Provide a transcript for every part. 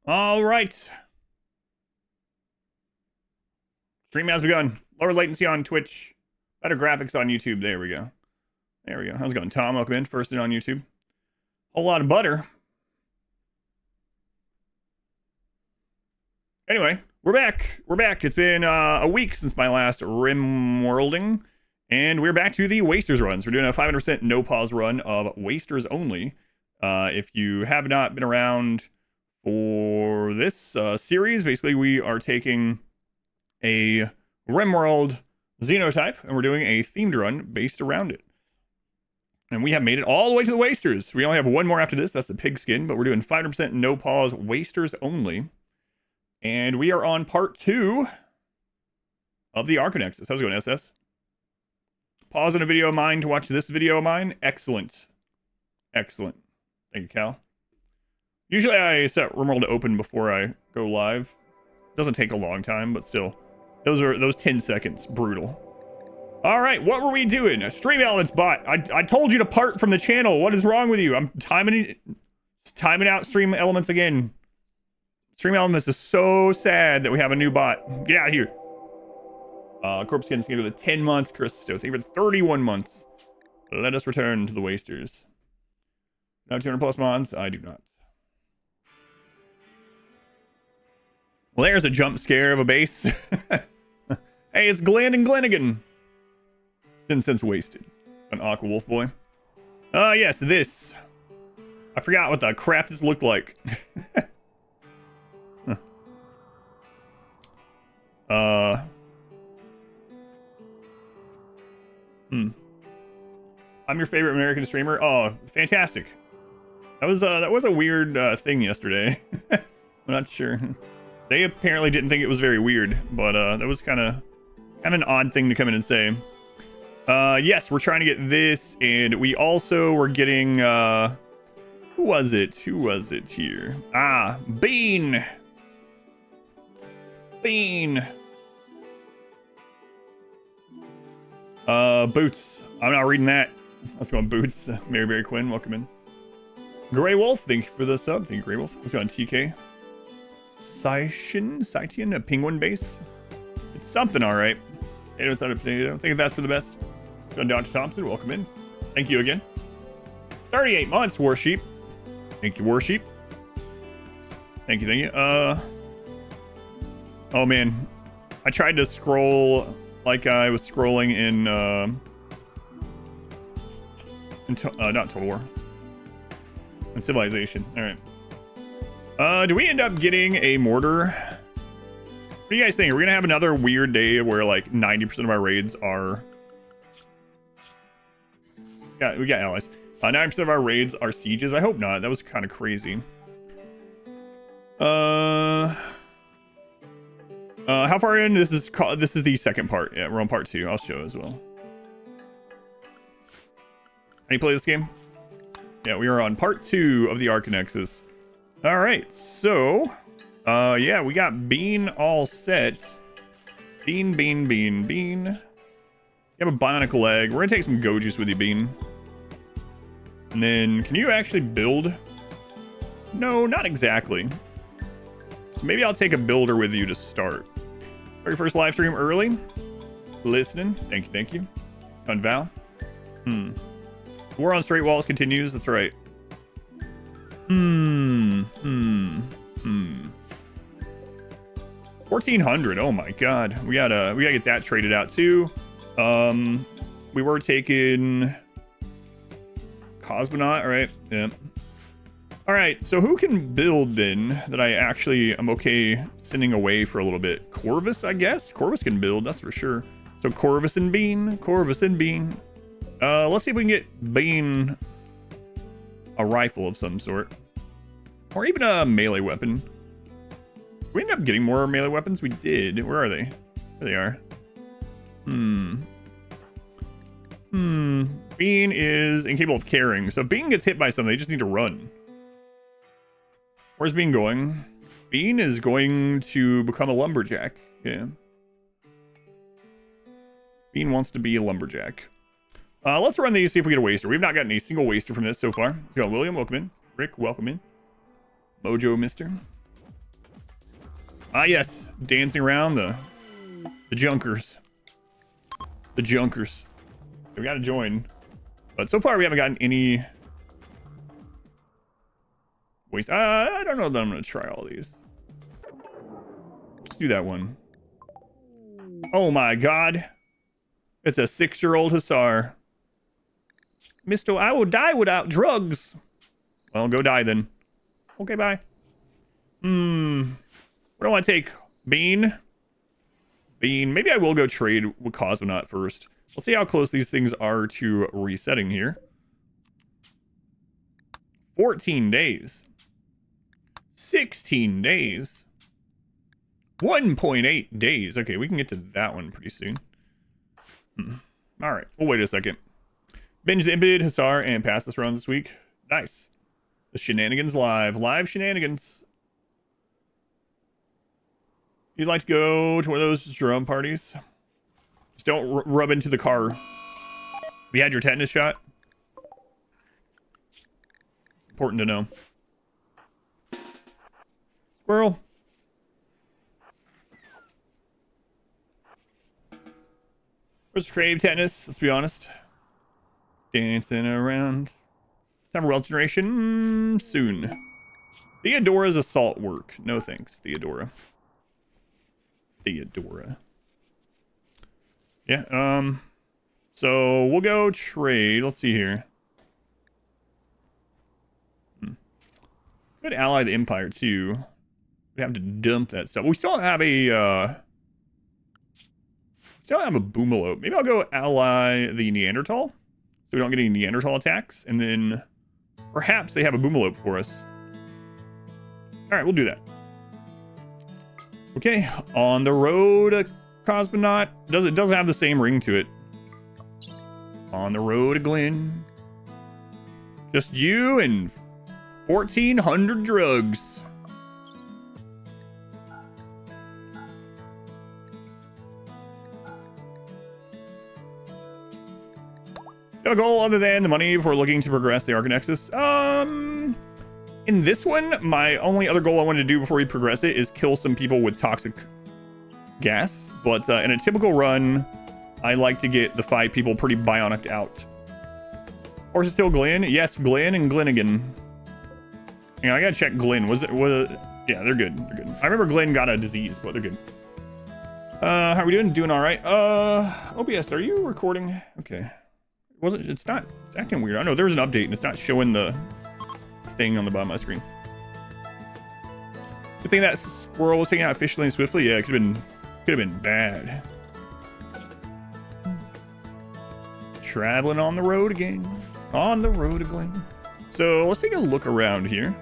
All right. Stream has begun. Lower latency on Twitch. Better graphics on YouTube. There we go. There we go. How's it going, Tom? Welcome in. First in on YouTube. Whole lot of butter. Anyway, we're back. We're back. It's been a week since my last RimWorlding, and we're back to the Wasters runs. We're doing a 500% no pause run of Wasters only. If you have not been around for this series, basically we are taking a RimWorld Xenotype, and we're doing a themed run based around it. And we have made it all the way to the Wasters. We only have one more after this. That's the pigskin, but we're doing 500% no pause Wasters only. And we are on part 2 of the Archonexus. How's it going, SS? Pausing a video of mine to watch this video of mine. Excellent. Excellent. Thank you, Cal. Usually I set RimWorld to open before I go live. Doesn't take a long time, but still. Those 10 seconds. Brutal. All right, what were we doing? A Stream Elements bot. I told you to part from the channel. What is wrong with you? I'm timing out Stream Elements again. Stream Elements is so sad that we have a new bot. Get out of here. Corpse Skin's gonna go to 10 months. Christo, thank you for 31 months. Let us return to the Wasters. Now 200 plus mods? I do not. Well, there's a jump scare of a base. Hey, it's Glenn and Glenigan. 10 cents wasted. An Aqua Wolf boy. Yes, this. I forgot what the crap this looked like. I'm your favorite American streamer. Oh, fantastic. That was a weird thing yesterday. I'm not sure. They apparently didn't think it was very weird, but that was kind of an odd thing to come in and say. Yes, we're trying to get this, and we also were getting who was it here? Ah, Bean. Boots. I'm not reading that. Let's go on Boots. Mary Quinn, welcome in. Grey Wolf, thank you for the sub. Thank you, Grey Wolf. Let's go on TK. Scytian, a penguin base. It's something, all right. I don't think that's for the best. Let's go on Dr. Thompson, welcome in. Thank you again. 38 months, Warsheep. Thank you, Warsheep. Thank you. Oh man, I tried to scroll like I was scrolling in not Total War, in Civilization. All right. Do we end up getting a mortar? What do you guys think? Are we gonna have another weird day where like 90% of our raids are? Yeah, we got allies. 90% of our raids are sieges. I hope not. That was kind of crazy. How far in? This is the second part. Yeah, we're on part 2. I'll show as well. How do you play this game? Yeah, we are on part 2 of the Archonexus. All right, so yeah, we got Bean all set. Bean. You have a bionic leg. We're gonna take some Gojus with you, Bean. And then, can you actually build? No, not exactly. So maybe I'll take a builder with you to start. Very first live stream early. Listening. Thank you. On Val. War on Straight Walls continues. That's right. 1400. Oh my god. We gotta get that traded out too. We were taking Cosmonaut, right? Yeah. All right, so who can build then that I actually am okay sending away for a little bit? Corvus, I guess. Corvus can build, that's for sure. So Corvus and Bean. Let's see if we can get Bean a rifle of some sort, or even a melee weapon. Did we end up getting more melee weapons? We did. Where are they? There they are. Bean is incapable of carrying. So if Bean gets hit by something, they just need to run. Where's Bean going? Bean is going to become a lumberjack. Yeah. Bean wants to be a lumberjack. Let's run these, see if we get a waster. We've not gotten a single waster from this so far. Let's go. William, welcome in. Rick, welcome in. Mojo, mister. Ah, yes. Dancing around the junkers. The junkers. We got to join. But so far, we haven't gotten any waste. I don't know that I'm going to try all these. Let's do that one. Oh, my God. It's a 6-year-old Hussar. Mister, I will die without drugs. Well, go die then. Okay, bye. What do I want to take? Bean? Bean. Maybe I will go trade with Cosmonaut first. We'll see how close these things are to resetting here. 14 days. 16 days. 1.8 days. Okay, we can get to that one pretty soon. All right, we'll wait a second. Binge the Ibid, Hussar, and pass this round this week. Nice. The shenanigans live. Live shenanigans. You'd like to go to one of those drum parties? Just don't rub into the car. We had your tetanus shot. Important to know. Squirrel. Where's Crave tetanus? Let's be honest. Dancing around. Time for wealth generation? Soon. Theodora's assault work. No thanks, Theodora. Theodora. Yeah, so we'll go trade. Let's see here. Could ally the Empire too. We have to dump that stuff. We still have a Boomalope. Maybe I'll go ally the Neanderthal, so we don't get any Neanderthal attacks, and then perhaps they have a Boomalope for us. All right, we'll do that. Okay, on the road, Cosmonaut. It doesn't have the same ring to it. On the road, Glenn. Just you and 1,400 drugs. Got a goal other than the money before looking to progress the Archonexus? In this one, my only other goal I wanted to do before we progress it is kill some people with toxic gas. But in a typical run, I like to get the 5 people pretty bionic out. Horse is still Glenn? Yes, Glenn and Glennigan. Hang on, I gotta check Glenn. Yeah, they're good. They're good. I remember Glenn got a disease, but they're good. How are we doing? Doing all right. OBS, are you recording? Okay. It's acting weird. I know there's an update and it's not showing the thing on the bottom of my screen. Good thing that squirrel was taken out efficiently and swiftly. Yeah, it could have been bad. Traveling on the road again. On the road again. So let's take a look around here.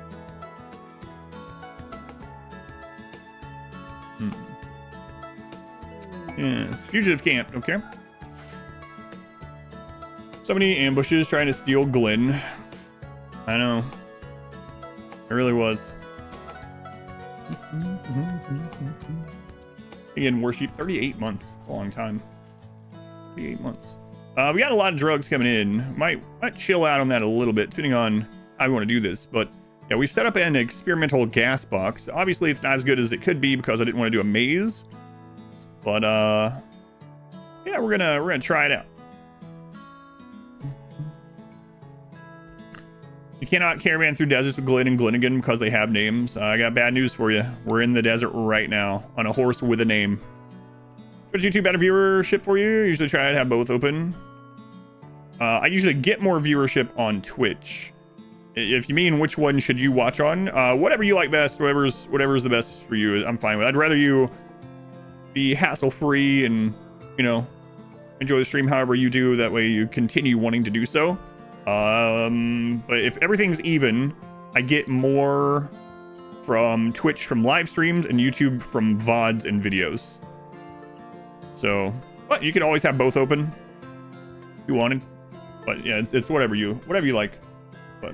Yes, fugitive camp. Okay. So many ambushes trying to steal Glenn. I know. It really was. Again, worship 38 months. It's a long time. 38 months. We got a lot of drugs coming in. Might chill out on that a little bit, depending on how we want to do this. But yeah, we've set up an experimental gas box. Obviously, it's not as good as it could be because I didn't want to do a maze. But yeah, we're gonna try it out. You cannot caravan through deserts with Glenn and Glennigan because they have names. I got bad news for you. We're in the desert right now on a horse with a name. Twitch YouTube better viewership for you? Usually try to have both open. I usually get more viewership on Twitch. If you mean which one should you watch on, whatever you like best, whatever's the best for you, I'm fine with. I'd rather you be hassle-free and, you know, enjoy the stream however you do. That way you continue wanting to do so. But if everything's even, I get more from Twitch from live streams and YouTube from VODs and videos. So, but you can always have both open if you wanted. But yeah, it's whatever you like. But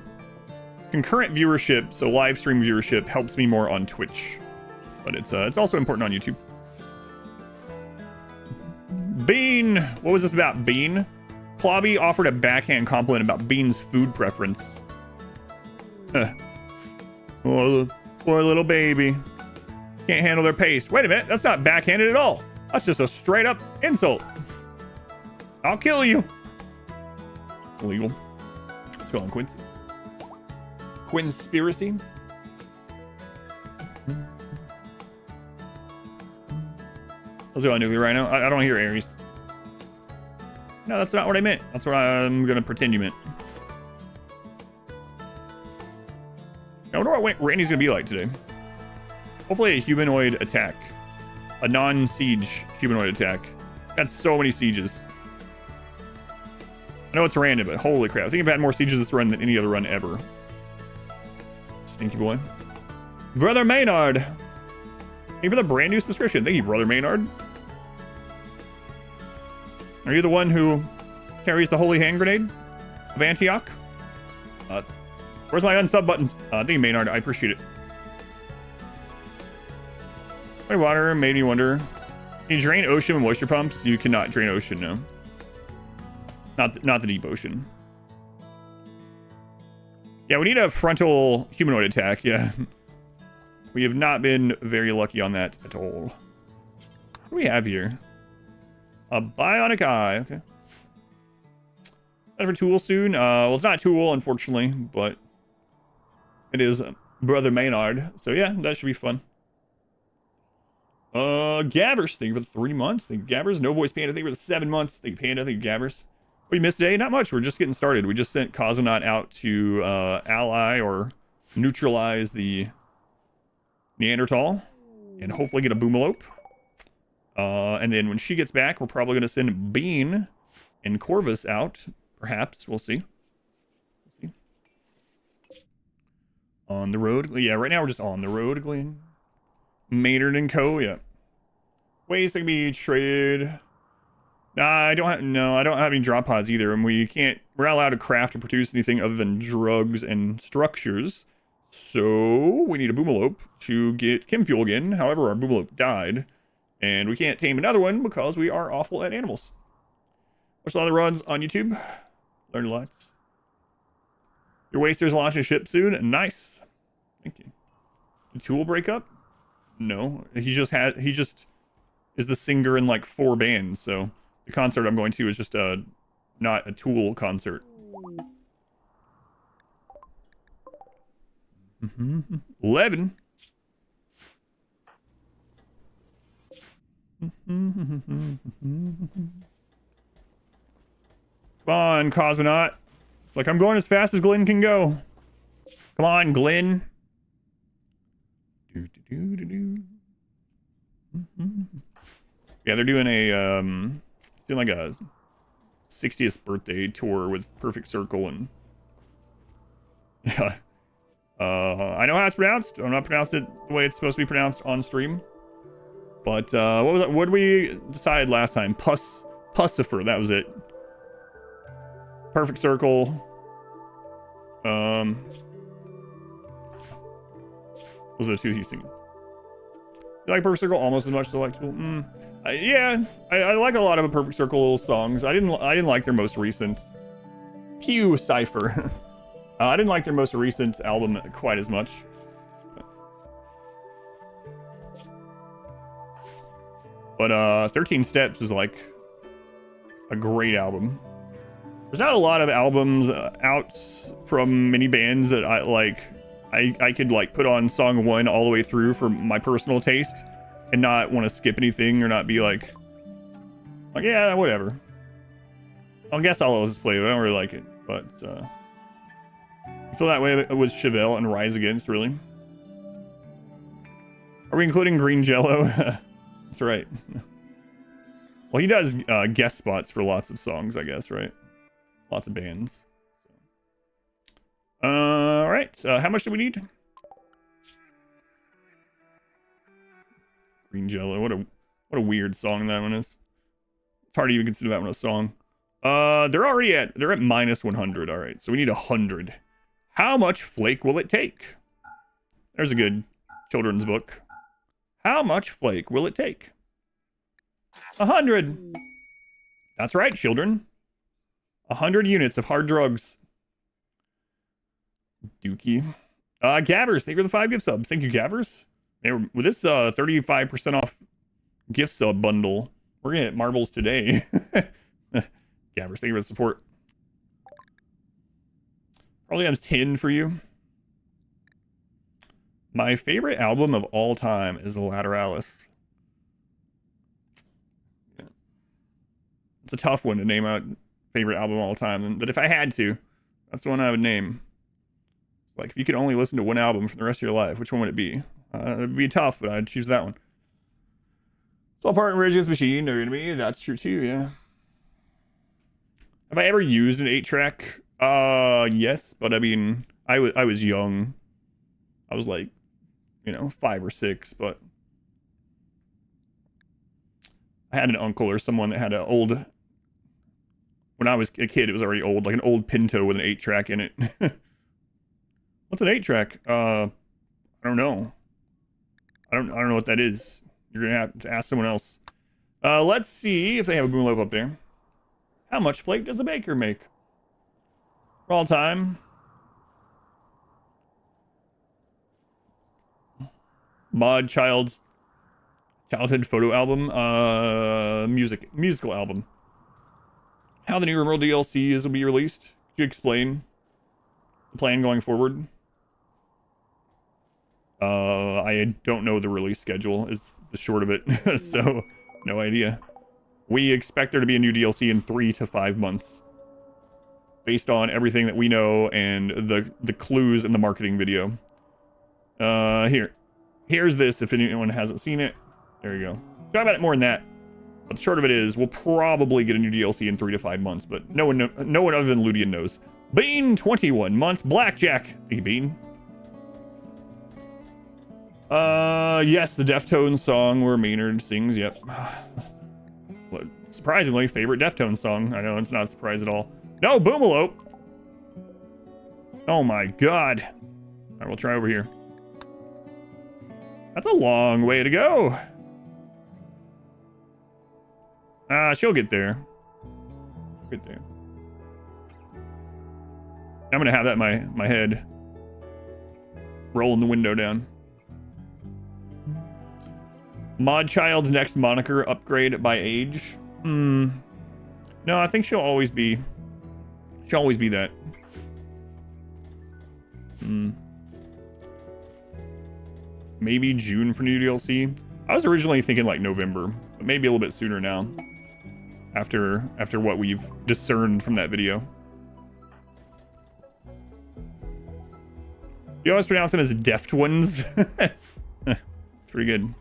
concurrent viewership, so live stream viewership, helps me more on Twitch. But it's also important on YouTube. Bean, what was this about Bean? Clobby offered a backhand compliment about Bean's food preference. Poor little baby. Can't handle their pace. Wait a minute, that's not backhanded at all. That's just a straight up insult. I'll kill you. It's illegal. Let's go on Quincy. Quinspiracy. Let's go on nuclear right now. I don't hear Ares. No, that's not what I meant. That's what I'm gonna pretend you meant. I wonder what Randy's gonna be like today. Hopefully a humanoid attack. A non-siege humanoid attack. Got so many sieges. I know it's random, but holy crap. I think I've had more sieges this run than any other run ever. Stinky boy. Brother Maynard. Thank you for the brand new subscription. Thank you, Brother Maynard. Are you the one who carries the holy hand grenade of Antioch? Where's my unsub button? Thank you, Maynard. I appreciate it. My water made me wonder. Can you drain ocean with moisture pumps? You cannot drain ocean, no. Not the deep ocean. Yeah, we need a frontal humanoid attack, yeah. We have not been very lucky on that at all. What do we have here? A bionic eye, okay. Time for Tool soon. Well, it's not Tool, unfortunately, but it is Brother Maynard. So yeah, that should be fun. Gavers, thank you for the 3 months. Thank you, Gavers. No Voice Panda, thank you for the 7 months. Thank you, Panda. Thank you, Gavers. What do you missed today? Not much. We're just getting started. We just sent Cosmonaut out to ally or neutralize the Neanderthal and hopefully get a Boomalope. And then when she gets back, we're probably going to send Bean and Corvus out. Perhaps. We'll see. On the road. Yeah, right now we're just on the road, Glenn. Maynard and Co. Yeah. Ways that can be traded. I don't have any drop pods either, and we're not allowed to craft or produce anything other than drugs and structures. So we need a Boomalope to get chem fuel again. However, our Boomalope died, and we can't tame another one because we are awful at animals. Watch a lot of runs on YouTube. Learn a lot. Your Wasters launch a ship soon. Nice. Thank you. Did Tool break up? No. He just is the singer in like 4 bands, so the concert I'm going to is just not a Tool concert. 11. Come on, Cosmonaut. It's like I'm going as fast as Glenn can go. Come on, Glenn. Yeah, they're doing like a 60th birthday tour with Perfect Circle and yeah. I know how it's pronounced. I'm not pronouncing it the way it's supposed to be pronounced on stream. But what was that? What did we decide last time? Pussifer, that was it. Perfect Circle. Those are the 2 he's singing. You like Perfect Circle almost as much as I like Tool? Yeah, I like a lot of Perfect Circle songs. I didn't like their most recent Pew Cypher. I didn't like their most recent album quite as much. But 13 Steps is like a great album. There's not a lot of albums out from many bands that I like. I could like put on song 1 all the way through for my personal taste and not want to skip anything or not be like yeah, whatever. I guess I'll always play it. I don't really like it, but I feel that way with Chevelle and Rise Against, really. Are we including Green Jello? That's right. Well, he does guest spots for lots of songs, I guess, right? Lots of bands. All right. How much do we need? Green Jello. What a weird song that one is. It's hard to even consider that one a song. They're at minus 100. All right. So we need 100. How much flake will it take? There's a good children's book. How much flake will it take? 100. That's right, children. 100 units of hard drugs. Dookie. Gavers, thank you for the 5 gift subs. Thank you, Gavers. With this 35% off gift sub bundle, we're gonna hit marbles today. Gabbers, thank you for the support. Probably times 10 for you. My favorite album of all time is Lateralis. Yeah. It's a tough one to name out favorite album of all time, but if I had to, that's the one I would name. Like, if you could only listen to one album for the rest of your life, which one would it be? It'd be tough, but I'd choose that one. It's all part of Reggie's machine, to me. That's true too, yeah. Have I ever used an 8-track? Yes, but I mean, I was young. I was like, 5 or 6, but I had an uncle or someone that had an old, when I was a kid, it was already old, like an old Pinto with an 8-track in it. What's an 8-track? I don't know. I don't know what that is. You're gonna have to ask someone else. Let's see if they have a boom loop up there. How much flake does a baker make? For all time. Mod childhood photo album. Musical album. How the new RimWorld DLCs will be released. Could you explain the plan going forward? I don't know the release schedule is the short of it, so no idea. We expect there to be a new DLC in 3 to 5 months, based on everything that we know and the clues in the marketing video. Here's this if anyone hasn't seen it. There you go. Talk about it more than that. But the short of it is, we'll probably get a new DLC in 3 to 5 months, but no one other than Ludian knows. Bean, 21 months. Blackjack. Thank you, Bean. Yes, the Deftones song where Maynard sings, yep. What, surprisingly, favorite Deftones song. I know, it's not a surprise at all. No, Boomalope! Oh my god. Alright, we'll try over here. That's a long way to go. She'll get there. Get there. I'm gonna have that in my head. Rolling the window down. Mod Child's next moniker upgrade by age. No, I think she'll always be that. Maybe June for new DLC. I was originally thinking like November, but maybe a little bit sooner now. After what we've discerned from that video. You always pronounce them as deft ones. It's pretty good.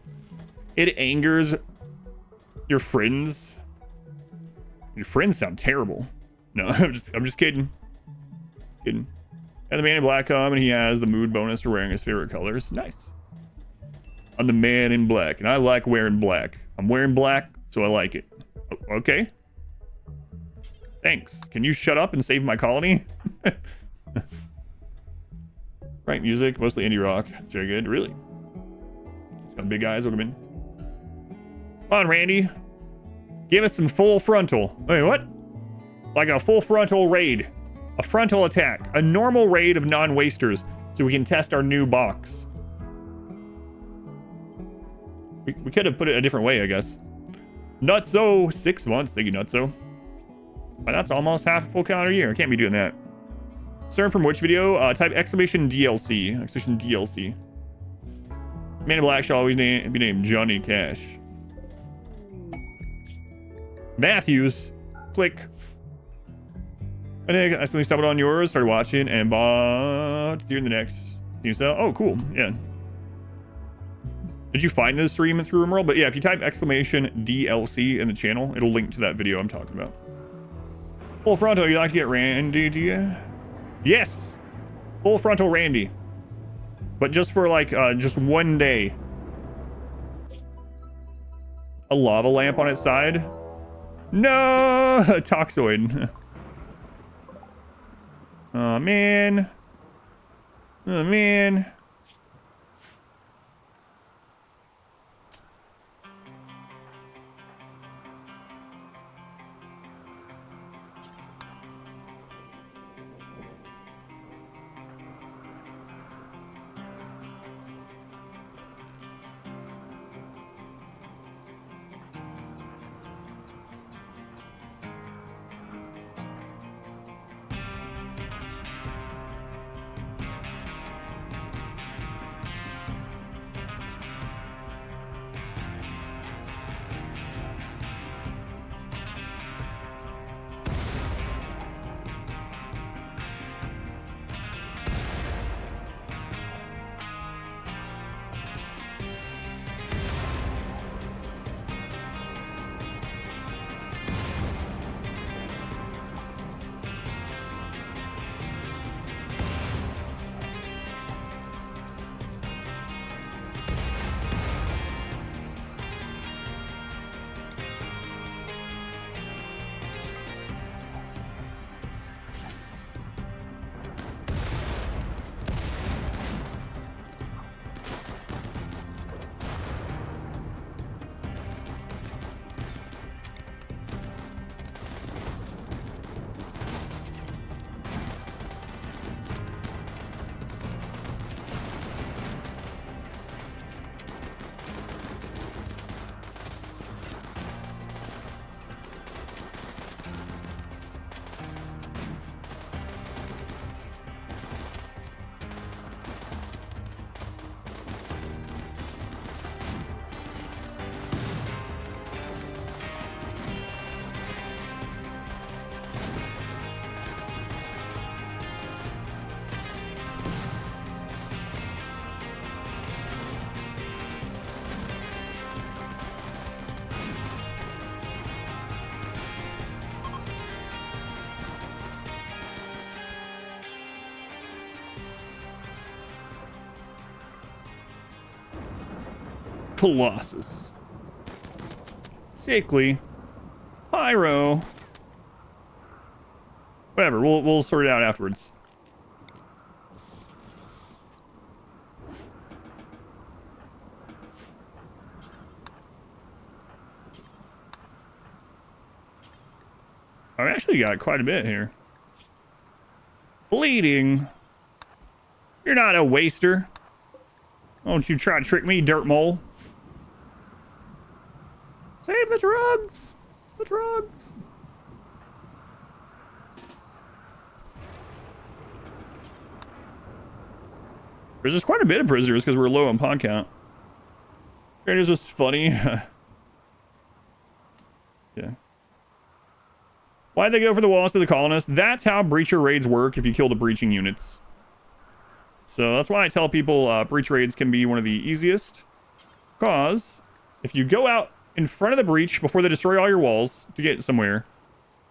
It angers your friends. Your friends sound terrible. No, I'm just kidding. Kidding. And the man in black come, and he has the mood bonus for wearing his favorite colors. Nice. I'm the man in black, and I like wearing black. I'm wearing black, so I like it. Okay. Thanks. Can you shut up and save my colony? Right, music, mostly indie rock. It's very good, really. It's got big eyes, look at him in. Come on, Randy. Give us some full frontal. Wait, what? Like a full frontal raid. A frontal attack. A normal raid of non-wasters so we can test our new box. We could have put it a different way, I guess. Nutso, 6 months. Thank you, Nutso. But that's almost half a full calendar year. I can't be doing that. Sir, from which video? Type exclamation DLC. Exclamation DLC. Man in Black shall always be named Johnny Cash. Matthews. Click. I think I suddenly stumbled on yours, started watching, and bought during the next team sale. Oh, cool. Yeah. Did you find this stream through RimWorld? But yeah, if you type exclamation DLC in the channel, it'll link to that video I'm talking about. Full frontal, you like to get Randy, do you? Yes! Full frontal Randy. But just for like, just one day. A lava lamp on its side? No! Toxoid. Oh, man. Oh, man. Colossus. Sickly. Pyro. Whatever, we'll sort it out afterwards. I've actually got quite a bit here. Bleeding. You're not a waster. Don't you try to trick me, dirt mole. Save the drugs. The drugs. There's just quite a bit of prisoners because we're low on pod count. It is just funny. Yeah. Why'd they go for the walls to the colonists? That's how breacher raids work if you kill the breaching units. So that's why I tell people breach raids can be one of the easiest. Because if you go out in front of the breach before they destroy all your walls to get somewhere,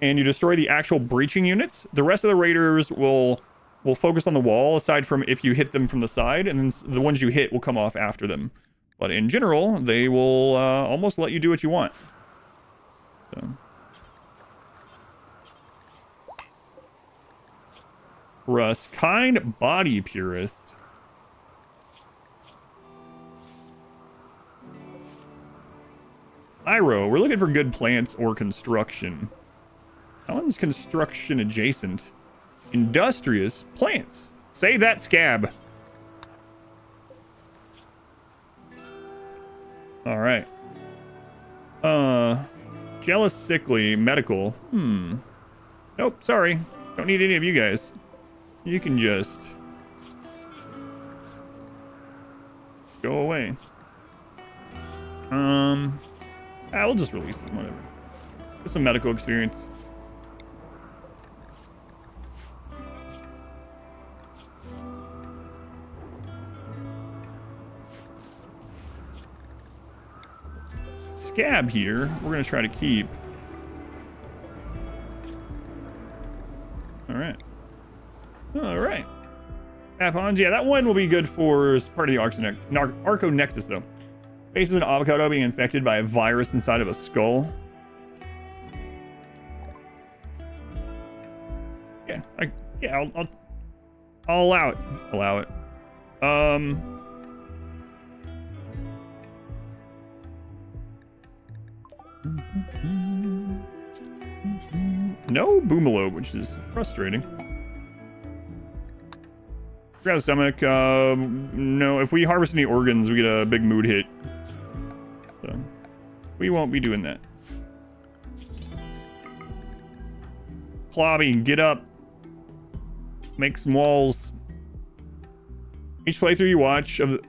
and you destroy the actual breaching units, the rest of the raiders will focus on the wall, aside from if you hit them from the side, and then the ones you hit will come off after them. But in general, they will almost let you do what you want. So. Russ, kind body purist. Iro, we're looking for good plants or construction. That one's construction adjacent. Industrious plants. Save that scab. All right. Jealous, sickly, medical. Nope, sorry. Don't need any of you guys. You can just go away. We'll just release them, whatever. Get some medical experience. Scab here, we're gonna try to keep. All right. Apons, yeah, that one will be good for part of the Archonexus, though. Faces an avocado being infected by a virus inside of a skull. Yeah, I'll allow it. Allow it. No Boomalobe, which is frustrating. Grab the stomach. No, if we harvest any organs, we get a big mood hit. So, we won't be doing that. Clobby, get up. Make some walls. Each playthrough you watch of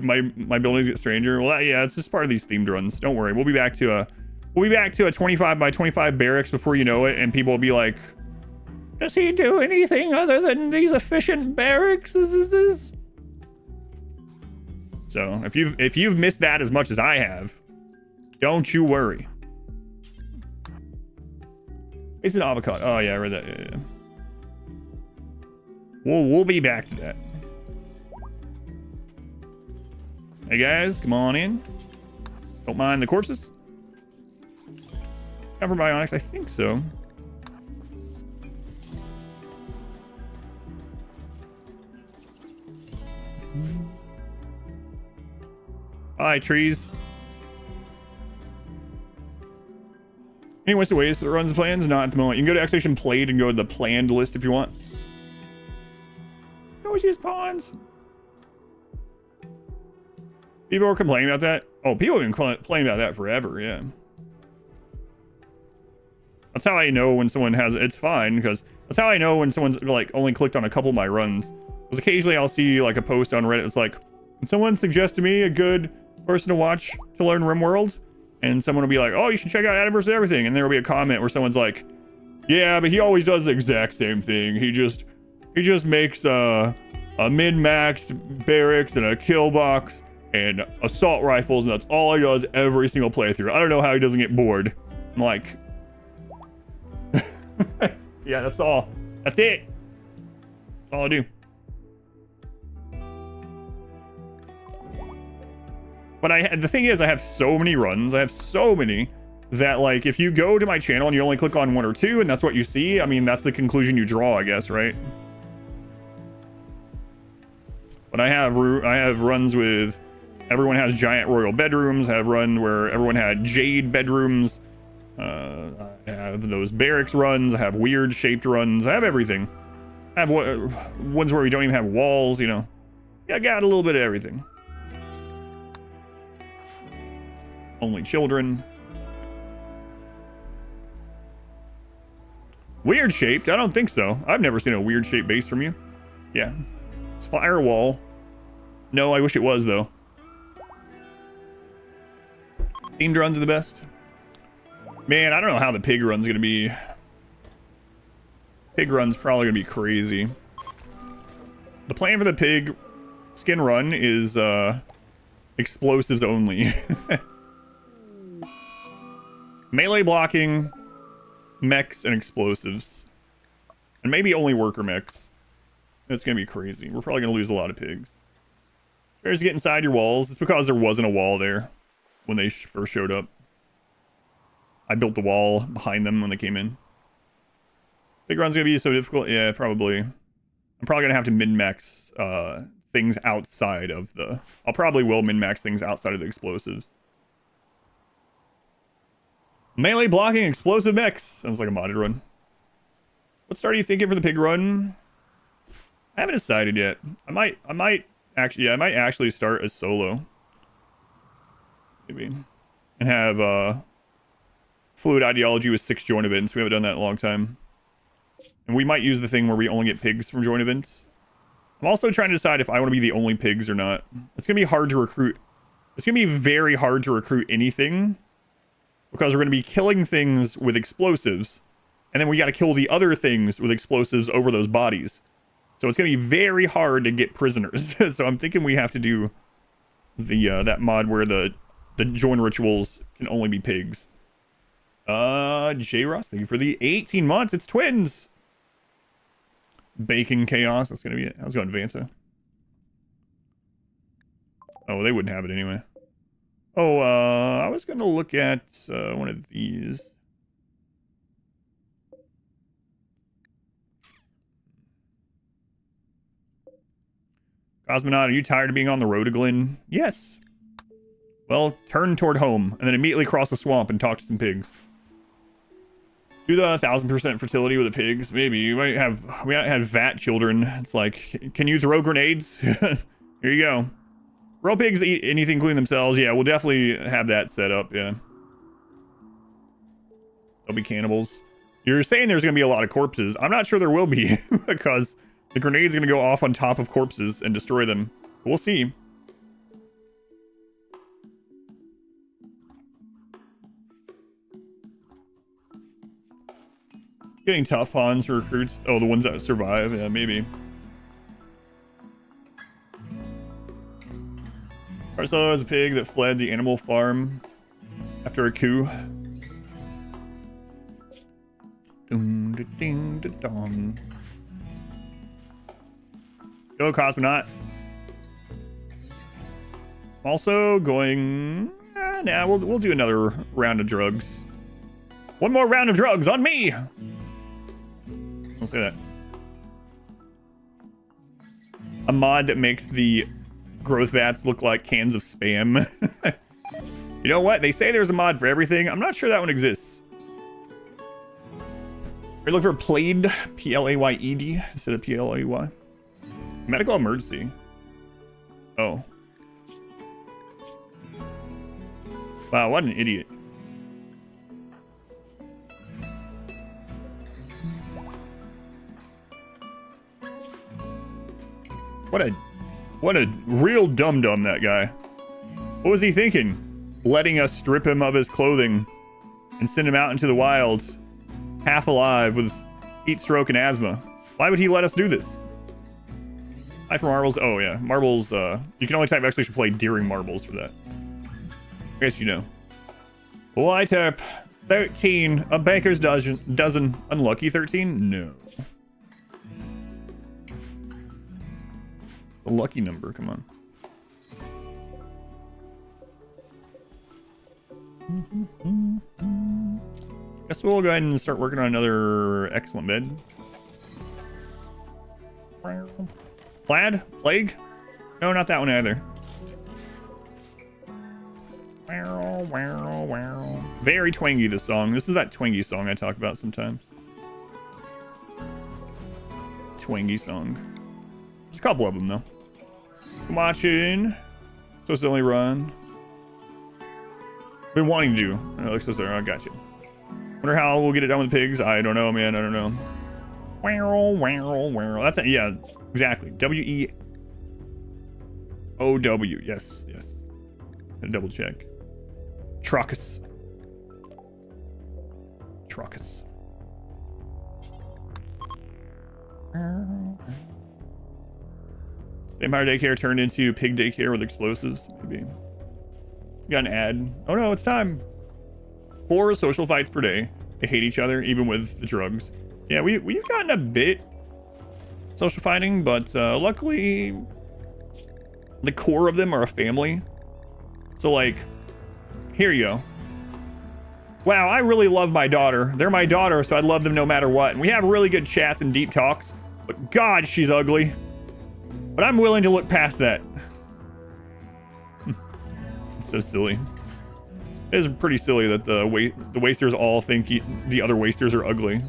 my buildings get stranger. Well, yeah, it's just part of these themed runs. Don't worry, we'll be back to a 25 by 25 barracks before you know it, and people will be like, does he do anything other than these efficient barracks? So if you've missed that as much as I have, don't you worry. It's an avocado. Oh yeah, I read that. Yeah. We'll be back to that. Hey guys, come on in. Don't mind the corpses. Cover bionics, I think so. Hi, trees. Any ways that runs the plans? Not at the moment. You can go to Expedition Played and go to the planned list if you want. You always use pawns. People were complaining about that. Oh, people have been complaining about that forever, yeah. That's how I know when someone has... It's fine, because that's how I know when someone's, like, only clicked on a couple of my runs. Because occasionally I'll see, like, a post on Reddit. It's like, when someone suggests to me a good person to watch to learn RimWorld, and someone will be like, oh, you should check out Adam vs. Everything. And there will be a comment where someone's like, yeah, but he always does the exact same thing. He just makes a min-maxed barracks and a kill box and assault rifles, and that's all he does every single playthrough. I don't know how he doesn't get bored. I'm like... yeah, that's all. That's it. That's all I do. But the thing is, I have so many runs. I have so many that, like, if you go to my channel and you only click on 1 or 2 and that's what you see, I mean, that's the conclusion you draw, I guess, right? But I have runs with everyone has giant royal bedrooms. I have run where everyone had jade bedrooms. I have those barracks runs. I have weird shaped runs. I have everything. I have ones where we don't even have walls, you know. Yeah, I got a little bit of everything. Only children. Weird shaped? I don't think so. I've never seen a weird shaped base from you. Yeah. It's firewall. No, I wish it was, though. Themed runs are the best. Man, I don't know how the pig run's gonna be. Pig run's probably gonna be crazy. The plan for the pig skin run is explosives only. Melee blocking, mechs, and explosives. And maybe only worker mechs. It's gonna be crazy. We're probably gonna lose a lot of pigs. Bears get inside your walls. It's because there wasn't a wall there when they first showed up. I built the wall behind them when they came in. Big run's gonna be so difficult. Yeah, probably. I'm probably gonna have to min-max things outside of the... I'll probably will min-max things outside of the explosives. Melee blocking explosive mechs. Sounds like a modded run. What start are you thinking for the pig run? I haven't decided yet. I might actually start as solo. Maybe. And have fluid ideology with 6 joint events. We haven't done that in a long time. And we might use the thing where we only get pigs from joint events. I'm also trying to decide if I want to be the only pigs or not. It's going to be hard to recruit. It's going to be very hard to recruit anything. Because we're going to be killing things with explosives. And then we got to kill the other things with explosives over those bodies. So it's going to be very hard to get prisoners. So I'm thinking we have to do the that mod where the join rituals can only be pigs. J Ross, thank you for the 18 months. It's twins. Bacon chaos. That's going to be it. How's it going, Vanta? Oh, they wouldn't have it anyway. Oh, I was going to look at one of these. Cosmonaut, are you tired of being on the road to Glen? Yes. Well, turn toward home, and then immediately cross the swamp and talk to some pigs. Do the 1000% fertility with the pigs. Maybe. We might have vat children. It's like, can you throw grenades? Here you go. Real pigs eat anything including themselves. Yeah, we'll definitely have that set up, yeah. They'll be cannibals. You're saying there's going to be a lot of corpses. I'm not sure there will be, because the grenade's going to go off on top of corpses and destroy them. We'll see. Getting tough pawns for recruits. Oh, the ones that survive. Yeah, maybe. Marcelo is a pig that fled the animal farm after a coup. Go, Cosmonaut. Also going... nah, we'll do another round of drugs. One more round of drugs on me! I'll say that. A mod that makes the growth vats look like cans of spam. You know what? They say there's a mod for everything. I'm not sure that one exists. Are you looking for Played? P-L-A-Y-E-D instead of P-L-A-Y. Medical emergency. Oh. Wow, what an idiot. What a real dum-dum, that guy. What was he thinking? Letting us strip him of his clothing and send him out into the wild, half alive with heat stroke and asthma. Why would he let us do this? Hi for marbles. Oh, yeah. Marbles, you can only type exclamation play during marbles for that. I guess you know. Will I type 13? A baker's dozen. Unlucky 13? No. A lucky number, come on. Guess we'll go ahead and start working on another excellent bed. Plaid? Plague? No, not that one either. Very twangy, this song. This is that twangy song I talk about sometimes. Twangy song. There's a couple of them, though. I'm watching. Supposed to only run. Been wanting to do. Oh, looks there. I got you. Wonder how we'll get it done with pigs. I don't know, man. I don't know. That's it. Yeah, exactly. W-E-O-W. Yes, yes. Gotta double check. Truckus. Truckus. Vampire daycare turned into pig daycare with explosives. Maybe. Got an ad. Oh no, it's time. 4 social fights per day. They hate each other, even with the drugs. Yeah, we've gotten a bit social fighting, but luckily the core of them are a family. So like, here you go. Wow, I really love my daughter. They're my daughter, so I love them no matter what. And we have really good chats and deep talks, but God, she's ugly. But I'm willing to look past that. It's so silly. It is pretty silly that the wasters all think the other wasters are ugly.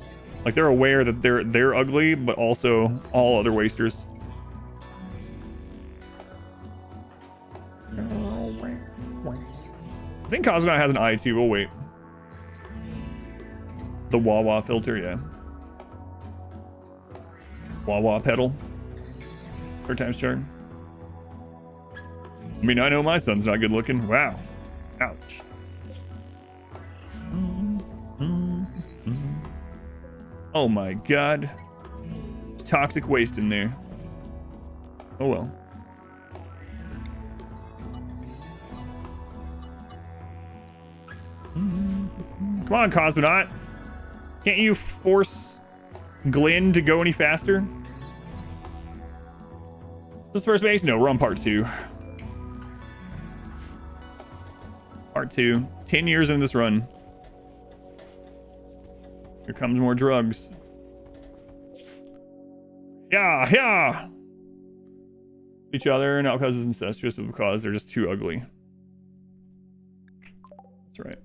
Like they're aware that they're ugly, but also all other wasters. I think Cosmonaut has an eye too. We'll wait. The wah-wah filter, yeah. Wah-wah pedal. 3rd time's charm. I mean, I know my son's not good looking. Wow. Ouch. Oh my God. There's toxic waste in there. Oh well. Come on, Cosmonaut. Can't you force Glenn to go any faster? This first base? No, we're on part 2. Part 2. 10 years into this run. Here comes more drugs. Yeah, yeah. Each other, not because it's incestuous, but because they're just too ugly. That's right.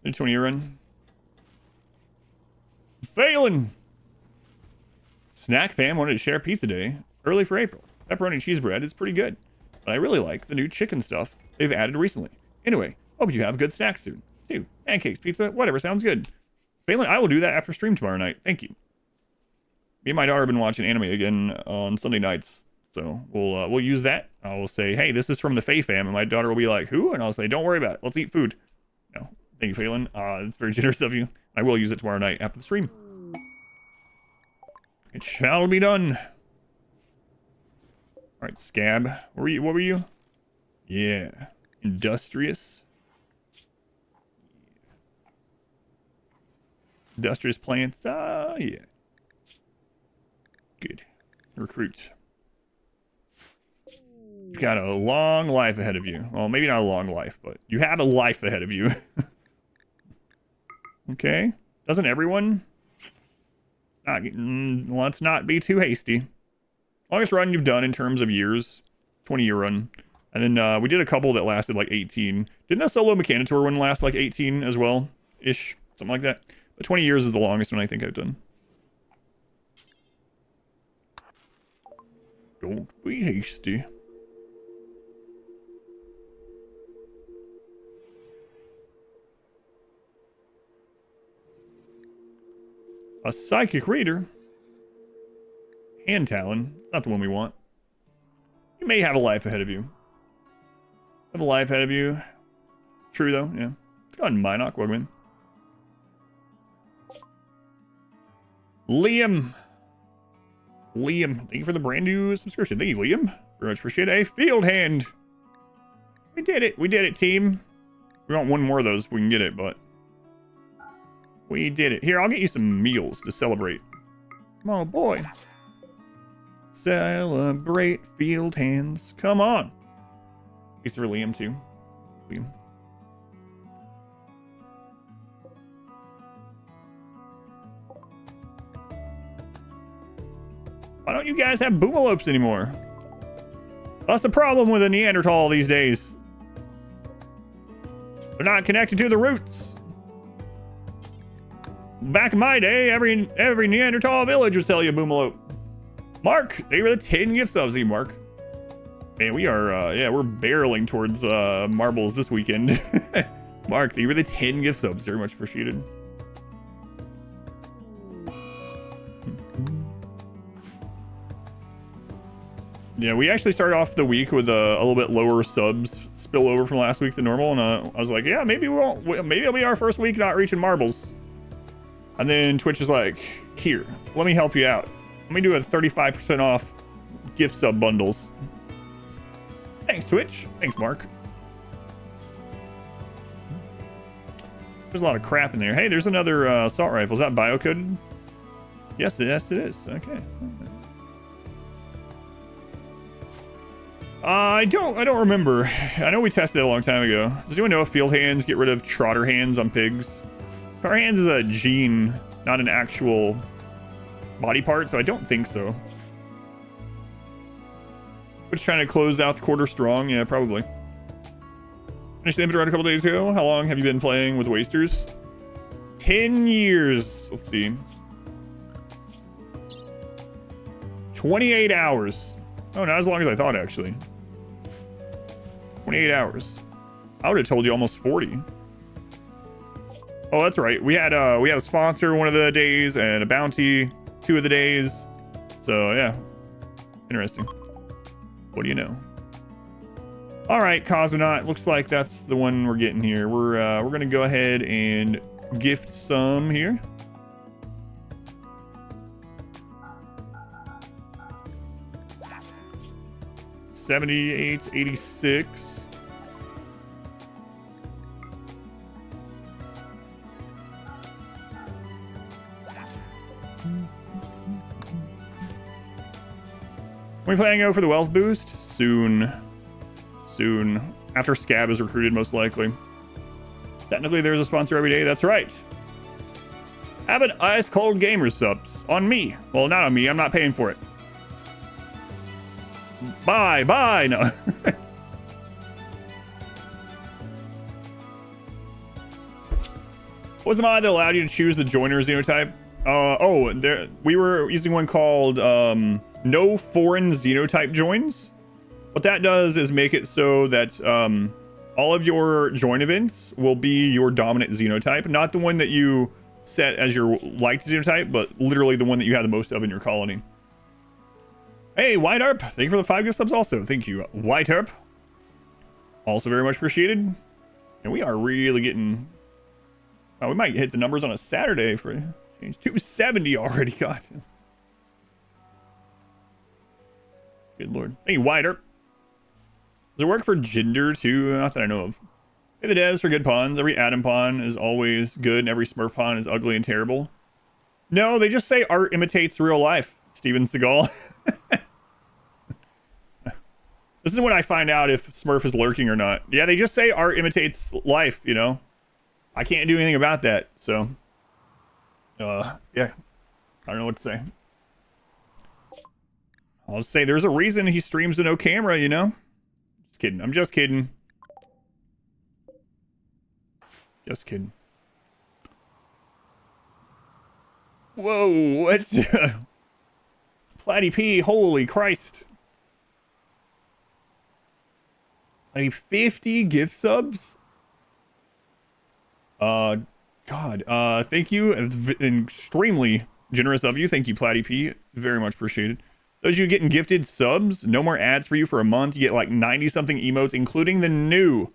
New 20-year run. Failing. Snack fam wanted to share pizza day early for April. Pepperoni cheese bread is pretty good, but I really like the new chicken stuff they've added recently. Anyway, hope you have good snacks soon too. Pancakes, pizza, whatever sounds good. Phelan, I will do that after stream tomorrow night. Thank you. Me and my daughter have been watching anime again on Sunday nights, so we'll use that. I will say, hey, this is from the Fae fam, and my daughter will be like, who? And I'll say, don't worry about it. Let's eat food. No, thank you, Phelan. It's very generous of you. I will use it tomorrow night after the stream. It shall be done. All right, Scab. What were you? Yeah. Industrious. Industrious plants. Yeah. Good. Recruit. You've got a long life ahead of you. Well, maybe not a long life, but you have a life ahead of you. Okay. Doesn't everyone? Let's not be too hasty. Longest run you've done in terms of years. 20-year run. And then we did a couple that lasted like 18. Didn't the solo Mechanitor one last like 18 as well? Ish. Something like that. But 20 years is the longest one I think I've done. Don't be hasty. A psychic reader. Hand Talon. Not the one we want. You may have a life ahead of you. Have a life ahead of you. True though, yeah. Let's go on Minoc Wugman. Liam. Thank you for the brand new subscription. Thank you, Liam. Very much appreciate it. A field hand. We did it. We did it, team. We want one more of those if we can get it, but we did it. Here, I'll get you some meals to celebrate. Come on, boy. Celebrate field hands. Come on. Thanks for Liam too. Liam. Why don't you guys have boomalopes anymore? That's the problem with a Neanderthal these days. They're not connected to the roots. Back in my day, every Neanderthal village would sell you a boomalope. Mark, they were the 10 gift subs, Mark. Man, we are, yeah, we're barreling towards marbles this weekend. Mark, they were the 10 gift subs. Very much appreciated. Yeah, we actually started off the week with a little bit lower subs spillover from last week than normal, and I was like, yeah, maybe maybe it'll be our first week not reaching marbles. And then Twitch is like, here, let me help you out. Let me do a 35% off gift sub bundles. Thanks, Twitch. Thanks, Mark. There's a lot of crap in there. Hey, there's another assault rifle. Is that biocoded? Yes, it is. Okay. I don't remember. I know we tested it a long time ago. Does anyone know if field hands get rid of trotter hands on pigs? Trotter hands is a gene, not an actual body part, so I don't think so. We're just trying to close out the quarter strong. Yeah, probably. Finished the inventory a couple days ago. How long have you been playing with Wasters? 10 years. Let's see. 28 hours. Oh, not as long as I thought, actually. 28 hours. I would have told you almost 40. Oh, that's right. We had a sponsor one of the days and a bounty 2 of the days. So yeah, interesting. What do you know? All right, Cosmonaut. Looks like that's the one we're getting here. We're gonna go ahead and gift some here. $78, $86. Are we planning to go for the wealth boost? Soon. After Scab is recruited, most likely. Technically, there's a sponsor every day. That's right. Have an ice cold gamer subs on me. Well, not on me. I'm not paying for it. Bye. No. What was the mod that allowed you to choose the joiner xenotype? We were using one called no foreign xenotype joins. What that does is make it so that all of your join events will be your dominant xenotype, not the one that you set as your liked xenotype, but literally the one that you have the most of in your colony. Hey, White Arp, thank you for the 5 gift subs also. Thank you, White Arp. Also very much appreciated. And we are really getting... Oh, we might hit the numbers on a Saturday for a change. 270 already, God. Good lord. Hey, White Arp. Does it work for gender too? Not that I know of. Hey, the devs for good puns. Every Adam pun is always good and every Smurf pun is ugly and terrible. No, they just say art imitates real life. Steven Seagal. This is when I find out if Smurf is lurking or not. Yeah, they just say art imitates life, you know? I can't do anything about that, so... yeah. I don't know what to say. I'll just say there's a reason he streams to no camera, you know? Just kidding. I'm just kidding. Just kidding. Whoa, what? Platty P, holy Christ. I mean, 50 gift subs? God. Thank you. It's extremely generous of you. Thank you, Platty P. Very much appreciated. Those of you getting gifted subs, no more ads for you for a month. You get like 90-something emotes, including the new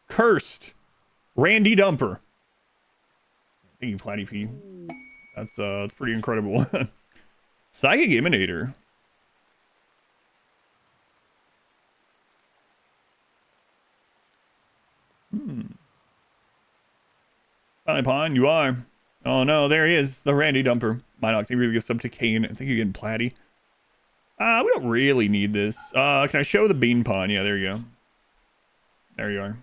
cursed Randy Dumper. Thank you, Platty P. That's pretty incredible. Psychic Emanator. Pawn, you are. Oh no, there he is, the Randy Dumper. Might not think we give sub to Kane. I think you're getting Platty. We don't really need this. Can I show the bean pawn? Yeah, there you go. There you are.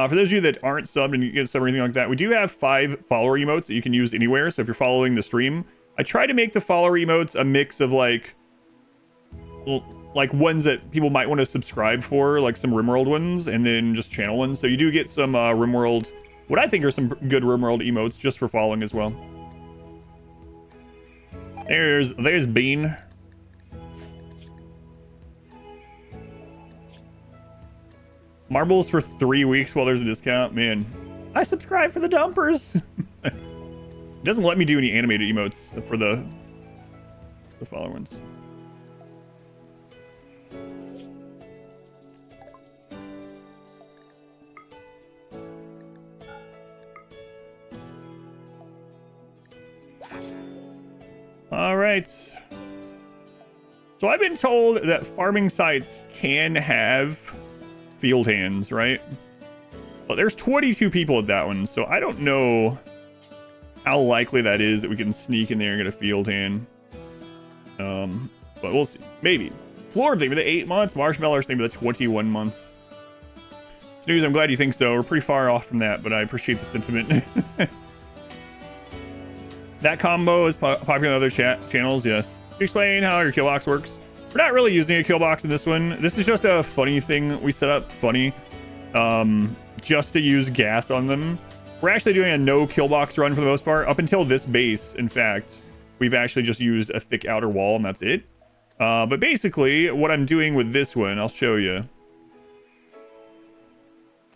For those of you that aren't subbed and you get subbed or anything like that, we do have 5 follower emotes that you can use anywhere. So if you're following the stream, I try to make the follower emotes a mix of like ones that people might want to subscribe for, like some RimWorld ones, and then just channel ones. So you do get some RimWorld, what I think are some good RimWorld emotes just for following as well. There's Bean. Marbles for 3 weeks while there's a discount. Man, I subscribe for the dumpers. It doesn't let me do any animated emotes for the follower ones. All right. So I've been told that farming sites can have field hands, right? But there's 22 people at that one, so I don't know how likely that is that we can sneak in there and get a field hand. But we'll see. Maybe. Floor, thank you for the 8 months. Marshmallows, thank you for the 21 months. Snooze, I'm glad you think so. We're pretty far off from that, but I appreciate the sentiment. That combo is popular on other channels, yes. Can you explain how your kill box works? We're not really using a kill box in this one. This is just a funny thing we set up, funny, just to use gas on them. We're actually doing a no kill box run for the most part. Up until this base, in fact, we've actually just used a thick outer wall, and that's it. But basically, what I'm doing with this one, I'll show you.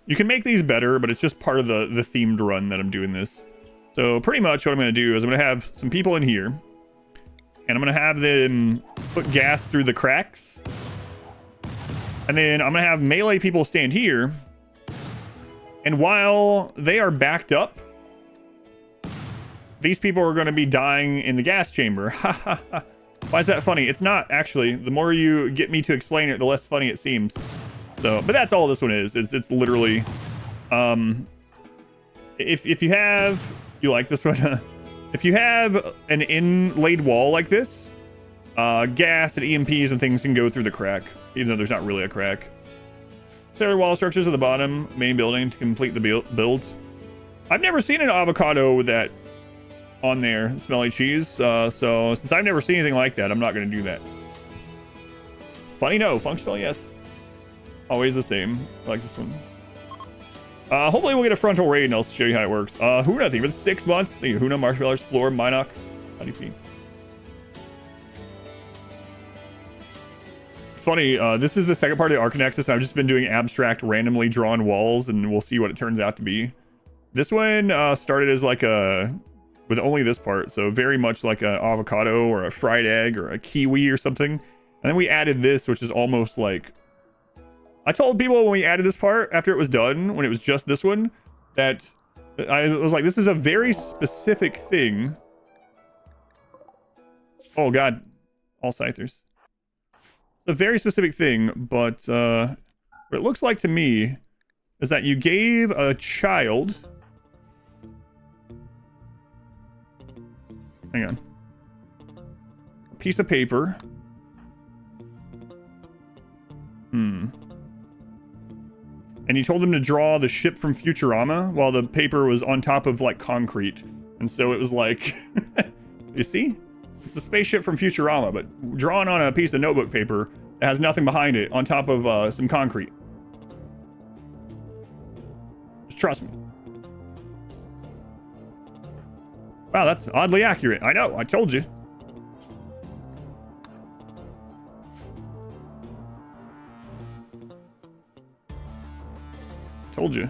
You can make these better, but it's just part of the themed run that I'm doing this. So pretty much what I'm going to do is I'm going to have some people in here, and I'm going to have them put gas through the cracks. And then I'm going to have melee people stand here. And while they are backed up, these people are going to be dying in the gas chamber. Why is that funny? It's not, actually. The more you get me to explain it, the less funny it seems. So, but that's all this one is. It's literally, if you have, you like this one? If you have an inlaid wall like this, gas and EMPs and things can go through the crack, even though there's not really a crack. Cellular wall structures at the bottom, main building to complete the build. I've never seen an avocado with that on there, smelly cheese. So since I've never seen anything like that, I'm not going to do that. Funny, no. Functional, yes. Always the same. I like this one. Hopefully we'll get a frontal raid and I'll show you how it works. Huna, thank you for 6 months. Thank you, Huna, Marshmallows, Floor, Minoc, IDP. It's funny, this is the second part of the Archonexus. I've just been doing abstract, randomly drawn walls, and we'll see what it turns out to be. This one started as like with only this part, so very much like an avocado or a fried egg or a kiwi or something. And then we added this, which is almost like... I told people when we added this part, after it was done, when it was just this one, that I was like, this is a very specific thing. Oh god, all scythers. It's a very specific thing, but what it looks like to me is that you gave a child... Hang on. A piece of paper. And you told them to draw the ship from Futurama while the paper was on top of like concrete. And so it was like, you see? It's the spaceship from Futurama, but drawn on a piece of notebook paper that has nothing behind it on top of some concrete. Just trust me. Wow, that's oddly accurate. I know, I told you. Told you.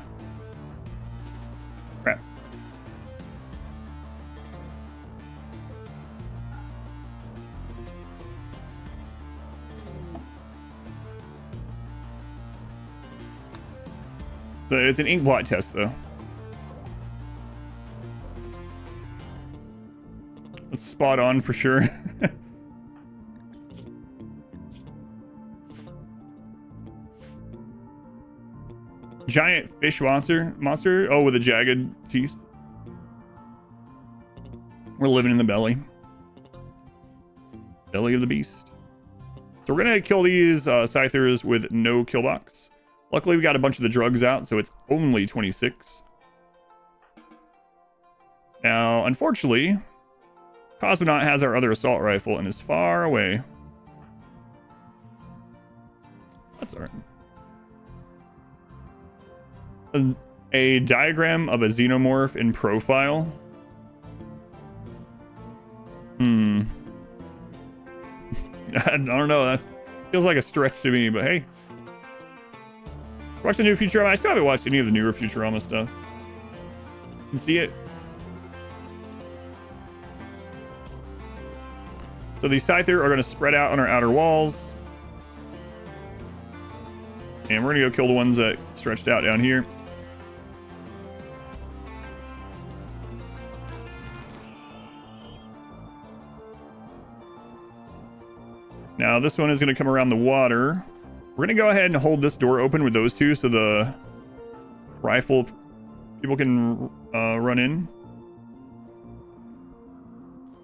Crap. So it's an ink blot test, though. It's spot on for sure. Giant fish monster. Oh, with the jagged teeth. We're living in the belly. Belly of the beast. So we're going to kill these Scythers with no kill box. Luckily, we got a bunch of the drugs out, so it's only 26. Now, unfortunately, Cosmonaut has our other assault rifle and is far away. That's alright. A diagram of a xenomorph in profile. I don't know. That feels like a stretch to me, but hey. Watch the new Futurama. I still haven't watched any of the newer Futurama stuff. You can see it. So these Scyther are going to spread out on our outer walls. And we're going to go kill the ones that stretched out down here. Now this one is going to come around the water. We're going to go ahead and hold this door open with those two so the rifle people can run in.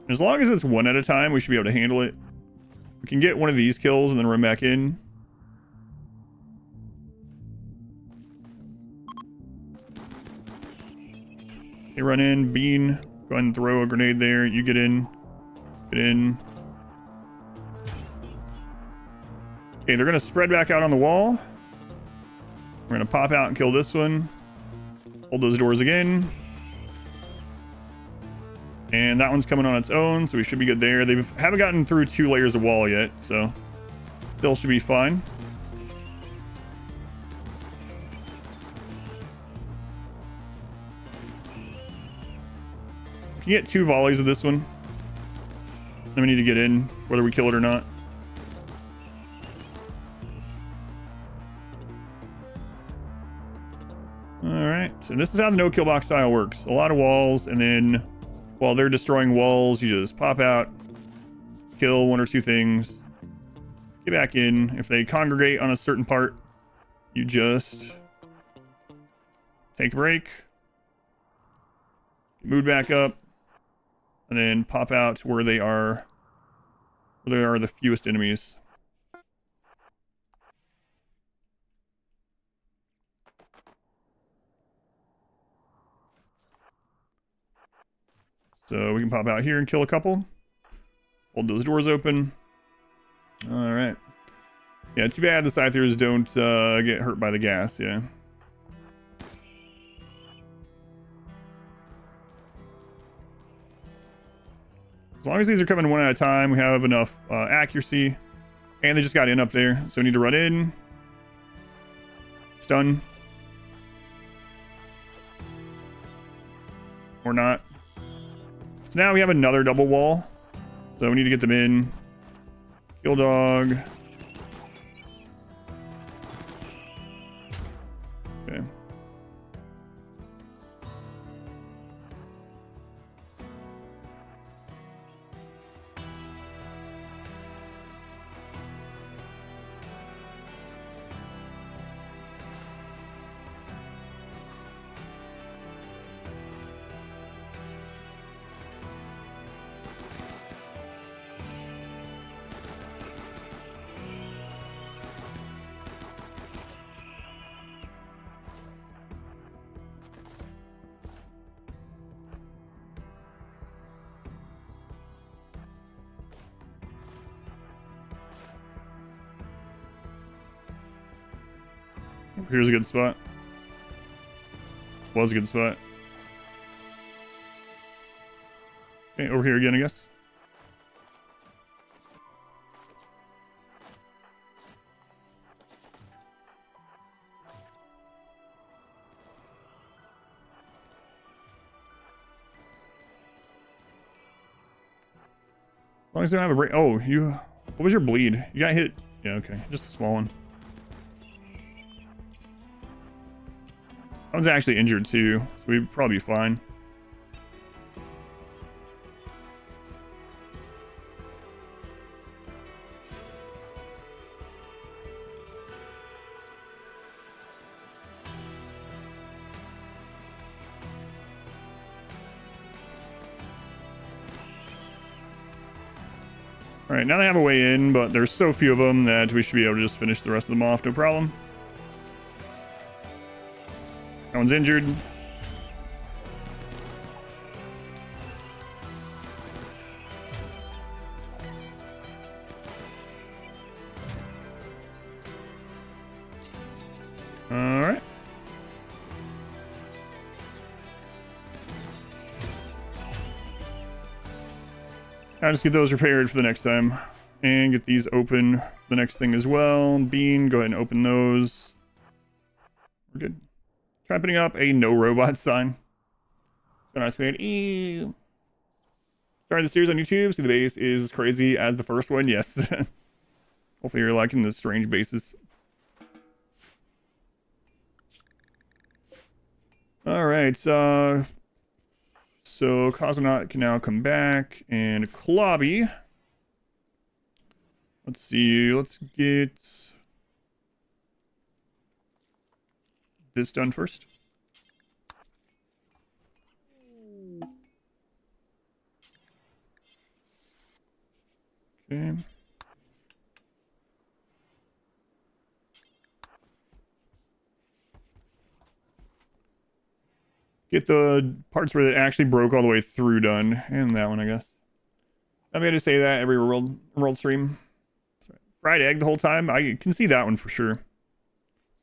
As long as it's one at a time, we should be able to handle it. We can get one of these kills and then run back in. Okay, run in. Bean, go ahead and throw a grenade there. You get in. Get in. Okay, they're going to spread back out on the wall. We're going to pop out and kill this one. Hold those doors again. And that one's coming on its own, so we should be good there. They haven't gotten through 2 layers of wall yet, so still should be fine. We can get 2 volleys of this one. Then we need to get in, whether we kill it or not. Alright, so this is how the no kill box style works. A lot of walls, and then while they're destroying walls, you just pop out, kill 1 or 2 things, get back in. If they congregate on a certain part, you just take a break, move back up, and then pop out where they are the fewest enemies. So we can pop out here and kill a couple. Hold those doors open. All right. Yeah, too bad the Scythers don't get hurt by the gas, yeah. As long as these are coming one at a time, we have enough accuracy. And they just got in up there, so we need to run in. Stun. Or not. So now we have another double wall. So we need to get them in. Kill dog. Okay. Here's a good spot. Was a good spot. Okay, over here again, I guess. As long as they don't have a break. Oh, what was your bleed? You got hit. Yeah, okay. Just a small one. That one's actually injured too, so we'd probably be fine. All right, now they have a way in, but there's so few of them that we should be able to just finish the rest of them off, no problem. That one's injured. All right. I'll just get those repaired for the next time. And get these open for the next thing as well. Bean, go ahead and open those. We're good. Try putting up a no robot sign. Starting the series on YouTube. See, the base is crazy as the first one. Yes. Hopefully you're liking the strange bases. All right. So Cosmonaut can now come back, and Klobby. Let's see. Let's get this done first. Okay. Get the parts where it actually broke all the way through done. And that one, I guess. I'm going to say that every world stream. Fried egg the whole time. I can see that one for sure.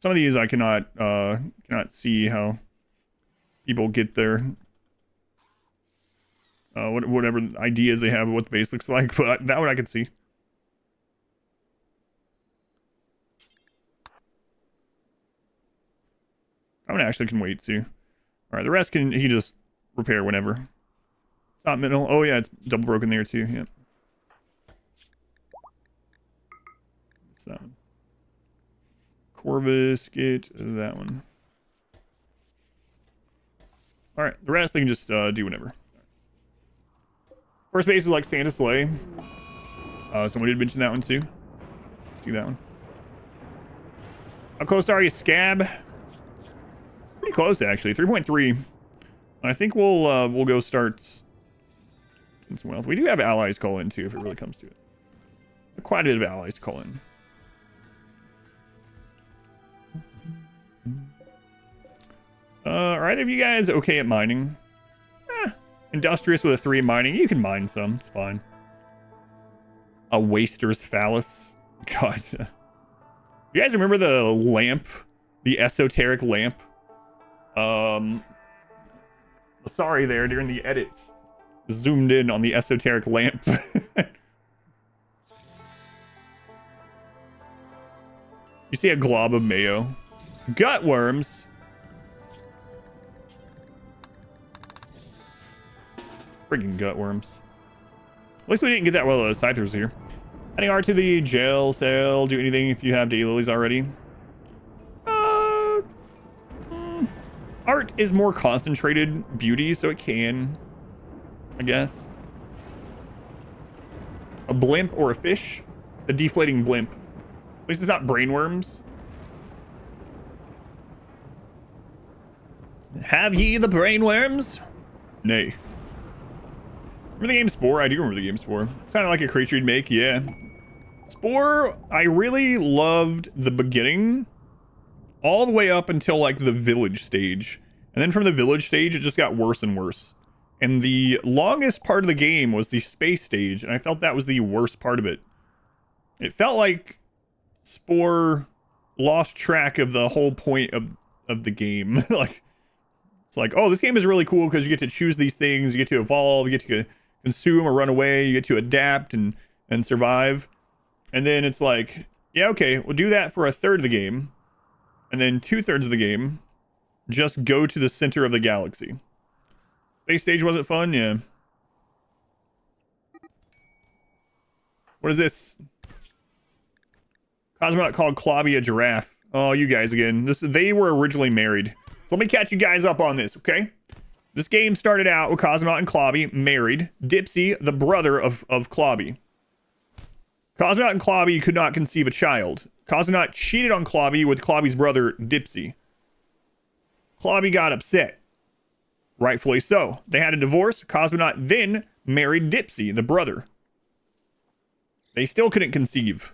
Some of these I cannot see how people get their whatever ideas they have of what the base looks like, but that one I can see. That one actually can wait too. All right, the rest he just repair whenever. Top middle. Oh yeah, it's double broken there too. Yep. What's that one? Corvus, get that one. All right, the rest they can just do whenever. First base is like Santa Sleigh. Somebody did mention that one too. See that one. How close are you, Scab? Pretty close actually, 3.3. I think we'll go start some wealth. We do have allies call in too if it really comes to it. Quite a bit of allies to call in. Are either of you guys okay at mining? Industrious with a 3 in mining. You can mine some. It's fine. A Wasters phallus. God. You guys remember the lamp? The esoteric lamp? Sorry there during the edits. Zoomed in on the esoteric lamp. You see a glob of mayo. Gut worms. Freaking gut worms. At least we didn't get that while the Scythers here. Adding art to the jail cell. Do anything if you have daylilies already. Art is more concentrated beauty, so it can, I guess. A blimp or a fish? A deflating blimp. At least it's not brainworms. Have ye the brainworms? Nay. Remember the game Spore? I do remember the game Spore. Sounded like a creature you'd make, yeah. Spore, I really loved the beginning. All the way up until like the village stage. And then from the village stage, it just got worse and worse. And the longest part of the game was the space stage. And I felt that was the worst part of it. It felt like Spore lost track of the whole point of the game. Like, it's like, oh, this game is really cool because you get to choose these things. You get to evolve. You get to consume or run away. You get to adapt and survive. And then it's like, yeah, okay, we'll do that for a third of the game. And then 2/3 of the game, just go to the center of the galaxy. Space stage wasn't fun? Yeah. What is this? Cosmonaut called Klobby a giraffe. Oh, you guys again. They were originally married. So let me catch you guys up on this, okay? This game started out with Cosmonaut and Klobby married. Dipsy, the brother of Klobby. Cosmonaut and Klobby could not conceive a child. Cosmonaut cheated on Klobby with Klobby's brother, Dipsy. Klobby got upset. Rightfully so. They had a divorce. Cosmonaut then married Dipsy, the brother. They still couldn't conceive.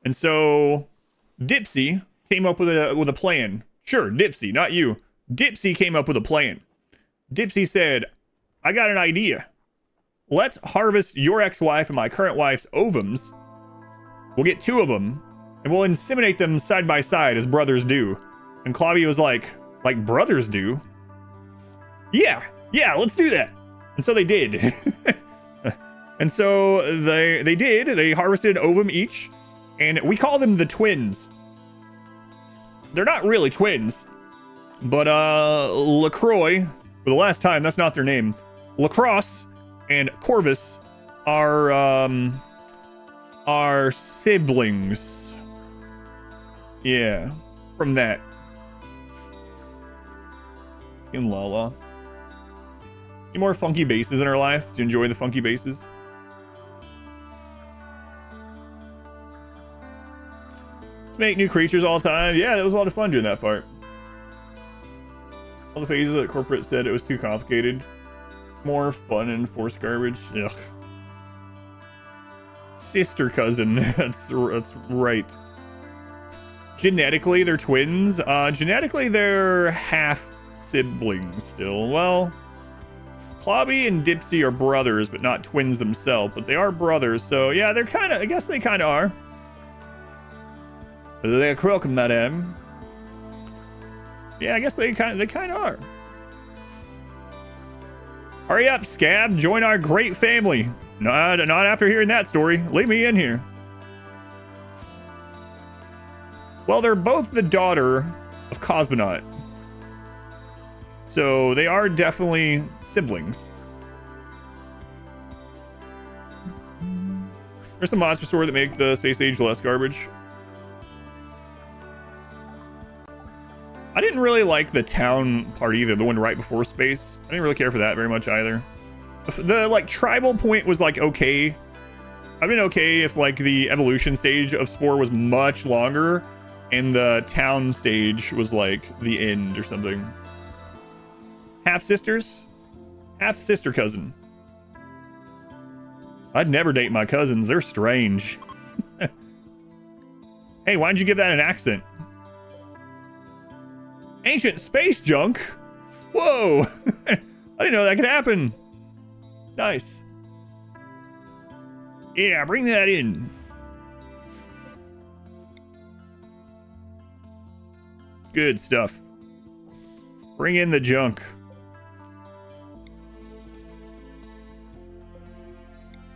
And so Dipsy came up with a plan. Sure, Dipsy, not you. Dipsy came up with a plan. Dipsy said, I got an idea. Let's harvest your ex-wife and my current wife's ovums. We'll get 2 of them, and we'll inseminate them side by side as brothers do. And Claudia was like brothers do? Yeah, let's do that. And so they did. And so they did. They harvested an ovum each, and we call them the twins. They're not really twins, but LaCroix, for the last time, that's not their name. Lacrosse and Corvus are siblings. Yeah, from that. In Lala. Any more funky bases in our life? Do you enjoy the funky bases? Let's make new creatures all the time. Yeah, that was a lot of fun doing that part. All the phases that corporate said it was too complicated. More fun and forced garbage. Ugh. Sister cousin. That's right. Genetically, they're twins. Genetically, they're half siblings still. Well, Clobby and Dipsy are brothers, but not twins themselves. But they are brothers, so yeah, they're kind of. I guess they kind of are. Le croque, madame. Yeah, I guess they kind of are. Hurry up, Scab! Join our great family. Not after hearing that story. Leave me in here. Well, they're both the daughter of Cosmonaut. So they are definitely siblings. There's some monster sword that make the space age less garbage. I didn't really like the town part either, the one right before space. I didn't really care for that very much either. The like tribal point was like okay. I've been okay if like the evolution stage of Spore was much longer and the town stage was like the end or something. Half sisters? Half sister cousin. I'd never date my cousins. They're strange. Hey, why'd you give that an accent? Ancient space junk? Whoa! I didn't know that could happen. Nice. Yeah, bring that in. Good stuff. Bring in the junk.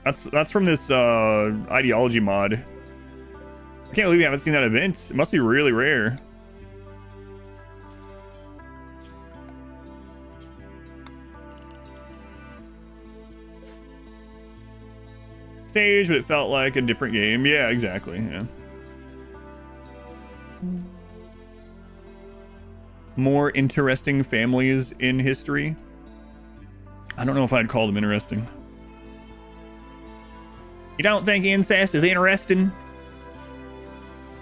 That's from this ideology mod. I can't believe we haven't seen that event. It must be really rare. Stage, but it felt like a different game. Yeah, exactly. Yeah. More interesting families in history. I don't know if I'd call them interesting. You don't think incest is interesting?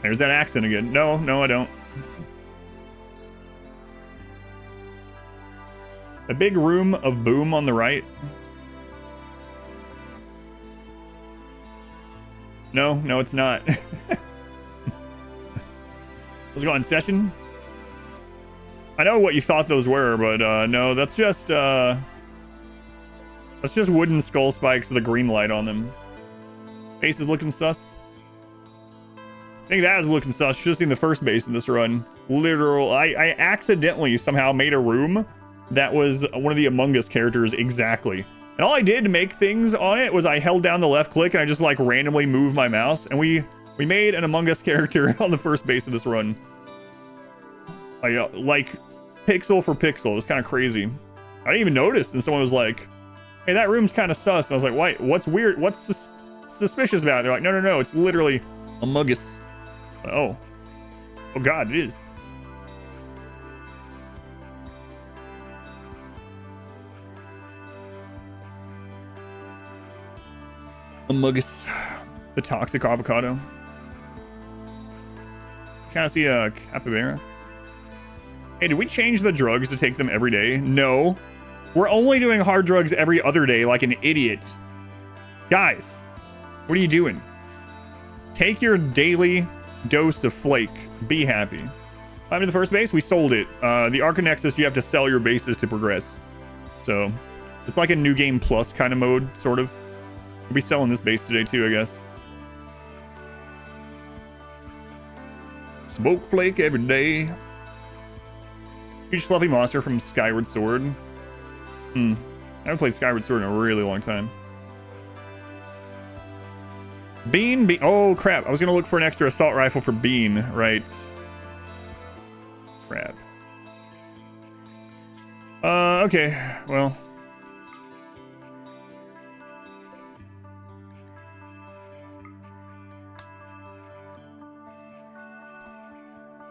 There's that accent again. No, I don't. A big room of boom on the right. No, it's not. Let's go on session. I know what you thought those were, but no, that's just wooden skull spikes with a green light on them. Base is looking sus. I think that is looking sus. Should have seen the first base in this run. Literal. I accidentally somehow made a room that was one of the Among Us characters exactly. And all I did to make things on it was I held down the left click and I just like randomly moved my mouse. And we made an Among Us character on the first base of this run. Like pixel for pixel. It was kind of crazy. I didn't even notice. And someone was like, hey, that room's kind of sus. And I was like, why? What's weird? What's suspicious about it? They're like, no. It's literally Among Us. Oh God, it is. Among Us, the toxic avocado. Kind of see a capybara. Hey, did we change the drugs to take them every day? No. We're only doing hard drugs every other day like an idiot. Guys, what are you doing? Take your daily dose of flake. Be happy. I'm to the first base. We sold it. The Archonexus, you have to sell your bases to progress. So it's like a new game plus kind of mode, sort of. We'll be selling this base today too, I guess. Smoke flake every day. Huge fluffy monster from Skyward Sword. I haven't played Skyward Sword in a really long time. Bean. Oh, crap. I was going to look for an extra assault rifle for Bean. Right. Crap. Okay. Well.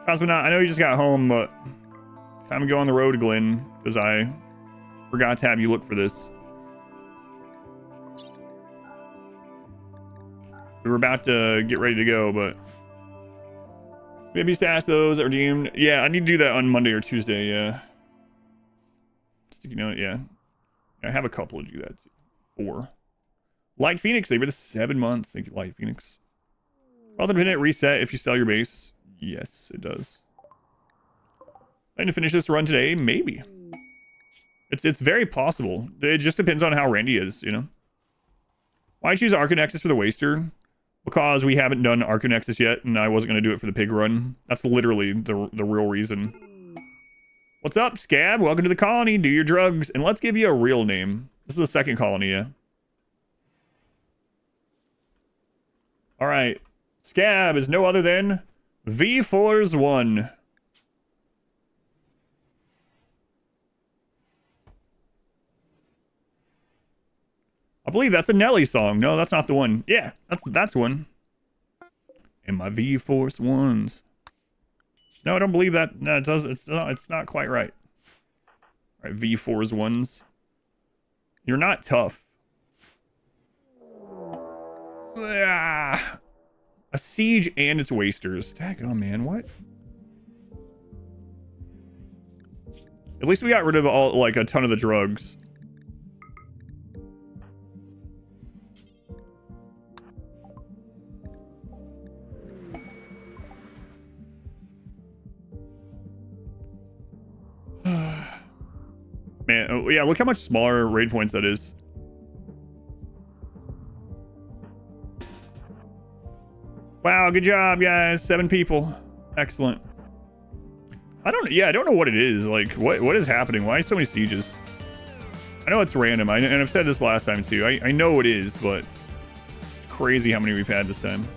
Cosmonaut, I know you just got home, but time to go on the road, Glenn, because I forgot to have you look for this. We were about to get ready to go, but maybe stash those are deemed. Yeah, I need to do that on Monday or Tuesday. Yeah. Sticky note. Yeah. I have a couple to do that. 4. Light Phoenix, they were the 7 months. Thank you, Light Phoenix. Minute reset if you sell your base. Yes, it does. Trying to finish this run today? Maybe. It's very possible. It just depends on how Randy is, you know. Why choose Archonexus for the Waster? Because we haven't done Archonexus yet, and I wasn't going to do it for the pig run. That's literally the real reason. What's up, Scab? Welcome to the colony. Do your drugs, and let's give you a real name. This is the second colony, yeah. All right. Scab is no other than V4's 1. I believe that's a Nelly song. No, that's not the one. Yeah, that's one. And my V-Force 1s. No, I don't believe that. No, it does. It's not quite right. All right, V-Force 1s. You're not tough. Ah, a siege and its wasters. Daggone, man, what? At least we got rid of all, like, a ton of the drugs. Man, oh, yeah, look how much smaller raid points that is. Wow, good job, guys. 7 people. Excellent. I don't know what it is. Like, what is happening? Why so many sieges? I know it's random, and I've said this last time too. I know it is, but it's crazy how many we've had this time.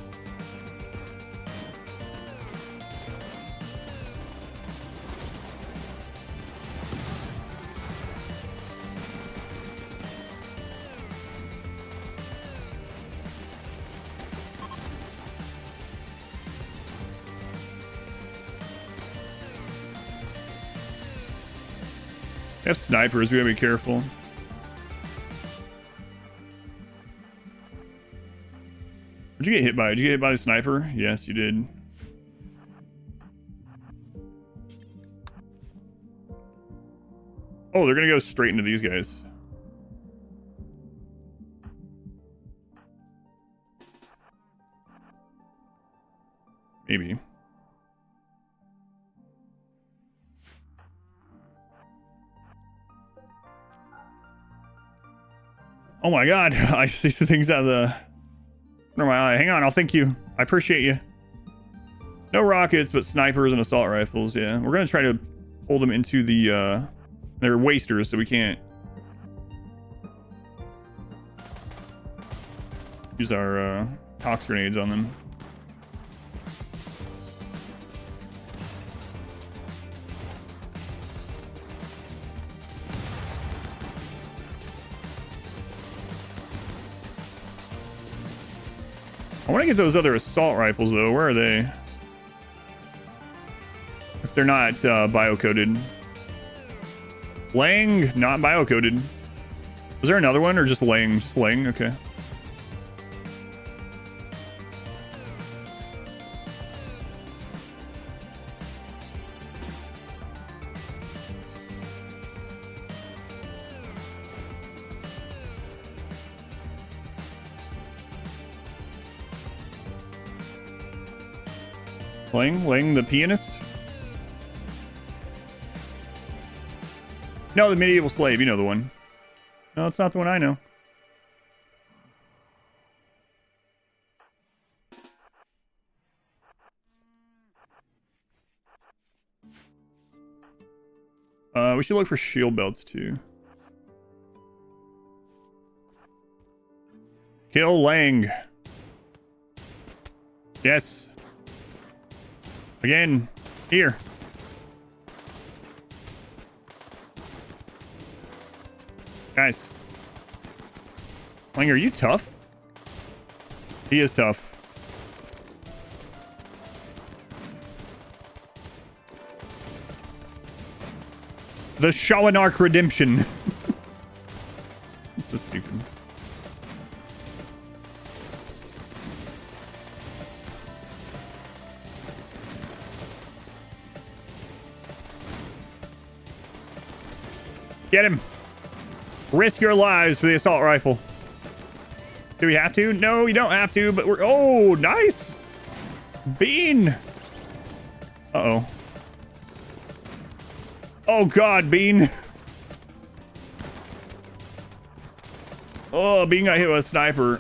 They have snipers, we gotta be careful. What'd you get hit by? Did you get hit by the sniper? Yes, you did. Oh, they're gonna go straight into these guys. Maybe. Oh my god, I see some things out of the corner of my eye. Hang on, I'll thank you. I appreciate you. No rockets, but snipers and assault rifles, yeah. We're gonna try to hold them into the, they're wasters, so we can't use our, tox grenades on them. I want to get those other assault rifles, though. Where are they? If they're not bio-coded. Lang, not bio-coded. Was there another one, or just Lang? Just Lang, okay. Lang the pianist. No, the medieval slave. You know the one. No, it's not the one I know. We should look for shield belts too. Kill Lang. Yes. Again. Here. Guys. Lang, are you tough? He is tough. The Shawanark Redemption. This is stupid. Get him. Risk your lives for the assault rifle. Do we have to? No, you don't have to, but we're... Oh, nice. Bean. Uh-oh. Oh, God, Bean. Oh, Bean got hit with a sniper.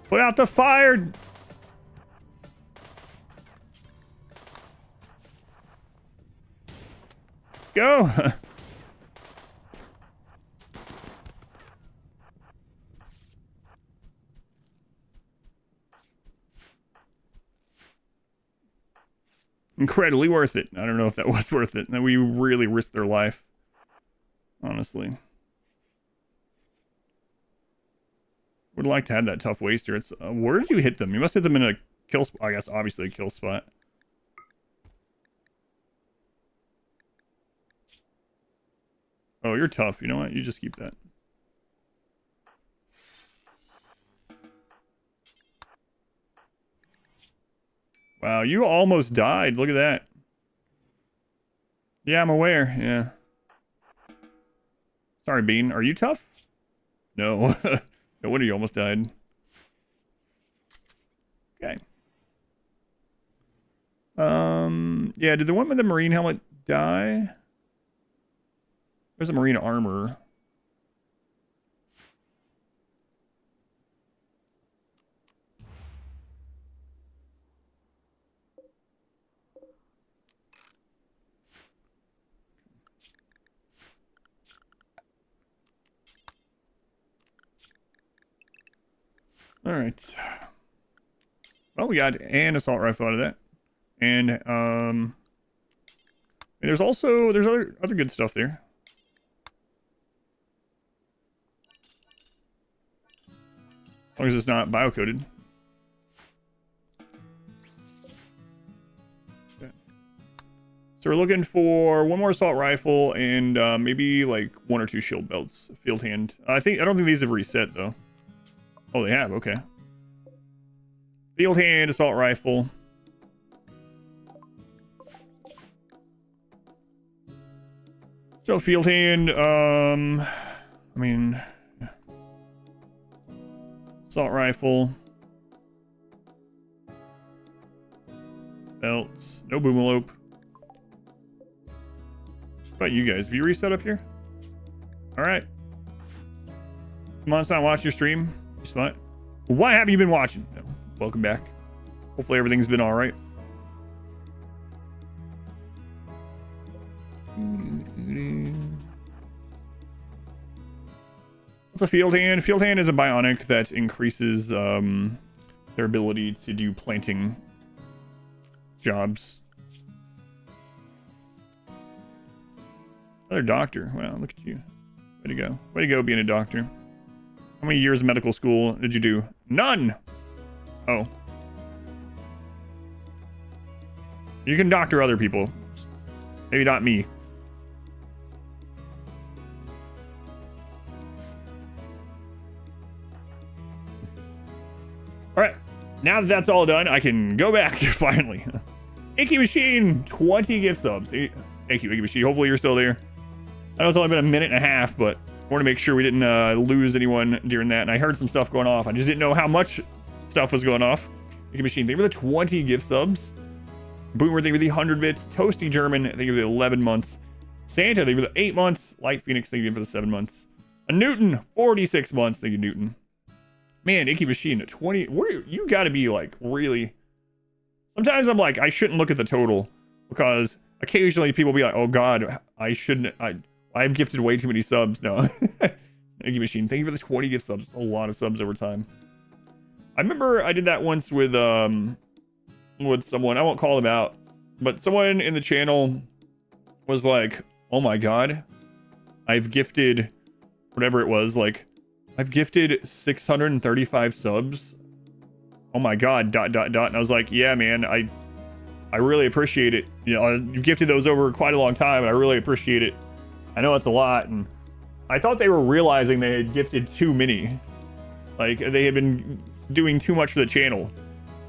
Put out the fire. Go. Incredibly worth it. I don't know if that was worth it. We really risked their life. Honestly. Would like to have that tough waster. It's where did you hit them? You must hit them in a kill spot. I guess obviously a kill spot. Oh, you're tough. You know what? You just keep that. Wow, you almost died. Look at that. Yeah, I'm aware. Yeah. Sorry, Bean. Are you tough? No. No wonder you almost died. Okay. Yeah, did the one with the marine helmet die? There's a marine armor. All right. Well, we got an assault rifle out of that, and there's other good stuff there. As long as it's not biocoded. Okay. So we're looking for one more assault rifle and maybe like 1 or 2 shield belts, field hand. I don't think these have reset though. Oh, they have. Okay. Field hand, assault rifle. So field hand, I mean, assault rifle. Belts. No boomalope. What about you guys? Have you reset up here? Alright. Come on, it's not watch your stream. What? Why haven't you been watching? No. Welcome back. Hopefully everything's been all right. What's a field hand? Field hand is a bionic that increases their ability to do planting jobs. Another doctor. Wow, look at you. Way to go. Way to go being a doctor. How many years of medical school did you do? None! Oh. You can doctor other people. Maybe not me. Alright. Now that that's all done, I can go back, finally. Icky Machine, 20 gift subs. Thank you, Icky Machine. Hopefully you're still there. I know it's only been a minute and a half, but I want to make sure we didn't lose anyone during that. And I heard some stuff going off. I just didn't know how much stuff was going off. Icky Machine, thank you for the 20 gift subs. Boomer, thank you for the 100 bits. Toasty German, thank you for the 11 months. Santa, thank you for the 8 months. Light Phoenix, thank you for the 7 months. A Newton, 46 months. Thank you, Newton. Man, Icky Machine, 20. You gotta be like really. Sometimes I'm like, I shouldn't look at the total because occasionally people be like, oh God, I shouldn't. I've gifted way too many subs. No. Icky Machine, thank you for the 20 gift subs. A lot of subs over time. I remember I did that once with someone. I won't call them out, but someone in the channel was like, oh my God, I've gifted whatever it was, like I've gifted 635 subs. Oh my God, ... And I was like, yeah, man, I really appreciate it. You know, you've gifted those over quite a long time, and I really appreciate it. I know it's a lot, and I thought they were realizing they had gifted too many. Like, they had been doing too much for the channel.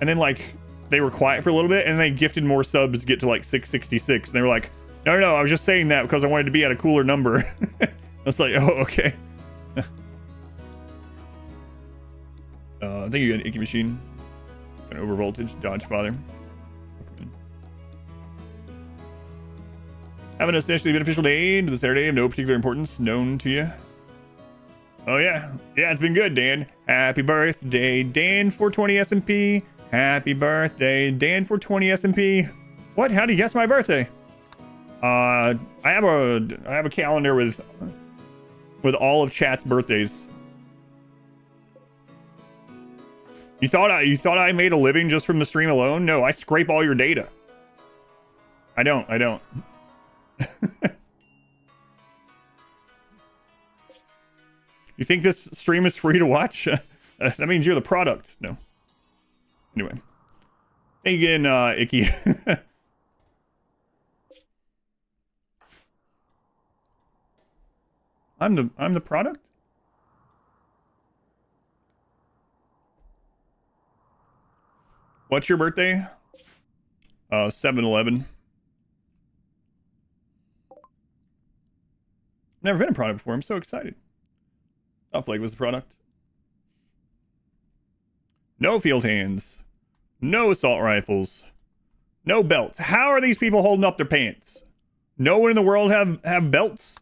And then, like, they were quiet for a little bit, and they gifted more subs to get to, like, 666. And they were like, no, I was just saying that because I wanted to be at a cooler number. I was like, oh, okay. Thank you, Icky Machine. An overvoltage, dodge father. Have an essentially beneficial day to the Saturday of no particular importance known to you. Oh yeah, it's been good, Dan. Happy birthday, Dan 420 SMP. Happy birthday, Dan 420 SMP. What? How do you guess my birthday? I have a calendar with all of chat's birthdays. You thought I made a living just from the stream alone? No, I scrape all your data. I don't. You think this stream is free to watch? That means you're the product. No. Anyway. Hey again, Icky. I'm the product? What's your birthday? 7/11. Never been a product before. I'm so excited. Flake was the product. No field hands. No assault rifles. No belts. How are these people holding up their pants? No one in the world have belts?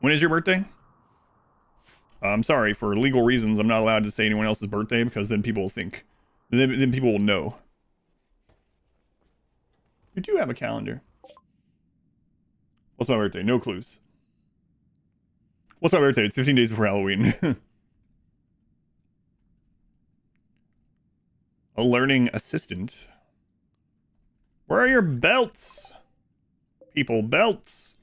When is your birthday? I'm sorry, for legal reasons, I'm not allowed to say anyone else's birthday because then people will think. Then people will know. You do have a calendar. What's my birthday? No clues. What's my birthday? It's 15 days before Halloween. A learning assistant. Where are your belts? People, belts.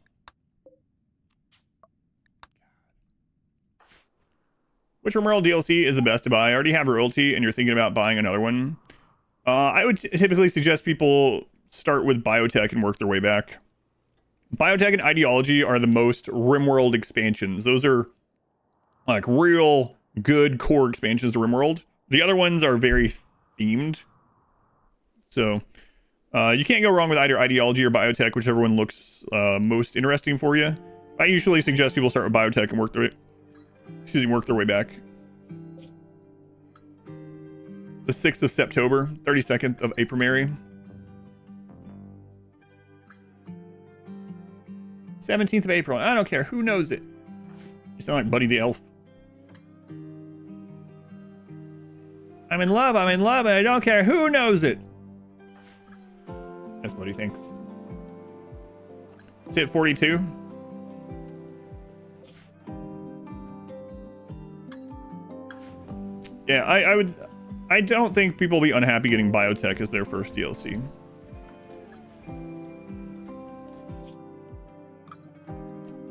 Which RimWorld DLC is the best to buy? I already have royalty and you're thinking about buying another one. I would typically suggest people start with Biotech and work their way back. Biotech and Ideology are the most RimWorld expansions. Those are like real good core expansions to RimWorld. The other ones are very themed. So you can't go wrong with either Ideology or Biotech, whichever one looks most interesting for you. I usually suggest people start with Biotech and work their way back. The 6th of September, 32nd of April. 17th of April. I don't care. Who knows it? You sound like Buddy the Elf. I'm in love, and I don't care. Who knows it? That's what he thinks. Is it 42? Yeah, I don't think people will be unhappy getting Biotech as their first DLC.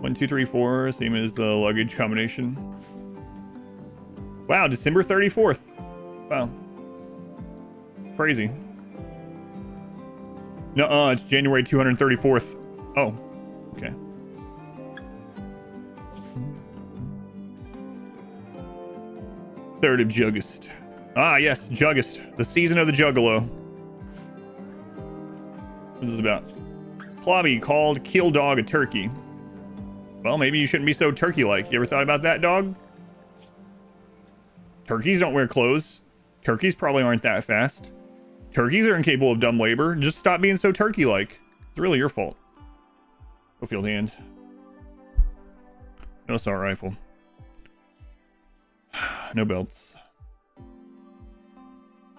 One, two, three, four, same as the luggage combination. Wow, December 34th. Wow. Crazy. No, it's January 234th. Oh, okay. Third of Juggist. Ah, yes, Juggist. The season of the Juggalo. What is this about? Clobby called Kill Dog a turkey. Well, maybe you shouldn't be so turkey-like. You ever thought about that, dog? Turkeys don't wear clothes. Turkeys probably aren't that fast. Turkeys are incapable of dumb labor. Just stop being so turkey-like. It's really your fault. Go field hand. No assault rifle. No belts.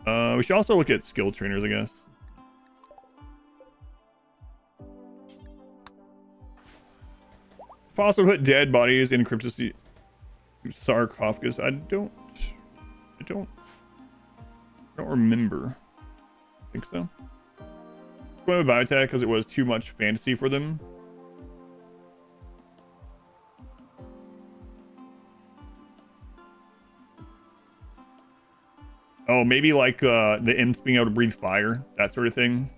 We should also look at skill trainers, I guess. Also put dead bodies in cryptocity sarcophagus. I don't remember. I think so. I went with Biotech because it was too much fantasy for them. Oh, maybe like the imps being able to breathe fire, that sort of thing.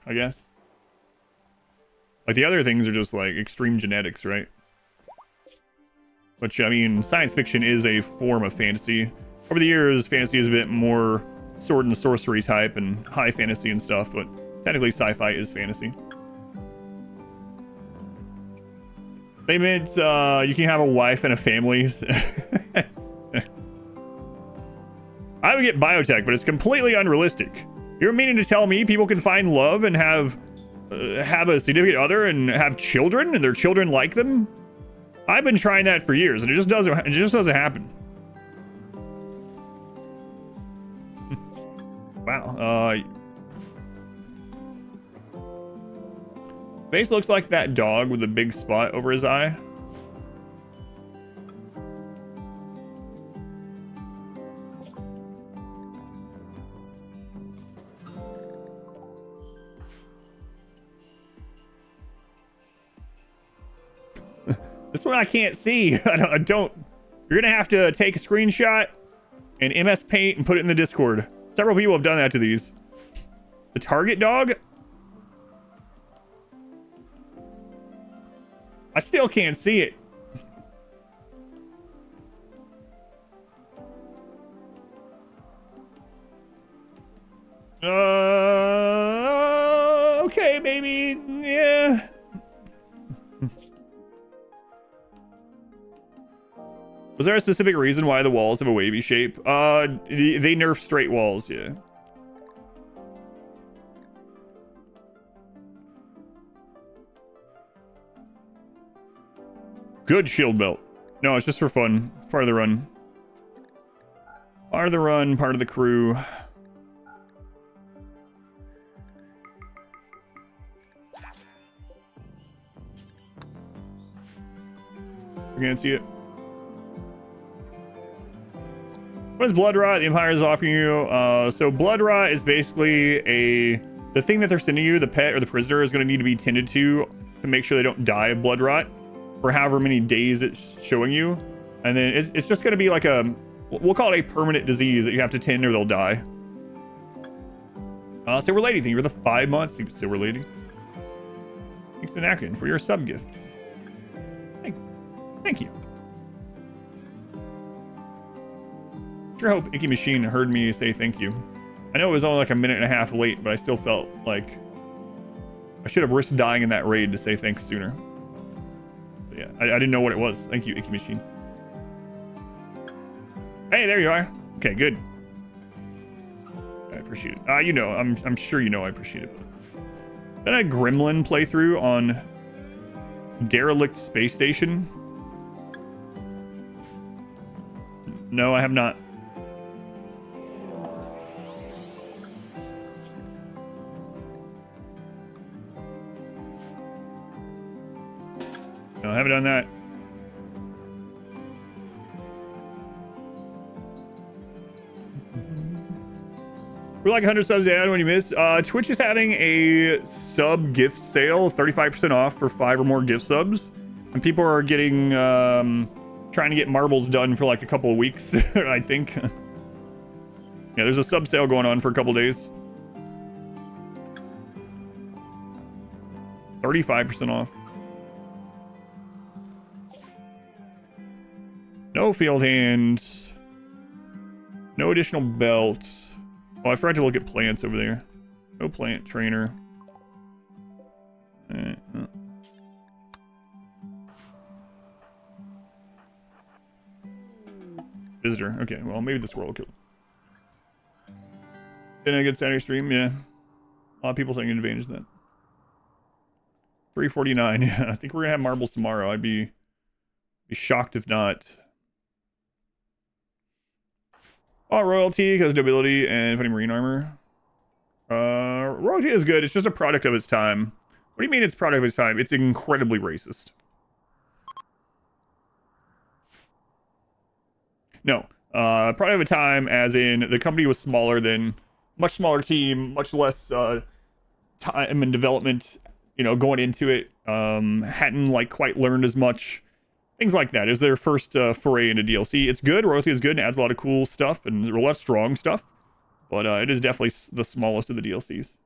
I guess. Like the other things are just like extreme genetics, right? Which, I mean, science fiction is a form of fantasy. Over the years, fantasy is a bit more sword and sorcery type and high fantasy and stuff, but technically sci-fi is fantasy. They meant you can have a wife and a family. I would get Biotech, but it's completely unrealistic. You're meaning to tell me people can find love and have a significant other and have children and their children like them? I've been trying that for years and it just doesn't happen. Wow. Face looks like that dog with a big spot over his eye. This one I can't see. I don't. You're gonna have to take a screenshot and MS Paint and put it in the Discord. Several people have done that to these. The target dog? I still can't see it. Okay, maybe. Yeah. Was there a specific reason why the walls have a wavy shape? They nerf straight walls, yeah. Good shield belt. No, it's just for fun. Part of the run. Part of the run, part of the crew. I can't see it. What is blood rot? The Empire is offering you. So blood rot is basically the thing that they're sending you, the pet or the prisoner, is going to need to be tended to make sure they don't die of blood rot for however many days it's showing you. And then it's just going to be like we'll call it a permanent disease that you have to tend or they'll die. Silver Lady, thank you for the 5 months, Silver Lady. Thanks to Nakin for your sub gift. Thank you. Sure hope Icky Machine heard me say thank you. I know it was only like a minute and a half late, but I still felt like I should have risked dying in that raid to say thanks sooner. But yeah, I didn't know what it was. Thank you, Icky Machine. Hey, there you are. Okay, good. I appreciate it. You know, I'm sure you know I appreciate it. Then a Gremlin playthrough on Derelict Space Station. No, I have not. No, I haven't done that. We're like 100 subs to add when you miss. Twitch is having a sub gift sale, 35% off for 5 or more gift subs. And people are getting, trying to get marbles done for like a couple of weeks, I think. Yeah, there's a sub sale going on for a couple days. 35% off. No field hands. No additional belts. Oh, I forgot to look at plants over there. No plant trainer. Fertilizer. Okay, well, maybe this world will kill. Been a good Saturday stream, yeah. A lot of people taking advantage of that. 349, yeah. I think we're gonna have marbles tomorrow. I'd be shocked if not. Oh, royalty because nobility and funny marine armor. Royalty is good. It's just a product of its time. What do you mean it's product of its time? It's incredibly racist. No, product of a time as in the company was smaller than, much smaller team, much less time and development, you know, going into it. Hadn't like quite learned as much. Things like that. It was their first foray into DLC. It's good. Royalty is good and adds a lot of cool stuff and less strong stuff. But it is definitely the smallest of the DLCs.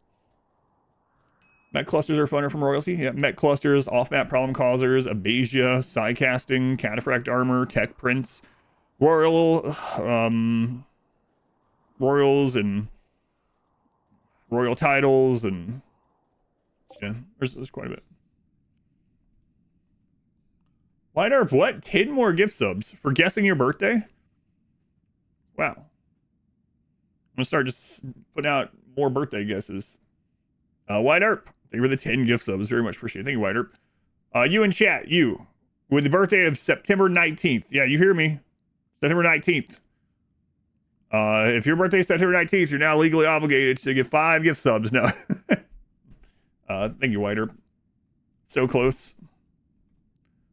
Met clusters are funner from Royalty. Yeah, Met clusters, off-map problem causers, Abasia, Psycasting, Cataphract armor, Tech prints, Royals and Royal titles, and yeah, there's quite a bit. Light Arp, what? 10 more gift subs for guessing your birthday? Wow. I'm gonna start just putting out more birthday guesses. White Arp, thank you for the 10 gift subs. Very much appreciate it. Thank you, White Arp. You in chat, you, with the birthday of September 19th. Yeah, you hear me. September 19th. If your birthday is September 19th, you're now legally obligated to get 5 gift subs. No. Thank you, White Arp. So close.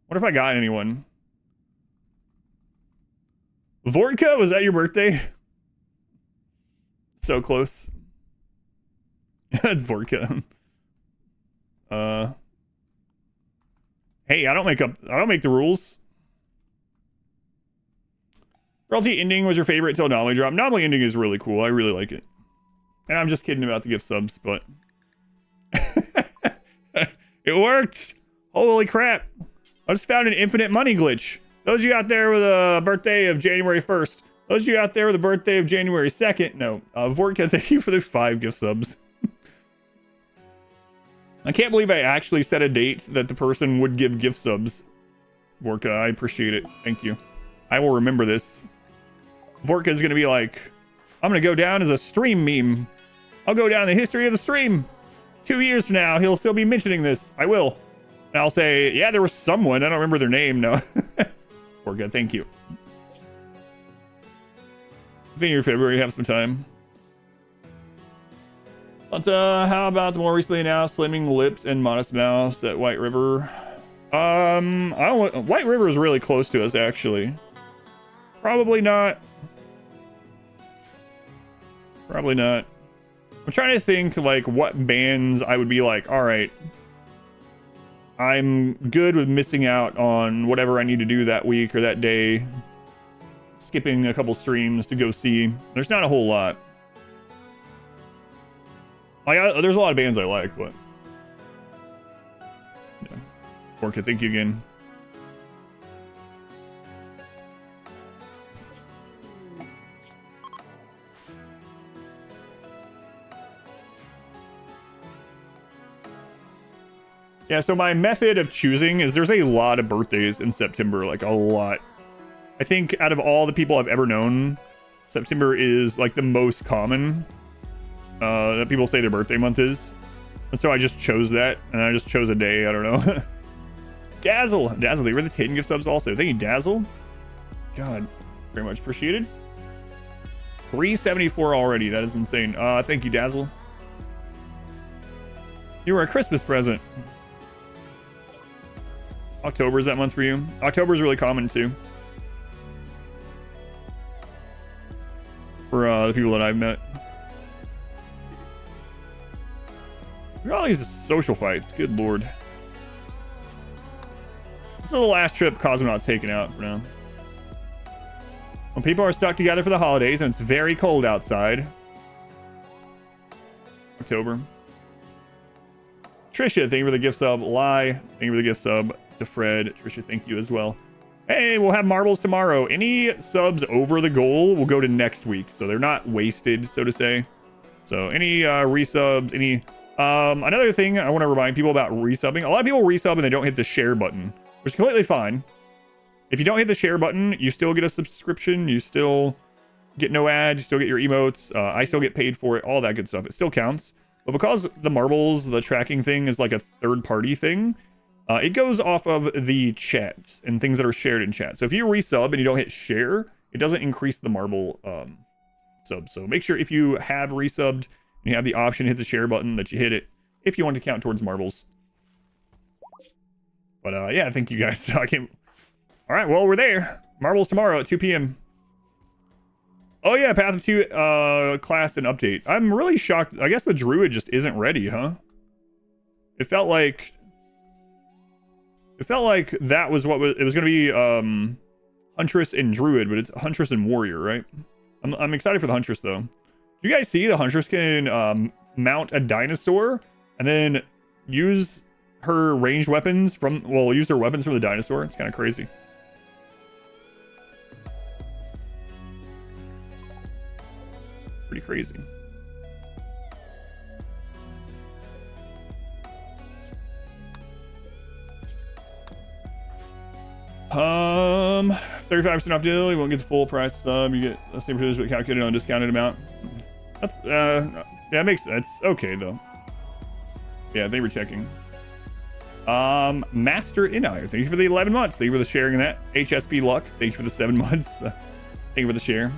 What if I got anyone? Vortka, was that your birthday? So close. That's Vortka. Hey, I don't make the rules. Royalty ending was your favorite till Anomaly drop. Anomaly ending is really cool. I really like it. And I'm just kidding about the gift subs, but it worked. Holy crap. I just found an infinite money glitch. Those of you out there with a birthday of January 1st. Those of you out there with a birthday of January 2nd. No. Vortka, thank you for the 5 gift subs. I can't believe I actually set a date that the person would give gift subs. Vortka, I appreciate it. Thank you. I will remember this. Vortka is going to be like, I'm going to go down as a stream meme. I'll go down in the history of the stream. 2 years from now, he'll still be mentioning this. I will. And I'll say, yeah, there was someone. I don't remember their name. No. Vortka, thank you. I think in February, have some time. But how about the more recently announced Flaming Lips and Modest Mouths at White River? I don't. White River is really close to us, actually. Probably not. Probably not. I'm trying to think like what bands I would be like, all right, I'm good with missing out on whatever I need to do that week or that day. Skipping a couple streams to go see. There's not a whole lot. There's a lot of bands I like, but yeah. Orca, thank you again. Yeah, so my method of choosing is there's a lot of birthdays in September, like a lot. I think out of all the people I've ever known, September is like the most common that people say their birthday month is. And so I just chose that, and I just chose a day, I don't know. Dazzle, they were the 10 gift subs also. Thank you, Dazzle. God, very much appreciated. 374 already, that is insane. Thank you, Dazzle. You were a Christmas present. October is that month for you? October is really common too. For the people that I've met. Look at all these social fights, good lord. This is the last trip Cosmonaut's taken out for now. When people are stuck together for the holidays and it's very cold outside. October. Trisha, thank you for the gift sub. Lie, thank you for the gift sub. To Fred, Trisha, thank you as well. Hey, we'll have marbles tomorrow. Any subs over the goal will go to next week, so they're not wasted, so to say. So any resubs, any another thing I want to remind people about resubbing. A lot of people resub and they don't hit the share button, which is completely fine. If you don't hit the share button, you still get a subscription. You still get no ads. You still get your emotes. I still get paid for it. All that good stuff. It still counts. But because the marbles, the tracking thing is like a third-party thing, it goes off of the chat and things that are shared in chat. So if you resub and you don't hit share, it doesn't increase the marble sub. So make sure if you have resubbed and you have the option to hit the share button that you hit it if you want to count towards marbles. But yeah, thank you guys. I can't... All right, well, we're there. Marbles tomorrow at 2 p.m. Oh yeah, Path of 2 class and update. I'm really shocked. I guess the druid just isn't ready, huh? It felt like that was what it was going to be Huntress and Druid, but it's Huntress and Warrior, right? I'm excited for the Huntress though. Do you guys see the Huntress can mount a dinosaur and then use her ranged weapons use her weapons from the dinosaur? It's kind of crazy. Pretty crazy. Um, 35% off deal. You won't get the full price sub. You get the same percentage but calculated on a discounted amount. That's yeah, it makes sense. Okay though. Yeah, they were checking. Master Inire, thank you for the 11 months. Thank you for the sharing of that. HSP Luck, thank you for the 7 months. Thank you for the share.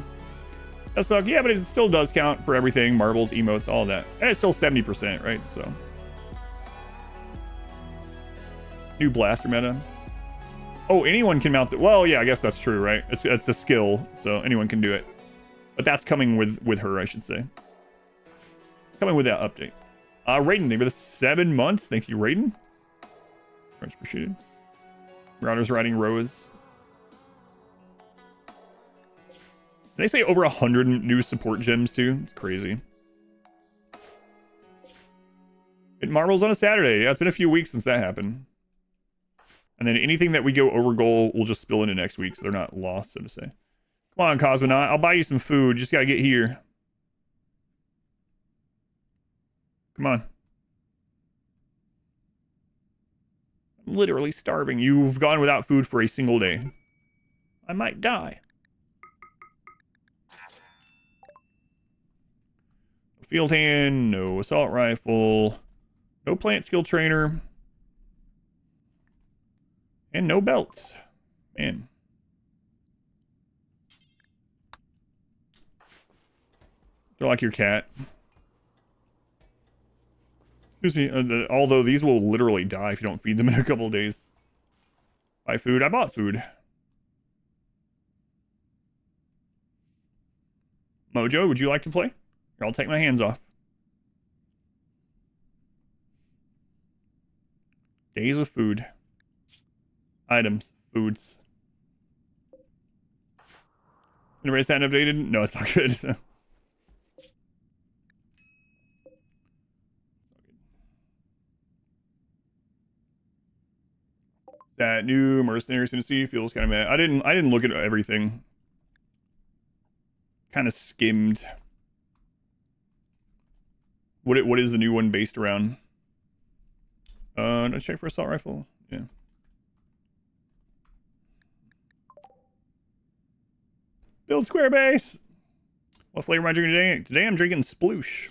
That sucks. Yeah, but it still does count for everything. Marbles, emotes, all that. And it's still 70%, right? So. New blaster meta. Oh, anyone can mount it. Well, yeah, I guess that's true, right? It's a skill, so anyone can do it. But that's coming with her, I should say. Coming with that update. Raiden, thank you for the 7 months. Thank you, Raiden. Much appreciated. Marauders riding Rose. Did they say over 100 new support gems too? It's crazy. It marbles on a Saturday. Yeah, it's been a few weeks since that happened. And then anything that we go over goal will just spill into next week, so they're not lost, so to say. Come on, Cosmonaut. I'll buy you some food. Just gotta get here. Come on. I'm literally starving. You've gone without food for a single day. I might die. Field hand, no assault rifle, no plant skill trainer, and no belts. Man. They're like your cat. Excuse me, although these will literally die if you don't feed them in a couple of days. Buy food. I bought food. Mojo, would you like to play? Here, I'll take my hands off. Days of food. Items. Foods. Anybody stand updated? No, it's not good. That new Mercenary Synesthesia feels kind of mad. I didn't look at everything. Kind of skimmed. What is the new one based around? Let's check for assault rifle. Yeah. Build square base. What flavor am I drinking today? Today I'm drinking Sploosh.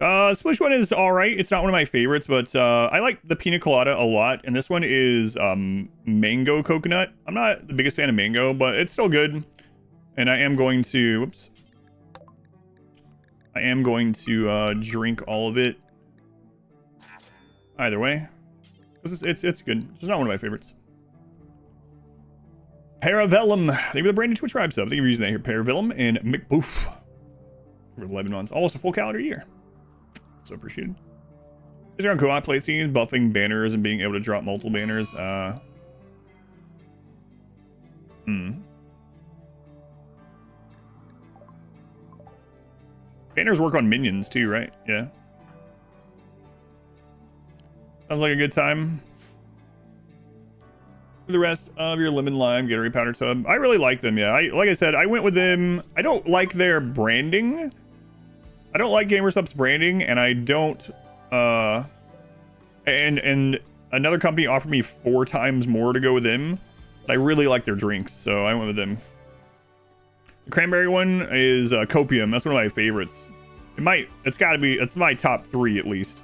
Sploosh one is all right. It's not one of my favorites, but I like the pina colada a lot. And this one is mango coconut. I'm not the biggest fan of mango, but it's still good. And I am going to, whoops. I am going to drink all of it. Either way, it's good. It's not one of my favorites. Paravellum, thank you for the brand new Twitch Tribe sub. Thank you for using that here. Paravellum and McBoof for 11 months, almost a full calendar year. So appreciated. These are on co-op play scenes, buffing banners and being able to drop multiple banners. Banners work on minions too, right? Yeah. Sounds like a good time. For the rest of your lemon lime Gatorade powder tub, I really like them. Yeah, like I said, I went with them. I don't like their branding. I don't like GamerSup's branding, and I don't. And another company offered me 4 times more to go with them, I really like their drinks, so I went with them. The cranberry one is Copium. That's one of my favorites. It's got to be, it's my top 3 at least.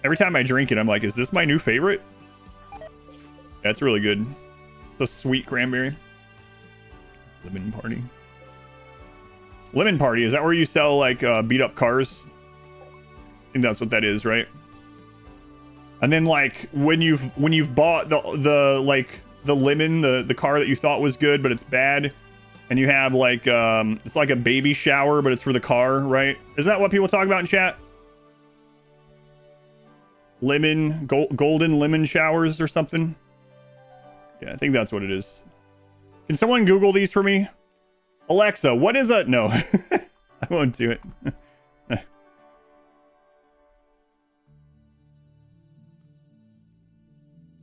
Every time I drink it, I'm like, is this my new favorite? Yeah, it's really good. It's a sweet cranberry. Lemon Party. Lemon Party, is that where you sell like beat up cars? I think that's what that is, right? And then like when you've bought the lemon, the car that you thought was good but it's bad, and you have like it's like a baby shower but it's for the car, right? Is that what people talk about in chat? Lemon golden lemon showers or something? Yeah, I think that's what it is. Can someone Google these for me? Alexa, what is a... No, I won't do it.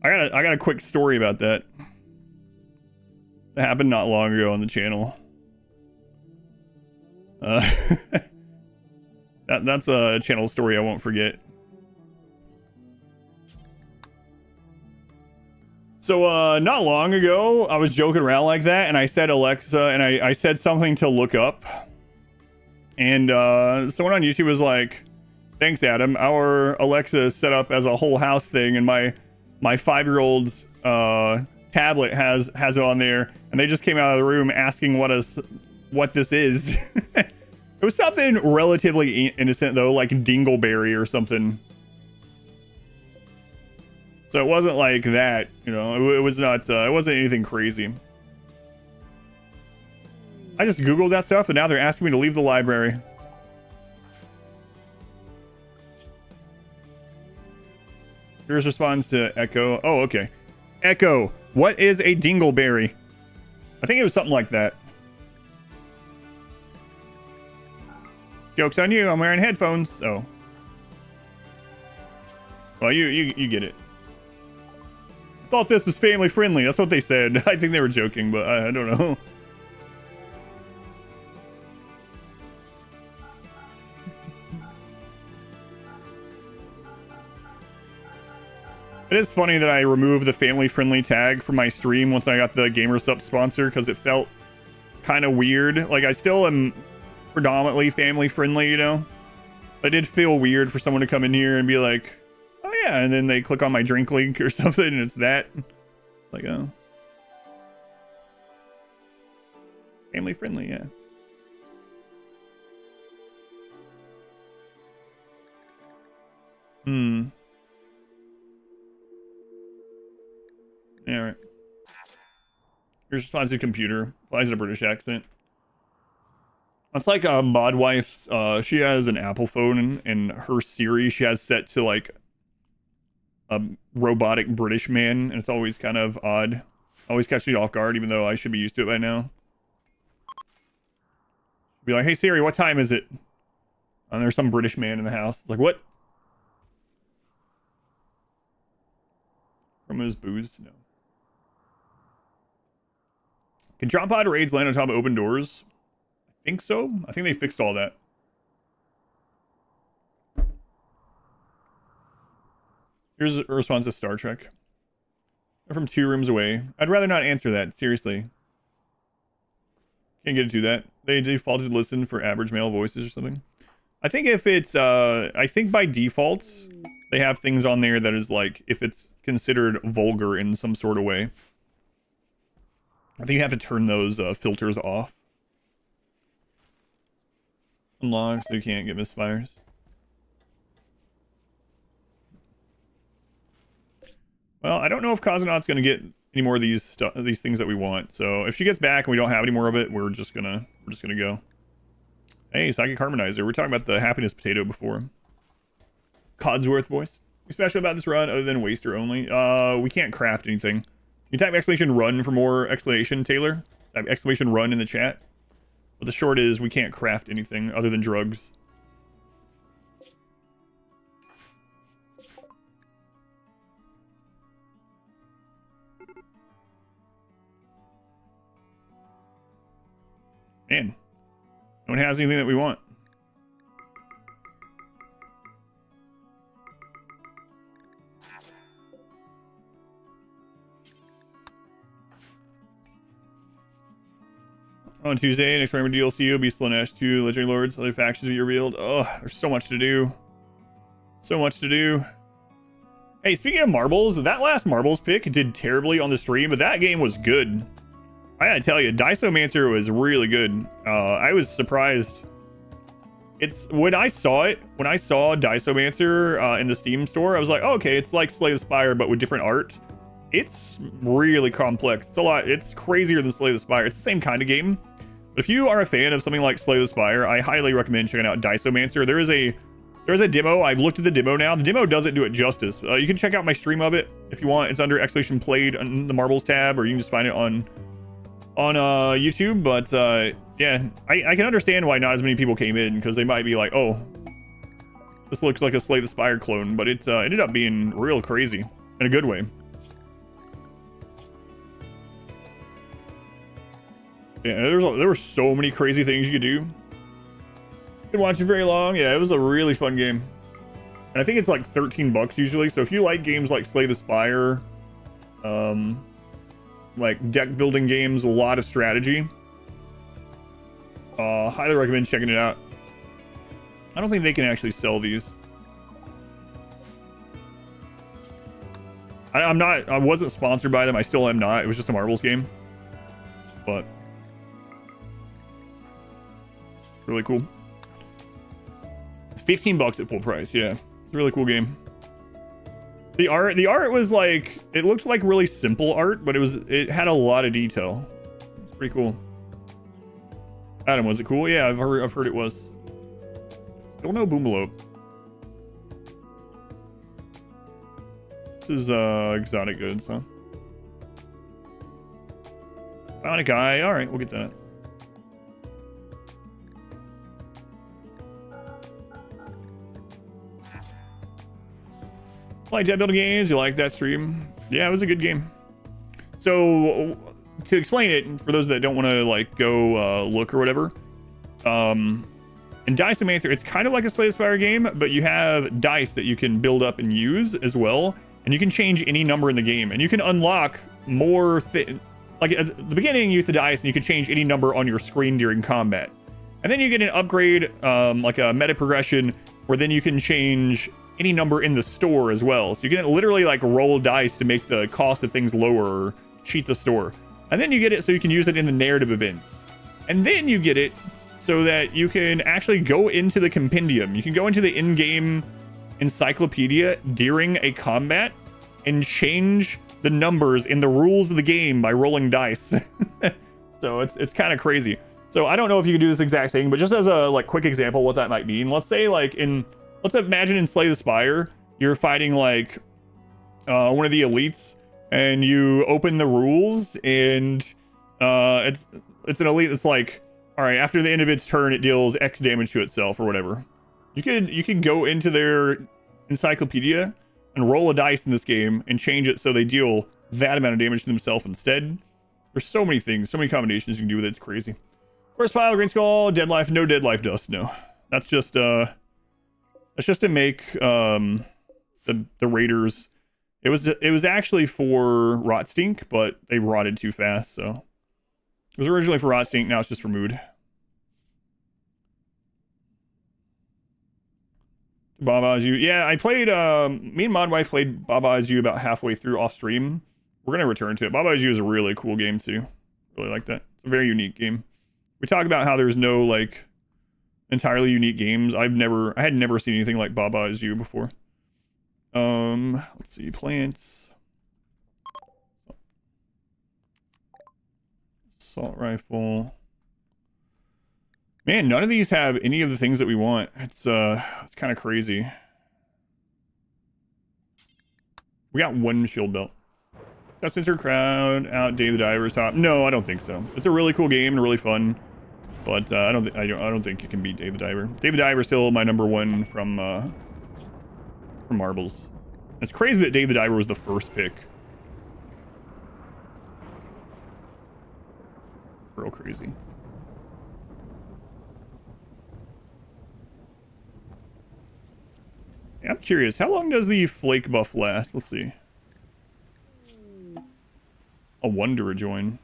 I got a quick story about that. That happened not long ago on the channel. That's a channel story I won't forget. So, not long ago, I was joking around like that, and I said Alexa, and I said something to look up. And someone on YouTube was like, thanks, Adam. Our Alexa is set up as a whole house thing, and my 5-year-old's tablet has it on there, and they just came out of the room asking what this is. It was something relatively innocent, though, like Dingleberry or something. So it wasn't like that, you know, it was not, it wasn't anything crazy. I just Googled that stuff and now they're asking me to leave the library. Here's response to Echo. Oh, okay. Echo, what is a Dingleberry? I think it was something like that. Joke's on you, I'm wearing headphones, so. Well, you get it. Thought this was family friendly. That's what they said. I think they were joking, but I don't know. It is funny that I removed the family friendly tag from my stream once I got the GamerSup sponsor, because it felt kind of weird. Like, I still am predominantly family friendly, you know? It did feel weird for someone to come in here and be like, oh yeah, and then they click on my drink link or something and it's that. Like, oh. Family friendly, yeah. Yeah, right. Here's response to computer. Applies in a British accent. It's like Mod Wife's, she has an Apple phone and her Siri she has set to like a robotic British man, and it's always kind of odd. Always catch me off guard, even though I should be used to it by now. Be like, hey Siri, what time is it? And there's some British man in the house. It's like, what? From his booze? No. Can drop pod raids land on top of open doors? I think so. I think they fixed all that. Here's a response to Star Trek. They're from 2 rooms away. I'd rather not answer that, seriously. Can't get to that. They defaulted to listen for average male voices or something. I think if it's, I think by default, they have things on there that is like, if it's considered vulgar in some sort of way. I think you have to turn those filters off. Unlock so you can't get misfires. Well, I don't know if Cosmonaut's going to get any more of these things that we want. So if she gets back and we don't have any more of it, we're just gonna go. Hey, Psychic Harmonizer. We're talking about the happiness potato before. Codsworth voice. Especially about this run, other than Waster only. We can't craft anything. You type exclamation run for more explanation, Taylor. Type exclamation run in the chat. But the short is we can't craft anything other than drugs. Man, no one has anything that we want. On Tuesday, next Permament DLC will be Slanesh 2, Legendary Lords, other factions will be revealed. Oh, there's so much to do. So much to do. Hey, speaking of marbles, that last marbles pick did terribly on the stream, but that game was good. I gotta tell you, Disomancer was really good. I was surprised. It's when I saw Disomancer in the Steam store, I was like, oh, okay, it's like Slay the Spire, but with different art. It's really complex. It's a lot. It's crazier than Slay the Spire. It's the same kind of game. But if you are a fan of something like Slay the Spire, I highly recommend checking out Disomancer. There's a demo. I've looked at the demo now. The demo doesn't do it justice. You can check out my stream of it if you want. It's under exclamation played on the marbles tab, or you can just find it on YouTube. But yeah, I can understand why not as many people came in, because they might be like, oh, this looks like a Slay the Spire clone, but it ended up being real crazy in a good way. Yeah, there were so many crazy things you could do. Didn't watch it very long. Yeah, it was a really fun game. And I think it's like $13 usually. So if you like games like Slay the Spire, like deck building games, a lot of strategy, highly recommend checking it out. I don't think they can actually sell these. I wasn't sponsored by them. I still am not. It was just a marbles game. But really cool. $15 at full price. Yeah, it's a really cool game. The art was like, it looked like really simple art, but it had a lot of detail. It's pretty cool. Adam, was it cool? Yeah, I've heard it was. Still no Boomalope. This is exotic goods, huh? Bionic Eye. All right, we'll get that. Like deck building games, you like that stream? Yeah, it was a good game. So to explain it for those that don't want to like go look or whatever, in Disomancer, it's kind of like a Slay the Spire game, but you have dice that you can build up and use as well, and you can change any number in the game, and you can unlock more like at the beginning you use the dice and you can change any number on your screen during combat, and then you get an upgrade, like a meta progression, where then you can change any number in the store as well. So you can literally like roll dice to make the cost of things lower or cheat the store. And then you get it so you can use it in the narrative events. And then you get it so that you can actually go into the compendium. You can go into the in-game encyclopedia during a combat and change the numbers in the rules of the game by rolling dice. So it's kind of crazy. So I don't know if you can do this exact thing, but just as a like quick example what that might mean, let's say like let's imagine in Slay the Spire, you're fighting like one of the elites, and you open the rules, and it's an elite that's like, all right, after the end of its turn, it deals X damage to itself or whatever. You can go into their encyclopedia and roll a dice in this game and change it so they deal that amount of damage to themselves instead. There's so many things, so many combinations you can do with it. It's crazy. First pile, Green Skull, Dead Life, no Dead Life dust. No, that's just to make the raiders. It was actually for Rot Stink, but they rotted too fast, so it was originally for Rot Stink. Now it's just for mood. Baba Is You. Yeah, I played me and Modwife played Baba Is You about halfway through off stream. We're gonna return to it. Baba Is You is a really cool game too. Really like that. It's a very unique game. We talk about how there's no like entirely unique games. I had never seen anything like Baba Is You before. Let's see, plants. Assault rifle. Man, none of these have any of the things that we want. It's kind of crazy. We got one shield belt. Spencer crowd out. Dave the Diver's top. No, I don't think so. It's a really cool game and really fun, but I don't think you can beat Dave the Diver. Dave the Diver's still my number one from marbles. It's crazy that Dave the Diver was the first pick. Real crazy. Yeah, I'm curious, how long does the flake buff last? Let's see. A Wonder Rejoin.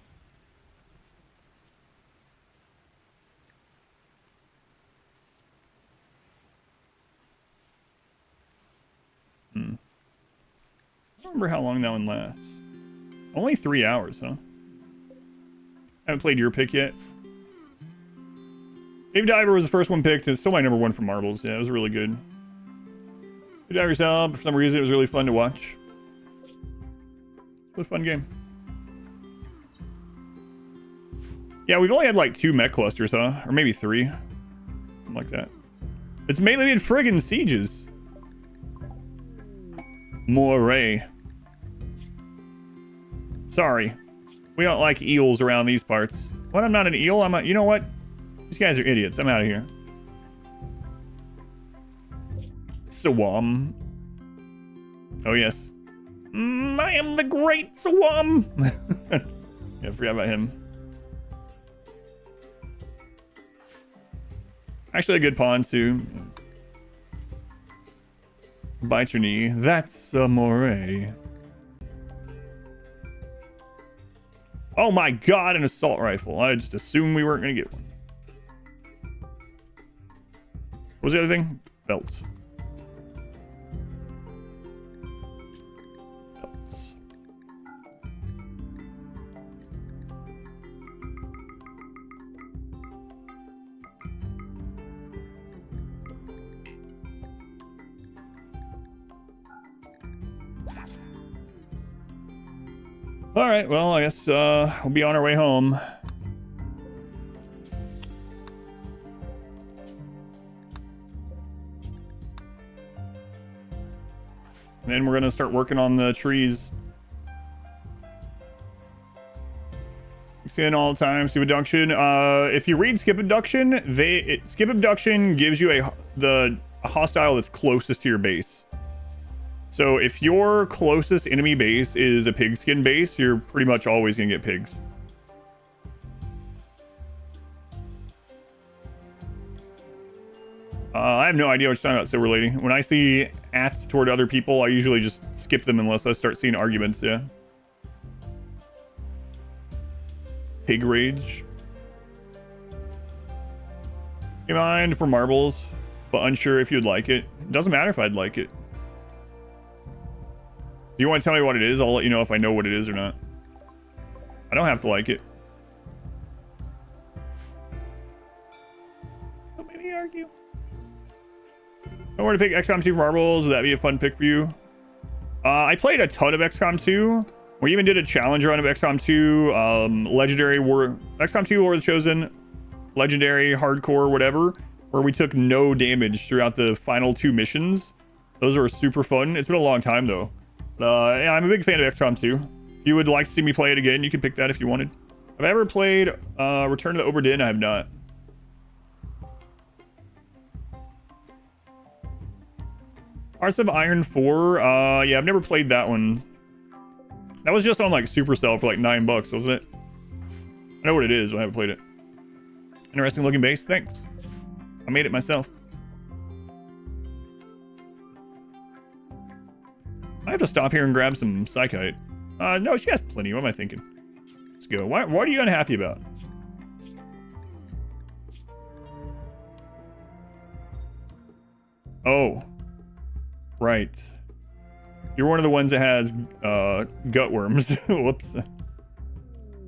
remember how long that one lasts. Only 3 hours, huh? Haven't played your pick yet. Cave Diver was the first one picked. It's still my number 1 for marbles. Yeah, it was really good. Cave Diver's out, but for some reason it was really fun to watch. It was a fun game. Yeah, we've only had like 2 mech clusters, huh? Or maybe 3. Something like that. It's mainly been friggin' sieges. Moray. Sorry. We don't like eels around these parts. What? I'm not an eel? I'm a... You know what? These guys are idiots. I'm out of here. Sawam. Oh, yes. I am the great Sawam. Yeah, I forgot about him. Actually a good pawn, too. Bite your knee. That's a moray. Oh my god, an assault rifle. I just assumed we weren't going to get one. What was the other thing? Belts. Belts. All right, well, I guess we'll be on our way home. Then we're gonna start working on the trees. In all the time, skip abduction. If you read skip abduction, skip abduction gives you a hostile that's closest to your base. So if your closest enemy base is a pigskin base, you're pretty much always gonna get pigs. I have no idea what you're talking about, Silver Lady. When I see ats toward other people, I usually just skip them unless I start seeing arguments, yeah. Pig rage. In mind for marbles, but unsure if you'd like it. Doesn't matter if I'd like it. Do you want to tell me what it is? I'll let you know if I know what it is or not. I don't have to like it. Don't make me argue. Don't worry to pick XCOM 2 for marbles. Would that be a fun pick for you? I played a ton of XCOM 2. We even did a challenge run of XCOM 2, Legendary War, XCOM 2 War of the Chosen, Legendary, Hardcore, whatever, where we took no damage throughout the final 2 missions. Those were super fun. It's been a long time though. Yeah, I'm a big fan of XCOM 2. If you would like to see me play it again, you can pick that if you wanted. Have I ever played Return to the Obra Dinn? I have not. Hearts of Iron 4. Yeah, I've never played that one. That was just on like Supercell for like $9, wasn't it? I know what it is, but I haven't played it. Interesting looking base. Thanks. I made it myself. I have to stop here and grab some Psychite. No, she has plenty. What am I thinking? Let's go. What are you unhappy about? Oh. Right. You're one of the ones that has gut worms. Whoops.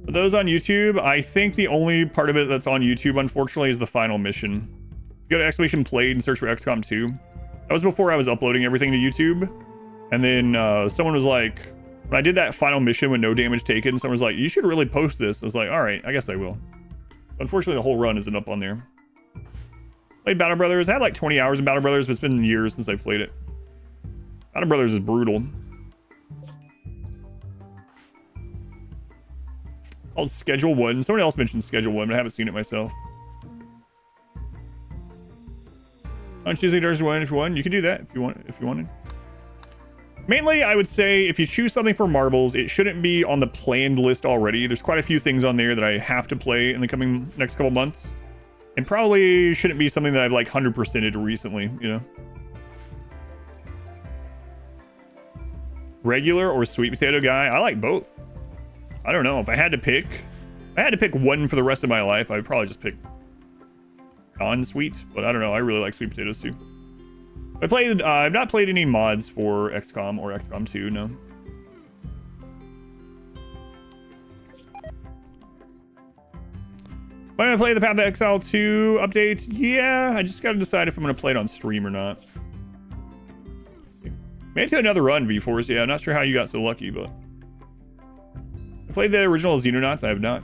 For those on YouTube, I think the only part of it that's on YouTube, unfortunately, is the final mission. Go to exclamation played and search for XCOM 2. That was before I was uploading everything to YouTube. And then someone was like, when I did that final mission with no damage taken, someone was like, you should really post this. I was like, all right, I guess I will. Unfortunately, the whole run isn't up on there. Played Battle Brothers. I had like 20 hours in Battle Brothers, but it's been years since I played it. Battle Brothers is brutal. Called Schedule 1. Someone else mentioned Schedule 1, but I haven't seen it myself. On Tuesday, Thursday, 1 if you want. You can do that if you wanted. Mainly, I would say if you choose something for marbles, it shouldn't be on the planned list already. There's quite a few things on there that I have to play in the next couple months. And probably shouldn't be something that I've like 100%ed recently, you know? Regular or sweet potato guy? I like both. I don't know. If I had to pick one for the rest of my life, I would probably just pick non-sweet. But I don't know. I really like sweet potatoes too. I've not played any mods for XCOM or XCOM 2, no. Am I gonna play the Path of Exile 2 update? Yeah, I just gotta decide if I'm gonna play it on stream or not. Made it to another run, V4s. Yeah, I'm not sure how you got so lucky, but I played the original Xenonypes. I have not.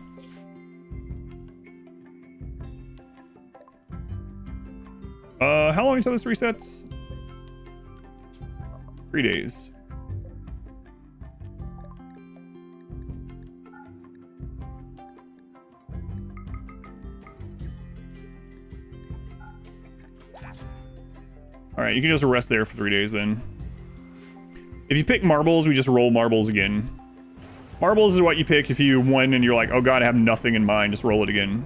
How long until this resets? 3 days. All right, you can just rest there for 3 days then. If you pick marbles, we just roll marbles again. Marbles is what you pick if you win and you're like, oh god, I have nothing in mind, just roll it again.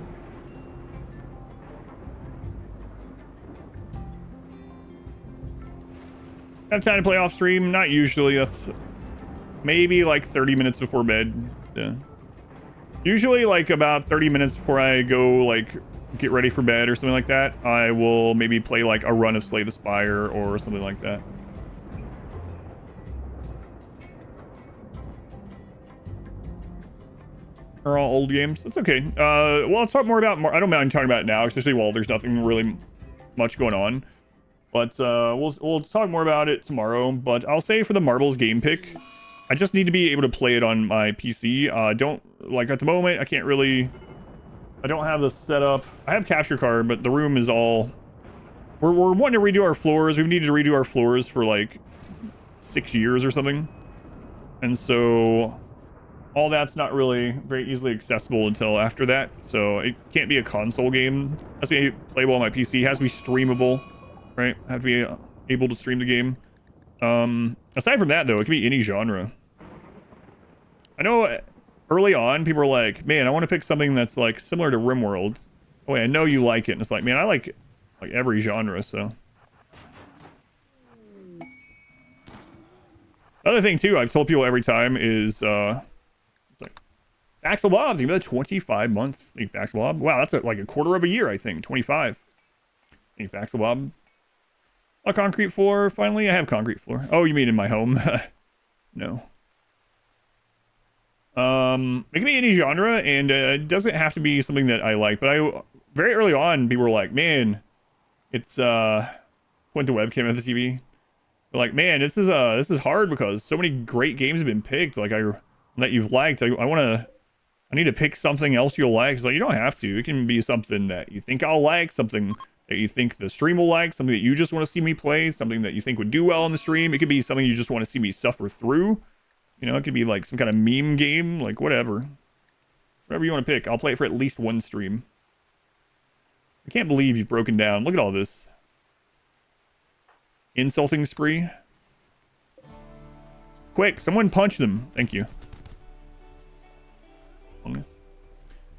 Have time to play off stream? Not usually. That's maybe like 30 minutes before bed. Yeah. Usually like about 30 minutes before I go like get ready for bed or something like that, I will maybe play like a run of Slay the Spire or something like that. Are all old games? That's okay. Well, let's talk more about I don't mind talking about it now, especially while there's nothing really much going on. But we'll talk more about it tomorrow. But I'll say for the marbles game pick, I just need to be able to play it on my PC. Don't like at the moment. I can't really. I don't have the setup. I have capture card, but the room is all. We're wanting to redo our floors. We've needed to redo our floors for like 6 years or something, and so all that's not really very easily accessible until after that. So it can't be a console game. It has to be playable on my PC. It has to be streamable. Right, have to be able to stream the game. Aside from that, though, it can be any genre. I know early on, people were like, man, I want to pick something that's like similar to RimWorld. Oh, wait, I know you like it. And it's like, man, I like every genre, so. Other thing, too, I've told people every time is, it's like, Axel Bob, think about 25 months. Think Axel Bob. Wow, that's like a quarter of a year, I think. 25. Think Axel Bob. A concrete floor, finally. I have concrete floor. Oh, you mean in my home? No. It can be any genre, and it doesn't have to be something that I like. But very early on, people were like, man, it's went to webcam at the TV. They're like, man, this is hard because so many great games have been picked. Like that you've liked. I need to pick something else you'll like. It's like, you don't have to. It can be something that you think I'll like, something that you think the stream will like, something that you just want to see me play, something that you think would do well on the stream. It could be something you just want to see me suffer through. You know, it could be like some kind of meme game, like whatever. Whatever you want to pick. I'll play it for at least one stream. I can't believe you've broken down. Look at all this. Insulting spree. Quick, someone punch them. Thank you.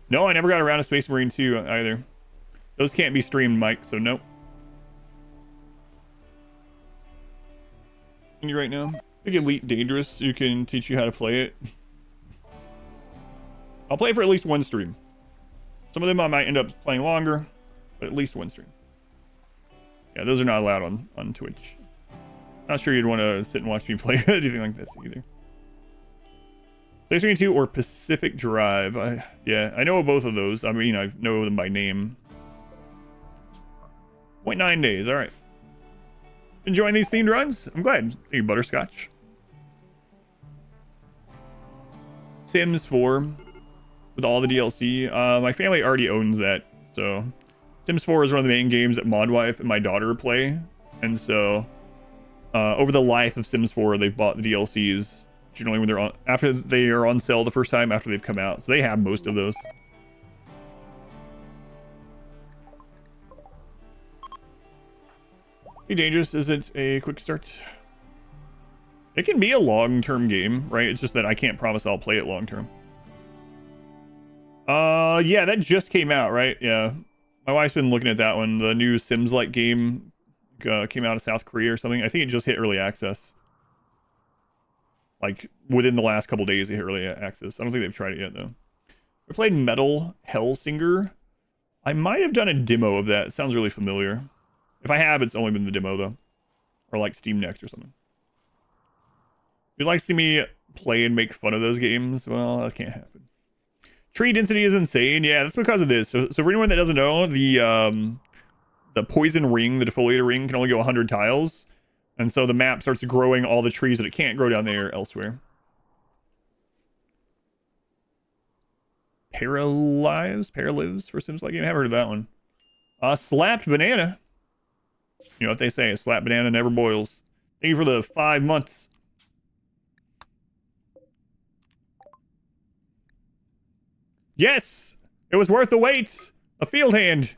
No, I never got around to Space Marine 2 either. Those can't be streamed, Mike, so nope. You right now? Pick Elite Dangerous, you can teach you how to play it. I'll play it for at least one stream. Some of them I might end up playing longer, but at least one stream. Yeah, those are not allowed on Twitch. Not sure you'd want to sit and watch me play anything like this either. Space Marine 2 or Pacific Drive. Yeah, I know both of those. I mean, I know them by name. 0.9 days, all right. Enjoying these themed runs? I'm glad. Thank you, Butterscotch. Sims 4 with all the DLC. My family already owns that, so Sims 4 is one of the main games that Modwife and my daughter play, and so over the life of Sims 4, they've bought the DLCs generally when they're on after they are on sale the first time after they've come out, so they have most of those. Dangerous isn't a quick start. It can be a long-term game, right? It's just that I can't promise I'll play it long-term. Yeah, that just came out, right? Yeah. My wife's been looking at that one. The new Sims-like game came out of South Korea or something. I think it just hit early access. Like, within the last couple days, it hit early access. I don't think they've tried it yet, though. I played Metal Hellsinger. I might have done a demo of that. It sounds really familiar. If I have, it's only been the demo, though. Or like Steam Next or something. If you'd like to see me play and make fun of those games, well, that can't happen. Tree density is insane. Yeah, that's because of this. So for anyone that doesn't know, the poison ring, the defoliator ring, can only go 100 tiles. And so the map starts growing all the trees that it can't grow down there elsewhere. Paralives for Sims like game. I haven't heard of that one. Slapped banana. You know what they say, a slapped banana never boils. Thank you for the 5 months. Yes! It was worth the wait! A field hand!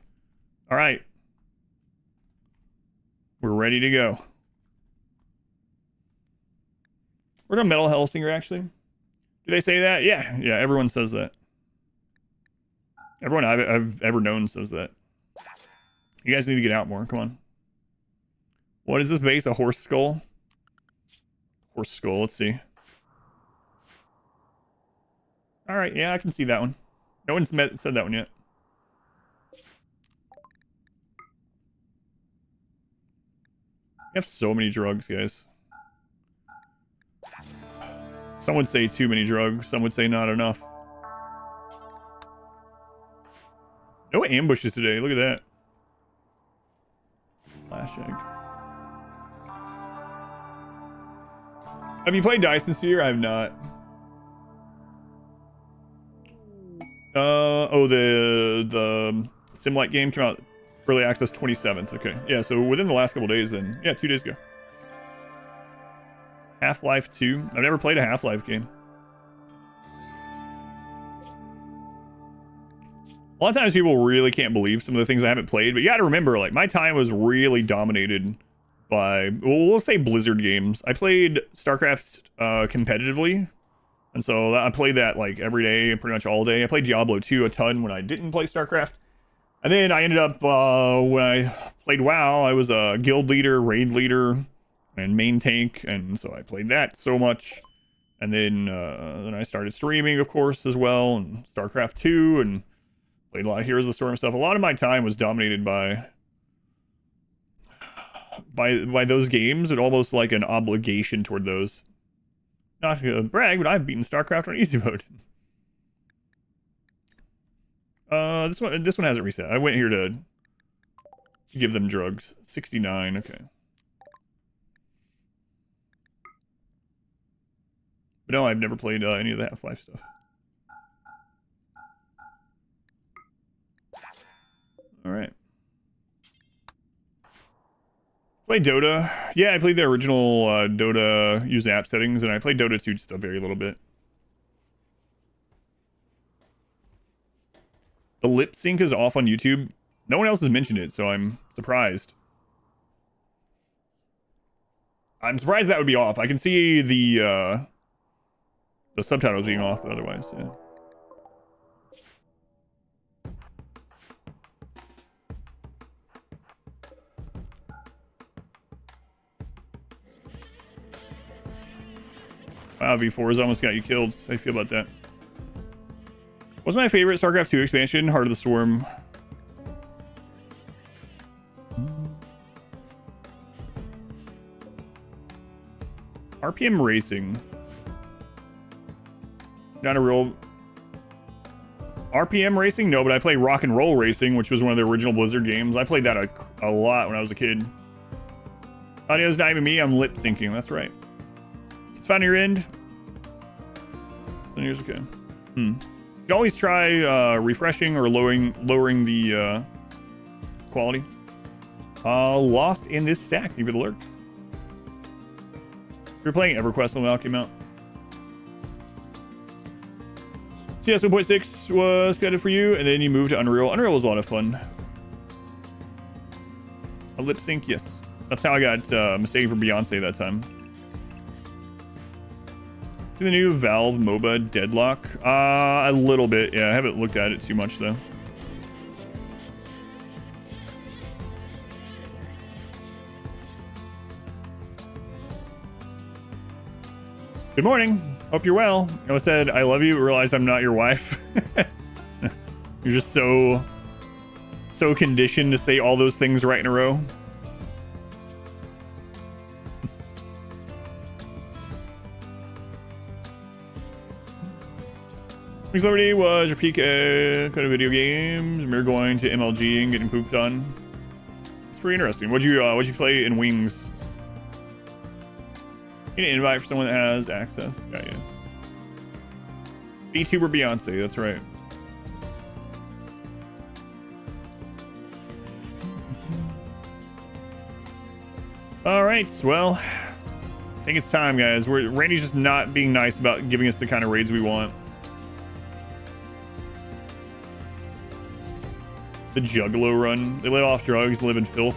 Alright. We're ready to go. We're a Metal Hellsinger, actually. Do they say that? Yeah, everyone says that. Everyone I've ever known says that. You guys need to get out more, come on. What is this base? A horse skull? Horse skull, let's see. Alright, yeah, I can see that one. No one's said that one yet. We have so many drugs, guys. Some would say too many drugs, some would say not enough. No ambushes today, look at that. Flash egg. Have you played Dyson Sphere? I have not. The Simlight game came out early access 27th. Okay, yeah, so within the last couple days then. Yeah, 2 days ago. Half-Life 2. I've never played a Half-Life game. A lot of times people really can't believe some of the things I haven't played, but you gotta remember, like, my time was really dominated by, well, we'll say Blizzard games. I played StarCraft competitively, and so I played that like every day, pretty much all day. I played Diablo 2 a ton when I didn't play StarCraft. And then I ended up, when I played WoW, I was a guild leader, raid leader, and main tank, and so I played that so much. And then I started streaming, of course, as well, and StarCraft 2, and played a lot of Heroes of the Storm stuff. A lot of my time was dominated by those games, and almost like an obligation toward those. Not to brag, but I've beaten StarCraft on easy mode. This one hasn't reset. I went here to give them drugs. 69, okay. But no, I've never played any of the Half-Life stuff. Alright. Played Dota. Yeah, I played the original Dota used app settings, and I played Dota 2 just a very little bit. The lip sync is off on YouTube. No one else has mentioned it, so I'm surprised. I'm surprised that would be off. I can see the subtitles being off, but otherwise, yeah. Wow, V4's almost got you killed. How do you feel about that? What's my favorite StarCraft 2 expansion? Heart of the Swarm. RPM Racing. Not a real... RPM Racing? No, but I play Rock and Roll Racing, which was one of the original Blizzard games. I played that a lot when I was a kid. Audio's not even me, I'm lip syncing, that's right. It's found your end. Then here's okay. You can always try refreshing or lowering the quality. Lost in this stack. Thank you for the lurk. If you're playing EverQuest when it came out. CS 1.6 was good for you, and then you moved to Unreal. Unreal was a lot of fun. A lip sync, yes. That's how I got Mistaken for Beyonce that time. See the new Valve MOBA Deadlock? A little bit, yeah. I haven't looked at it too much, though. Good morning. Hope you're well. I said, I love you, but realized I'm not your wife. You're just so conditioned to say all those things right in a row. Wings Liberty was your peak kind of video games. We're going to MLG and getting pooped on. It's pretty interesting. What'd you play in Wings? Get an invite for someone that has access. Got you. VTuber Beyonce, that's right. All right, well, I think it's time, guys. Randy's just not being nice about giving us the kind of raids we want. The Juggalo run. They live off drugs, live in filth.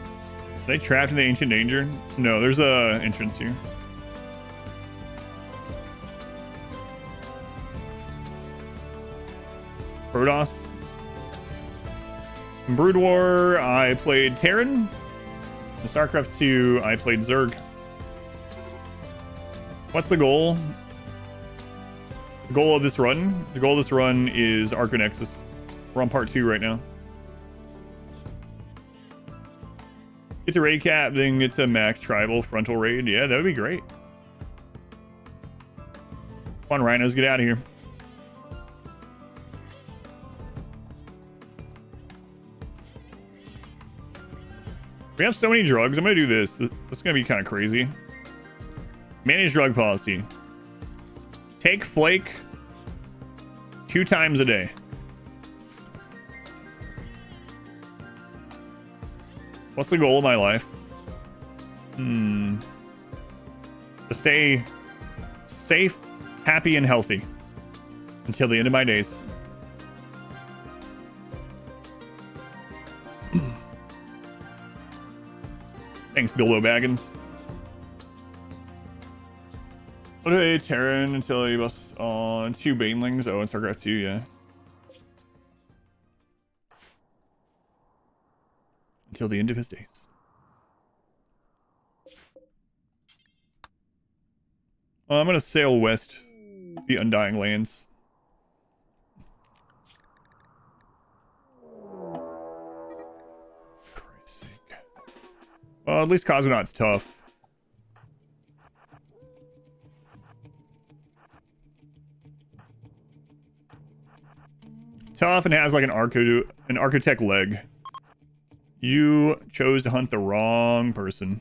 Are they trapped in the ancient danger? No, there's a entrance here. Protoss. In Brood War, I played Terran. In StarCraft 2, I played Zerg. What's the goal? The goal of this run? The goal of this run is Archonexus. We're on part 2 right now. Get to raid cap, then get to max tribal frontal raid. Yeah, that would be great. Come on, Rhinos, get out of here. We have so many drugs. I'm going to do this. This is going to be kind of crazy. Manage drug policy. Take Flake 2 times a day. What's the goal of my life? To stay safe, happy, and healthy until the end of my days. Thanks, Bilbo Baggins. Okay, Terran until you bust on 2 Banelings. Oh, and StarCraft 2, yeah. Until the end of his days. I'm gonna sail west, the Undying Lands. For Christ's sake. Well, at least Cosmonaut's tough. Tough and has like an Architect leg. You chose to hunt the wrong person.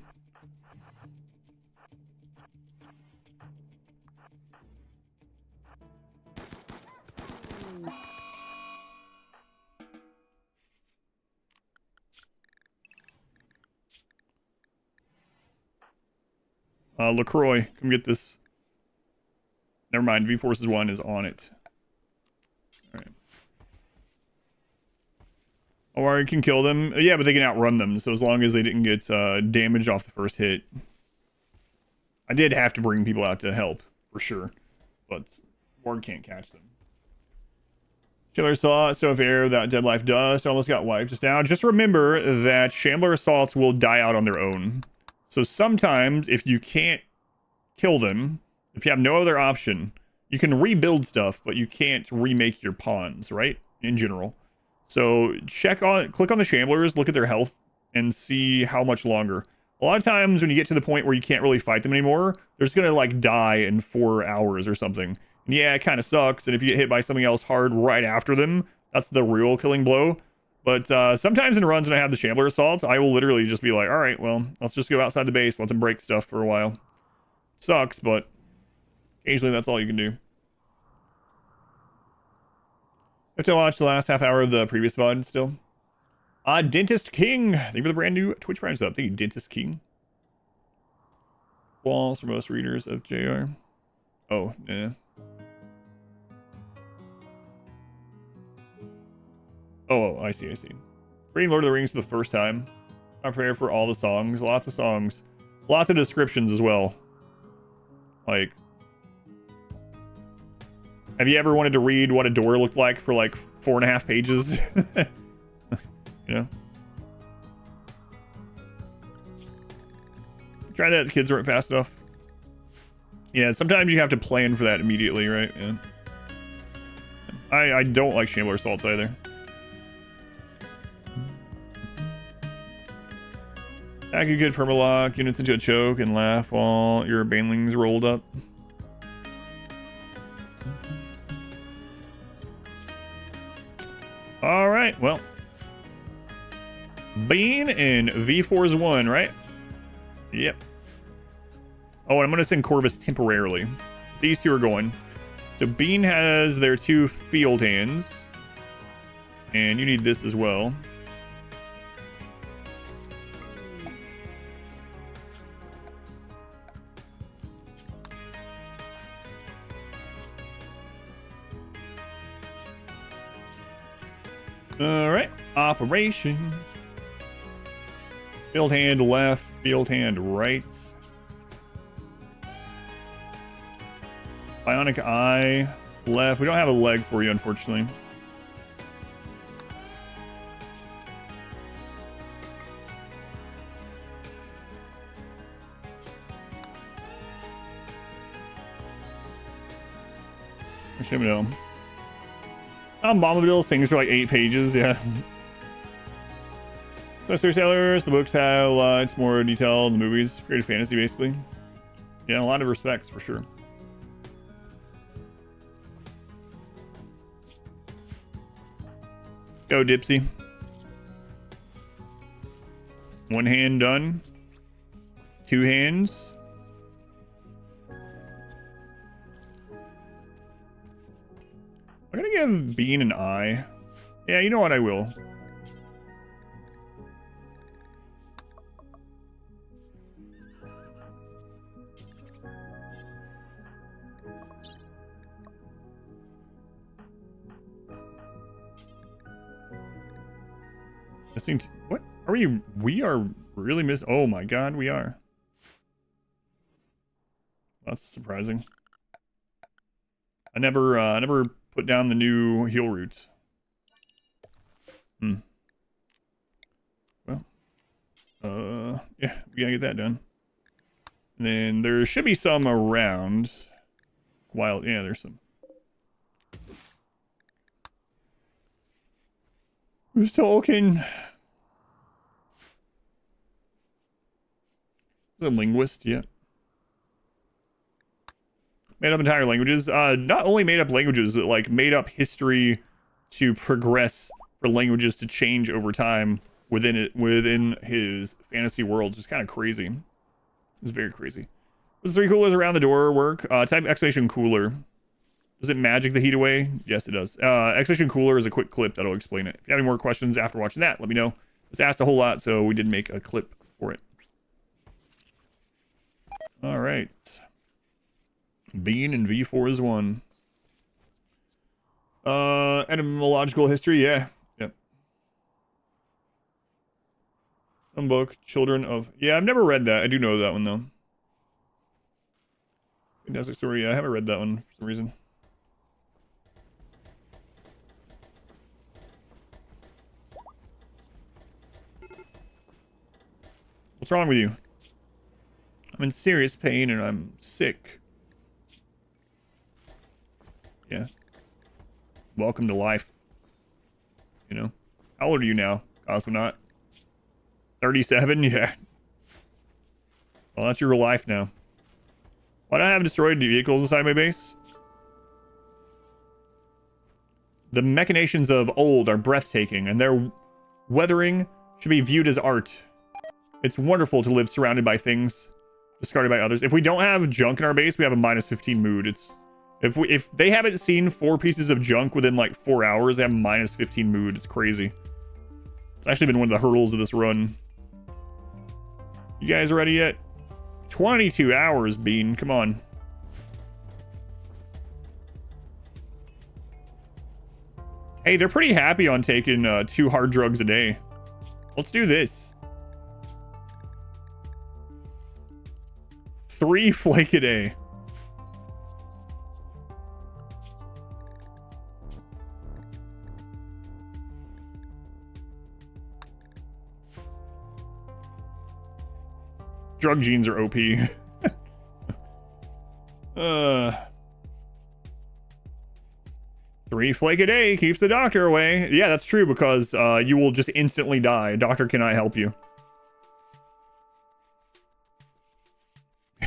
LaCroix, come get this. Never mind, V-Forces 1 is on it. Alright. Or you can kill them. Yeah, but they can outrun them, so as long as they didn't get damaged off the first hit. I did have to bring people out to help, for sure. But Ward can't catch them. Shambler Assault, so if air without Dead Life Dust almost got wiped just now. Just remember that Shambler Assaults will die out on their own. So sometimes, if you can't kill them, if you have no other option, you can rebuild stuff, but you can't remake your pawns, right? In general. So click on the Shamblers, look at their health, and see how much longer. A lot of times when you get to the point where you can't really fight them anymore, they're just gonna like die in 4 hours or something. And yeah, it kind of sucks, and if you get hit by something else hard right after them, that's the real killing blow. But sometimes in runs when I have the Shambler Assault, I will literally just be like, alright, well, let's just go outside the base, let them break stuff for a while. Sucks, but occasionally that's all you can do. Have to watch the last half hour of the previous VOD still. Dentist King. Thank you for the brand new Twitch Prime sub. Thank you, Dentist King. Walls for most readers of JR. Oh, yeah. Oh, I see. Reading Lord of the Rings for the first time. I'm prepared for all the songs. Lots of songs. Lots of descriptions as well. Like, have you ever wanted to read what a door looked like for like 4.5 pages? You know? Try that, the kids weren't fast enough. Yeah, sometimes you have to plan for that immediately, right? Yeah. I don't like Shambler Assaults either. Back you could permalock units into a choke and laugh while your banelings rolled up. All right, well. Bean and V4's 1, right? Yep. Oh, and I'm going to send Corvus temporarily. These two are going. So Bean has their 2 field hands. And you need this as well. All right, operation. Field hand left, field hand right. Bionic eye left. We don't have a leg for you, unfortunately. I should know. Abominable things are like 8 pages, yeah. Sellers, the books have it's more detailed, the movies, creative fantasy, basically. Yeah, a lot of respects for sure. Go, Dipsy. 1 hand done. 2 hands. I'm gonna give Bean an eye. Yeah, you know what? I will. Missing. What are we? We are really missing. Oh my god, we are. That's surprising. I never put down the new heal routes. Well, yeah, we gotta get that done. And then there should be some around. Wild, yeah, there's some. Who's talking? The linguist, yeah. Made up entire languages. Not only made up languages, but like made up history to progress for languages to change over time within his fantasy world. It's kind of crazy. It's very crazy. Does 3 coolers around the door work? Type exclamation cooler. Does it magic the heat away? Yes, it does. Exclamation cooler is a quick clip that'll explain it. If you have any more questions after watching that, let me know. It's asked a whole lot, so we did make a clip for it. All right. Bean and V4 is 1. Etymological history, yeah. Yep. Some book, Children of... Yeah, I've never read that. I do know that one, though. Fantastic story, yeah. I haven't read that one for some reason. What's wrong with you? I'm in serious pain and I'm sick. Yeah. Welcome to life. You know? How old are you now, Cosmonaut? 37? Yeah. Well, that's your life now. Why do I have destroyed vehicles inside my base? The machinations of old are breathtaking, and their weathering should be viewed as art. It's wonderful to live surrounded by things discarded by others. If we don't have junk in our base, we have a -15 mood. It's if they haven't seen 4 pieces of junk within like 4 hours, they have -15 mood. It's crazy. It's actually been one of the hurdles of this run. You guys ready yet? 22 hours, Bean. Come on. Hey, they're pretty happy on taking 2 hard drugs a day. Let's do this. 3 flake a day. Drug genes are OP. 3 flake a day keeps the doctor away. Yeah, that's true, because you will just instantly die. A doctor cannot help you.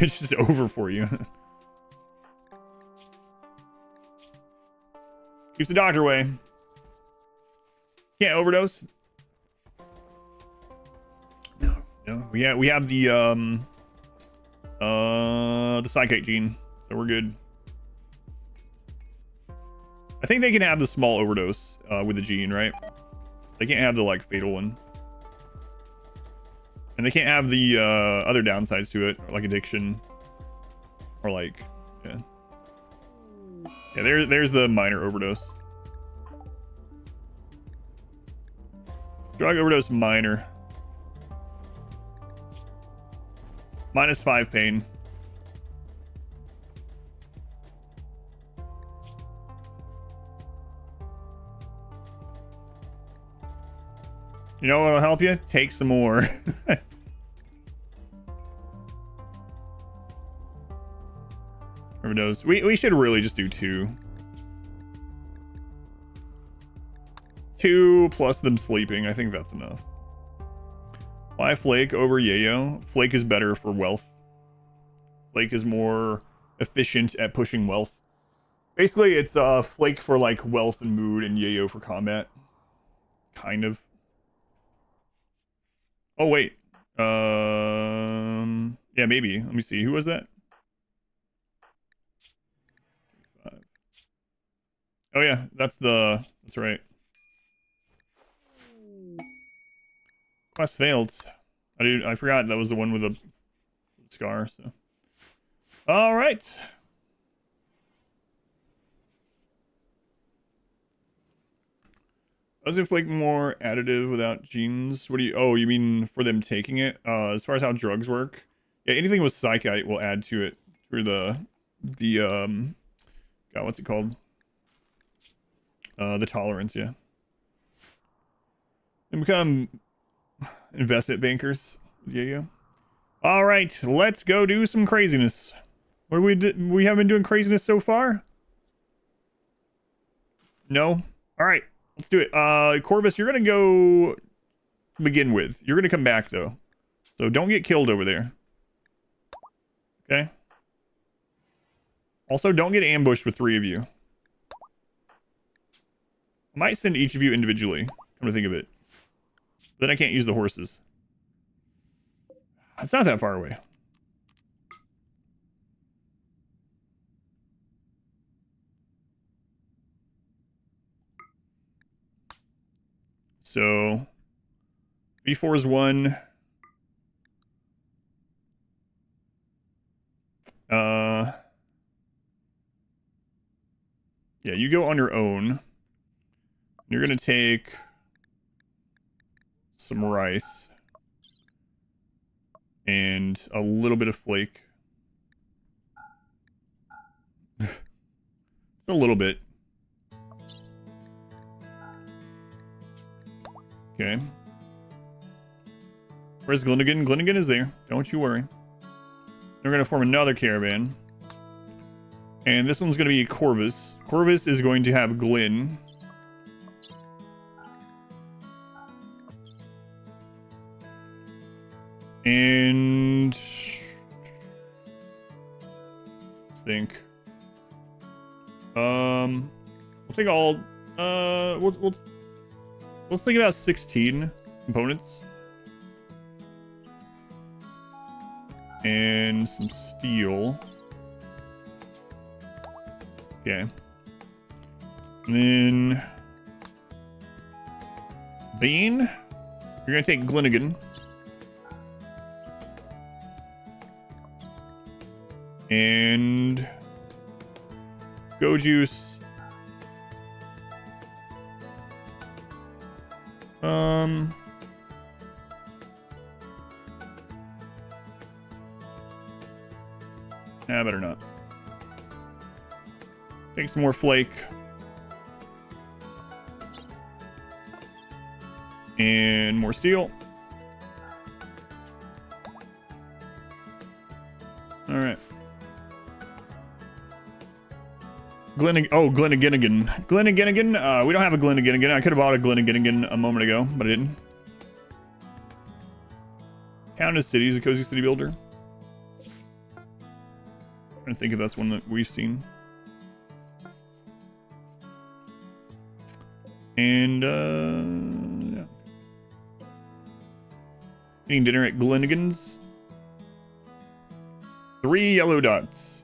It's just over for you. Keeps the doctor away. Can't overdose. No. We have the psychite gene, so we're good. I think they can have the small overdose with the gene, right? They can't have the like fatal one. And they can't have the other downsides to it, like addiction, or like, yeah. There's the minor overdose. Drug overdose minor. -5 pain. You know what'll help you? Take some more. Overdose. We should really just do 2. 2 plus them sleeping. I think that's enough. Why Flake over Yayo? Flake is better for wealth. Flake is more efficient at pushing wealth. Basically, it's Flake for like wealth and mood, and Yayo for combat. Kind of. Oh wait. Yeah, maybe. Let me see. Who was that? Oh yeah, that's right. Quest failed. I forgot that was the one with a scar, so. All right. Does it Flake more additive without genes? What do you... Oh, you mean for them taking it? As far as how drugs work? Yeah, anything with psychite will add to it through the God, what's it called? The tolerance, yeah. And become investment bankers. Yeah. All right, let's go do some craziness. What we haven't been doing craziness so far? No? All right, let's do it. Corvus, you're gonna go to begin with. You're gonna come back though. So don't get killed over there. Okay? Also, don't get ambushed with 3 of you. I might send each of you individually, come to think of it. Then I can't use the horses. It's not that far away. So, V4 is 1. Yeah, you go on your own. You're gonna take some rice and a little bit of flake. Just a little bit. Okay. Where's Glennigan? Glennigan is there. Don't you worry. We're gonna form another caravan. And this one's gonna be Corvus. Corvus is going to have Glenn. And let's think. We'll take all. Let's think about 16 components and some steel. Okay. And then Bean, you're gonna take Glennigan. And Go Juice. Nah, better not. Take some more flake. And more steel. Alright. Glennigan. We don't have a Glennigan. I could have bought a Glennigan a moment ago, but I didn't. Town is city. Is a cozy city builder. I think if that's one that we've seen. And, yeah. Eating dinner at Glenigan's. 3 yellow dots.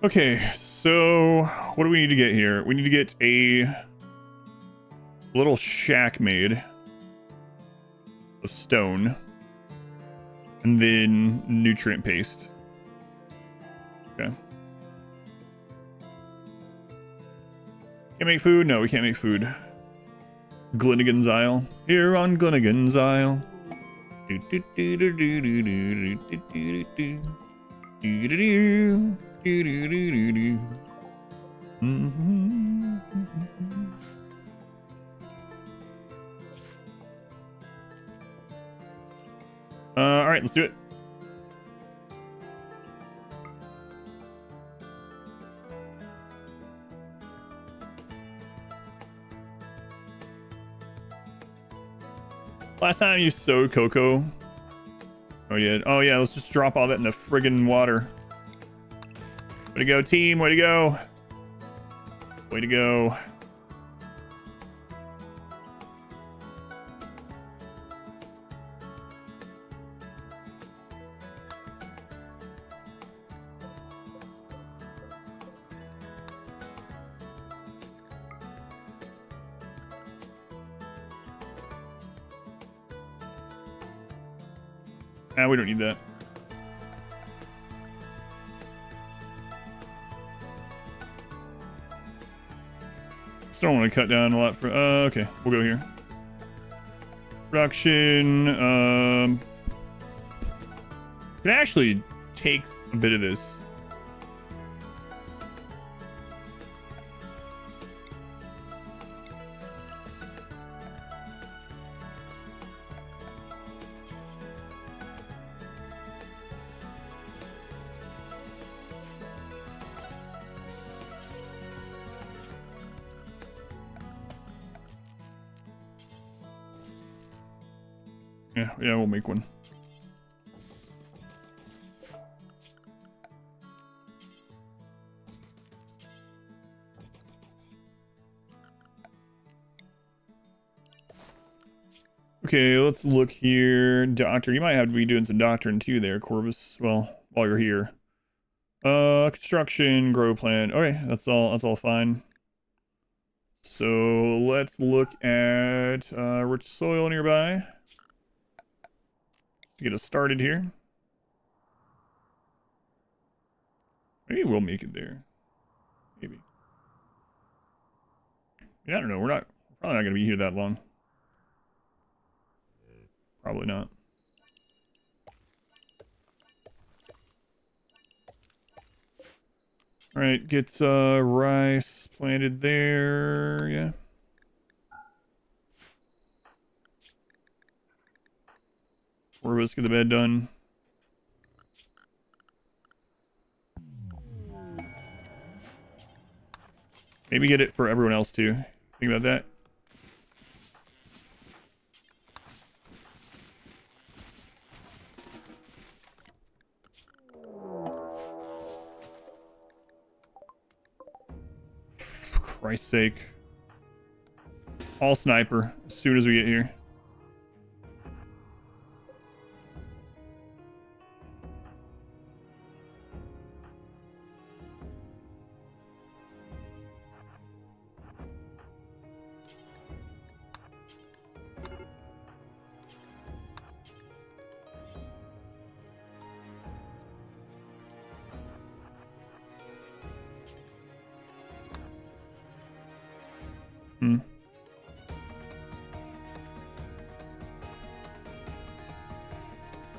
Okay, so what do we need to get here? We need to get a little shack made of stone. And then nutrient paste. Okay. Can't make food? No, we can't make food. Glenigan's Isle. Here on Glenigan's Isle. All right, let's do it. Last time you sowed cocoa. Oh yeah. Oh yeah. Let's just drop all that in the friggin' water. Way to go, team. Way to go. Way to go. Ah, we don't need that. Still don't want to cut down a lot for. Okay, we'll go here. Production. Can actually take a bit of this. Yeah, we'll make one. Okay, let's look here. Doctor, you might have to be doing some doctoring too there, Corvus. Well, while you're here. Construction, grow plant. Okay, that's all fine. So let's look at rich soil nearby. To get us started here. Maybe we'll make it there. Maybe. Yeah, I don't know. We're probably not gonna be here that long. Probably not. All right, get rice planted there. Yeah. Let's get the bed done. Maybe get it for everyone else too. Think about that. For Christ's sake. All sniper as soon as we get here.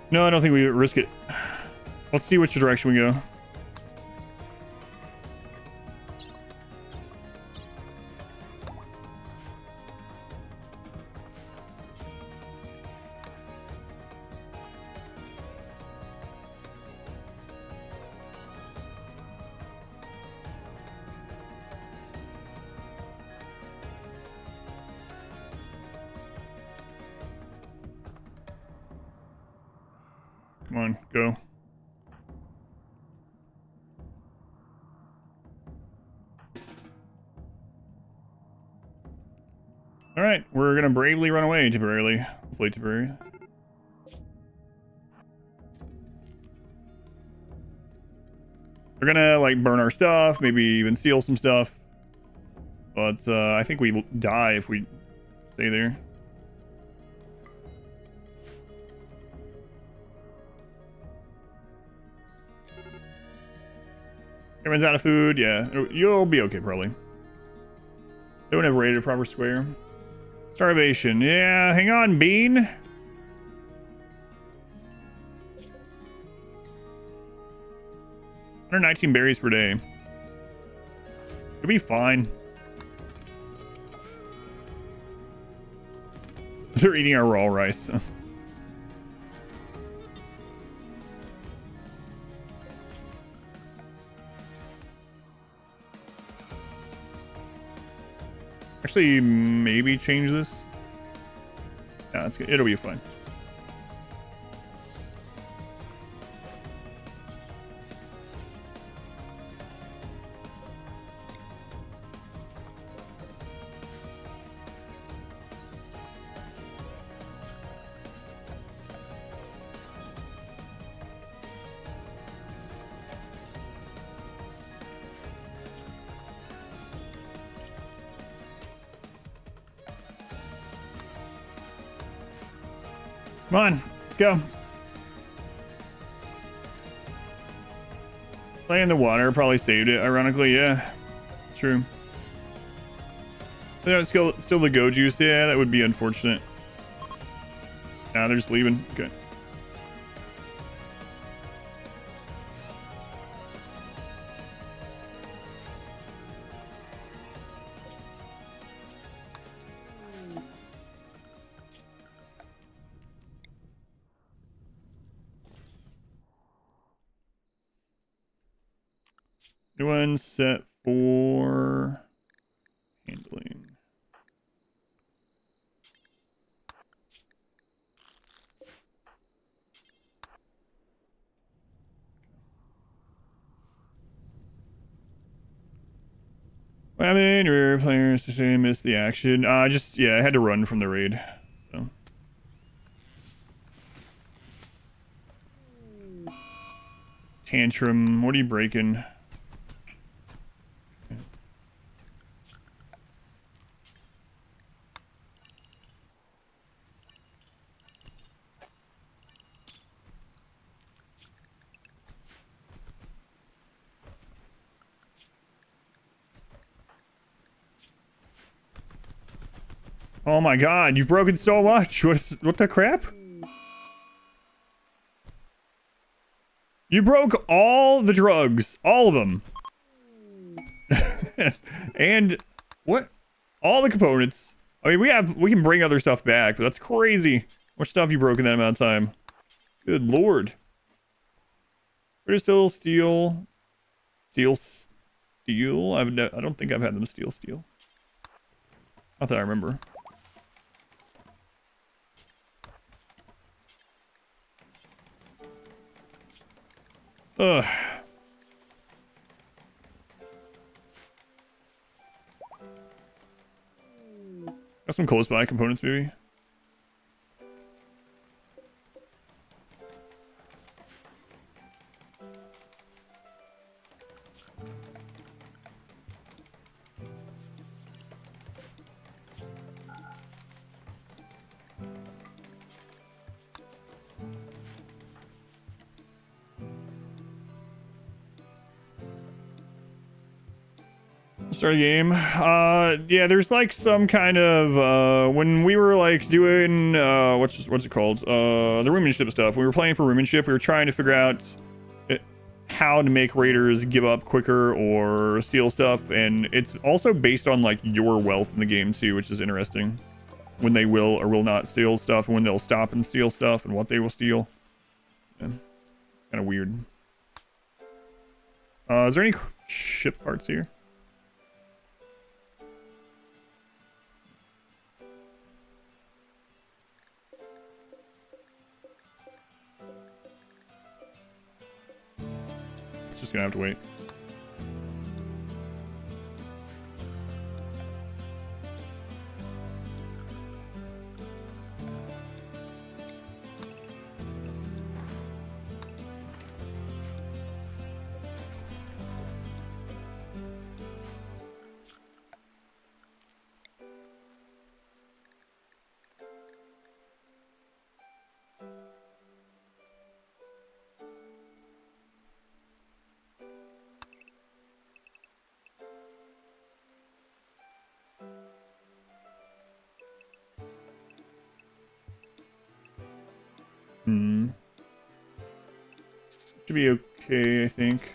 No, I don't think we risk it. Let's see which direction we go. Come on, go. All right, we're gonna bravely run away temporarily. Hopefully temporary. We're gonna like burn our stuff, maybe even steal some stuff. But I think we die if we stay there. Everyone's out of food. Yeah, you'll be okay probably. Don't have rated a proper square. Starvation. Yeah, hang on, Bean. 119 berries per day. It'll be fine. They're eating our raw rice. Actually, maybe change this. No, it's good. It'll be fine. Come on, let's go. Play in the water probably saved it, ironically. Yeah, true. You know, still the go juice. Yeah, that would be unfortunate. Nah, they're just leaving. Okay. New one set for handling. I mean, your players to say missed the action. I had to run from the raid. So. Tantrum, what are you breaking? Oh my god, you've broken so much. What the crap? You broke all the drugs. All of them. And what? All the components. I mean, we can bring other stuff back, but that's crazy. What stuff you broke in that amount of time? Good lord. There's still steel. Steel. I don't think I've had them steal. Not that I remember. Ugh. Got some close by components, maybe. Start a game. Yeah, there's like some kind of when we were like doing what's it called? The roommanship stuff. When we were playing for roommanship, we were trying to figure out how to make raiders give up quicker or steal stuff, and it's also based on like your wealth in the game too, which is interesting. When they will or will not steal stuff, and when they'll stop and steal stuff, and what they will steal. Yeah. Kind of weird. Is there any ship parts here? just gonna have to wait. Should be okay, I think.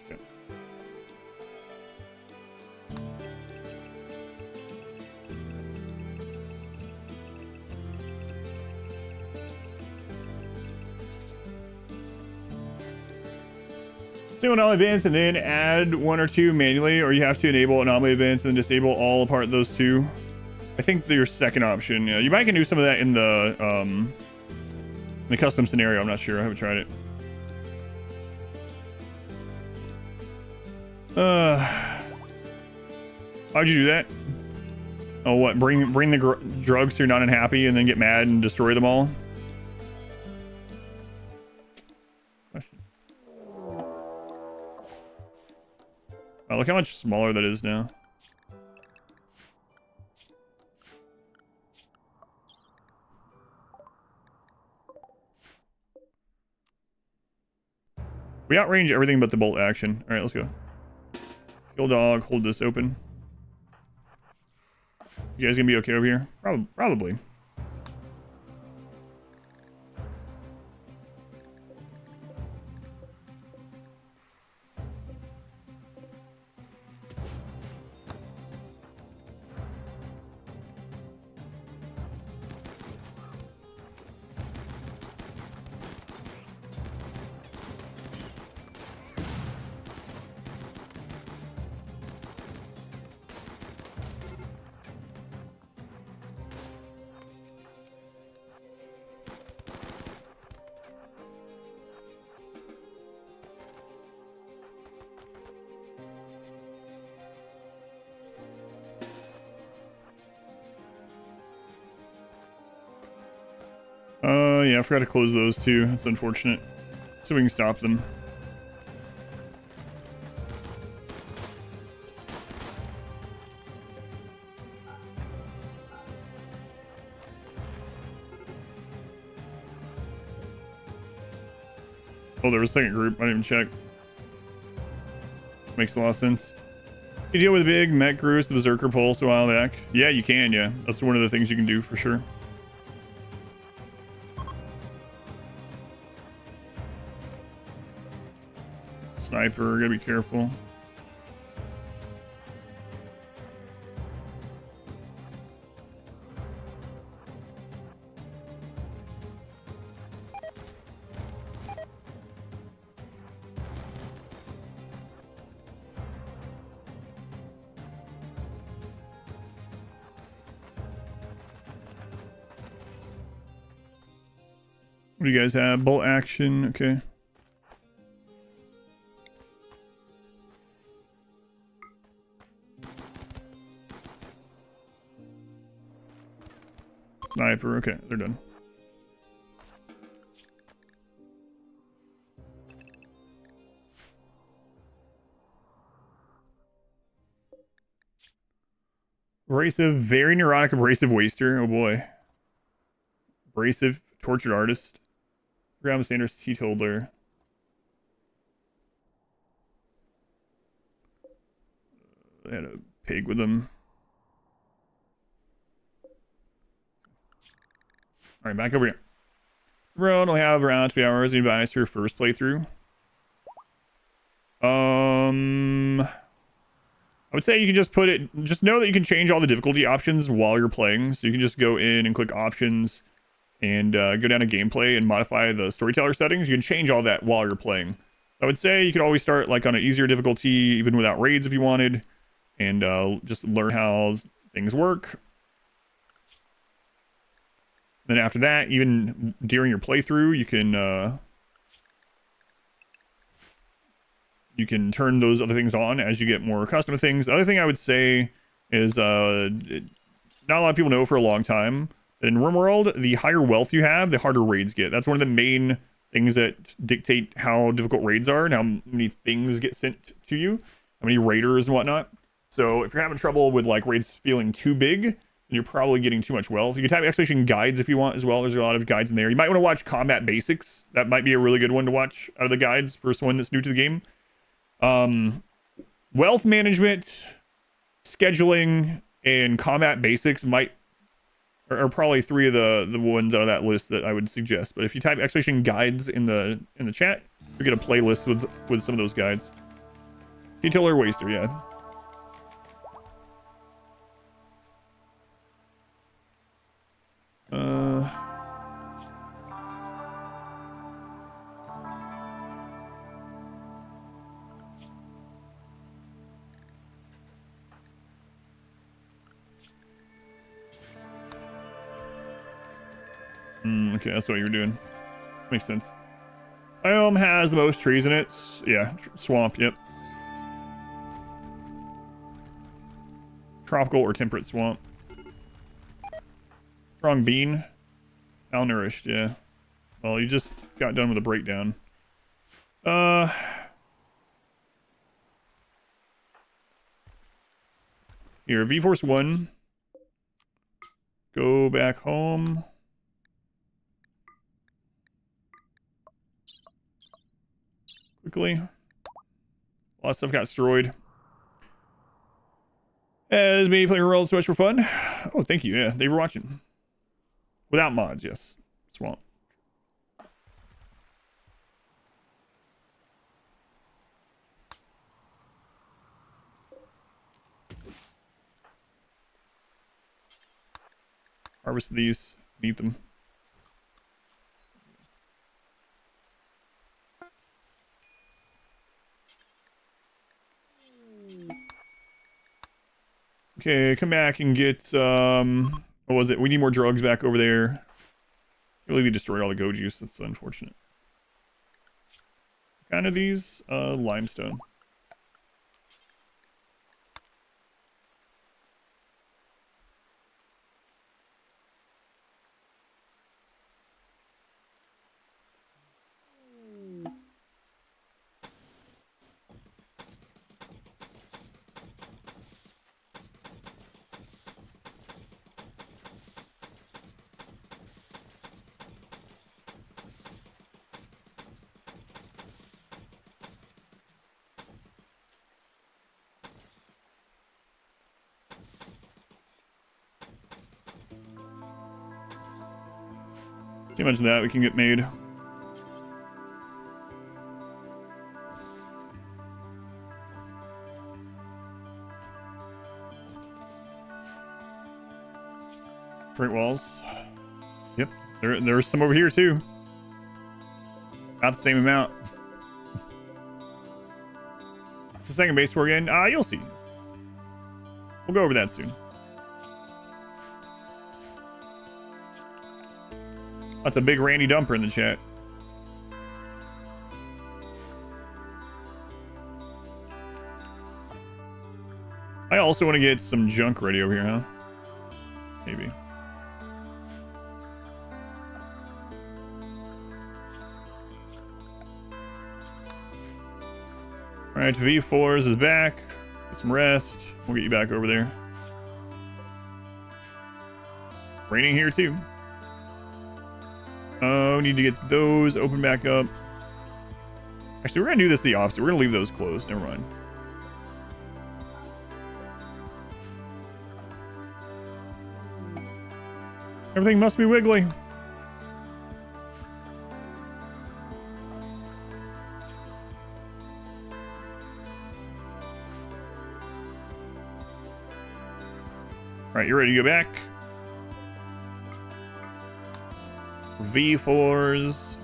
Okay. So anomaly events and then add 1 or 2 manually, or you have to enable anomaly events and then disable all apart those 2. I think your second option. Yeah, you might can do some of that in the custom scenario. I'm not sure. I haven't tried it. How'd you do that? Oh, what? Bring the drugs so you're not unhappy and then get mad and destroy them all? Oh, look how much smaller that is now. We outrange everything but the bolt action. All right, let's go. Kill dog, hold this open. You guys gonna be okay over here? Probably. Yeah, I forgot to close those too. It's unfortunate. So we can stop them. Oh, there was a second group. I didn't even check. Makes a lot of sense. You deal with the big mech crews, the Berserker Pulse a while back. Yeah, you can, yeah. That's one of the things you can do for sure. Sniper, gotta be careful. What do you guys have? Bolt action, okay. Sniper, okay, they're done. Abrasive, very neurotic abrasive waster, oh boy. Abrasive, tortured artist. Graham Sanders, teetotaler. They had a pig with them. All right, back over here. Road will have around 2 hours of advice for your first playthrough. I would say you can just put it, just know that you can change all the difficulty options while you're playing. So you can just go in and click options and go down to gameplay and modify the storyteller settings. You can change all that while you're playing. I would say you could always start like on an easier difficulty, even without raids if you wanted, and just learn how things work. Then after that, even during your playthrough, you can turn those other things on as you get more accustomed to things. The other thing I would say is not a lot of people know for a long time that in RimWorld, the higher wealth you have, the harder raids get. That's one of the main things that dictate how difficult raids are and how many things get sent to you, how many raiders and whatnot. So if you're having trouble with like raids feeling too big, then you're probably getting too much wealth. You can type exploration guides if you want as well. There's a lot of guides in there. You might want to watch combat basics. That might be a really good one to watch out of the guides for someone that's new to the game. Wealth management, scheduling, and combat basics are probably three of the ones out of that list that I would suggest. But if you type exploration guides in the chat, you get a playlist with some of those guides. T-Tiller Waster, yeah. Okay, that's what you're doing. Makes sense. Biome has the most trees in it. Yeah, swamp, yep. Tropical or temperate swamp. Strong bean. Malnourished, yeah. Well, you just got done with a breakdown. Here, V-Force 1. Go back home. Quickly. A lot of stuff got destroyed. As me playing RimWorld so much for fun. Oh, thank you. Yeah, they were watching. Without mods, yes. Swamp. Harvest these. Eat them. Okay, come back and get what was it? We need more drugs back over there. I believe we destroyed all the go juice. That's unfortunate. Kind of these limestone. Too much of that we can get made. Straight walls. Yep, there's some over here too. About the same amount. What's the second base score again? You'll see. We'll go over that soon. That's a big Randy Dumper in the chat. I also want to get some junk ready over here, huh? Maybe. Alright, V4s is back. Get some rest. We'll get you back over there. Raining here too. Oh, we need to get those open back up. Actually, we're going to do this the opposite. We're going to leave those closed. Never mind. Everything must be wiggly. Alright, you ready to go back? V4s.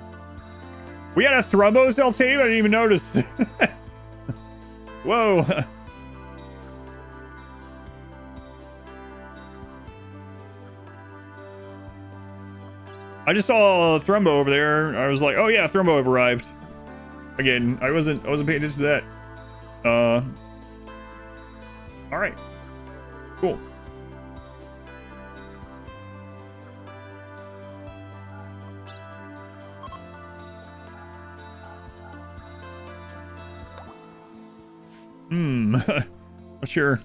We had a Thrumbo self-tape? I didn't even notice. Whoa. I just saw Thrumbo over there. I was like, oh yeah, Thrumbo have arrived. Again, I wasn't paying attention to that. All right, cool. Not sure.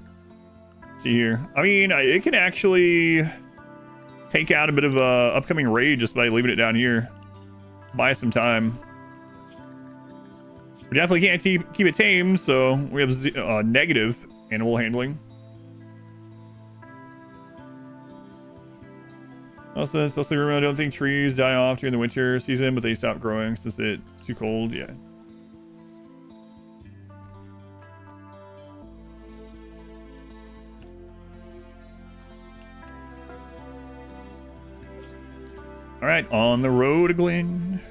Let's see here. I mean, it can actually take out a bit of a upcoming raid just by leaving it down here. Buy some time. We definitely can't keep it tame, so we have negative animal handling. Also, I don't think trees die off during the winter season, but they stop growing since it's too cold. Yeah. All right, on the road, Glenn.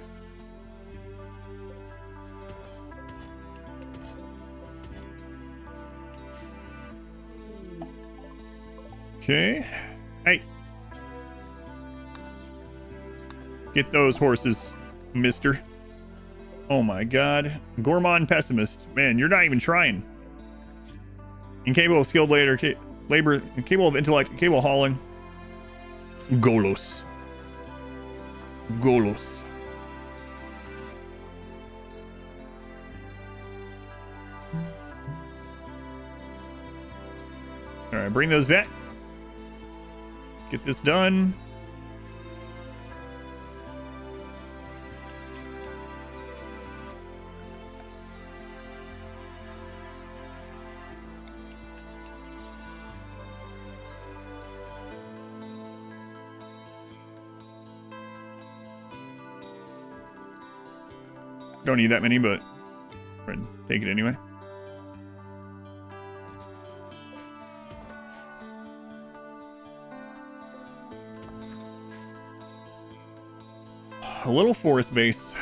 Okay. Hey. Get those horses, mister. Oh my god. Gourmand pessimist. Man, you're not even trying. Incapable of skilled labor, incapable of intellect, incapable of hauling. Golos. Golos. All right, bring those back. Get this done. Don't need that many, but take it anyway. A little forest base.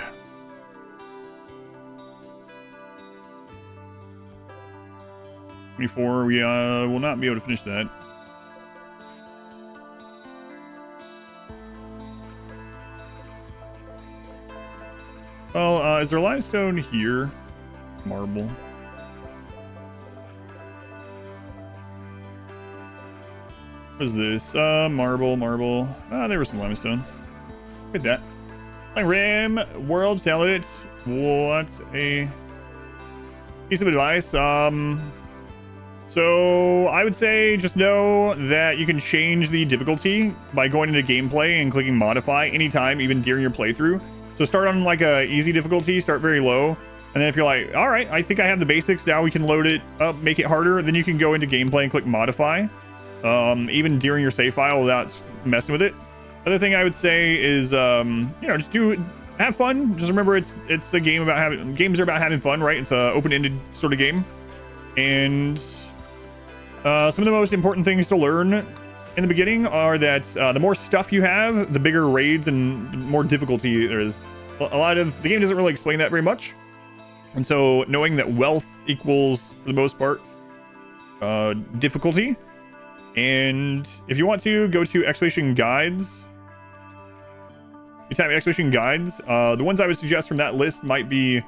'24. We will not be able to finish that. Well, is there limestone here? Marble. What is this? Marble. Ah, there was some limestone. Look at that. RimWorld, download it. What a piece of advice. So I would say just know that you can change the difficulty by going into gameplay and clicking modify anytime, even during your playthrough. So start on like a easy difficulty, start very low. And then if you're like, all right, I think I have the basics, now we can load it up, make it harder. Then you can go into gameplay and click modify, even during your save file without messing with it. Other thing I would say is, just have fun. Just remember it's a game about games are about having fun, right? It's a open-ended sort of game. And some of the most important things to learn in the beginning are that the more stuff you have, the bigger raids and the more difficulty there is. A lot of the game doesn't really explain that very much. And so knowing that wealth equals, for the most part, difficulty. And if you want to, go to excavation guides. You type excavation guides. The ones I would suggest from that list might be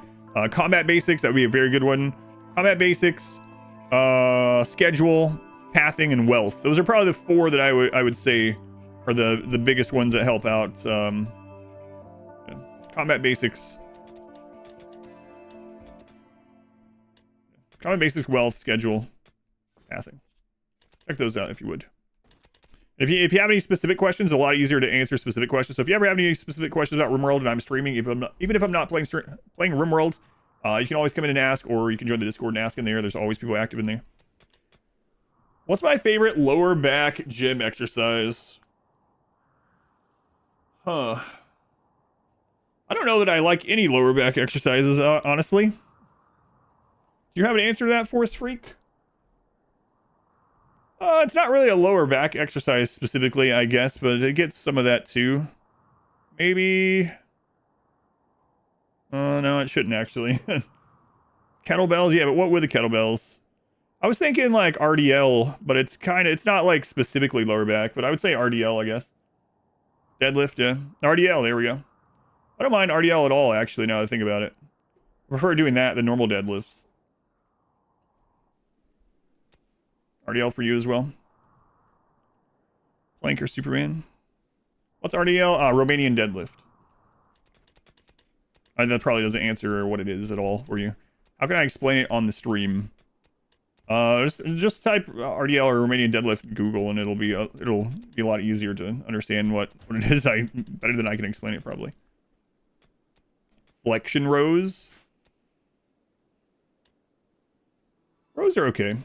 combat basics. That would be a very good one. Combat basics, schedule, pathing, and wealth. Those are probably the four that I would say are the biggest ones that help out. Combat basics. Combat basics, wealth, schedule, pathing. Check those out if you would. If you have any specific questions, it's a lot easier to answer specific questions. So if you ever have any specific questions about RimWorld and I'm streaming, even if I'm not playing RimWorld, you can always come in and ask, or you can join the Discord and ask in there. There's always people active in there. What's my favorite lower back gym exercise? I don't know that I like any lower back exercises, honestly. Do you have an answer to that, Forest Freak? It's not really a lower back exercise specifically, I guess, but it gets some of that too. Maybe. Oh, no, it shouldn't actually. Kettlebells? Yeah, but what were the kettlebells? I was thinking like RDL, but it's not like specifically lower back, but I would say RDL, I guess. Deadlift, yeah. RDL, there we go. I don't mind RDL at all, actually, now that I think about it. I prefer doing that than normal deadlifts. RDL for you as well. Plank or Superman. What's RDL? Romanian deadlift. That probably doesn't answer what it is at all for you. How can I explain it on the stream? Just type RDL or Romanian deadlift in Google, and it'll be a lot easier to understand what it is. Better than I can explain it, probably. Flexion rows. Rows are okay.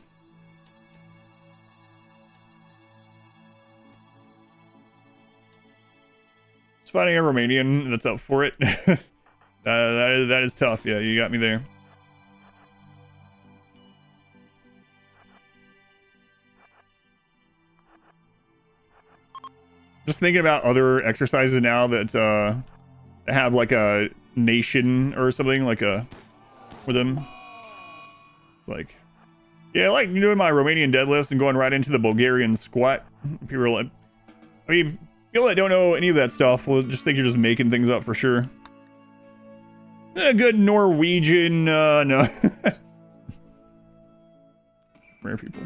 Just finding a Romanian that's up for it. That is tough. Yeah, you got me there. Just thinking about other exercises now that have like a nation or something, like a for them. Like, yeah, like doing my Romanian deadlifts and going right into the Bulgarian squat. People that don't know any of that stuff will just think you're just making things up for sure. A good Norwegian, no. Rare people.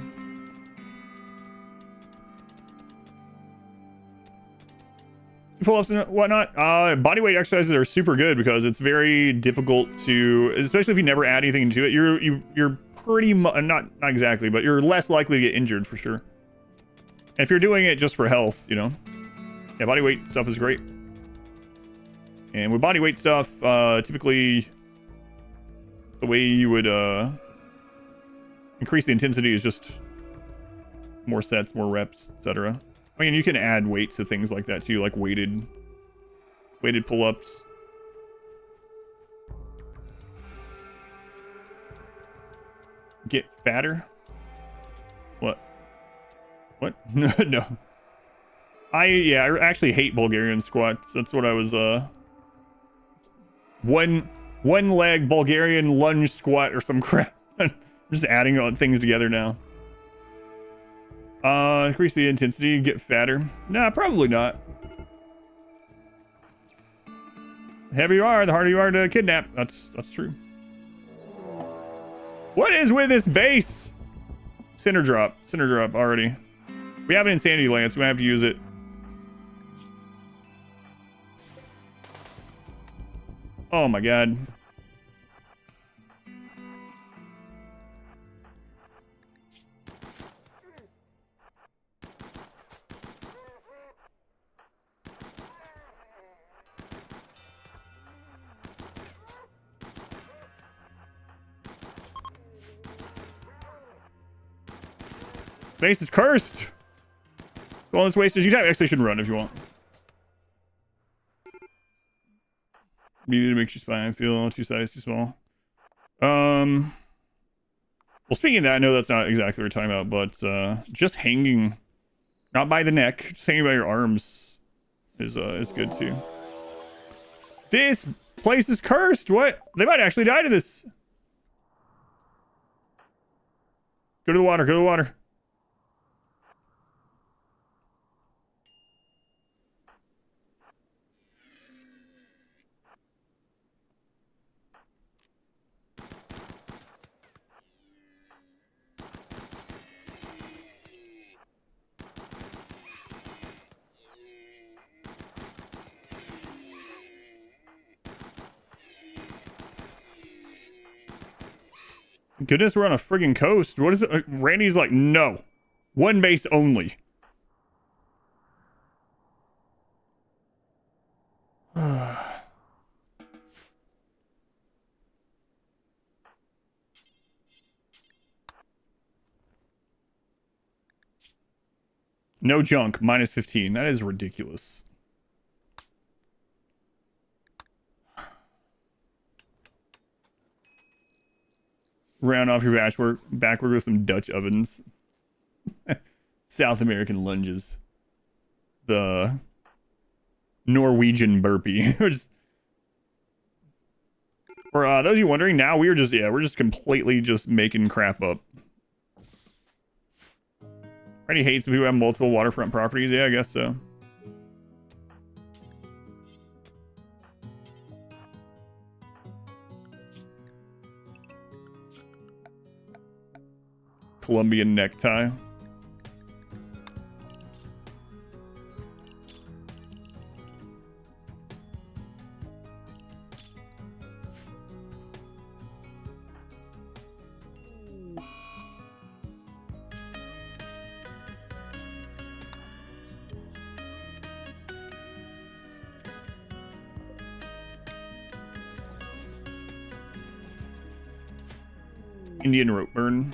Pull-ups and whatnot. Bodyweight exercises are super good because it's very difficult to, especially if you never add anything into it. You're pretty much not exactly, but you're less likely to get injured for sure. And if you're doing it just for health, you know. Yeah, bodyweight stuff is great. And with bodyweight stuff, typically the way you would increase the intensity is just more sets, more reps, etc. I mean, you can add weight to things like that too, like weighted pull-ups. Get fatter? What? What? No. I actually hate Bulgarian squats. That's what I was one leg Bulgarian lunge squat or some crap. Just adding on things together now. Increase the intensity, get fatter. Nah, probably not. The heavier you are, the harder you are to kidnap. That's true. What is with this base? Center drop already. We have an Insanity Lance. We might have to use it. Oh my god. Base is cursed. Go on this Wasters. You actually should run if you want. Needed to make your spine feel too size too small. Well, speaking of that, I know that's not exactly what we're talking about, but just hanging, not by the neck, just hanging by your arms is good too. This place is cursed. What? They might actually die to this. Go to the water. Go to the water. Goodness, we're on a friggin' coast. What is it? Randy's like, no. One base only. No junk, minus 15. That is ridiculous. Round off your backward with some Dutch ovens. South American lunges. The Norwegian burpee. For those of you wondering, now we're just completely just making crap up. Randy hates people who have multiple waterfront properties. Yeah, I guess so. Colombian necktie. Indian rope burn.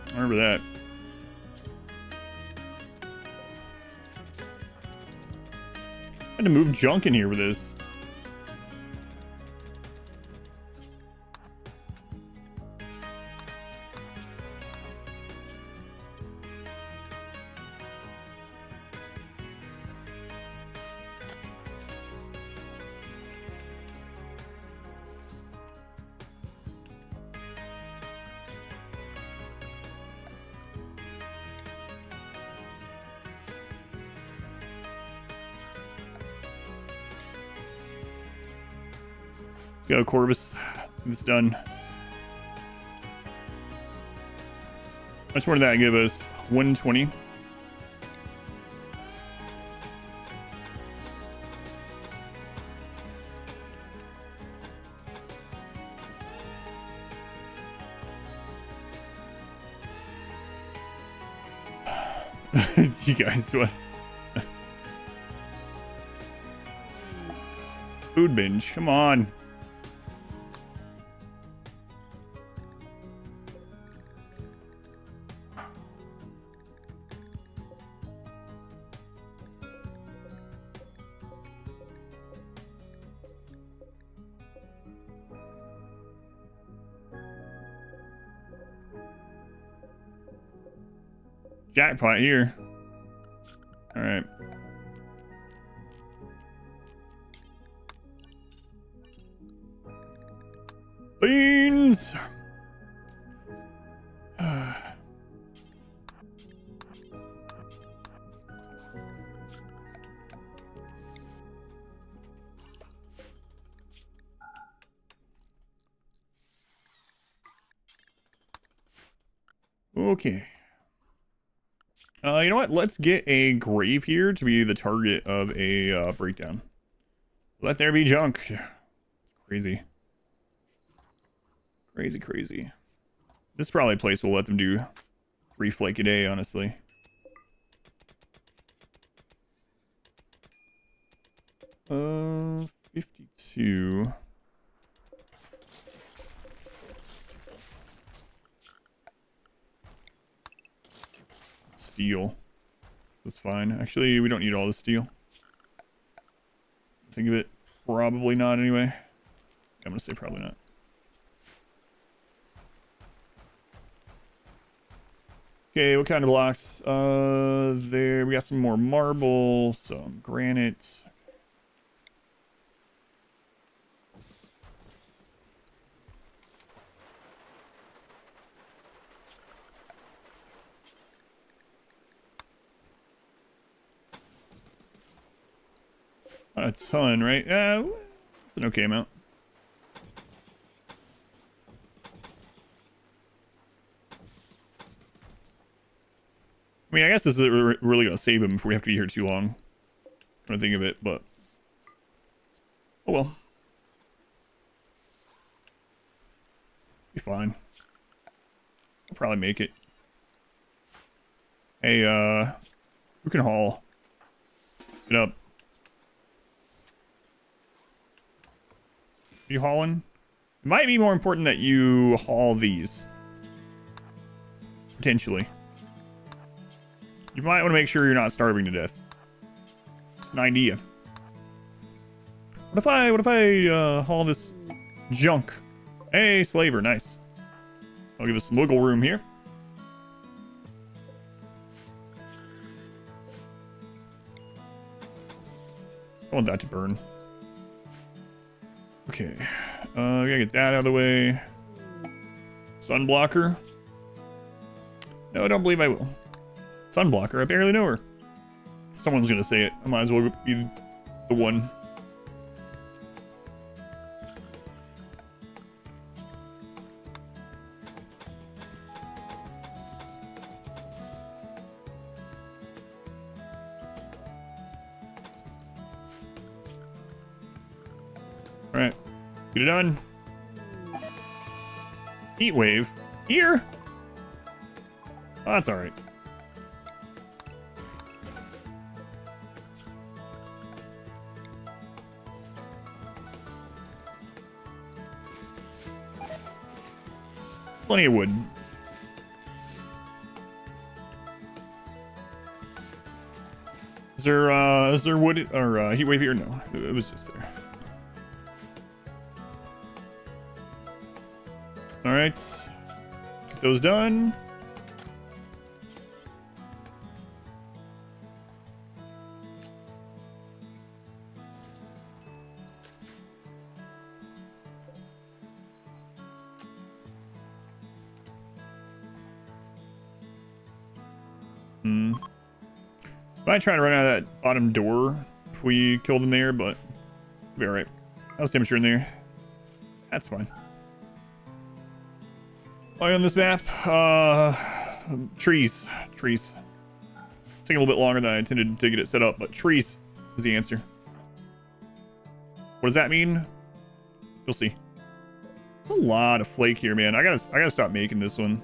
I remember that. I had to move junk in here for this. Go, Corvus. Get this done. How much more did that give us? 120. You guys, what? Food binge, come on. Jackpot here. All right. Beans. Okay. You know what? Let's get a grave here to be the target of a breakdown. Let there be junk. Crazy. Crazy, crazy. This is probably a place we'll let them do 3 flake a day, honestly. Uh, 52. Steel. That's fine. Actually, we don't need all the steel. Think of it. Probably not anyway. I'm gonna say probably not. Okay, what kind of blocks? There we got some more marble, some granite. Not a ton, right? It's an okay amount. I mean, I guess this is really going to save him if we have to be here too long. I'm going to think of it, but... oh well. Be fine. I'll probably make it. Hey, who can haul? Get up. You hauling? It might be more important that you haul these. Potentially. You might want to make sure you're not starving to death. It's an idea. What if I haul this junk? Hey, slaver, nice. I'll give us some wiggle room here. I want that to burn. Okay, gotta get that out of the way. Sunblocker. No, I don't believe I will. Sunblocker, I barely know her. Someone's gonna say it. I might as well be the one. All right, get it done. Heat wave here. Oh, that's all right. Plenty of wood. Is there wood or heat wave here? No, it was just there. All right, get those done. Might try to run out of that bottom door if we kill them there, but we'll be alright. How's temperature in there? That's fine. On this map, trees. Trees. Taking a little bit longer than I intended to get it set up, but trees is the answer. What does that mean? You'll see. A lot of flake here, man. I gotta stop making this one.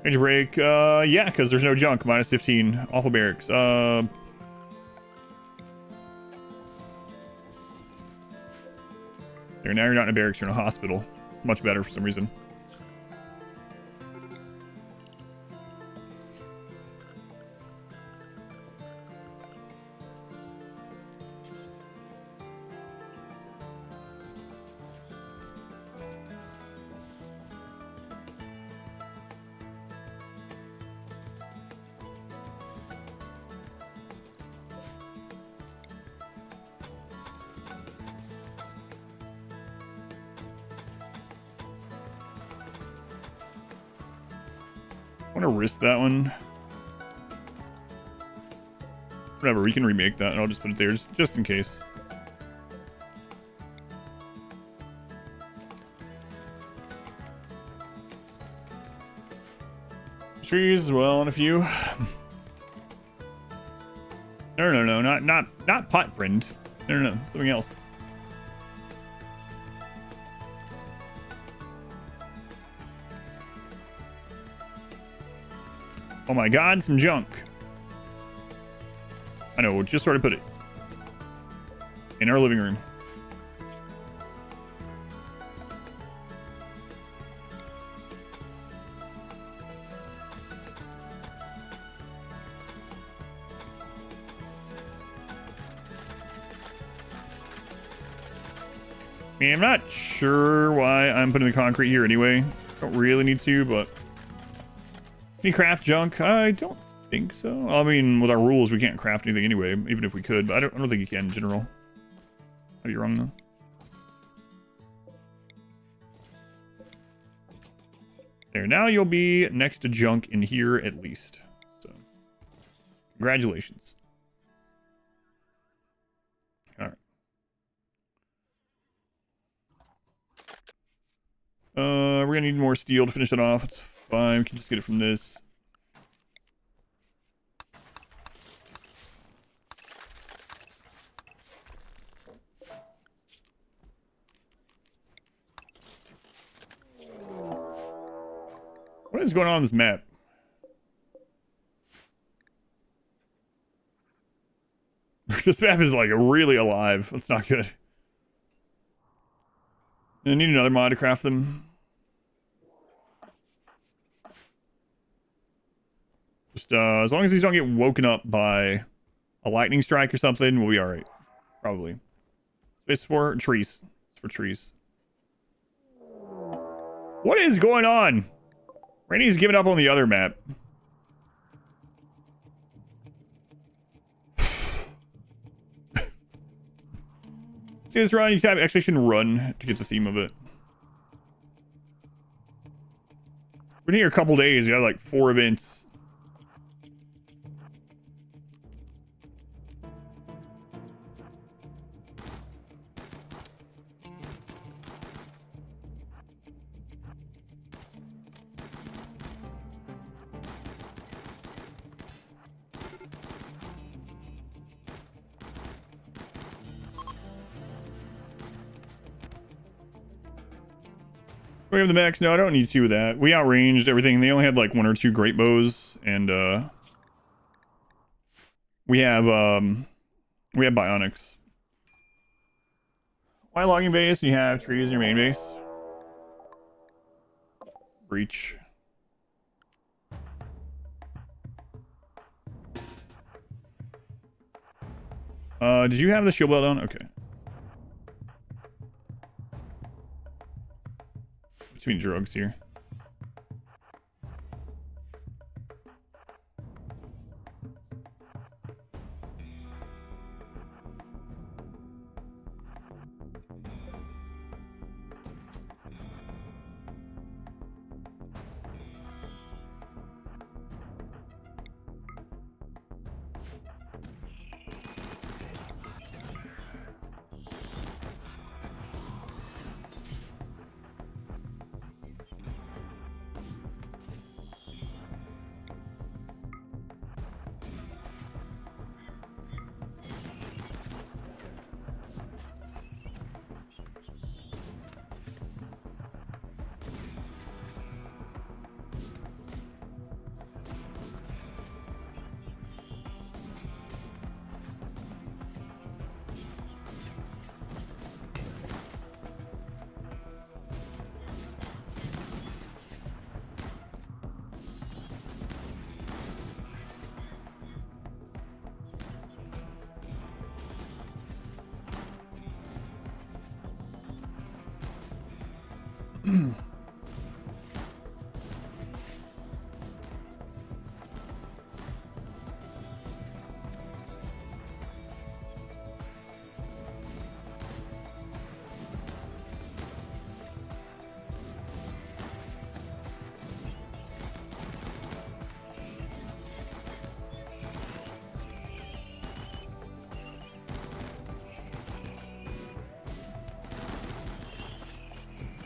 Range break, yeah, because there's no junk. Minus 15. Awful barracks. There, now you're not in a barracks, you're in a hospital. Much better for some reason. I want to risk that one. Whatever, we can remake that and I'll just put it there just in case. Trees as well, and a few. No, not pot friend. No, something else. Oh my god, some junk. I know, just where to put it. In our living room. I mean, I'm not sure why I'm putting the concrete here anyway. Don't really need to, but... Can you craft junk? I don't think so. I mean, with our rules, we can't craft anything anyway, even if we could, but I don't think you can in general. Are you wrong, though? There, now you'll be next to junk in here at least. So, congratulations. Alright. We're gonna need more steel to finish it off. It's fine, we can just get it from this. What is going on this map? This map is like really alive. That's not good. I need another mod to craft them. Just as long as these don't get woken up by a lightning strike or something, we'll be alright. Probably. Space for trees. It's for trees. What is going on? Randy's giving up on the other map. See this run? You actually shouldn't run to get the theme of it. We're here a couple days. We have like 4 events. We have the max. No, I don't need to with that. We outranged everything. They only had like 1 or 2 great bows, and we have bionics. Why logging base? You have trees in your main base. Breach. Did you have the shield belt on? Okay. Between drugs here.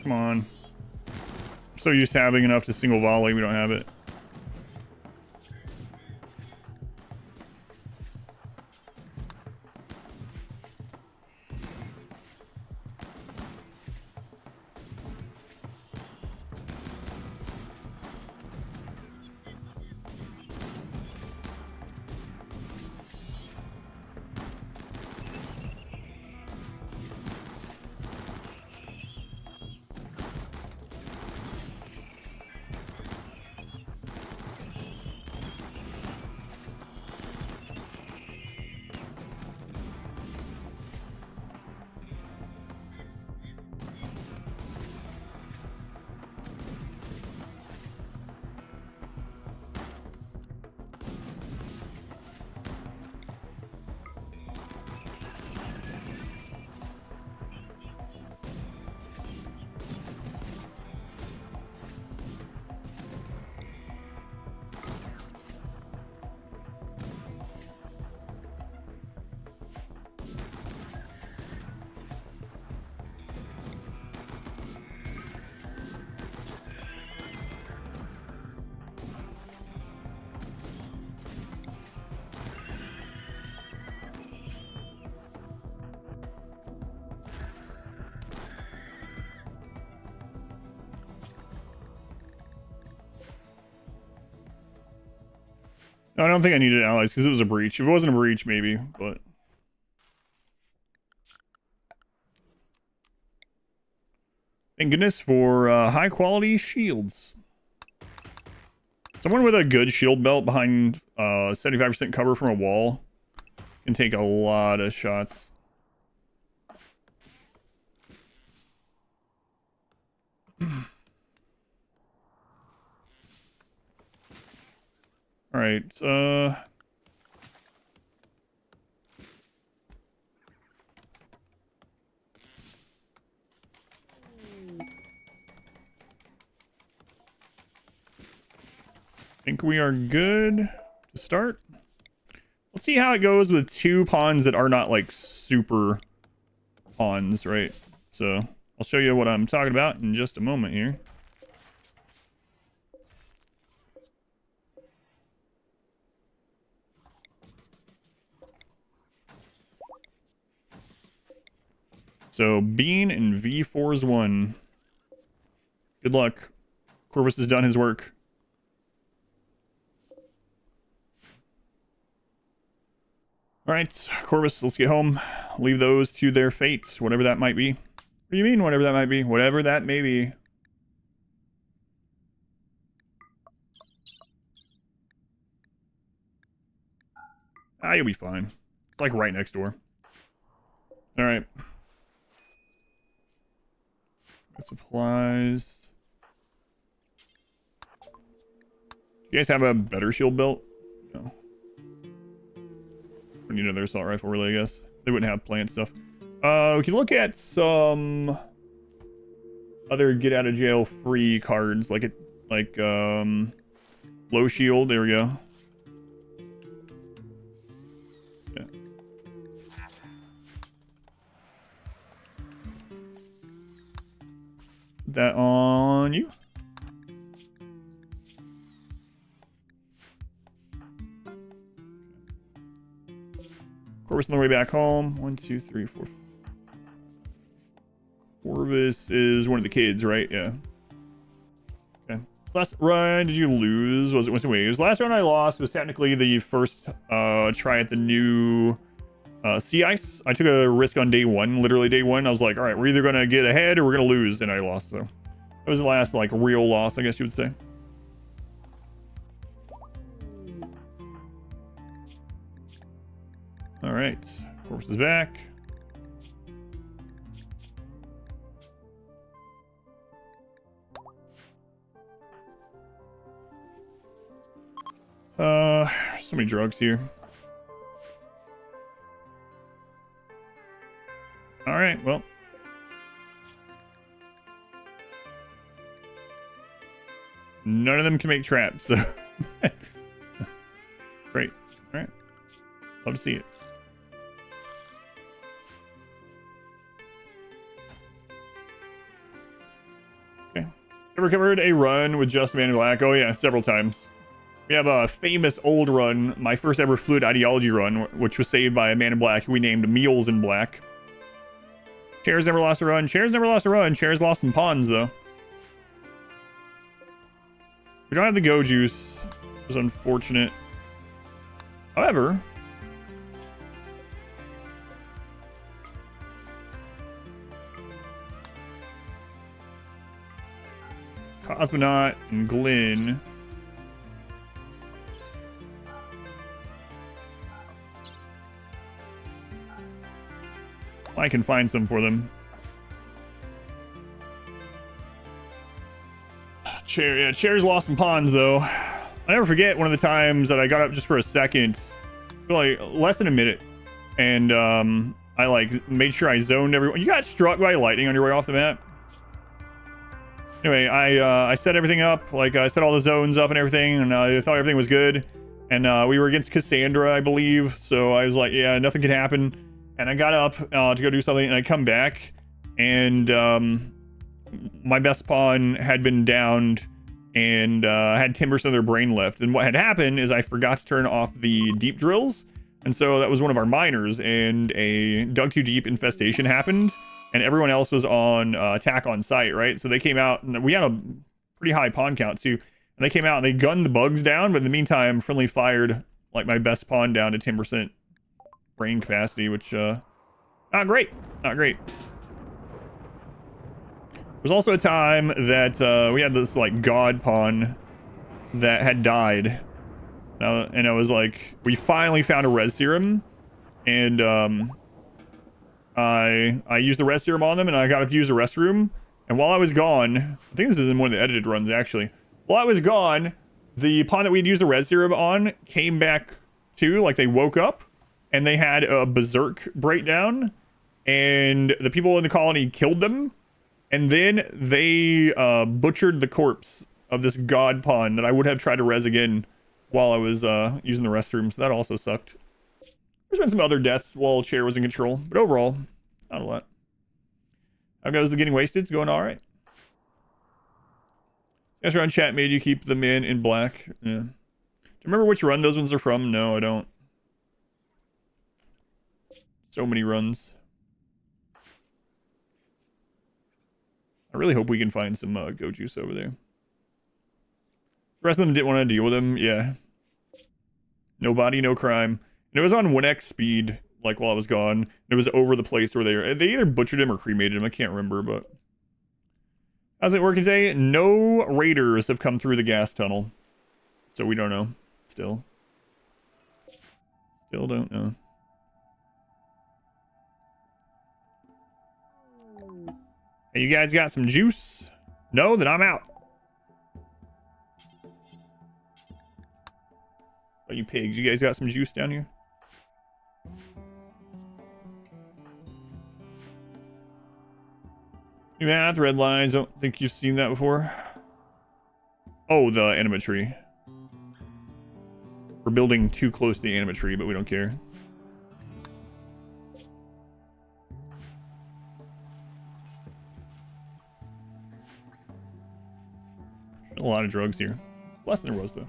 Come on. I'm so used to having enough to single volley, we don't have it. No, I don't think I needed allies because it was a breach. If it wasn't a breach, maybe, but... Thank goodness for high-quality shields. Someone with a good shield belt behind 75% cover from a wall can take a lot of shots. All right, think we are good to start. Let's see how it goes with 2 pawns that are not like super pawns, right? So I'll show you what I'm talking about in just a moment here. So Bean and V4's 1. Good luck. Corvus has done his work. All right, Corvus, let's get home. Leave those to their fates, whatever that might be. What do you mean, whatever that might be? Whatever that may be. Ah, you'll be fine. It's like right next door. All right. Supplies. You guys have a better shield belt? No. We need another assault rifle, really, I guess. They wouldn't have plant stuff. We can look at some other get out of jail free cards, like low shield. There we go. Yeah. That on you. Corvus on the way back home. 1, 2, 3, 4. Corvus is one of the kids, right? Yeah. Okay. Last run, did you lose? Was it wait? It was the last run I lost. Was technically the first try at the new sea ice. I took a risk on day 1, literally day 1. I was like, all right, we're either gonna get ahead or we're gonna lose, and I lost. So that was the last like real loss, I guess you would say. All right, Corvus is back. So many drugs here. All right, well. None of them can make traps, so. Great. All right. Love to see it. Okay. Ever covered a run with just Man in Black? Oh yeah, several times. We have a famous old run, my first ever Fluid Ideology run, which was saved by a Man in Black who we named Meals in Black. Chairs never lost a run. Chairs never lost a run. Chairs lost some pawns, though. We don't have the Go Juice. It was unfortunate. However... Cosmonaut and Glenn... I can find some for them. Chairs lost some pawns, though. I never forget one of the times that I got up just for a second, like less than a minute, and I like made sure I zoned everyone. You got struck by lightning on your way off the map. Anyway, I set everything up, like I set all the zones up and everything, and I thought everything was good. And we were against Cassandra, I believe, so I was like, yeah, nothing can happen. And I got up to go do something, and I come back, and my best pawn had been downed and had 10% of their brain left. And what had happened is I forgot to turn off the deep drills, and so that was one of our miners, and a dug too deep infestation happened, and everyone else was on attack on site, right? So they came out, and we had a pretty high pawn count too, and they came out and they gunned the bugs down, but in the meantime, friendly fired like my best pawn down to 10% brain capacity, which not great. There was also a time that we had this like god pawn that had died, and I was like, we finally found a res serum, and I used the res serum on them, and I got up to use the restroom, and while I was gone, I think this is in one of the edited runs actually, while I was gone, the pawn that we'd used the res serum on came back to, like they woke up, and they had a berserk breakdown, and the people in the colony killed them, and then they butchered the corpse of this god pawn that I would have tried to res again while I was using the restroom, so that also sucked. There's been some other deaths while Chair was in control, but overall, not a lot. How goes the getting wasted? It's going all right. Guys around chat made you keep the men in black. Yeah. Do you remember which run those ones are from? No, I don't. So many runs. I really hope we can find some go juice over there. The rest of them didn't want to deal with him. Yeah. No body, no crime. And it was on 1x speed, like, while I was gone. It was over the place where they either butchered him or cremated him. I can't remember, but... How's it working today? No raiders have come through the gas tunnel. So we don't know. Still don't know. Hey, you guys got some juice? No? Then I'm out. Oh, you pigs. You guys got some juice down here? New math, red lines. Don't think you've seen that before. Oh, the animatry. We're building too close to the animatry, but we don't care. A lot of drugs here. Less than there was, though.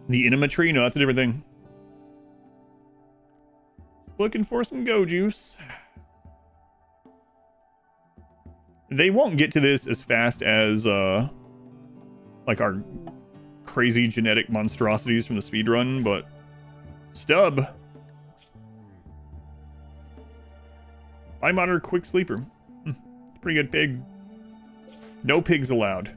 The animatry? No, that's a different thing. Looking for some go juice. They won't get to this as fast as, like our crazy genetic monstrosities from the speedrun, but stub. Body monitor, quick sleeper. Pretty good pig. No pigs allowed.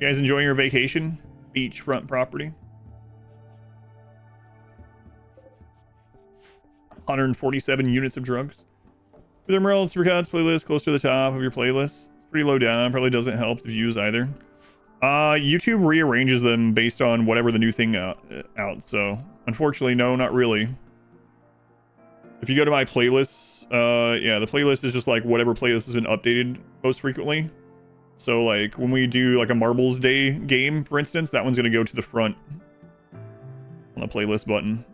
You guys enjoying your vacation? Beachfront property. 147 units of drugs. With RimWorld Supercuts playlist close to the top of your playlist. It's pretty low down. Probably doesn't help the views either. YouTube rearranges them based on whatever the new thing out. So unfortunately, no, not really. If you go to my playlists, yeah, the playlist is just like whatever playlist has been updated most frequently. So like when we do like a Marbles Day game, for instance, that one's gonna go to the front on the playlist button.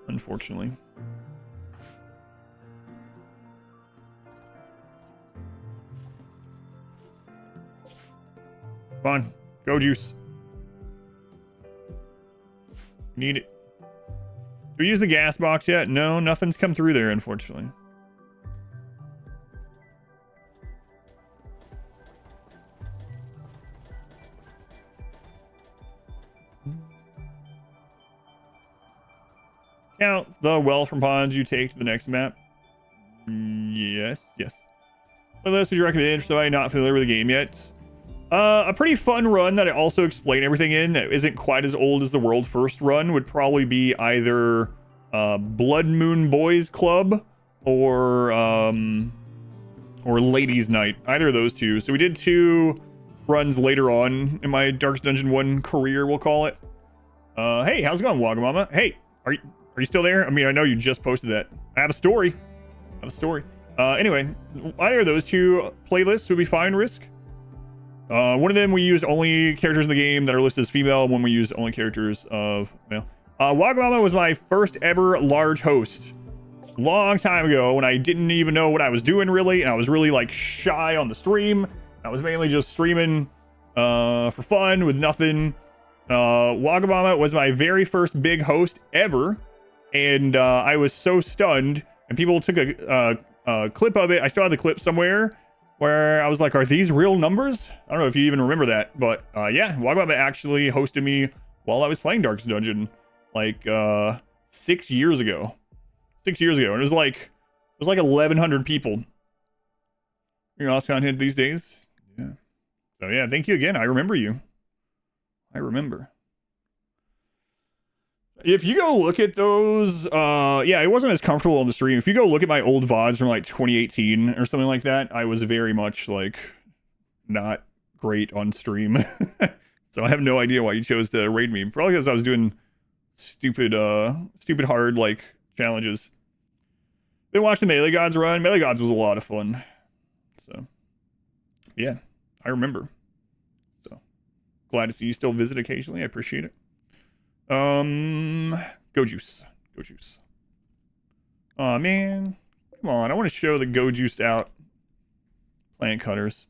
Unfortunately. Come on, go juice. Need it. Do we use the gas box yet? No, nothing's come through there, unfortunately. Count the well from ponds you take to the next map. Yes. Playlist would you recommend for somebody not familiar with the game yet? A pretty fun run that I also explain everything in that isn't quite as old as the world first run would probably be either Blood Moon Boys Club or Ladies Night. Either of those two. So we did 2 runs later on in my Darkest Dungeon 1 career, we'll call it. Hey, how's it going, Wagamama? Hey, are you still there? I mean, I know you just posted that. I have a story. Anyway, either of those 2 playlists would be fine, Risk. One of them we used only characters in the game that are listed as female. One we used only characters of male. Wagamama was my first ever large host. Long time ago when I didn't even know what I was doing really. And I was really like shy on the stream. I was mainly just streaming for fun with nothing. Wagamama was my very first big host ever. And I was so stunned. And people took a clip of it. I still have the clip somewhere. Where I was like, are these real numbers? I don't know if you even remember that, but yeah, Wagamama actually hosted me while I was playing Darkest Dungeon, like 6 years ago. 6 years ago, and it was like 1,100 people. Your lost content these days, yeah. So yeah, thank you again. I remember you. I remember. If you go look at those, yeah, it wasn't as comfortable on the stream. If you go look at my old VODs from like 2018 or something like that, I was very much like not great on stream. So I have no idea why you chose to raid me. Probably because I was doing stupid hard like challenges. Been watching Melee Gods run. Melee Gods was a lot of fun. So yeah, I remember. So glad to see you still visit occasionally. I appreciate it. Go juice. Aw, man. Come on, I want to show the go juiced out plant cutters.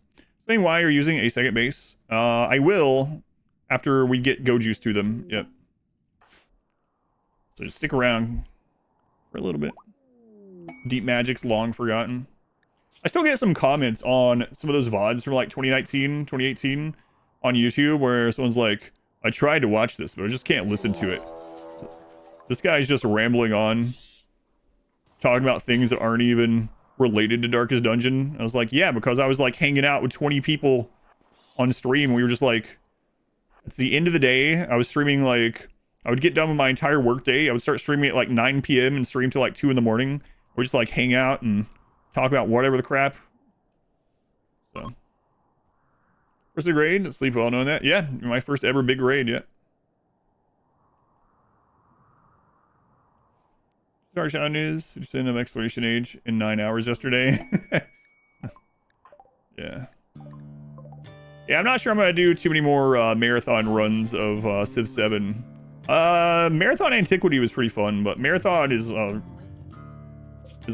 Saying why you're using a second base. I will after we get go juice to them. Yep. So just stick around for a little bit. Deep Magic's long forgotten. I still get some comments on some of those VODs from like 2019, 2018 on YouTube where someone's like, I tried to watch this, but I just can't listen to it. This guy's just rambling on, talking about things that aren't even related to Darkest Dungeon. I was like, yeah, because I was like hanging out with 20 people on stream. We were just like, it's the end of the day. I was streaming like, I would get done with my entire workday. I would start streaming at like 9 p.m. and stream till like 2 in the morning. We're just like hang out and talk about whatever the crap. So, first big raid, sleep well knowing that. Yeah, my first ever big raid yet. Dark Shadow News, just in an exploration age in 9 hours yesterday. Yeah. Yeah, I'm not sure I'm gonna do too many more marathon runs of Civ 7. Marathon Antiquity was pretty fun, but Marathon is a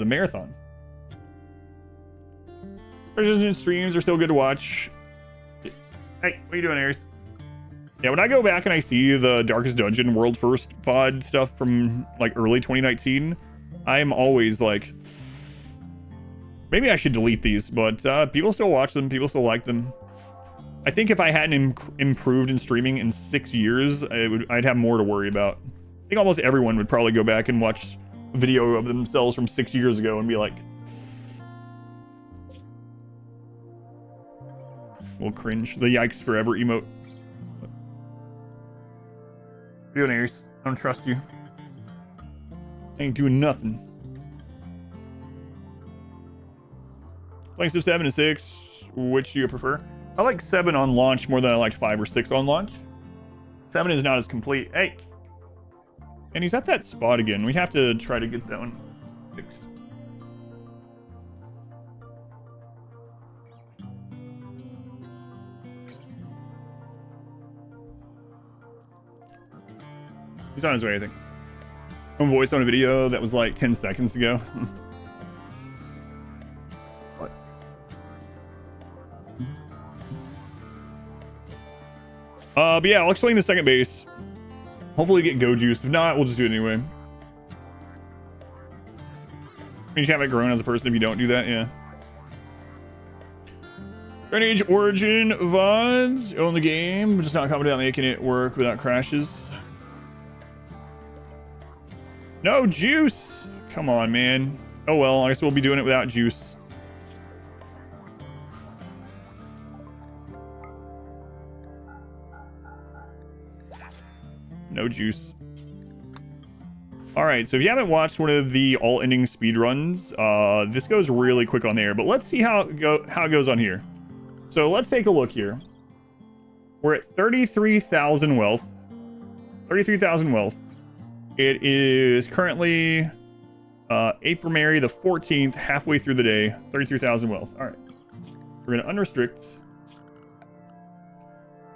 marathon. Dungeon streams are still good to watch. Hey, what are you doing, Ares? Yeah, when I go back and I see the Darkest Dungeon World First VOD stuff from like early 2019, I'm always like, maybe I should delete these, but people still watch them, people still like them. I think if I hadn't improved in streaming in 6 years, I'd have more to worry about. I think almost everyone would probably go back and watch a video of themselves from 6 years ago and be like, we'll cringe. The yikes forever emote. What are you doing, Ares? I don't trust you. I ain't doing nothing. Playing Civ 7 and 6, which do you prefer? I like 7 on launch more than I liked 5 or 6 on launch. 7 is not as complete. Hey! And he's at that spot again. We have to try to get that one fixed. He's on his way, I think. One voice on a video that was like 10 seconds ago. What? But yeah, I'll explain the second base. Hopefully get go juice. If not, we'll just do it anyway. You haven't grown as a person if you don't do that, yeah. Dragon Age Origin VODs. Own the game, just not confident about making it work without crashes. No juice! Come on, man. Oh well, I guess we'll be doing it without juice. No juice. Alright, so if you haven't watched one of the all-ending speedruns, this goes really quick on there, but let's see how it goes on here. So let's take a look here. We're at 33,000 wealth. 33,000 wealth. It is currently April the 14th, halfway through the day. 33,000 wealth. All right. We're going to unrestrict.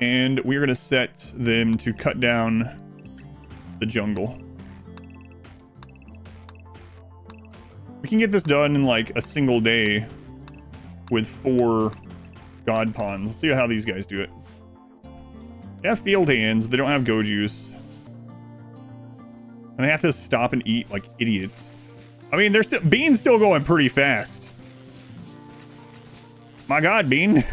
And we're going to set them to cut down the jungle. We can get this done in like a single day with 4 god pawns. Let's see how these guys do it. They have field hands. They don't have go juice. And they have to stop and eat like idiots. I mean, they're Bean's still going pretty fast. My god, Bean.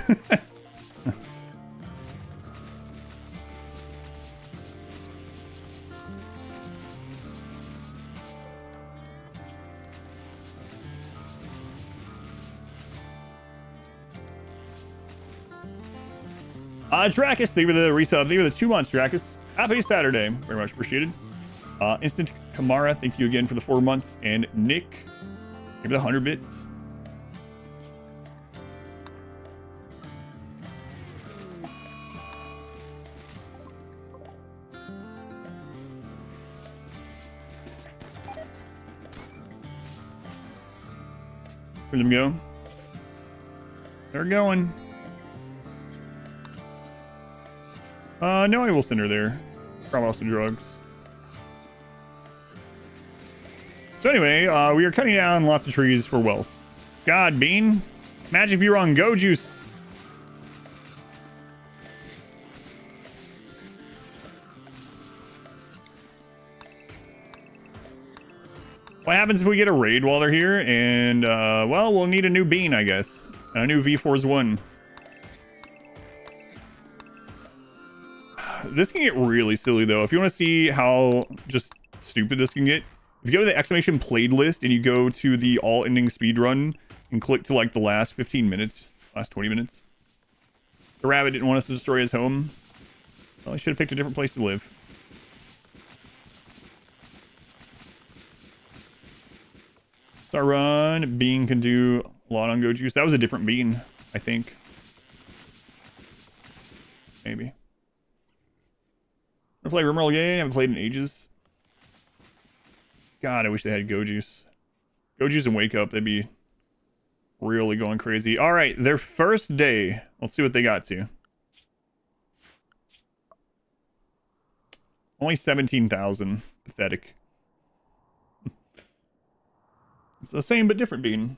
Dracus, thank you for the resub. Thank you for the 2 months, Dracus. Happy Saturday. Very much appreciated. Instant Kamara, thank you again for the 4 months. And Nick, thank you for the 100 bits. Where'd them go? They're going. No, I will send her there. Probably some drugs. So anyway, we are cutting down lots of trees for wealth. God, Bean. Imagine if you were on Go Juice. What happens if we get a raid while they're here? And, well, we'll need a new bean, I guess. And a new V4's 1. This can get really silly, though. If you want to see how just stupid this can get, if you go to the exclamation played list and you go to the all-ending speedrun and click to, like, the last 15 minutes, last 20 minutes. The rabbit didn't want us to destroy his home. Well, he should have picked a different place to live. Our run. Bean can do a lot on Go Juice. That was a different bean, I think. Maybe. I play RimWorld game. I haven't played in ages. God, I wish they had Go Juice. Go Juice and Wake Up. They'd be really going crazy. All right, their first day. Let's see what they got to. Only 17,000. Pathetic. It's the same but different bean.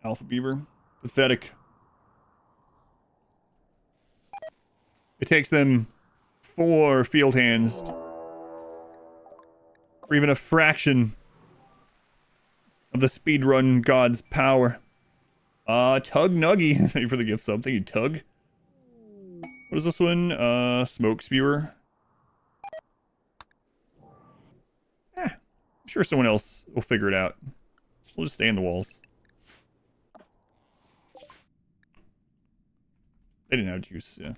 Alpha Beaver. Pathetic. It takes them 4 field hands. Or even a fraction of the speedrun god's power. Tug Nuggy. Thank you for the gift sub. Thank you, Tug. What is this one? Smoke Spewer. I'm sure someone else will figure it out. We'll just stay in the walls. They didn't have juice, yeah.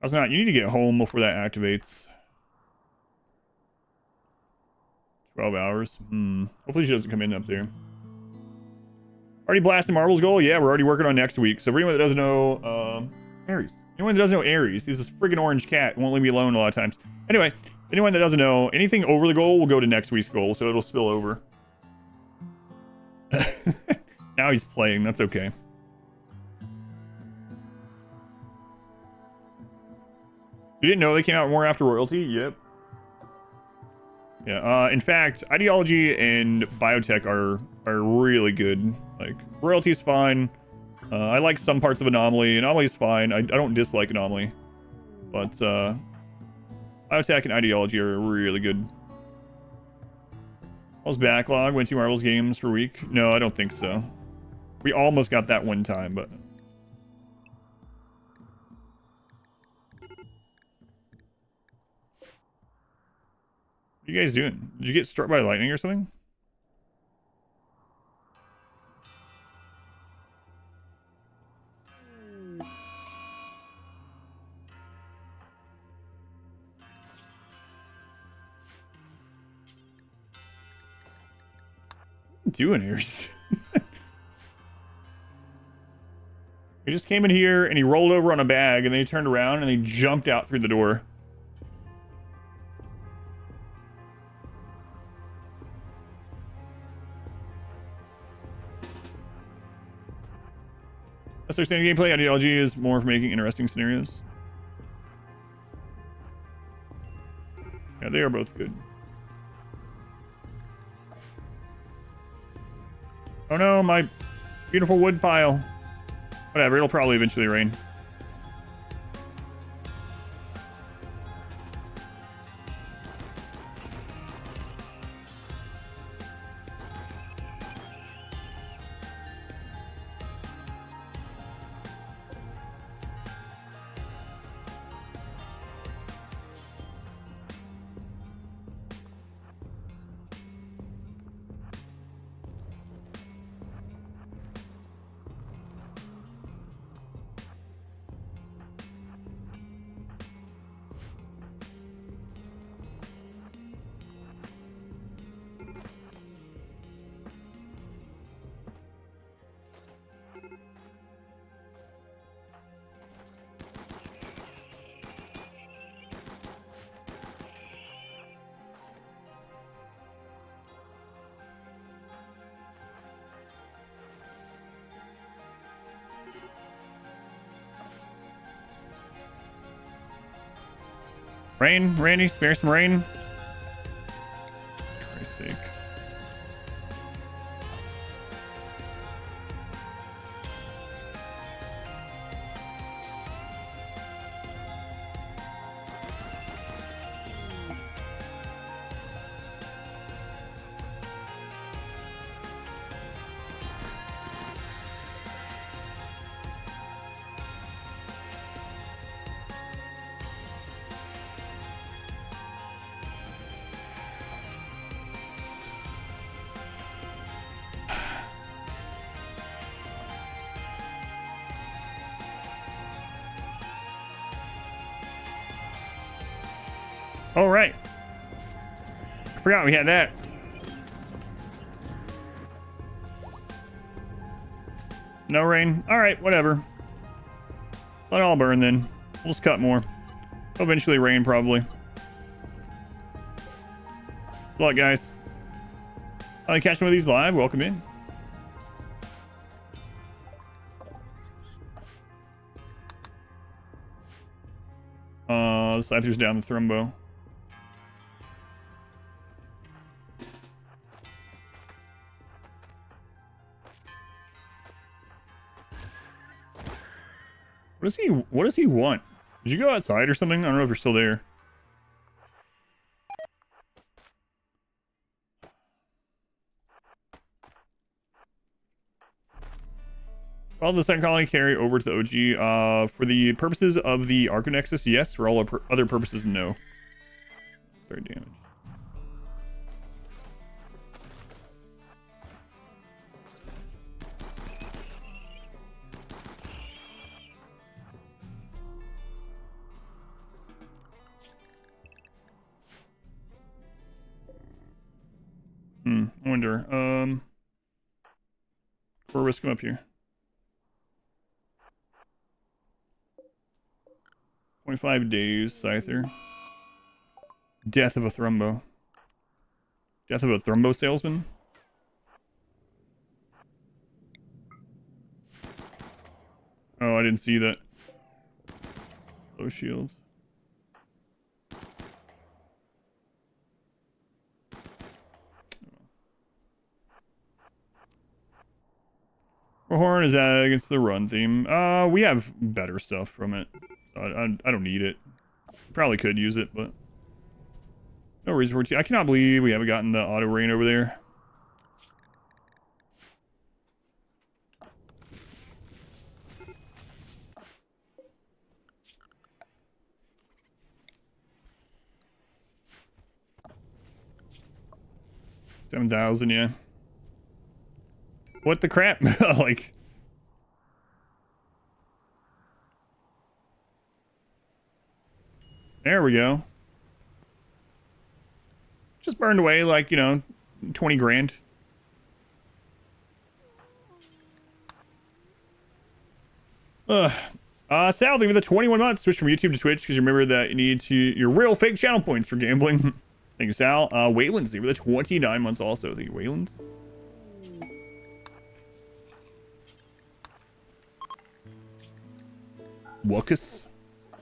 How's not? You need to get home before that activates. 12 hours. Hopefully she doesn't come in up there. Already blasting Marvel's goal? Yeah, we're already working on next week. So for anyone that doesn't know, Aries. Anyone that doesn't know Aries, he's this friggin' orange cat. Won't leave me alone a lot of times. Anyway, anyone that doesn't know, anything over the goal will go to next week's goal, so it'll spill over. Now he's playing. That's okay. You didn't know they came out more after royalty? Yep. Yeah, in fact, ideology and biotech are really good. Like, royalty's fine. I like some parts of Anomaly. Anomaly's fine. I don't dislike Anomaly. But, biotech and ideology are really good. How's backlog? Win 2 Marvel's games per week? No, I don't think so. We almost got that one time, but... What are you guys doing? Did you get struck by lightning or something? What are you doing, Aries? He just came in here and he rolled over on a bag and then he turned around and he jumped out through the door. That's their standard gameplay. Ideology is more for making interesting scenarios. Yeah, they are both good. Oh no, my beautiful wood pile. Whatever, it'll probably eventually rain. Rain, Randy, spare some rain. For Christ's sake. All right. I forgot we had that. No rain. All right, whatever. Let it all burn then. We'll just cut more. Eventually rain, probably. Good luck, guys. Catch one of these live. Welcome in. The Scyther's down the Thrumbo. What does he want? Did you go outside or something? I don't know if you're still there. Well, the second colony carry over to the OG. For the purposes of the Archonexus, yes. For all other purposes, no. Sorry, damage. I wonder. We'll risk him up here. 25 days, Scyther. Death of a Thrumbo. Death of a Thrumbo salesman? Oh, I didn't see that. Low shield. Horn is against the run theme. We have better stuff from it. I don't need it. Probably could use it, but no reason for it to. I cannot believe we haven't gotten the auto rain over there. $7,000, yeah. What the crap? Like, there we go. Just burned away like, 20 grand. Sal, thank you for the 21 months. Switch from YouTube to Twitch because you remember that you need your real fake channel points for gambling. Thank you, Sal. Wayland's thank you for the 29 months also. Thank you, Wayland's. Wuckus.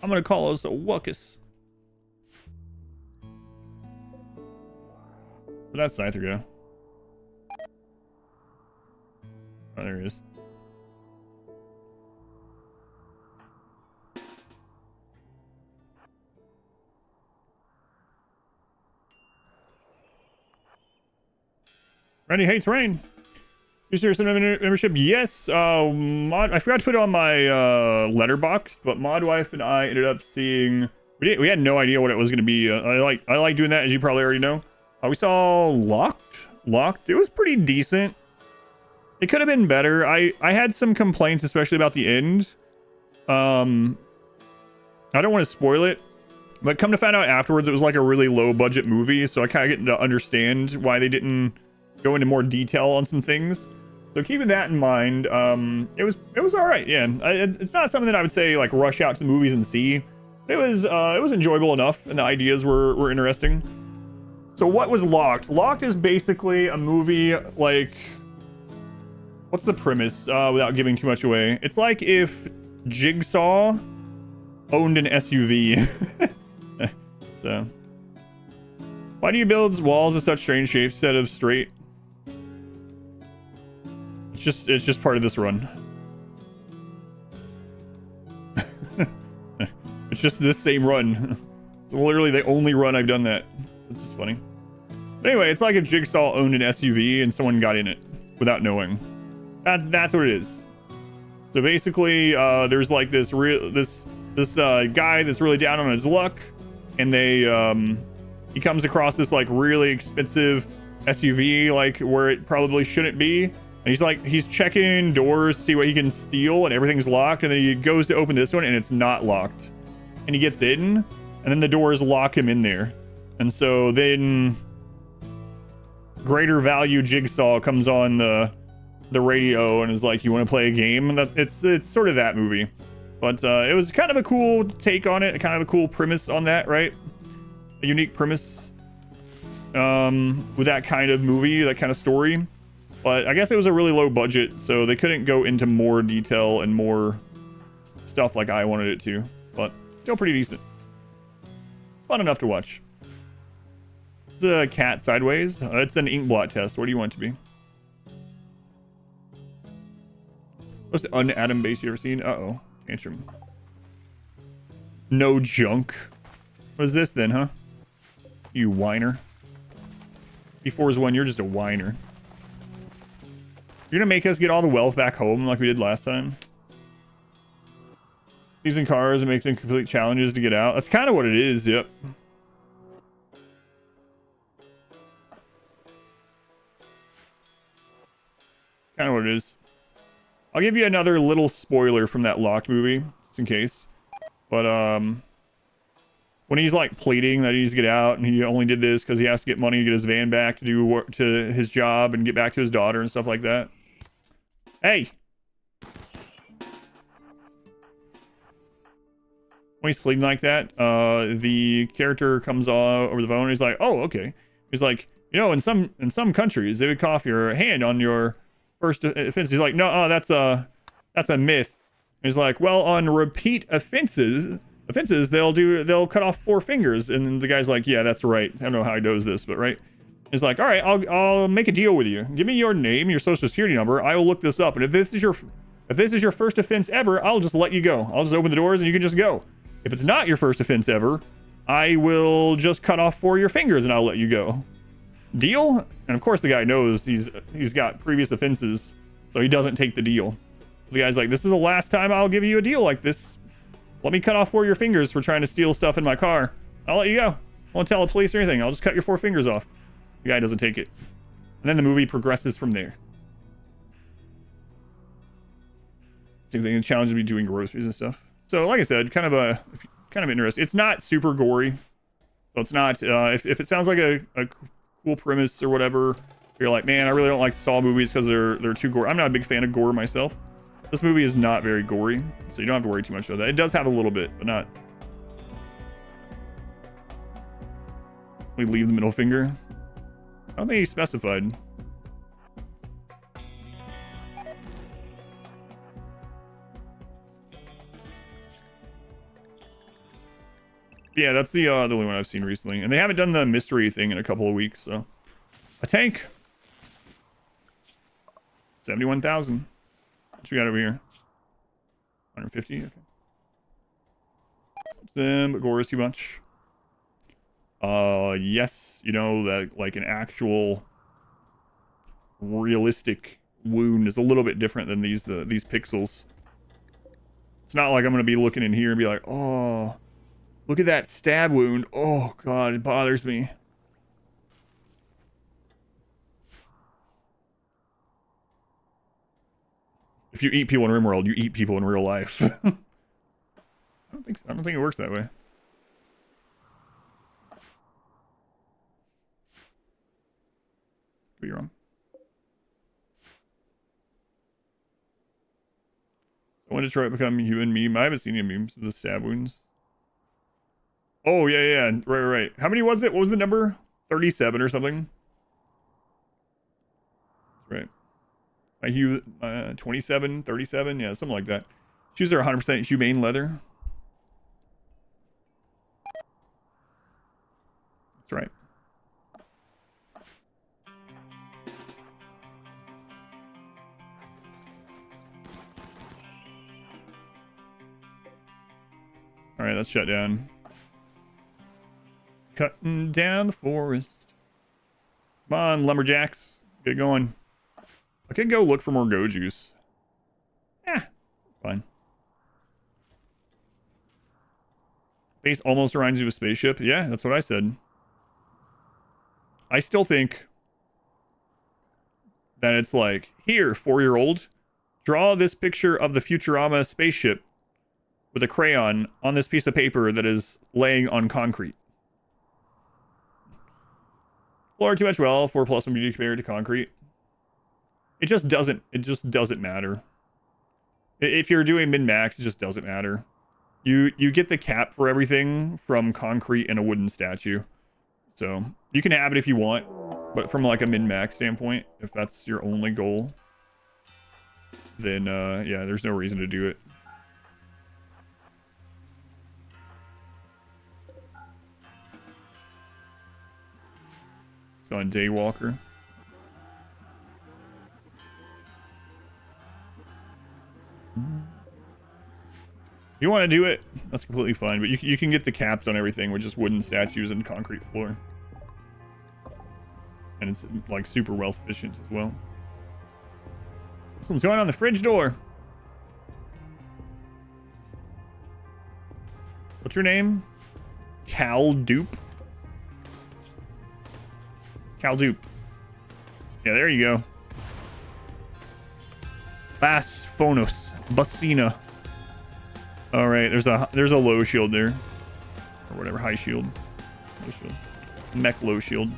I'm gonna call us a Wuckus. Where'd that Scyther go? Oh, there he is. Randy hates rain. Serious membership, yes. Mod, I forgot to put it on my letterbox, but Modwife and I ended up seeing. We had no idea what it was going to be. I like doing that, as you probably already know. We saw Locked. It was pretty decent. It could have been better. I had some complaints, especially about the end. I don't want to spoil it, but come to find out afterwards, it was like a really low budget movie, so I kind of get to understand why they didn't go into more detail on some things. So keeping that in mind, it was all right. Yeah, it's not something that I would say like rush out to the movies and see. It was enjoyable enough, and the ideas were interesting. So what was Locked? Locked is basically a movie like, what's the premise? Without giving too much away, it's like if Jigsaw owned an SUV. So, why do you build walls of such strange shapes instead of straight? It's just part of this run. It's just this same run. It's literally the only run I've done that. It's just funny. But anyway, it's like if Jigsaw owned an SUV and someone got in it without knowing. That's what it is. So basically, there's like this guy that's really down on his luck, and he comes across this like really expensive SUV, like where it probably shouldn't be. And he's checking doors to see what he can steal, and everything's locked. And then he goes to open this one, and it's not locked. And he gets in, and then the doors lock him in there. And so then Greater Value Jigsaw comes on the radio and is like, you want to play a game? And it's sort of that movie. But it was kind of a cool take on it, kind of a cool premise on that, right? A unique premise with that kind of movie, that kind of story. But I guess it was a really low budget, so they couldn't go into more detail and more stuff like I wanted it to. But still pretty decent. Fun enough to watch. It's a cat sideways. It's an inkblot test. What do you want it to be? Most un-atom base you ever seen? Uh-oh. Tantrum. No junk. What is this then, huh? You whiner. B4 is 1. You're just a whiner. You're gonna make us get all the wealth back home like we did last time? Using cars and make them complete challenges to get out. That's kind of what it is, yep. Kind of what it is. I'll give you another little spoiler from that Locked movie, just in case. But, when he's like pleading that he needs to get out and he only did this because he has to get money to get his van back to do work to his job and get back to his daughter and stuff like that. Hey! When he's pleading like that, the character comes over the phone and he's like, oh, okay. He's like, you know, in some countries, they would cough your hand on your first offense. He's like, no, that's a myth. And he's like, well, on repeat offenses, they'll cut off 4 fingers. And the guy's like, yeah, that's right. I don't know how he knows this, but right. He's like, all right, I'll make a deal with you. Give me your name, your social security number. I will look this up. And if this is your first offense ever, I'll just let you go. I'll just open the doors and you can just go. If it's not your first offense ever, I will just cut off 4 of your fingers and I'll let you go. Deal? And of course the guy knows he's got previous offenses, so he doesn't take the deal. The guy's like, this is the last time I'll give you a deal like this. Let me cut off 4 of your fingers for trying to steal stuff in my car. I'll let you go. I won't tell the police or anything. I'll just cut your 4 fingers off. The guy doesn't take it. And then the movie progresses from there. Same thing, the challenge would be doing groceries and stuff. So like I said, kind of interesting. It's not super gory. So it's not, if it sounds like a cool premise or whatever, you're like, man, I really don't like Saw movies because they're too gory. I'm not a big fan of gore myself. This movie is not very gory, so you don't have to worry too much about that. It does have a little bit, but not. We leave the middle finger. I don't think he specified. Yeah, that's the only one I've seen recently. And they haven't done the mystery thing in a couple of weeks, so. A tank. 71,000. What we got over here? 150? Okay. Them, but gore is too much. Yes, you know, that like an actual realistic wound is a little bit different than these pixels. It's not like I'm gonna be looking in here and be like, oh, look at that stab wound. Oh god, it bothers me. If you eat people in RimWorld, you eat people in real life. I don't think it works that way. Could be wrong. So when did Detroit become you and meme? I haven't seen any memes of the stab wounds. Oh yeah, right. How many was it? What was the number? 37 or something. That's right. My hue 27, 37, yeah, something like that. Shoes are 100% humane leather. That's right. All right, let's shut down. Cutting down the forest. Come on, lumberjacks, get going. I could go look for more go juice. Yeah, fine. Base almost reminds you of a spaceship. Yeah, that's what I said. I still think that it's like, here, 4-year-old, draw this picture of the Futurama spaceship with a crayon on this piece of paper that is laying on concrete. Floor too much well, 4+ would be compared to concrete. It just doesn't matter. If you're doing min-max, it just doesn't matter. You get the cap for everything from concrete and a wooden statue. So you can have it if you want, but from like a min-max standpoint, if that's your only goal, then yeah, there's no reason to do it. It's on Daywalker. If you want to do it, that's completely fine, but you can get the caps on everything with just wooden statues and concrete floor. And it's like super wealth efficient as well. This one's going on the fridge door. What's your name? Cal Dupe? Cal Dupe. Yeah, there you go. Bass Phonos. Basina. Alright, there's a low shield there. Or whatever, high shield. Low shield. Mech low shield.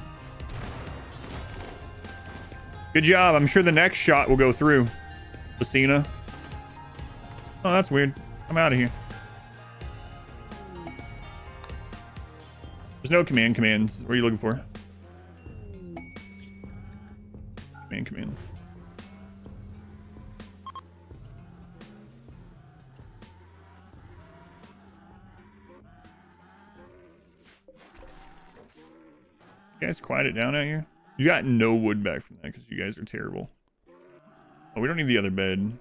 Good job. I'm sure the next shot will go through. Basina. Oh, that's weird. I'm out of here. There's no commands. What are you looking for? Command. You guys quiet it down out here? You got no wood back from that because you guys are terrible. Oh, we don't need the other bed.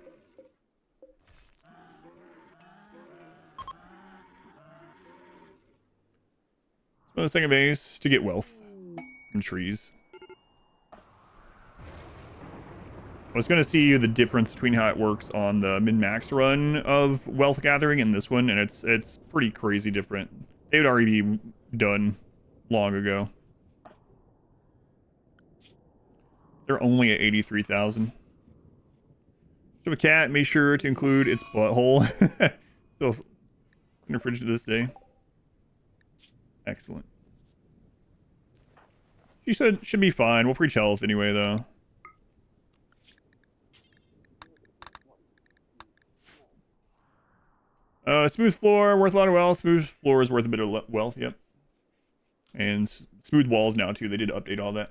So the second base to get wealth from trees. I was going to see the difference between how it works on the min-max run of wealth gathering and this one, and it's pretty crazy different. They would already be done long ago. They're only at 83,000. So a cat, make sure to include its butthole. Still in the fridge to this day. Excellent. She said should be fine. We'll preach health anyway, though. Smooth floor, worth a lot of wealth. Smooth floor is worth a bit of wealth, yep. And smooth walls now, too. They did update all that.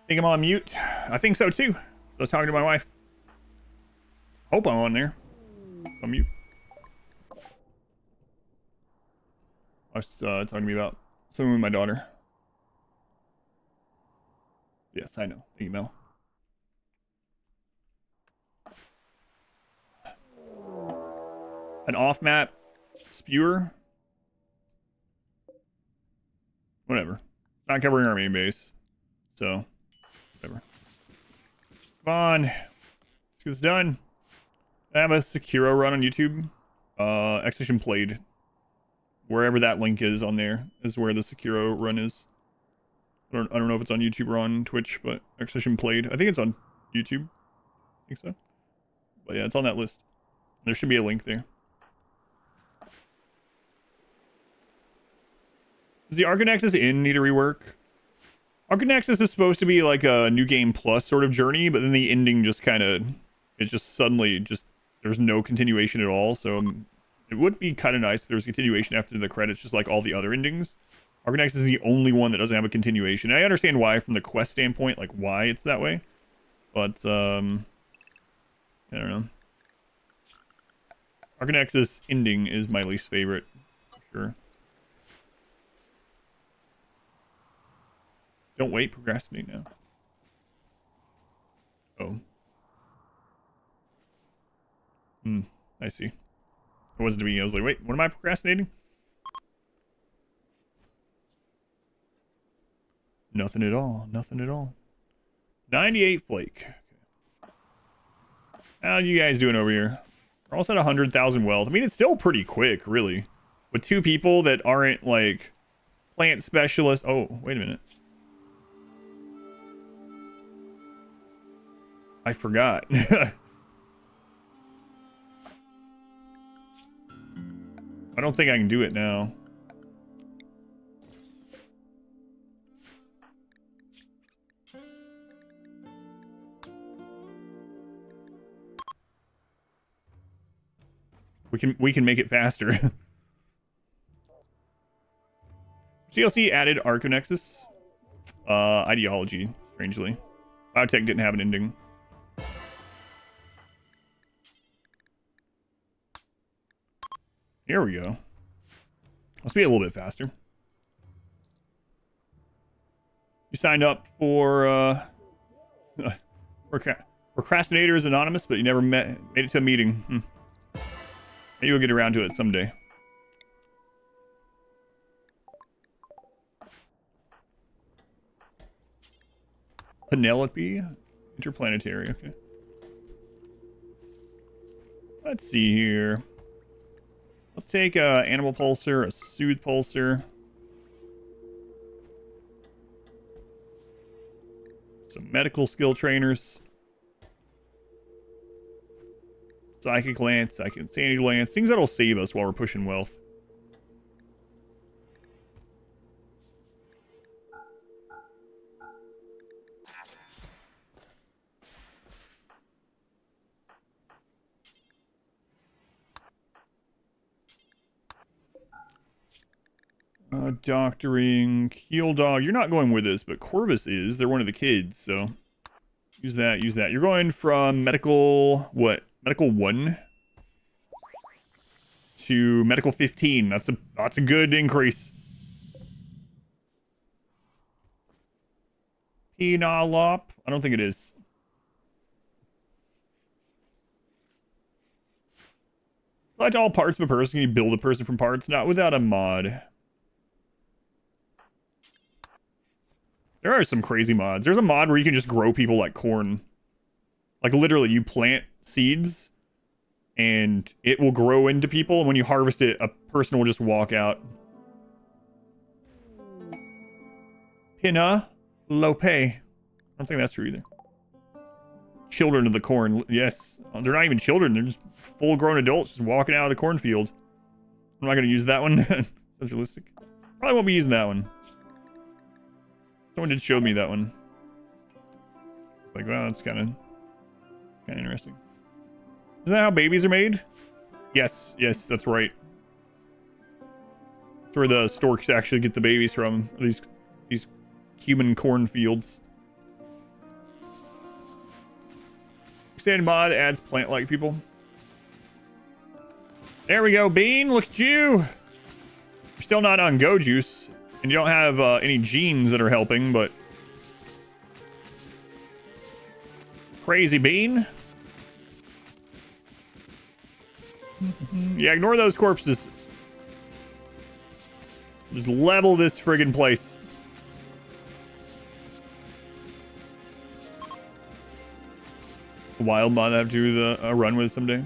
Think I'm on mute? I think so too. I was talking to my wife. Hope I'm on there. I'm mute. I was talking to me about something with my daughter. Yes, I know. Thank you, Mel. An off-map spewer? Whatever. Not covering our main base. So, whatever. Come on. Let's get this done. I have a Sekiro run on YouTube. Expedition played. wherever that link is on there is where the Sekiro run is. I don't know if it's on YouTube or on Twitch, but Exhibition Played. I think it's on YouTube. I think so. But yeah, it's on that list. There should be a link there. Does the Archonexus Inn need a rework? Archonexus is supposed to be like a New Game Plus sort of journey, but then the ending just kind of... It's just suddenly just... There's no continuation at all, so... It would be kind of nice if there was continuation after the credits, just like all the other endings. Archonexus is the only one that doesn't have a continuation. I understand why from the quest standpoint, like why it's that way. But, I don't know. Archonexus ending is my least favorite, for sure. Don't wait, procrastinate now. Oh. I see. It wasn't to me. I was like, wait, what am I procrastinating? Nothing at all. Nothing at all. 98 flake. How are you guys doing over here? We're almost at 100,000 wealth. I mean, it's still pretty quick, really. With 2 people that aren't, like, plant specialists. Oh, wait a minute. I forgot. I don't think I can do it now. We can make it faster. CLC added Archonexus ideology, strangely. Biotech didn't have an ending. Here we go. Must be a little bit faster. You signed up for Procrastinators Anonymous, but you never made it to a meeting. Maybe you'll get around to it someday. Penelope? Interplanetary, okay. Let's see here. Let's take a Animal Pulsar, a Soothe Pulsar. Some medical skill trainers. Psychic Lance, Psychic Insanity Lance. Things that'll save us while we're pushing wealth. Doctoring, Keel Dog. You're not going with us, but Corvus is. They're one of the kids, so use that, use that. You're going from medical, what? Medical 1 to medical 15. That's a good increase. Penolop. I don't think it is. Select all parts of a person. You build a person from parts, not without a mod. There are some crazy mods. There's a mod where you can just grow people like corn. Like literally, you plant seeds and it will grow into people. And when you harvest it, a person will just walk out. Penelope. I don't think that's true either. Children of the corn. Yes. They're not even children. They're just full-grown adults just walking out of the cornfield. I'm not going to use that one. Sounds realistic. Probably won't be using that one. Someone did show me that one. It's like, wow, that's kind of interesting. Isn't that how babies are made? Yes, yes, that's right. That's where the storks actually get the babies from. These human cornfields. Extended mod adds plant-like people. There we go, Bean. Look at you. You're still not on Go Juice. And you don't have any genes that are helping, but... Crazy Bean. Yeah, ignore those corpses. Just level this friggin' place. Wild mod I have to do the run with someday.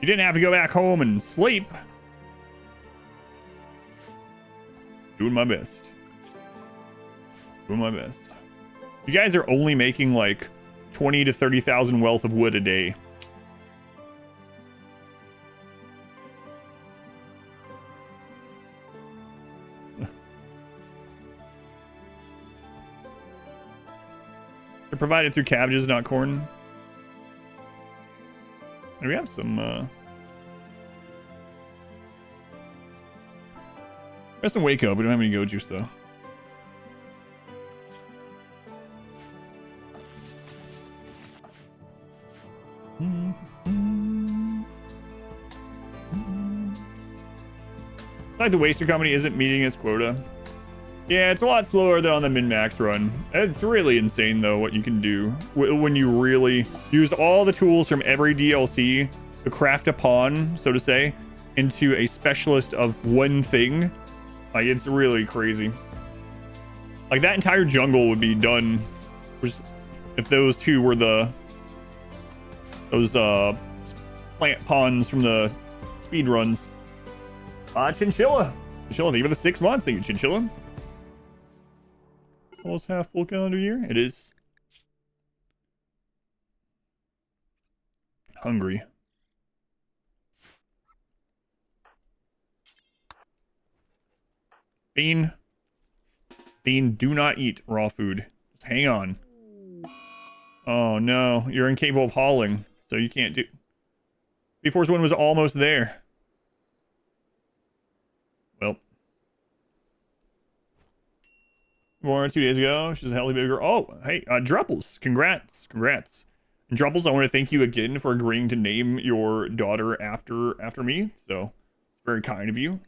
You didn't have to go back home and sleep. Doing my best. Doing my best. You guys are only making like 20 to 30,000 wealth of wood a day. They're provided through cabbages, not corn. And we have some, we have some Waco. We don't have any Go Juice, though. Like the Waster Company isn't meeting its quota. Yeah, it's a lot slower than on the min-max run. It's really insane, though, what you can do when you really use all the tools from every DLC to craft a pawn, so to say, into a specialist of one thing. Like, it's really crazy. Like, that entire jungle would be done if those two were those plant pawns from the speed runs. Chinchilla, thank you for the 6 months. Thank you, Chinchilla. Almost half full calendar year. It is. Hungry. Bean, do not eat raw food. Just hang on. Oh no, you're incapable of hauling, so you can't do. V-Force 1 was almost there. Well. Born 2 days ago. She's a healthy baby girl. Oh, hey, Drupples. Congrats. And Drupples, I want to thank you again for agreeing to name your daughter after me. So, very kind of you.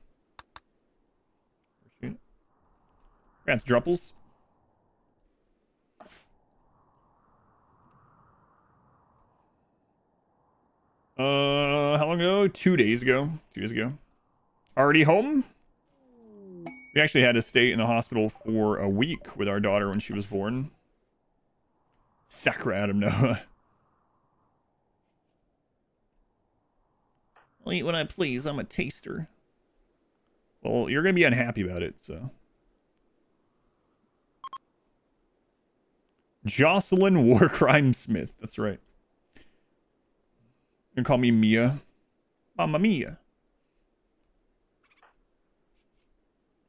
Congrats, Drupples. How long ago? 2 days ago. 2 days ago. Already home? We actually had to stay in the hospital for a week with our daughter when she was born. Sacra Adam Noah. I'll eat what I please. I'm a taster. Well, you're going to be unhappy about it, so. Jocelyn Warcrime Smith. That's right. You can call me Mia. Mamma Mia.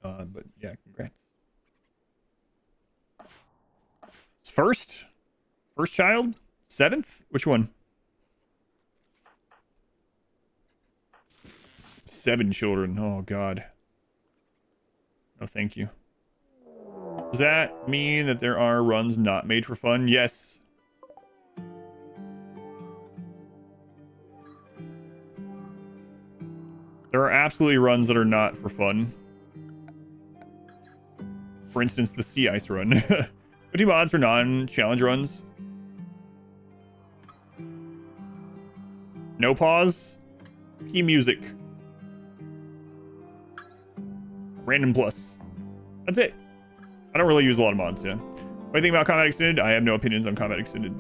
But yeah, congrats. First child? 7th? Which one? 7 children. Oh, God. No, thank you. Does that mean that there are runs not made for fun? Yes. There are absolutely runs that are not for fun. For instance, the Sea Ice run. 50 mods for non-challenge runs. No pause. Key music. Random plus. That's it. I don't really use a lot of mods, yeah. What do you think about Combat Extended? I have no opinions on Combat Extended.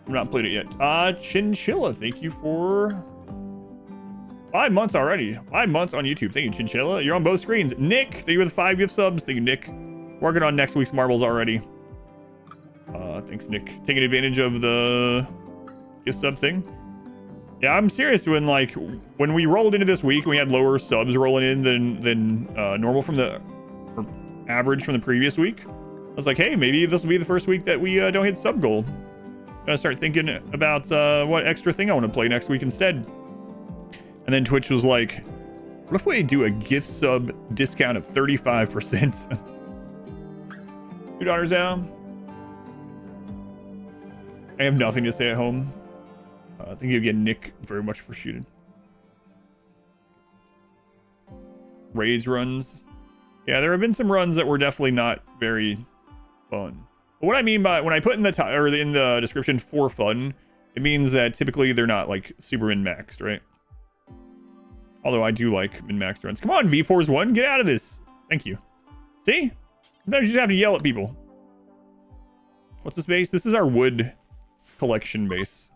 I've not played it yet. Chinchilla, thank you for 5 months already. 5 months on YouTube. Thank you, Chinchilla. You're on both screens. Nick, thank you for the 5 gift subs. Thank you, Nick. Working on next week's marbles already. Thanks, Nick. Taking advantage of the gift sub thing. Yeah, I'm serious. When we rolled into this week, we had lower subs rolling in than normal from the or average from the previous week. I was like, hey, maybe this will be the first week that we don't hit sub goal. Gotta start thinking about what extra thing I want to play next week instead. And then Twitch was like, what if we do a gift sub discount of 35%? 2 daughters down. I have nothing to say at home. Thank you again, Nick, very much for shooting. Raids runs. Yeah, there have been some runs that were definitely not very fun. But what I mean by when I put in the description for fun, it means that typically they're not like super min-maxed, right? Although I do like min-maxed runs. Come on, V-Force 1, get out of this. Thank you. See? Sometimes you just have to yell at people. What's this base? This is our wood collection base.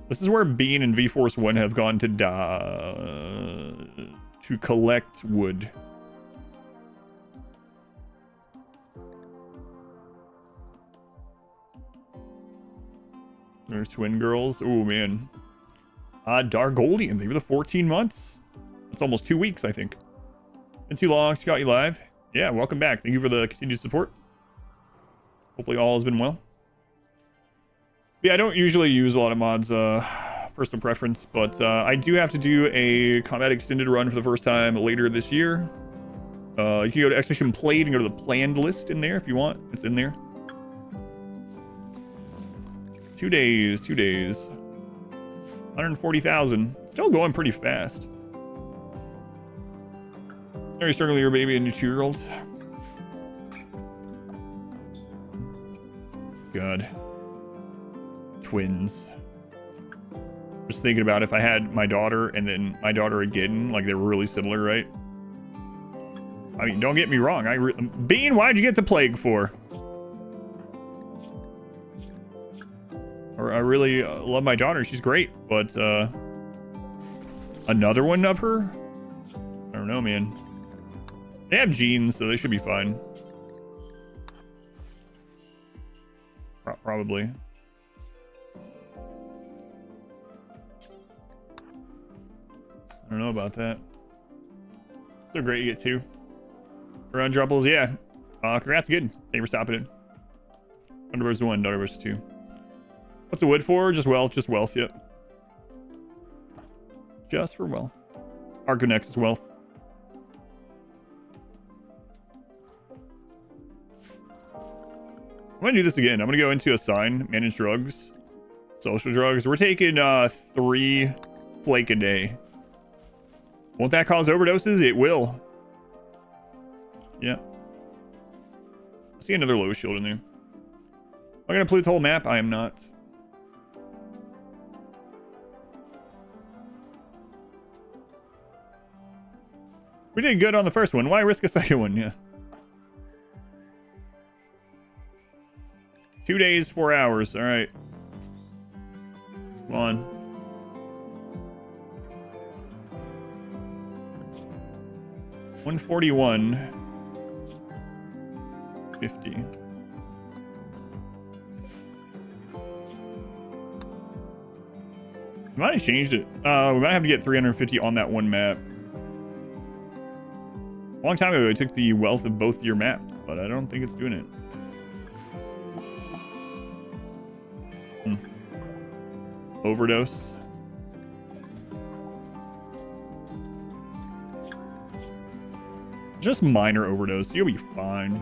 This is where Bean and V-Force 1 have gone to die. to collect wood. There's twin girls. Oh, man. Dargoldian. They were the 14 months. That's almost 2 weeks, I think. Been too long. Scott, you live? Yeah, welcome back. Thank you for the continued support. Hopefully all has been well. Yeah, I don't usually use a lot of mods, personal preference, but I do have to do a combat extended run for the first time later this year. You can go to Expedition Played and go to the planned list in there if you want. It's in there. 2 days, 2 days. 140,000. Still going pretty fast. Are you struggling with your baby and your 2-year-old? God. Twins. Just thinking about if I had my daughter and then my daughter again, like they're really similar, right? I mean, don't get me wrong. Bean, why'd you get the plague for? I really love my daughter. She's great, but another one of her? I don't know, man. They have genes, so they should be fine. Probably. I don't know about that. So great you get 2. For undroppables, yeah. Congrats again. Thank you for stopping in. Daughter versus 1, daughter versus 2. What's the wood for? Just wealth. Just wealth, yep. Just for wealth. Archonexus wealth. I'm gonna do this again. I'm gonna go into assign, manage drugs, social drugs. We're taking 3 flake a day. Won't that cause overdoses? It will. Yeah. I see another low shield in there. Am I gonna pollute the whole map? I am not. We did good on the first one. Why risk a second one? Yeah. 2 days, 4 hours. All right. Come on. $141.50. We might have changed it. We might have to get 350 on that one map. A long time ago, I took the wealth of both your maps, but I don't think it's doing it. Overdose. Just minor overdose. You'll be fine.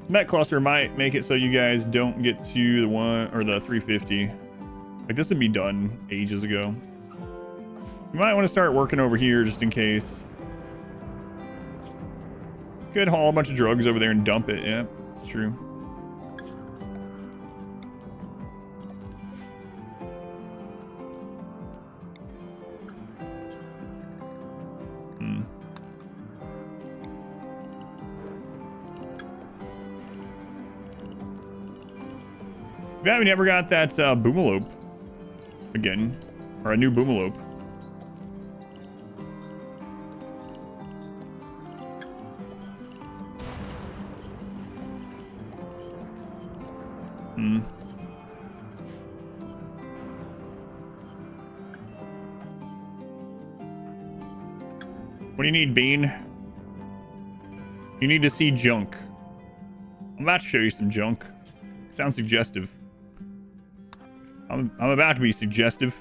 Met cluster might make it so you guys don't get to the 1 or the 350. Like this would be done ages ago. You might want to start working over here just in case. Could haul a bunch of drugs over there and dump it. Yeah, it's true. Yeah, we never got that boomalope again, or a new boomalope. What do you need, Bean? You need to see junk. I'm about to show you some junk. Sounds suggestive. I'm about to be suggestive.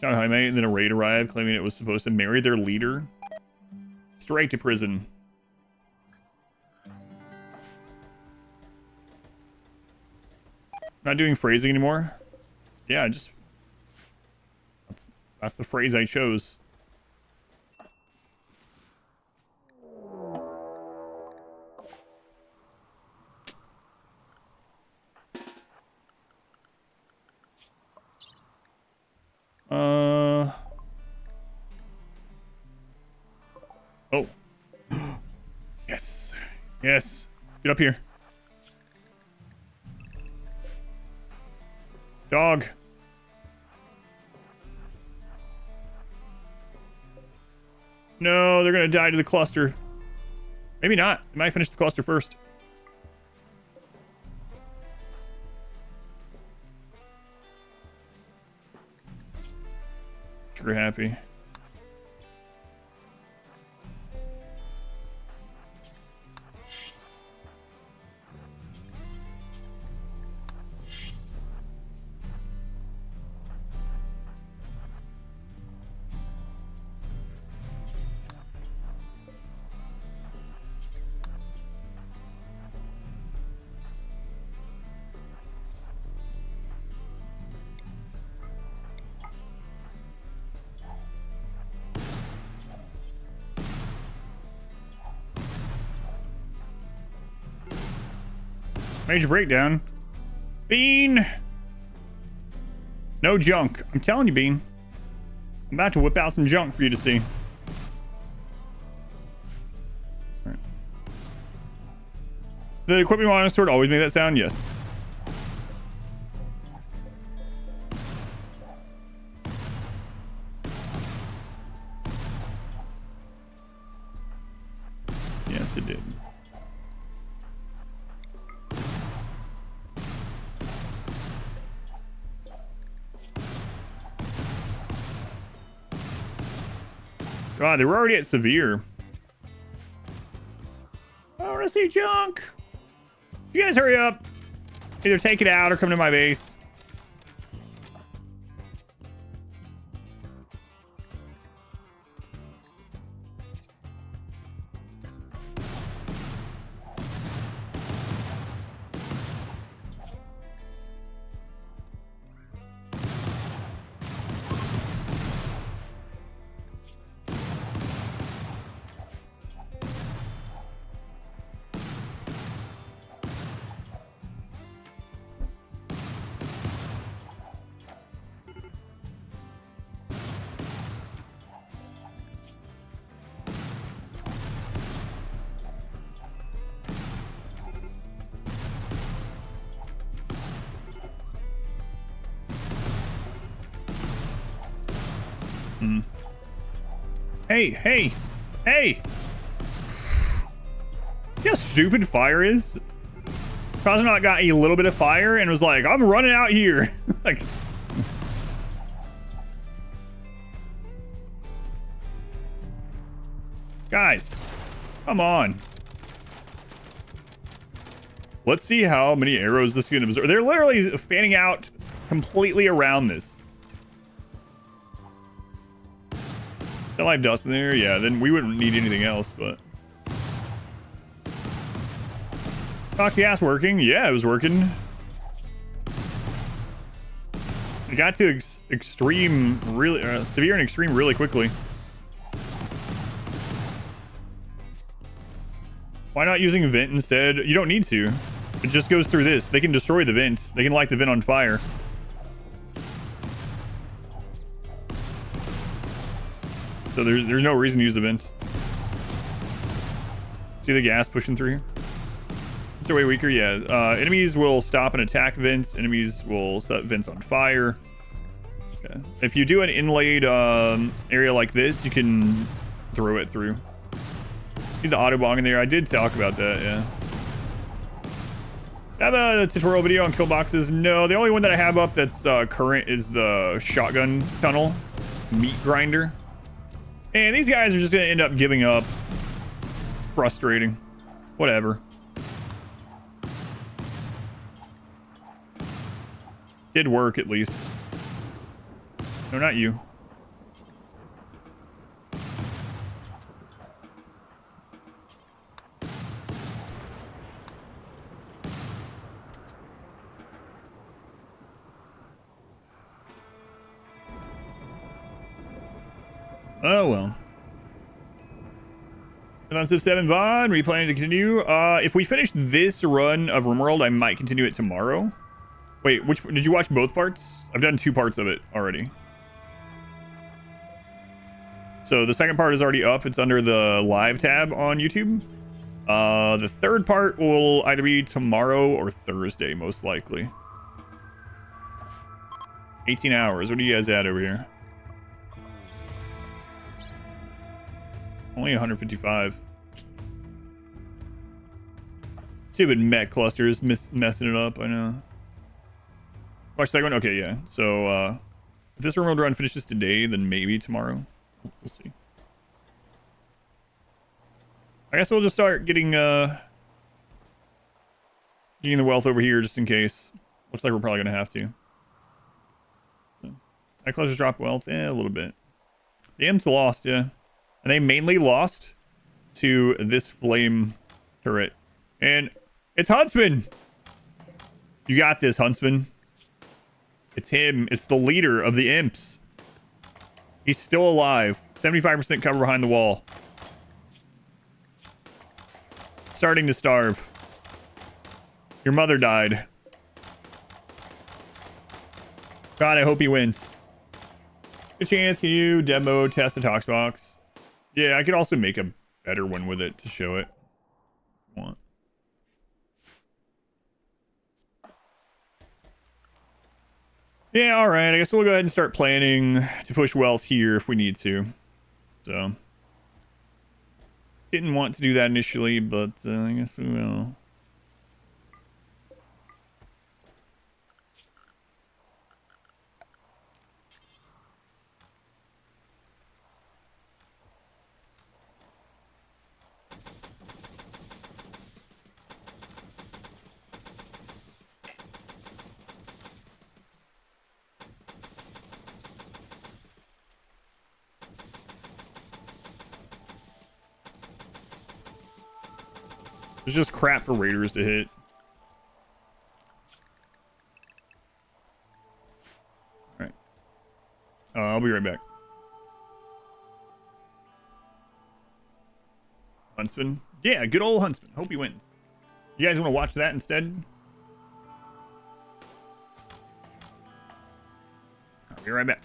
John Jaime, and then a raid arrived claiming it was supposed to marry their leader. Straight to prison. Not doing phrasing anymore? Yeah, just... That's the phrase I chose. Oh. Yes. Get up here. Dog. No, they're gonna die to the cluster. Maybe not. They might finish the cluster first. Sugar happy. Major breakdown. Bean! No junk. I'm telling you, Bean. I'm about to whip out some junk for you to see. Right. The equipment monitor sword always make that sound? Yes. Yes, it did. God, they were already at severe. I want to see junk. You guys hurry up. Either take it out or come to my base. Hey, hey, hey! See how stupid fire is? Cosmonaut got a little bit of fire and was like, I'm running out here. Like, guys, come on. Let's see how many arrows this can absorb. They're literally fanning out completely around this. Still have dust in there? Yeah, then we wouldn't need anything else, but... Toxic gas working? Yeah, it was working. It got to extreme, really, severe and extreme really quickly. Why not using vent instead? You don't need to. It just goes through this. They can destroy the vent. They can light the vent on fire. So there's no reason to use the vent. See the gas pushing through here? It's way weaker, yeah. Enemies will stop and attack vents. Enemies will set vents on fire. Okay. If you do an inlaid area like this, you can throw it through. See the auto bong in there? I did talk about that, yeah. I have a tutorial video on kill boxes. No, the only one that I have up that's current is the shotgun tunnel meat grinder. And these guys are just going to end up giving up. Frustrating. Whatever. Did work, at least. No, not you. Oh, well. On Civ 7 VOD, are you planning to continue? If we finish this run of RimWorld, I might continue it tomorrow. Wait, which did you watch both parts? I've done 2 parts of it already. So the second part is already up. It's under the live tab on YouTube. The third part will either be tomorrow or Thursday, most likely. 18 hours. What are you guys at over here? Only 155. Stupid mech clusters messing it up, I know. Watch second one? Okay, yeah. So, if this RimWorld run finishes today, then maybe tomorrow. We'll see. I guess we'll just start getting the wealth over here just in case. Looks like we're probably gonna have to. So, that clusters drop wealth? A little bit. The Imps lost, yeah. And they mainly lost to this flame turret. And it's Huntsman! You got this, Huntsman. It's him. It's the leader of the Imps. He's still alive. 75% cover behind the wall. Starting to starve. Your mother died. God, I hope he wins. Good chance. Can you demo test the Tox box? Yeah, I could also make a better one with it to show it. If you want. Yeah, alright. I guess we'll go ahead and start planning to push wealth here if we need to. So. Didn't want to do that initially, but I guess we will. There's just crap for raiders to hit. Alright. I'll be right back. Huntsman? Yeah, good old Huntsman. Hope he wins. You guys want to watch that instead? I'll be right back.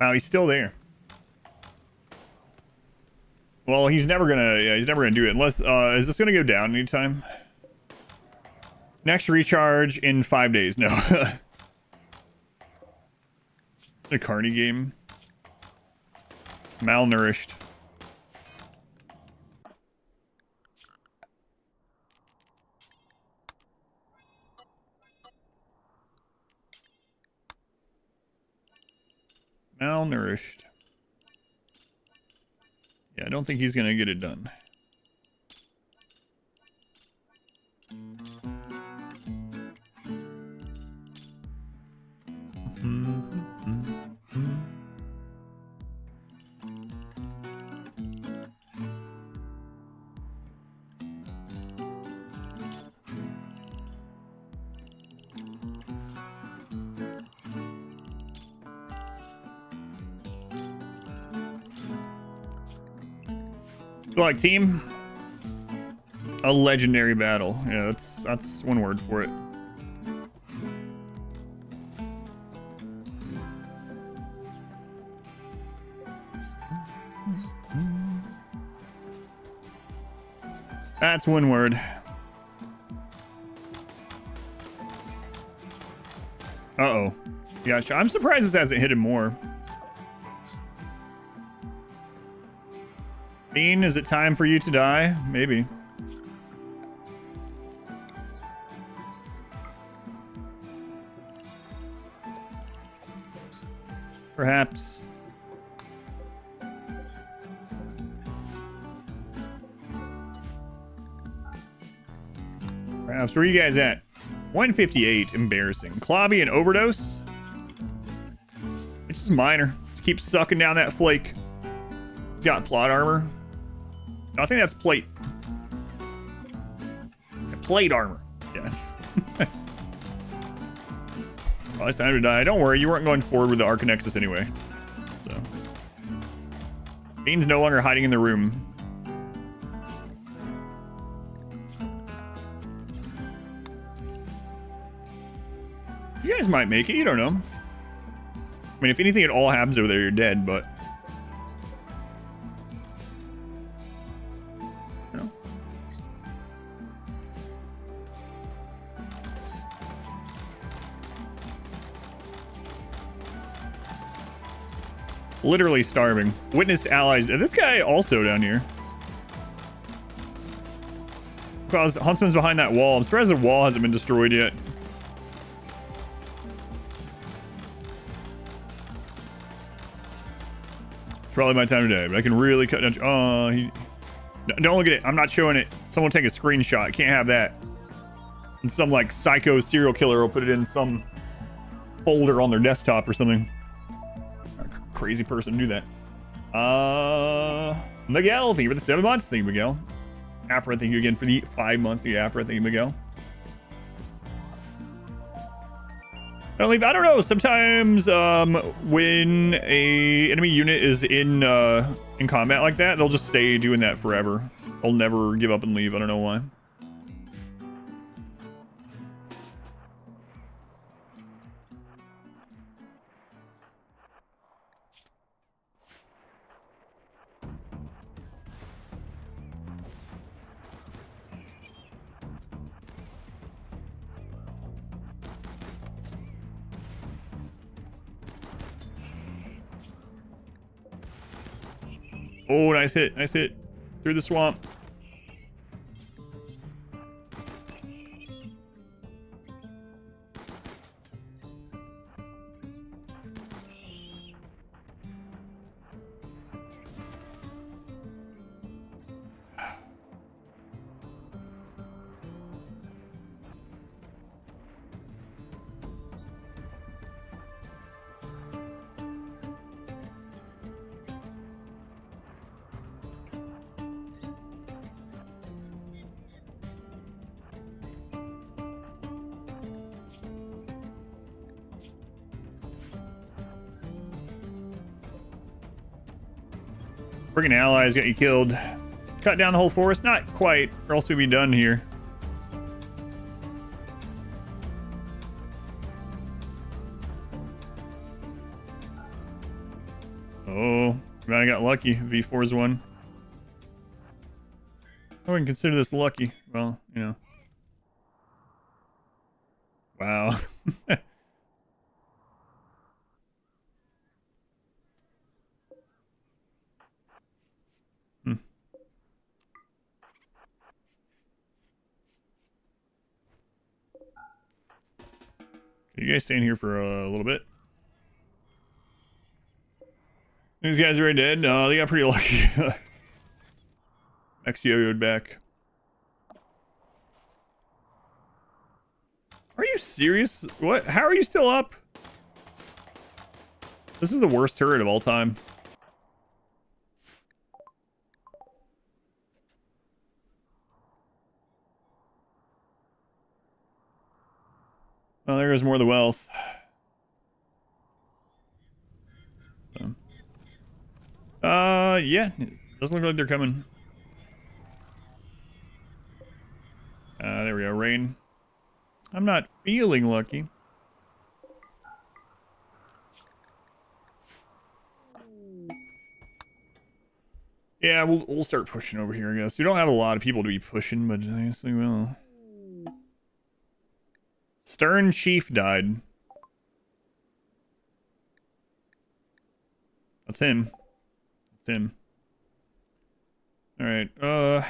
Wow, he's still there. Well, he's never gonna do it unless, is this gonna go down anytime? Next recharge in 5 days. No. The Carney game. Malnourished. Malnourished. Yeah, I don't think he's gonna get it done. So like team, a legendary battle. Yeah, that's one word for it. That's one word. Uh-oh. Yeah, I'm surprised this hasn't hit him more. Bean, is it time for you to die? Maybe. Perhaps. Perhaps. Where are you guys at? 158. Embarrassing. Klobby and Overdose? It's just minor. Just keep sucking down that flake. He's got plot armor. No, I think that's plate. Plate armor. Yes. Well, it's time to die. Don't worry, you weren't going forward with the Archonexus anyway. So. Bean's no longer hiding in the room. You guys might make it, you don't know. I mean, if anything at all happens over there, you're dead, but... You know. Literally starving. Witness allies. This guy also down here. Because Huntsman's behind that wall. I'm surprised the wall hasn't been destroyed yet. Probably my time today, but I can really cut down. Oh, don't look at it. I'm not showing it. Someone take a screenshot. I can't have that. And some like psycho serial killer will put it in some folder on their desktop or something. A crazy person do that. Miguel, thank you for the 7 months. Thank you, Miguel. Afra, thank you again for the 5 months. Thank you, Afra. Thank you, Miguel. I don't know. Sometimes when a enemy unit is in combat like that, they'll just stay doing that forever. They'll never give up and leave. I don't know why. Oh, nice hit. Nice hit. Through the swamp. Friggin' allies got you killed. Cut down the whole forest? Not quite, or else we'd be done here. Oh, I got lucky. V4's one. I wouldn't consider this lucky. Well, you know. Wow. You guys staying here for a little bit? These guys are already dead. No, they got pretty lucky. Next yo-yoed back. Are you serious? What? How are you still up? This is the worst turret of all time. Oh, there goes more of the wealth. Yeah. Doesn't look like they're coming. we go. Rain. I'm not feeling lucky. Yeah, we'll start pushing over here, I guess. We don't have a lot of people to be pushing, but I guess we will. Stern Chief died. That's him. That's him. Alright, how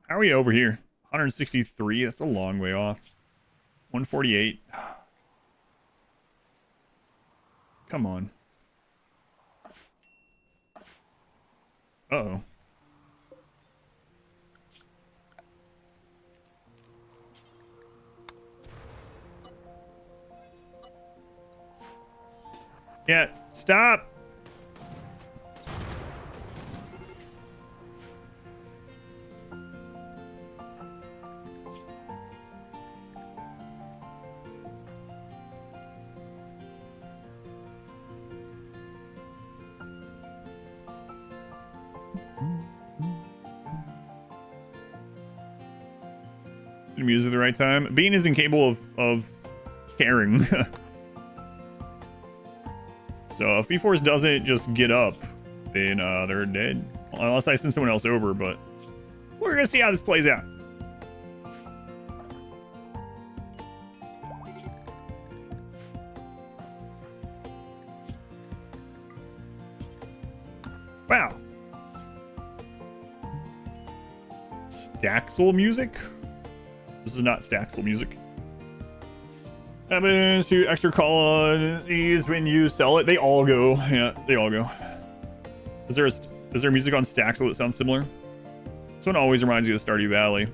are we over here? 163, that's a long way off. 148. Come on. Uh-oh. Yeah, stop! Music at the right time. Bean is incapable of caring. So if B-Force doesn't just get up, then they're dead. Unless I send someone else over, but we're gonna see how this plays out. Wow. Staxel music? This is not Staxel music. Happens to extra colonies when you sell it. They all go. Yeah, they all go. Is there music on Staxel that sounds similar? This one always reminds you of Stardew Valley.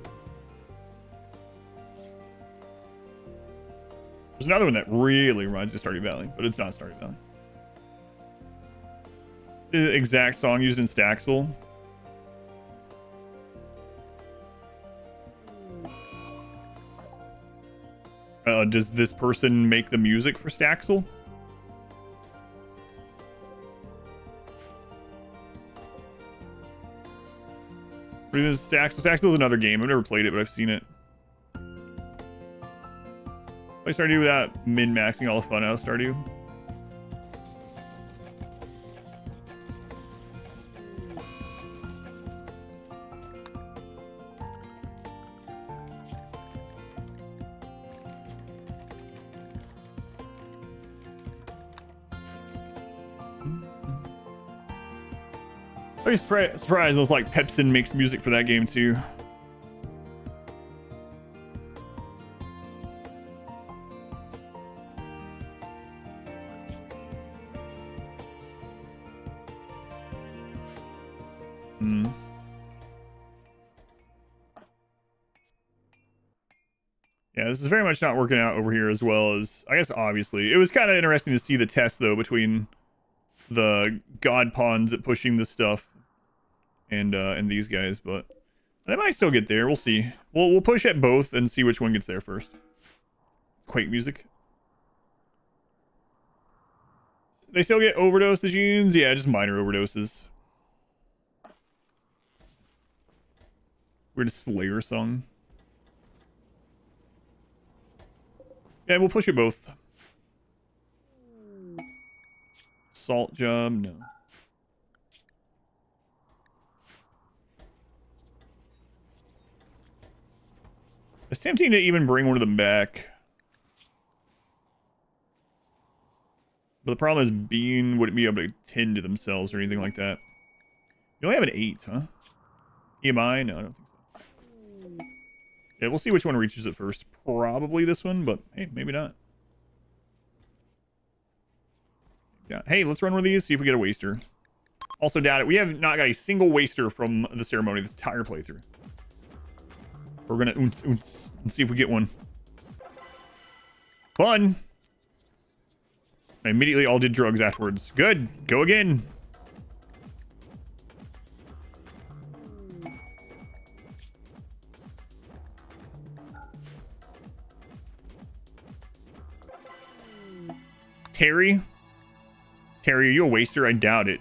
There's another one that really reminds you of Stardew Valley, but it's not Stardew Valley. The exact song used in Staxel. Does this person make the music for Staxel? What is Staxel? Staxel is another game. I've never played it, but I've seen it. Play Stardew without min-maxing all the fun out of Stardew. I'm surprised those like Pepsin makes music for that game too. Yeah, this is very much not working out over here as well as, I guess, obviously. It was kind of interesting to see the test, though, between the god pawns at pushing this stuff and these guys, but they might still get there. We'll see. We'll push at both and see which one gets there first. Quake music. They still get overdose the genes? Yeah, just minor overdoses. Weird Slayer song. Yeah, we'll push it both. Salt job, no. It's tempting to even bring one of them back. But the problem is Bean wouldn't be able to tend to themselves or anything like that. You only have an 8, huh? EMI? No, I don't think so. Yeah, we'll see which one reaches it first. Probably this one, but hey, maybe not. Yeah. Hey, let's run one of these, see if we get a waster. Also doubt it. We have not got a single waster from the ceremony this entire playthrough. We're gonna oonce and see if we get one. Fun. I immediately all did drugs afterwards. Good. Go again. Terry? Terry, are you a waster? I doubt it.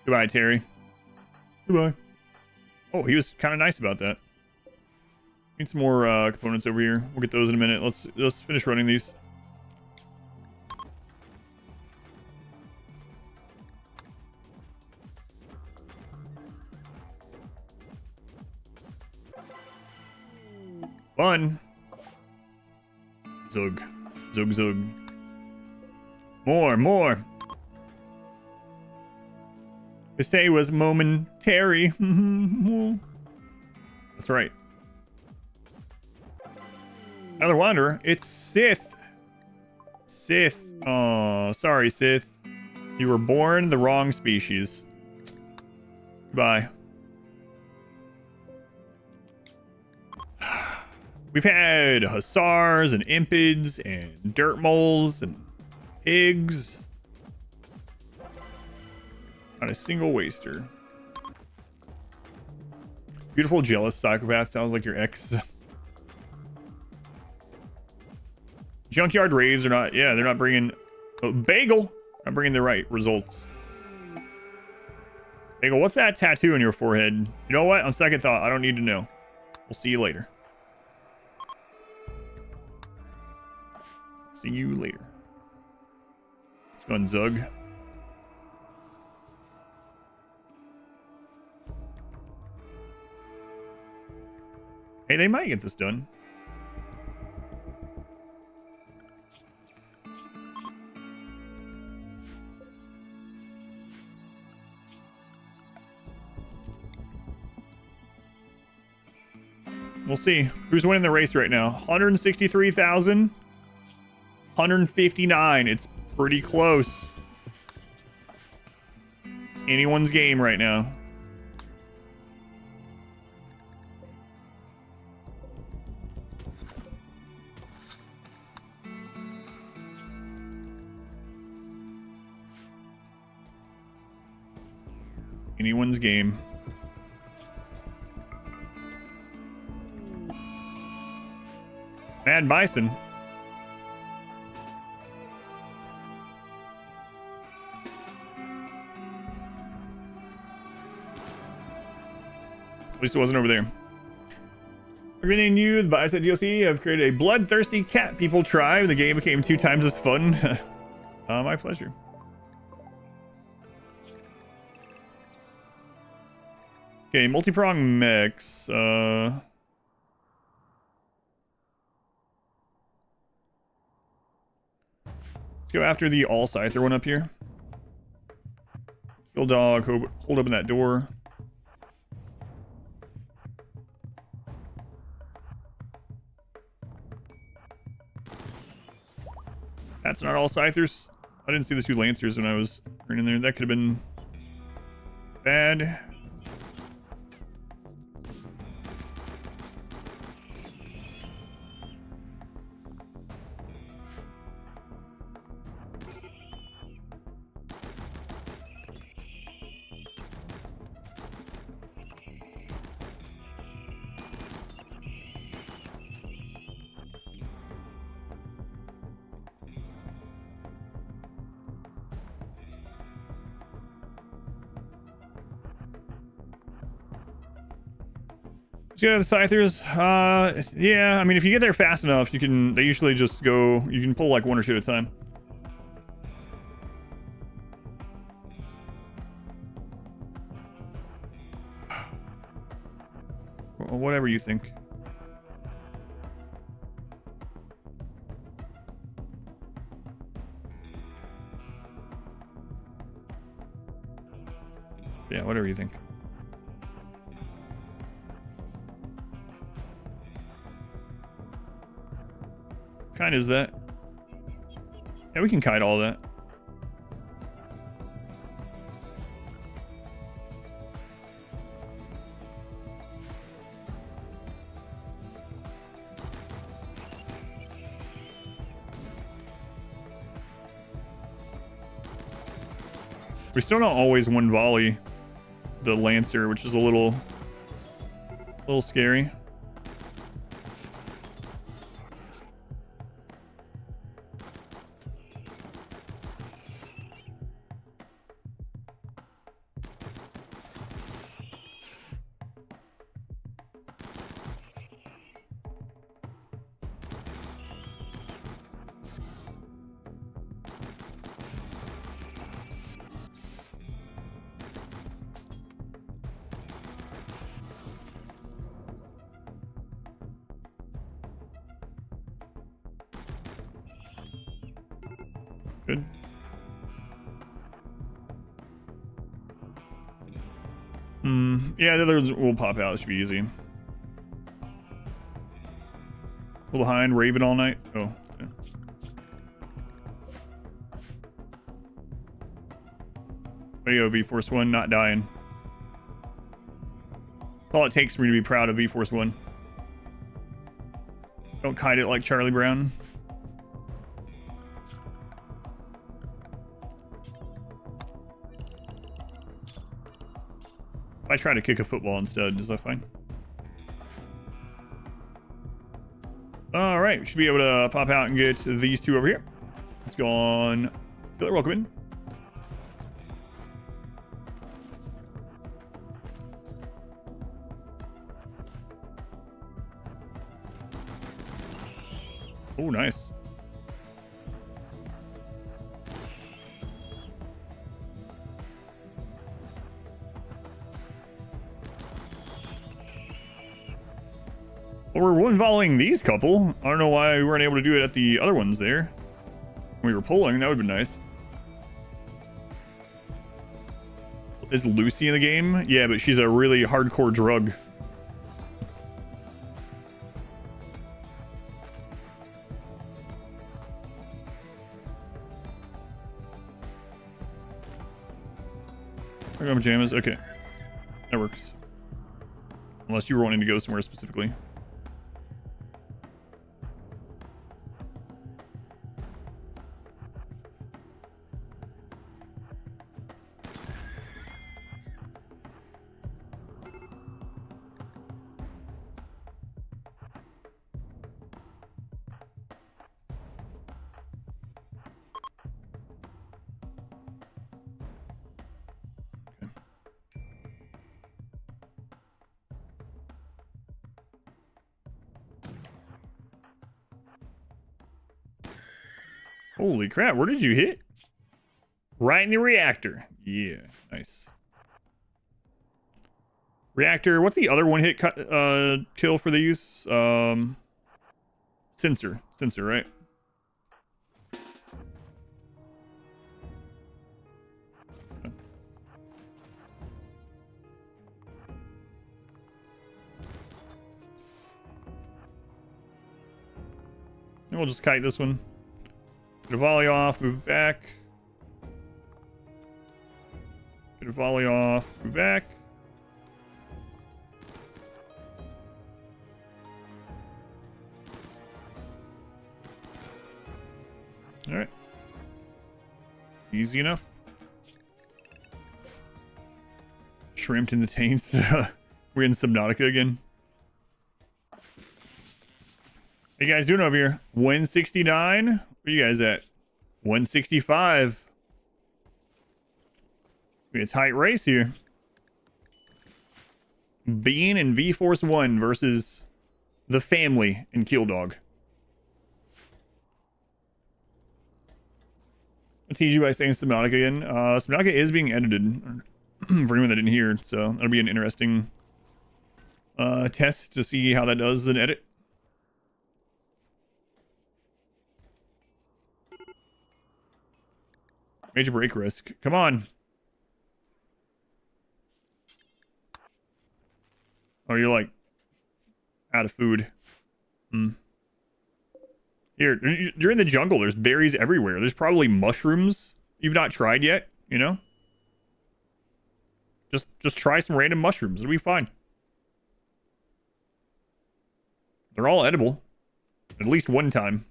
Goodbye, Terry. Goodbye. Oh, he was kind of nice about that. Need some more components over here. We'll get those in a minute. Let's finish running these. Fun. Zug. Zug, zug. More. This day was momentary. That's right. Another wanderer. It's Sith. Sith. Oh, sorry, Sith. You were born the wrong species. Goodbye. We've had hussars and impids and dirt moles and pigs. Not a single waster. Beautiful, jealous psychopath. Sounds like your ex. Junkyard raves are not. Yeah, they're not bringing. Oh, Bagel. Not bringing the right results. Bagel, what's that tattoo on your forehead? You know what? On second thought, I don't need to know. We'll see you later. See you later. Let's go on Zug. Hey, they might get this done. We'll see. Who's winning the race right now? 163,000. 159. It's pretty close. It's anyone's game right now. Anyone's game. Mad Bison. At least it wasn't over there. Greeting you, the Biotech DLC. I've created a bloodthirsty cat people tribe. The game became 2 times as fun. My pleasure. Okay, multi-prong mechs. Let's go after the all-scyther one up here. Kill dog, hold open that door. That's not all scythers. I didn't see the 2 lancers when I was in there. That could have been bad. Yeah, the scythers. Yeah, I mean, if you get there fast enough, you can. They usually just go. You can pull like 1 or 2 at a time. Well, whatever you think. Yeah, whatever you think. Kind is that? Yeah, we can kite all that. We still don't always one volley the Lancer, which is a little scary. Good. Yeah, the others will pop out. It should be easy. A little behind. Raven all night. Oh. Yeah. Way to go, V-Force 1, not dying. That's all it takes for me to be proud of V-Force 1. Don't kite it like Charlie Brown. If I try to kick a football instead, is that fine? Alright, we should be able to pop out and get these two over here. Let's go on. Feel it, welcome in. Oh, nice. Well, we're one volleying these couple. I don't know why we weren't able to do it at the other ones there. When we were pulling, that would have been nice. Is Lucy in the game? Yeah, but she's a really hardcore drug. I got pajamas. Okay. That works. Unless you were wanting to go somewhere specifically. Holy crap, where did you hit? Right in the reactor. Yeah, nice. Reactor, what's the other one hit kill for the use? Sensor, right? And we'll just kite this one. Get a volley off, move back. Get a volley off, move back. All right. Easy enough. Shrimped in the taints. We're in Subnautica again. Hey guys, doing over here? 169. Where you guys at? 165. We a tight race here. Bean and V-Force 1 versus the family and Kill Dog. I'll tease you by saying Subnautica again. Subnautica is being edited for anyone that didn't hear, so that'll be an interesting test to see how that does in edit. Major break risk. Come on. Oh, you're like out of food. Here, you're in the jungle. There's berries everywhere. There's probably mushrooms you've not tried yet, you know? Just try some random mushrooms. It'll be fine. They're all edible. At least one time.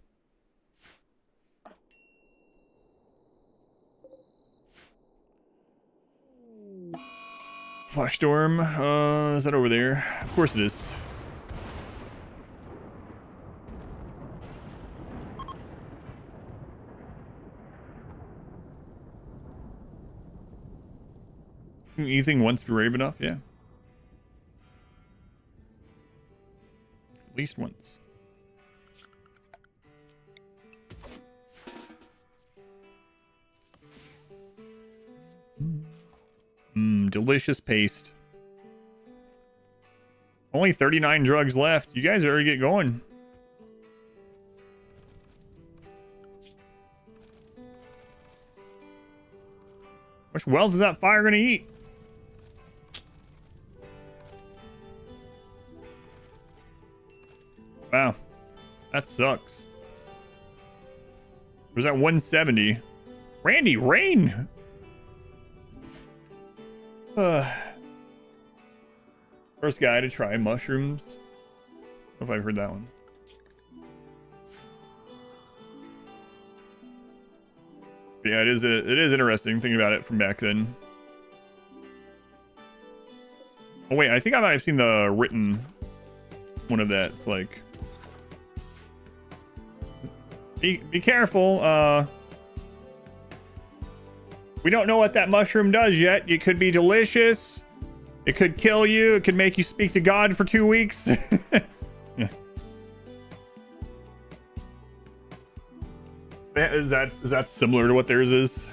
Flash storm. Is that over there? Of course it is. Anything once be brave enough? Yeah. At least once. Delicious paste. Only 39 drugs left. You guys already get going. much wealth is that fire gonna eat? Wow. That sucks. Was that 170? Randy, rain! First guy to try mushrooms. I don't know if I've heard that one. But yeah, it is interesting thinking about it from back then. Oh wait, I think I might have seen the written one of that. It's like, be careful. We don't know what that mushroom does yet. It could be delicious. It could kill you. It could make you speak to God for 2 weeks. Yeah. Is that similar to what theirs is?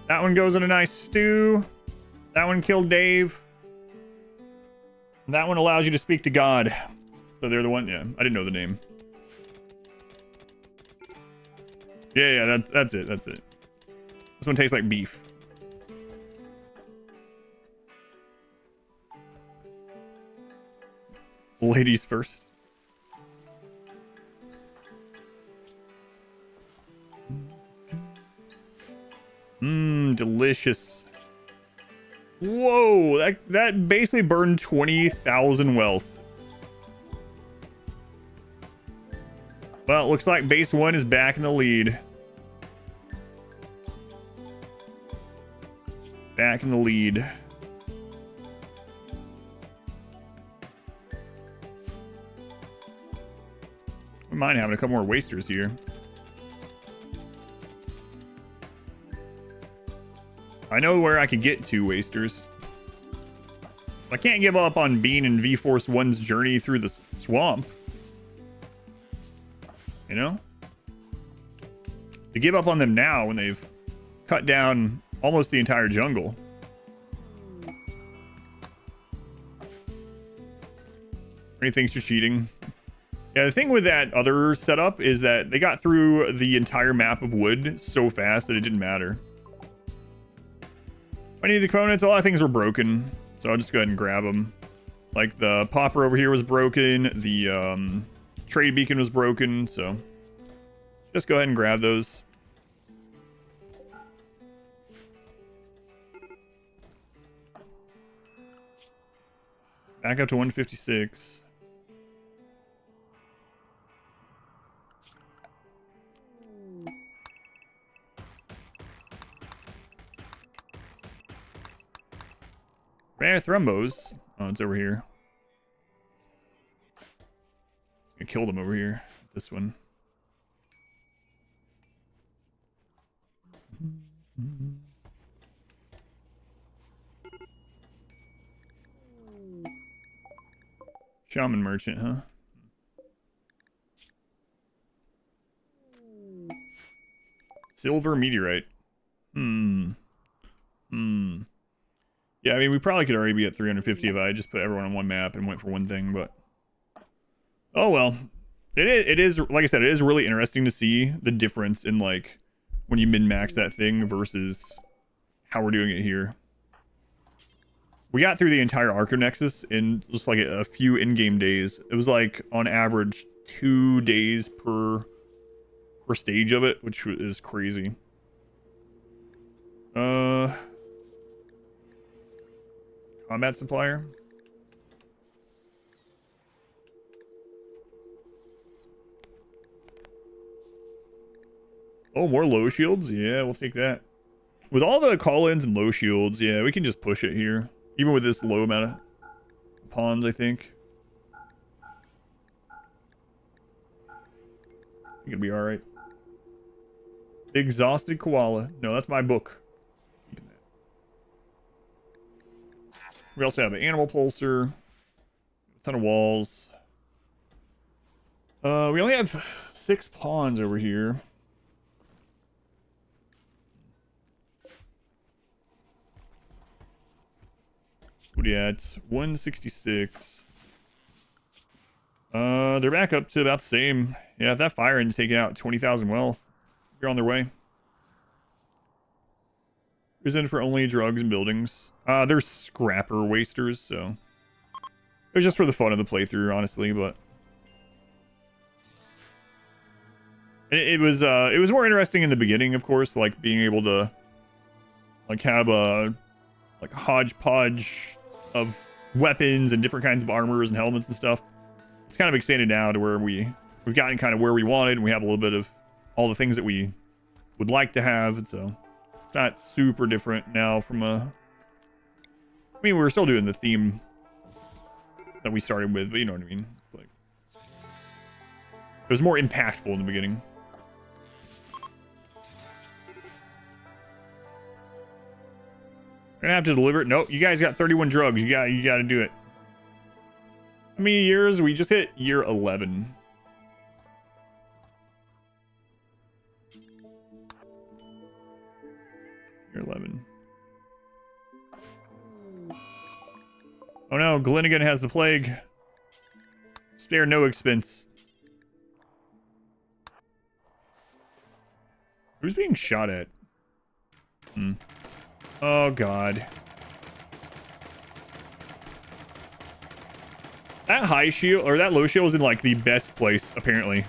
That one goes in a nice stew. That one killed Dave. That one allows you to speak to God. So they're the one. Yeah, I didn't know the name. Yeah, that's it. That's it. This one tastes like beef. Ladies first. Delicious. Whoa, that basically burned 20,000 wealth. Well, it looks like base 1 is back in the lead. Back in the lead. I mind having a couple more wasters here. I know where I could get 2 wasters. I can't give up on Bean and V-Force 1's journey through the swamp. You know? To give up on them now when they've cut down almost the entire jungle. He thinks you're cheating. Yeah, the thing with that other setup is that they got through the entire map of wood so fast that it didn't matter. I need the components. A lot of things were broken, so I'll just go ahead and grab them. Like the popper over here was broken. The trade beacon was broken, so just go ahead and grab those. Back up to 156. Rare thrombos. Oh, it's over here. I killed him over here. This one. Shaman merchant, huh? Silver meteorite. Yeah, I mean, we probably could already be at 350 if I just put everyone on one map and went for one thing, but... Oh, well. It is, like I said, it is really interesting to see the difference in, like, when you min-max that thing versus how we're doing it here. We got through the entire Archonexus in just, like, a few in-game days. It was, like, on average, 2 days per stage of it, which is crazy. Combat supplier. Oh, more low shields? Yeah, we'll take that. With all the call-ins and low shields, yeah, we can just push it here. Even with this low amount of pawns, I think. I think it'll be alright. Exhausted koala. No, that's my book. We also have an animal pulsar. A ton of walls. We only have 6 pawns over here. What are you at? 166. They're back up to about the same. Yeah, if that fire hadn't taken out 20,000 wealth, you're on their way. Who's in for only drugs and buildings? They're scrapper wasters, so it was just for the fun of the playthrough, honestly. But it was more interesting in the beginning, of course, like being able to like have a hodgepodge of weapons and different kinds of armors and helmets and stuff. It's kind of expanded now to where we've gotten kind of where we wanted, and we have a little bit of all the things that we would like to have, and so it's not super different now from a... I mean, we're still doing the theme that we started with, but you know what I mean. It's like it was more impactful in the beginning. Gonna have to deliver it. Nope, you guys got 31 drugs. You got to do it. How many years? We just hit year 11. Year 11. Oh no, Glinigan has the plague. Spare no expense. Who's being shot at? Oh god. That high shield, or that low shield, was in like the best place, apparently.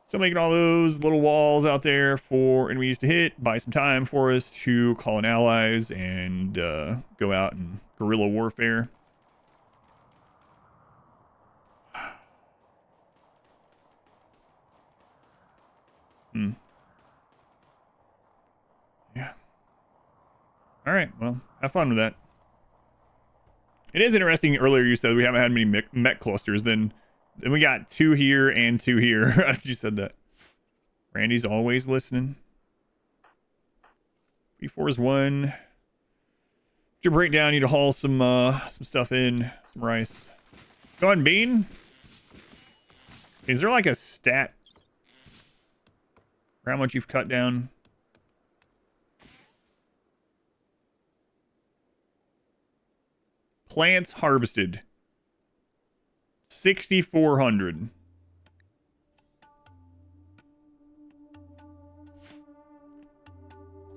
So making all those little walls out there for enemies to hit, buy some time for us to call in allies and go out and guerrilla warfare. Yeah. All right, well, have fun with that. It is interesting, earlier you said we haven't had many mech clusters, then we got 2 here and 2 here after you said that. Randy's always listening. B4 is 1. To break down, need to haul some stuff in, some rice. Go on, Bean. Is there like a stat for how much you've cut down? Plants harvested. 6,400.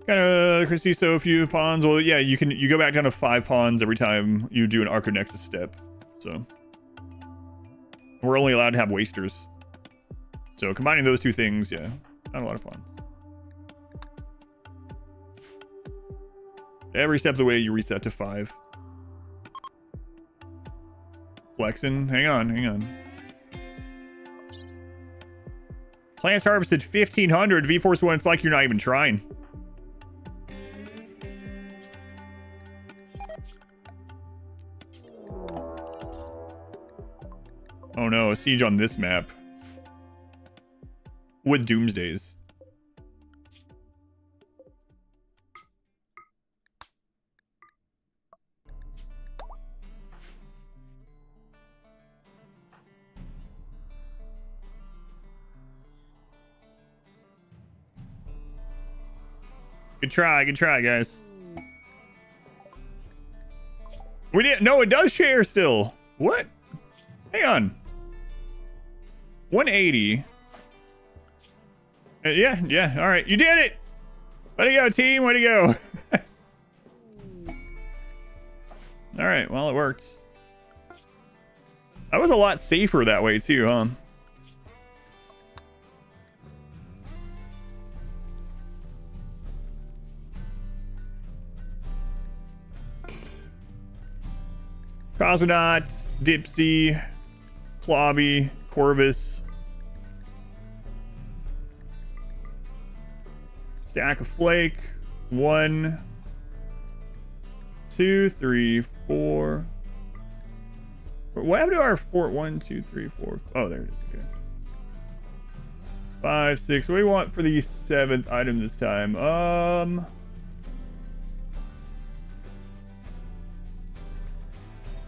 Kind of Christy, so a few pawns. Well, yeah, you go back down to 5 pawns every time you do an Archonexus step. So we're only allowed to have wasters. So combining those 2 things, yeah, not a lot of pawns. Every step of the way you reset to 5. Flexing. Hang on. Plants harvested 1,500. V-Force 1, it's like you're not even trying. Oh no, a siege on this map. With Doomsdays. Good try, guys. We didn't. No, it does share still. What? Hang on. 180. Yeah. All right, you did it. Way to go, team. Way to go. All right. Well, it worked. That was a lot safer that way too, huh? Cosmonauts, Dipsy, Clobby, Corvus. Stack of Flake. 1, 2, 3, 4. What happened to our 4? 1, 2, 3, 4. Oh, there it is. Okay. 5, 6. What do we want for the 7th item this time?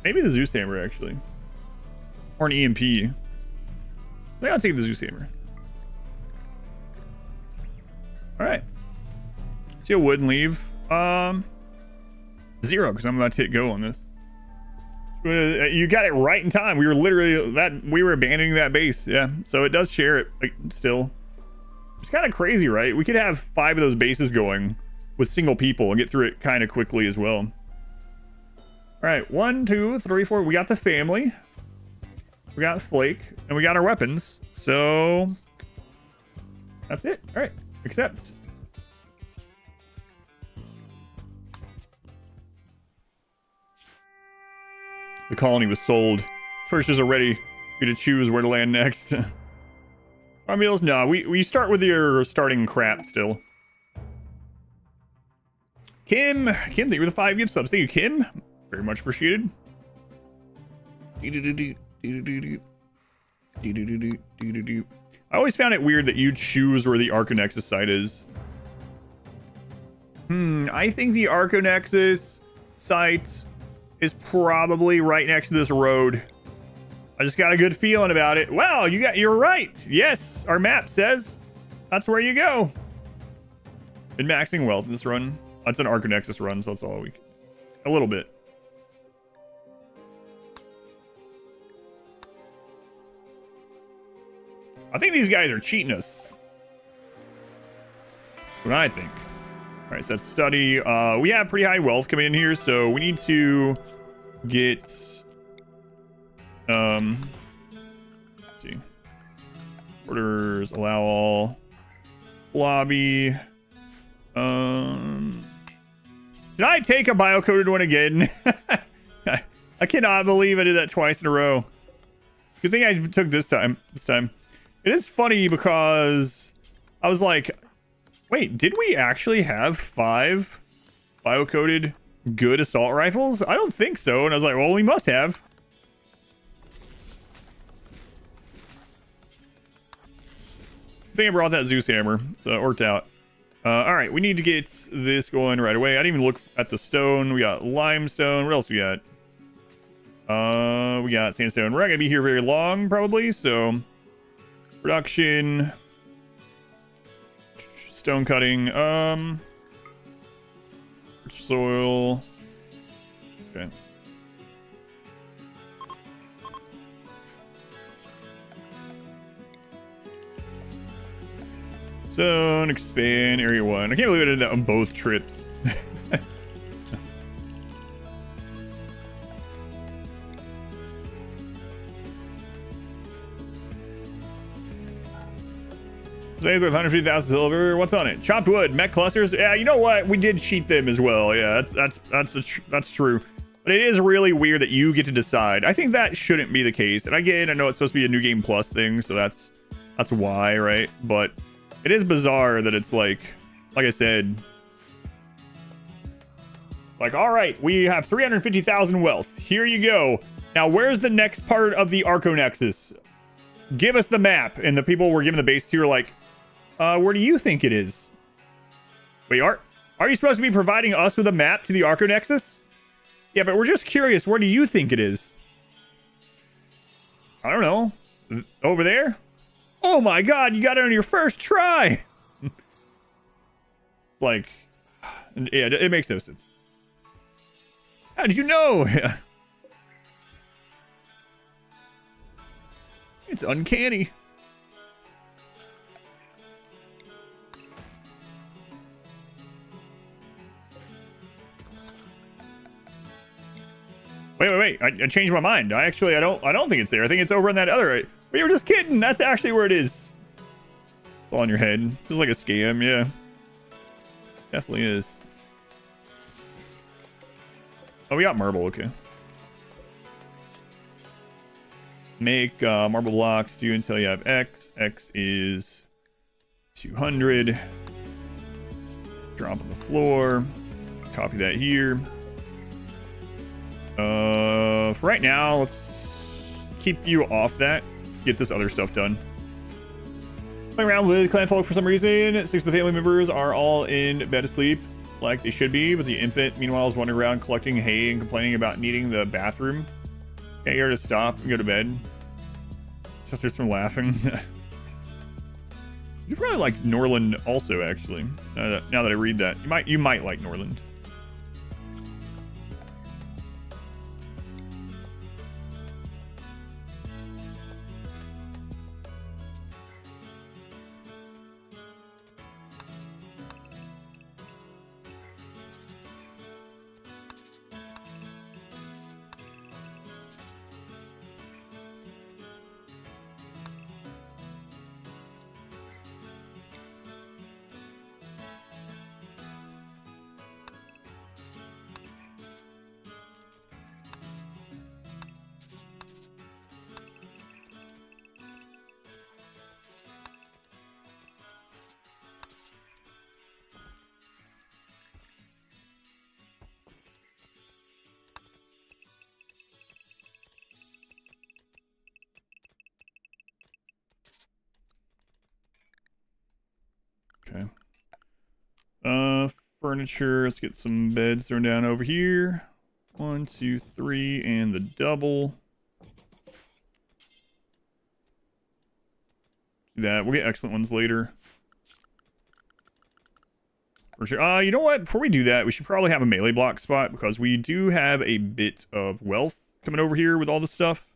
Maybe the Zeus Hammer, actually. Or an EMP. I think I'll take the Zeus Hammer. Alright. Steal wood and leave. 0, because I'm about to hit go on this. You got it right in time. We were abandoning that base. Yeah, so it does share it, like, still. It's kind of crazy, right? We could have 5 of those bases going with single people and get through it kind of quickly as well. All right, 1, 2, 3, 4. We got the family, we got Flake, and we got our weapons. So that's it. All right, accept. The colony was sold. Purchasers are ready for you to choose where to land next. Our meals? No, we start with your starting crap still. Kim, thank you for the 5 gift subs. Thank you, Kim. Very much appreciated. I always found it weird that you choose where the Archonexus site is. I think the Archonexus site is probably right next to this road. I just got a good feeling about it. Wow, you're right. Yes, our map says that's where you go. Been maxing wealth in this run. That's an Archonexus run, so that's all we can. A little bit. I think these guys are cheating us. What I think. All right, so that's study. We have pretty high wealth coming in here, so we need to get let's see. Orders, allow all. Lobby. Can I take a biocoded one again? I cannot believe I did that twice in a row. Good thing I took this time. It is funny because I was like, wait, did we actually have 5 biocoded good assault rifles? I don't think so. And I was like, well, we must have. I think I brought that Zeus hammer, so it worked out. All right, we need to get this going right away. I didn't even look at the stone. We got limestone. What else we got? We got sandstone. We're not gonna be here very long, probably. So, production, stone cutting, rich soil. Okay. Zone, expand, area 1. I can't believe I did that on both trips. With 150,000 silver. What's on it? Chopped wood, mech clusters. Yeah, you know what? We did cheat them as well. Yeah, that's true. But it is really weird that you get to decide. I think that shouldn't be the case. And again, I know it's supposed to be a new game plus thing, so that's why, right? But it is bizarre that it's like I said, like, all right, we have 350,000 wealth. Here you go. Now, where's the next part of the Archonexus? Give us the map. And the people we're giving the base to are like, where do you think it is? Wait, are you supposed to be providing us with a map to the Archonexus? Yeah, but we're just curious. Where do you think it is? I don't know. Over there? Oh my god, you got it on your first try! Like, yeah, it makes no sense. How did you know? It's uncanny. Wait. I changed my mind. I don't think it's there. I think it's over on that other. We were just kidding. That's actually where it is. It's all on your head. Just like a scam, yeah. Definitely is. Oh, we got marble, okay. Make marble blocks do until you have X. X is 200. Drop on the floor. Copy that here. For right now, let's keep you off that. Get this other stuff done. Playing around with clan folk for some reason. 6 of the family members are all in bed asleep, like they should be, but the infant, meanwhile, is wandering around collecting hay and complaining about needing the bathroom. Can't get her to stop and go to bed. Just starts from laughing. You probably like Norland also, actually. Now that I read that, you might like Norland. Okay. Furniture. Let's get some beds thrown down over here. 1, 2, 3, and the double. Do that. We'll get excellent ones later. For sure. You know what? Before we do that, we should probably have a melee block spot because we do have a bit of wealth coming over here with all this stuff.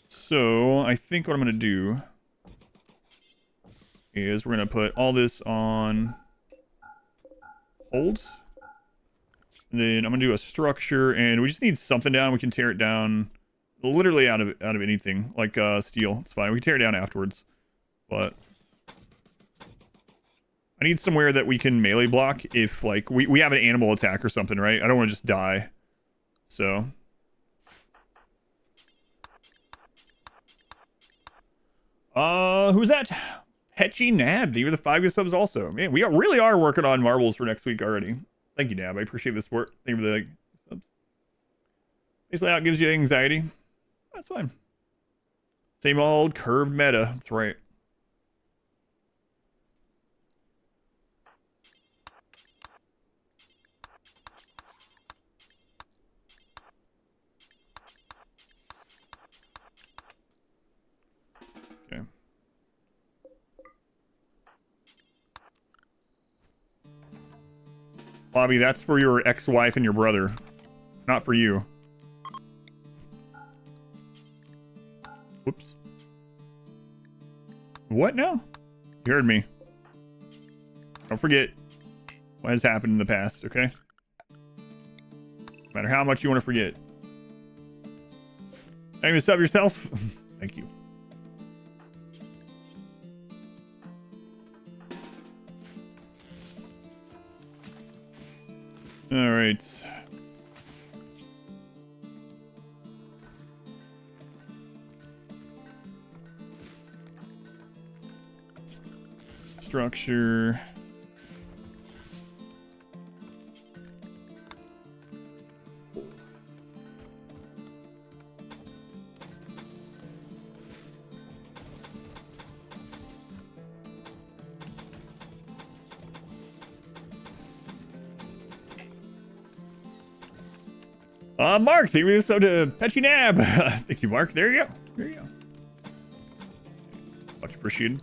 So I think what I'm going to do is we're going to put all this on holds. And then I'm going to do a structure, and we just need something down. We can tear it down literally out of anything, like steel. It's fine. We can tear it down afterwards. But I need somewhere that we can melee block if, like, we have an animal attack or something, right? I don't want to just die. So who's that? Petchy Nab, thank you for the 5 gift subs also. Man, we really are working on marbles for next week already. Thank you, Nab. I appreciate the support. Thank you for the subs. This layout gives you anxiety. That's fine. Same old curved meta. That's right. Okay. Bobby, that's for your ex-wife and your brother. Not for you. Whoops. What now? You heard me. Don't forget what has happened in the past, okay? No matter how much you want to forget. Not even sub yourself? Thank you. All right. Structure. Mark, thank you so to Petchy Nab. Thank you, Mark. There you go. There you go. Much appreciated.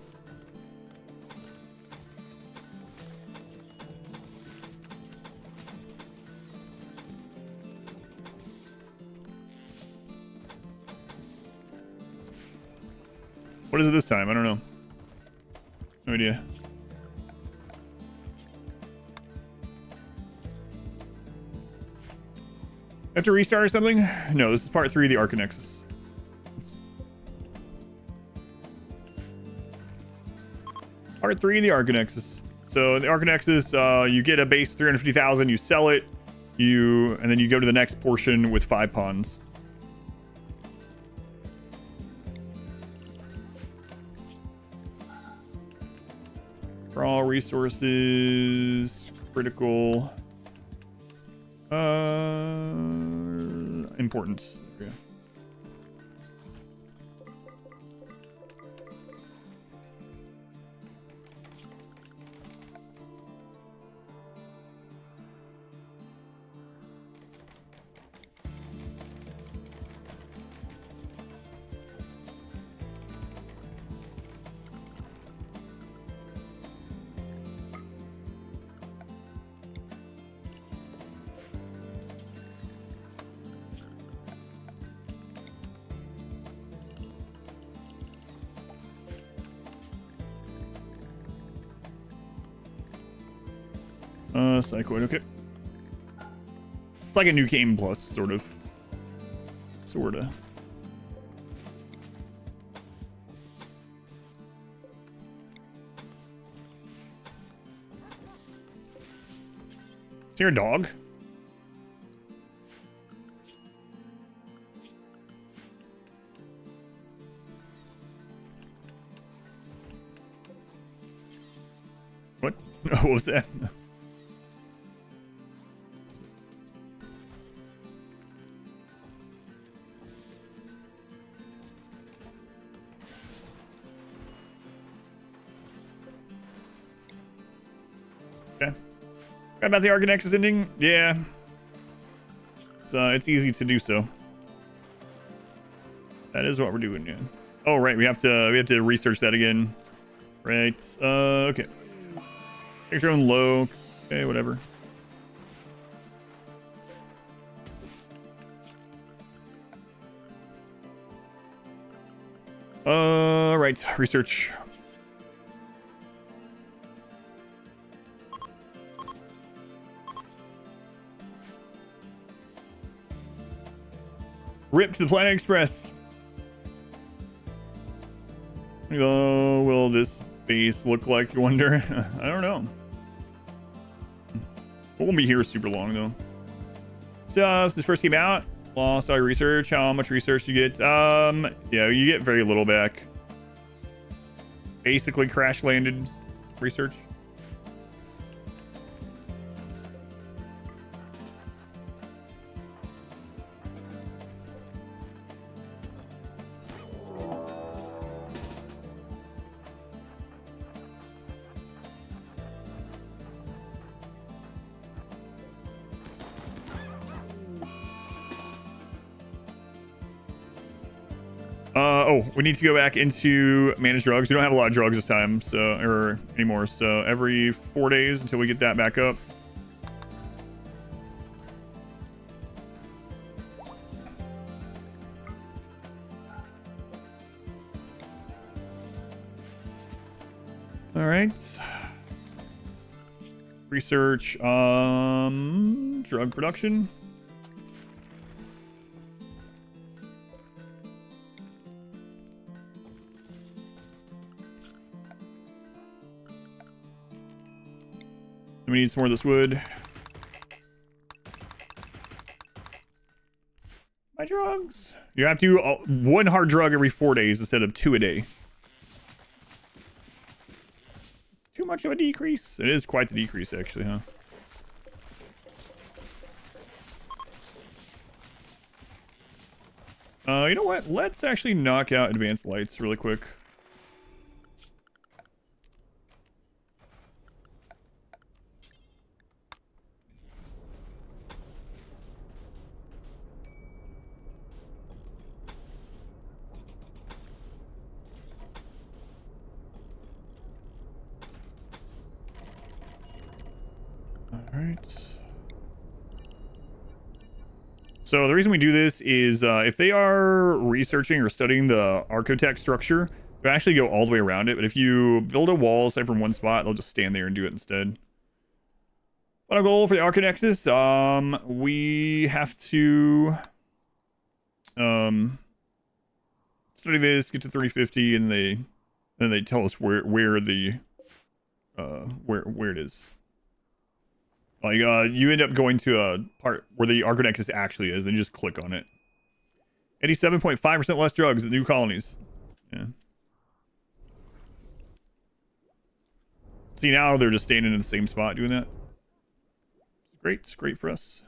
What is it this time? I don't know. No idea. Have to restart or something? No, this is part 3 of the Archonexus. Part 3 of the Archonexus. So in the Archonexus, you get a base 350,000, you sell it, and then you go to the next portion with 5 pawns. For all resources, critical. Importance. Yeah. Psychoid, okay. It's like a new game plus, sort of. Sorta. Is here a dog? What? What was that? Okay. About the Archonexus ending? Yeah. It's easy to do so. That is what we're doing, yeah. Oh right, we have to research that again. Right. Okay. Take your own low. Okay, whatever. Right. Research. Rip to the Planet Express. Oh, will this base look like, you wonder? I don't know. It won't be here super long, though. So, since this first came out, lost all your research. How much research you get? Yeah, you get very little back. Basically crash landed research. Oh, we need to go back into manage drugs. We don't have a lot of drugs this time, or anymore. So every 4 days until we get that back up. All right. Research, drug production. We need some more of this wood. My drugs. You have to do one hard drug every 4 days instead of 2 a day. Too much of a decrease. It is quite the decrease, actually, huh? You know what? Let's actually knock out advanced lights really quick. So the reason we do this is if they are researching or studying the Archotech structure, they'll actually go all the way around it. But if you build a wall, say from one spot, they'll just stand there and do it instead. Final goal for the Archonexus, we have to study this, get to 3050, and then they tell us where it is. Like, you end up going to a part where the Archonexus actually is, then you just click on it. 87.5% less drugs at new colonies. Yeah. See, now they're just standing in the same spot doing that. Great. It's great for us.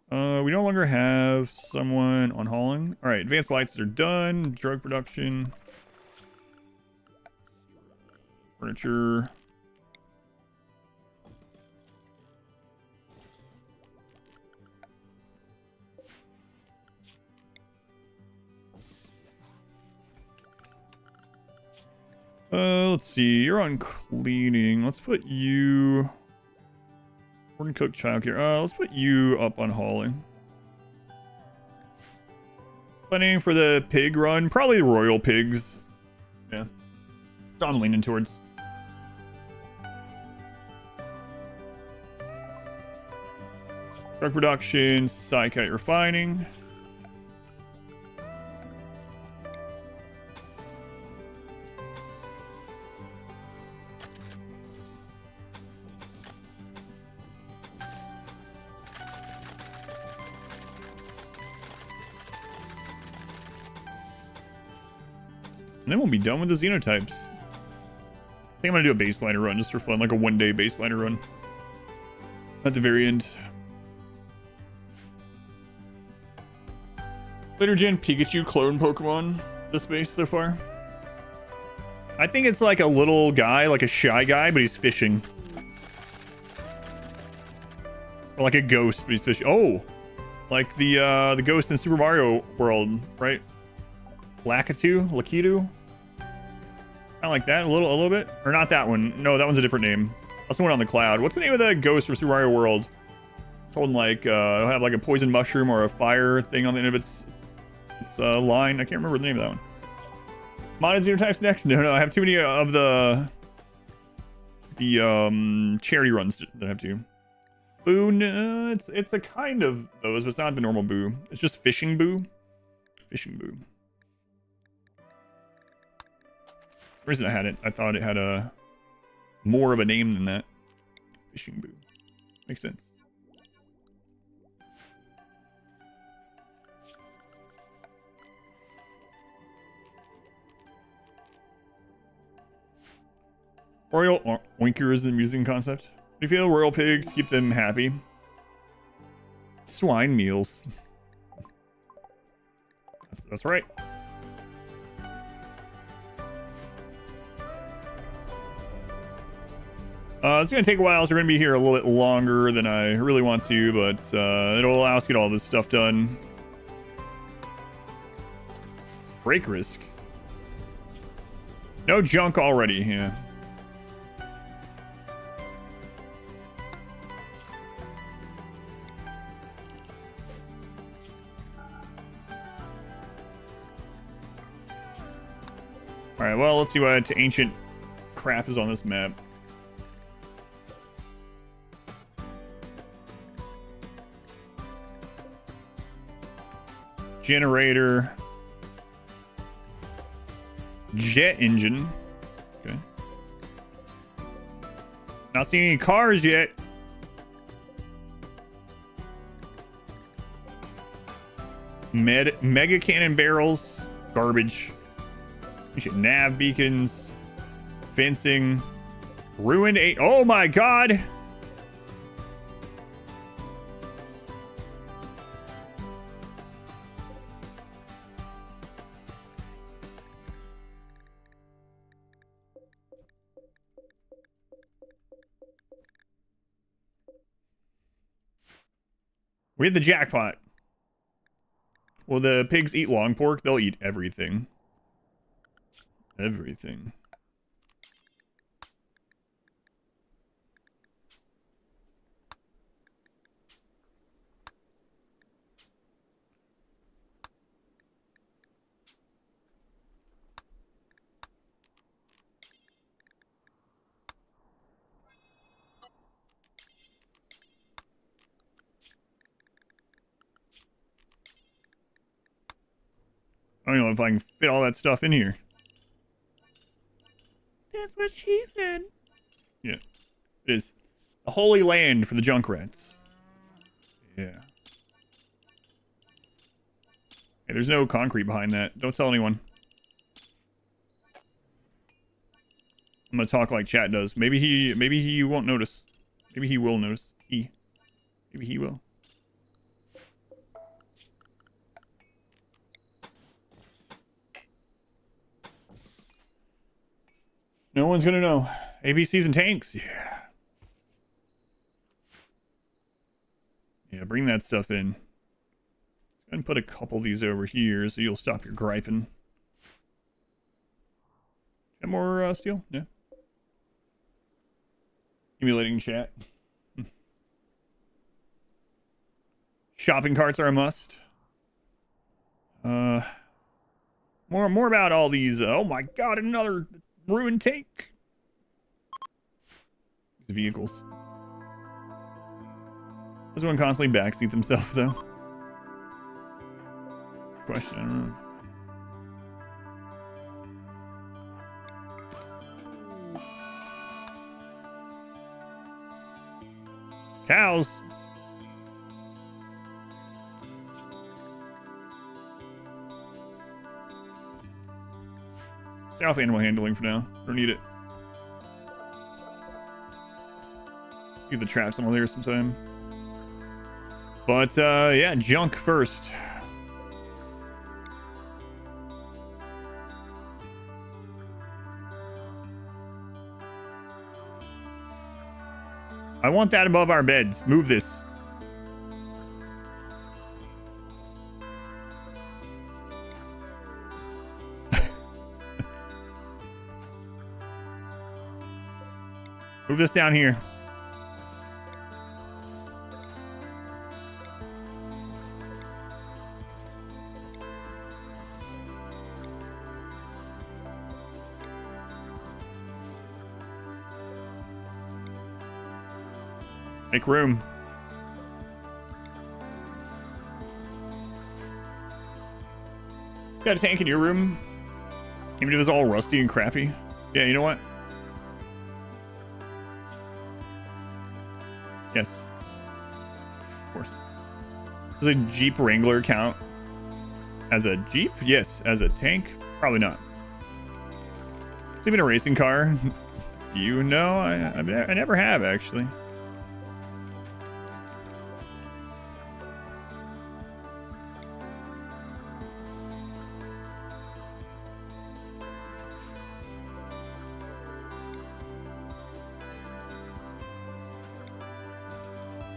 We no longer have someone on hauling. All right, advanced lights are done. Drug production. Furniture. Let's see. You're on cleaning. Let's put you. We're gonna cook childcare. Let's put you up on hauling. Planning for the pig run. Probably royal pigs. Yeah. I'm leaning towards. Drug production, Psychite refining. And then we'll be done with the Xenotypes. I think I'm gonna do a baseliner run just for fun, like a one-day baseliner run. At the very end. Later gen Pikachu clone Pokemon this base so far. I think it's like a little guy, like a shy guy, but he's fishing. Or like a ghost, but he's fishing. Oh! Like the ghost in Super Mario World, right? Lakitu? Kind of like that, a little bit. Or not that one. No, that one's a different name. That's the one on the cloud. What's the name of the ghost from Super Mario World? It's holding like, it'll have like a poison mushroom or a fire thing on the end of its line. I can't remember the name of that one. Modded Xenotypes next? No, I have too many of the charity runs that I have to. Boo, no, it's a kind of those, but it's not the normal boo. It's just fishing boo. Fishing boo. The reason I had it, I thought it had a more of a name than that. Fishing boo. Makes sense. Royal Oinker is an amusing concept. Do you feel royal pigs keep them happy? Swine meals. That's right. It's going to take a while, so we're going to be here a little bit longer than I really want to, but it'll allow us to get all this stuff done. Break risk. No junk already, yeah. Alright, well, let's see what ancient crap is on this map. Generator. Jet engine. Okay. Not seeing any cars yet. Mega cannon barrels. Garbage. Nav beacons. Fencing. Ruined eight. Oh my god! We hit the jackpot. Will the pigs eat long pork? They'll eat everything. Everything. I don't know if I can fit all that stuff in here. That's what she said. Yeah. It is a holy land for the Junkrats. Yeah. Hey, there's no concrete behind that. Don't tell anyone. I'm gonna talk like chat does. Maybe he won't notice. Maybe he will notice. Maybe he will. No one's gonna know. ABCs and tanks, yeah. Yeah, bring that stuff in. And put a couple of these over here so you'll stop your griping. Got more steel? Yeah. Emulating chat. Shopping carts are a must. More about all these. Oh my god, another Ruined tank. These vehicles. Does one constantly backseat themselves, though? Question, I don't know. Cows. Stay off animal handling for now. Don't need it. Get the traps on there sometime. But yeah, junk first. I want that above our beds. Move this. Move this down here. Make room. Got a tank in your room? Even if it's all rusty and crappy? Yeah, you know what? Yes. Of course. Does a Jeep Wrangler count as a Jeep? Yes. As a tank? Probably not. It's even a racing car. Do you know? I never have, actually.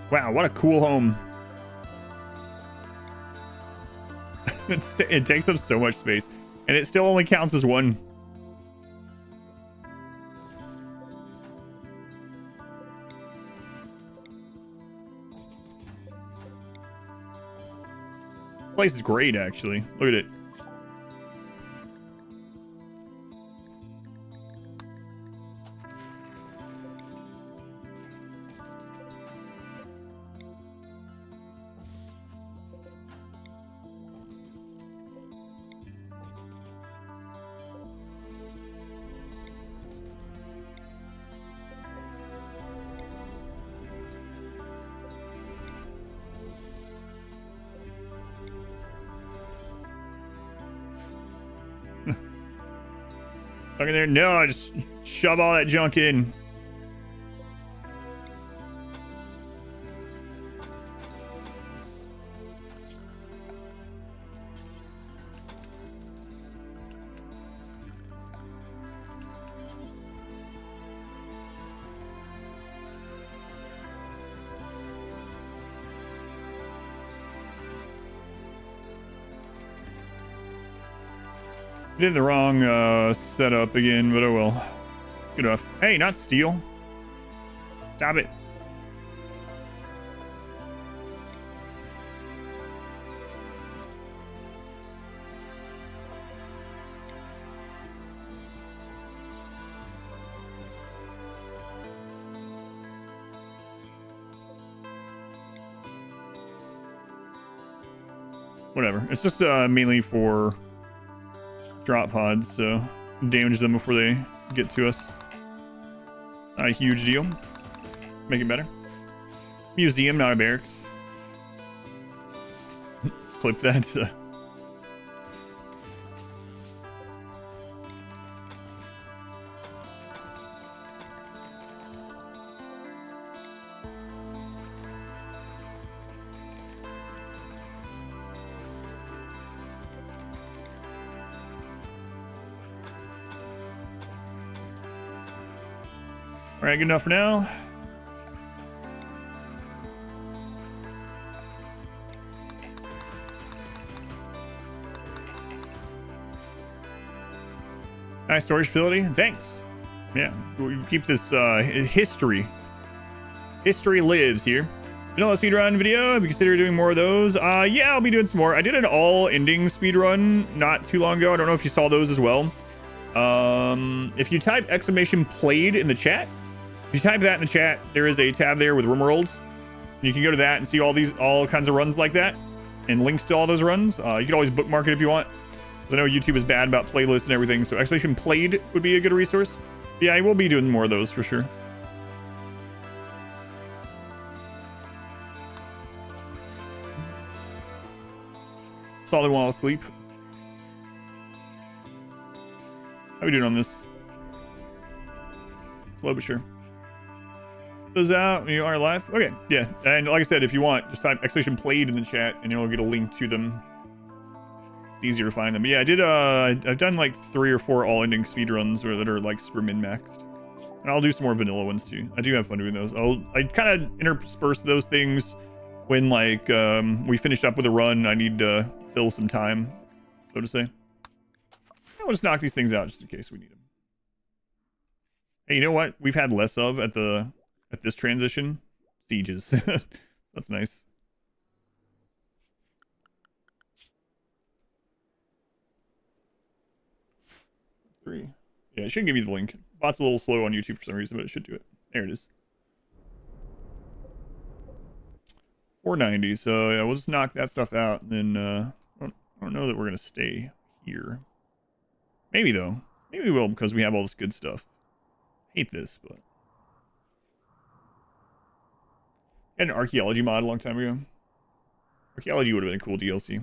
Wow, what a cool home. It takes up so much space, and it still only counts as one. This place is great, actually. Look at it. Stuck in there? No, I just shove all that junk in. Did the wrong setup again, but oh well. Good enough. Hey, not steel. Stop it. Whatever. It's just mainly for drop pods, so damage them before they get to us. Not a huge deal. Make it better. Museum, not a barracks. Clip that. All right, good enough for now. Nice storage facility. Thanks. Yeah, we keep this history. History lives here. Vanilla speedrun video. Have you considered doing more of those? Yeah, I'll be doing some more. I did an all-ending speedrun not too long ago. I don't know if you saw those as well. If you type !played in the chat, if you type that in the chat, there is a tab there with RimWorlds. You can go to that and see all kinds of runs like that and links to all those runs. You can always bookmark it if you want, because I know YouTube is bad about playlists and everything. So !played would be a good resource. Yeah, I will be doing more of those for sure. Solid while asleep. How are we doing on this? Slow but sure. Those out when you are live. Okay, yeah. And like I said, if you want, just type !played in the chat and you'll get a link to them. It's easier to find them. But yeah, I did I've done like 3 or 4 all-ending speedruns that are like super min-maxed. And I'll do some more vanilla ones too. I do have fun doing those. I kind of intersperse those things when like we finished up with a run. I need to fill some time, so to say. I'll just knock these things out just in case we need them. Hey, you know what we've had less of at this transition? Sieges. That's nice. Three. Yeah, it should give you the link. Bot's a little slow on YouTube for some reason, but it should do it. There it is. 490. So yeah, we'll just knock that stuff out, and then I don't know that we're gonna stay here. Maybe though. Maybe we will, because we have all this good stuff. Hate this, but I had an archaeology mod a long time ago. Archaeology would have been a cool DLC.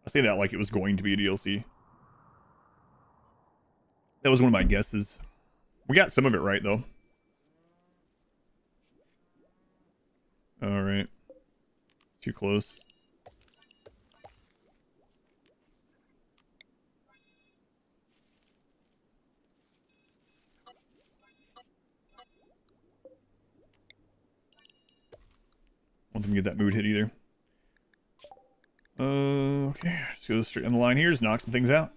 I say that like it was going to be a DLC. That was one of my guesses. We got some of it right, though. Alright. Too close. Want them to get that mood hit either. Okay. Just go straight on the line here. Just knock some things out.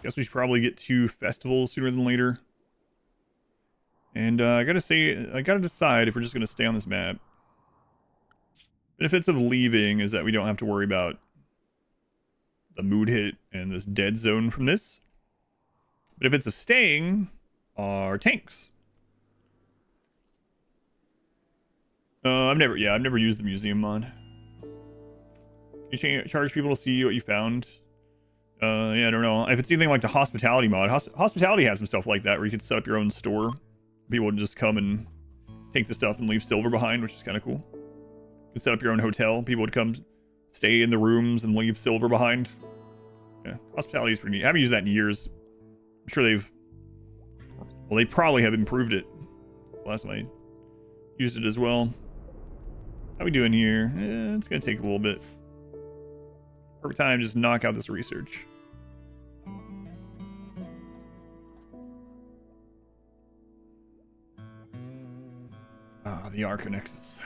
Guess we should probably get to festivals sooner than later. And I gotta decide if we're just gonna stay on this map. Benefits of leaving is that we don't have to worry about the mood hit and this dead zone from this. Benefits of staying are tanks. I've never used the museum mod. You charge people to see what you found. Yeah, I don't know. If it's anything like the hospitality mod, hospitality has some stuff like that where you could set up your own store. People would just come and take the stuff and leave silver behind, which is kind of cool. You could set up your own hotel. People would come stay in the rooms and leave silver behind. Yeah, hospitality is pretty neat. I haven't used that in years. I'm sure they probably have improved it. Last time I used it as well. How we doing here? It's gonna take a little bit. Perfect time to just knock out this research. The Archonexus.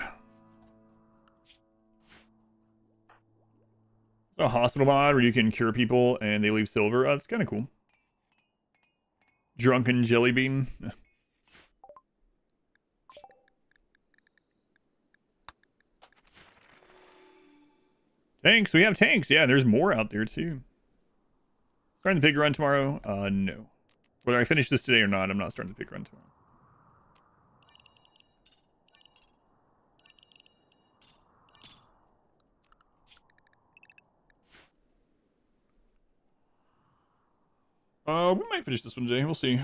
A hospital mod where you can cure people and they leave silver. That's kind of cool. Drunken jelly bean. Tanks. We have tanks. Yeah, there's more out there too. Starting the pig run tomorrow? No. Whether I finish this today or not, I'm not starting the pig run tomorrow. We might finish this one today. We'll see.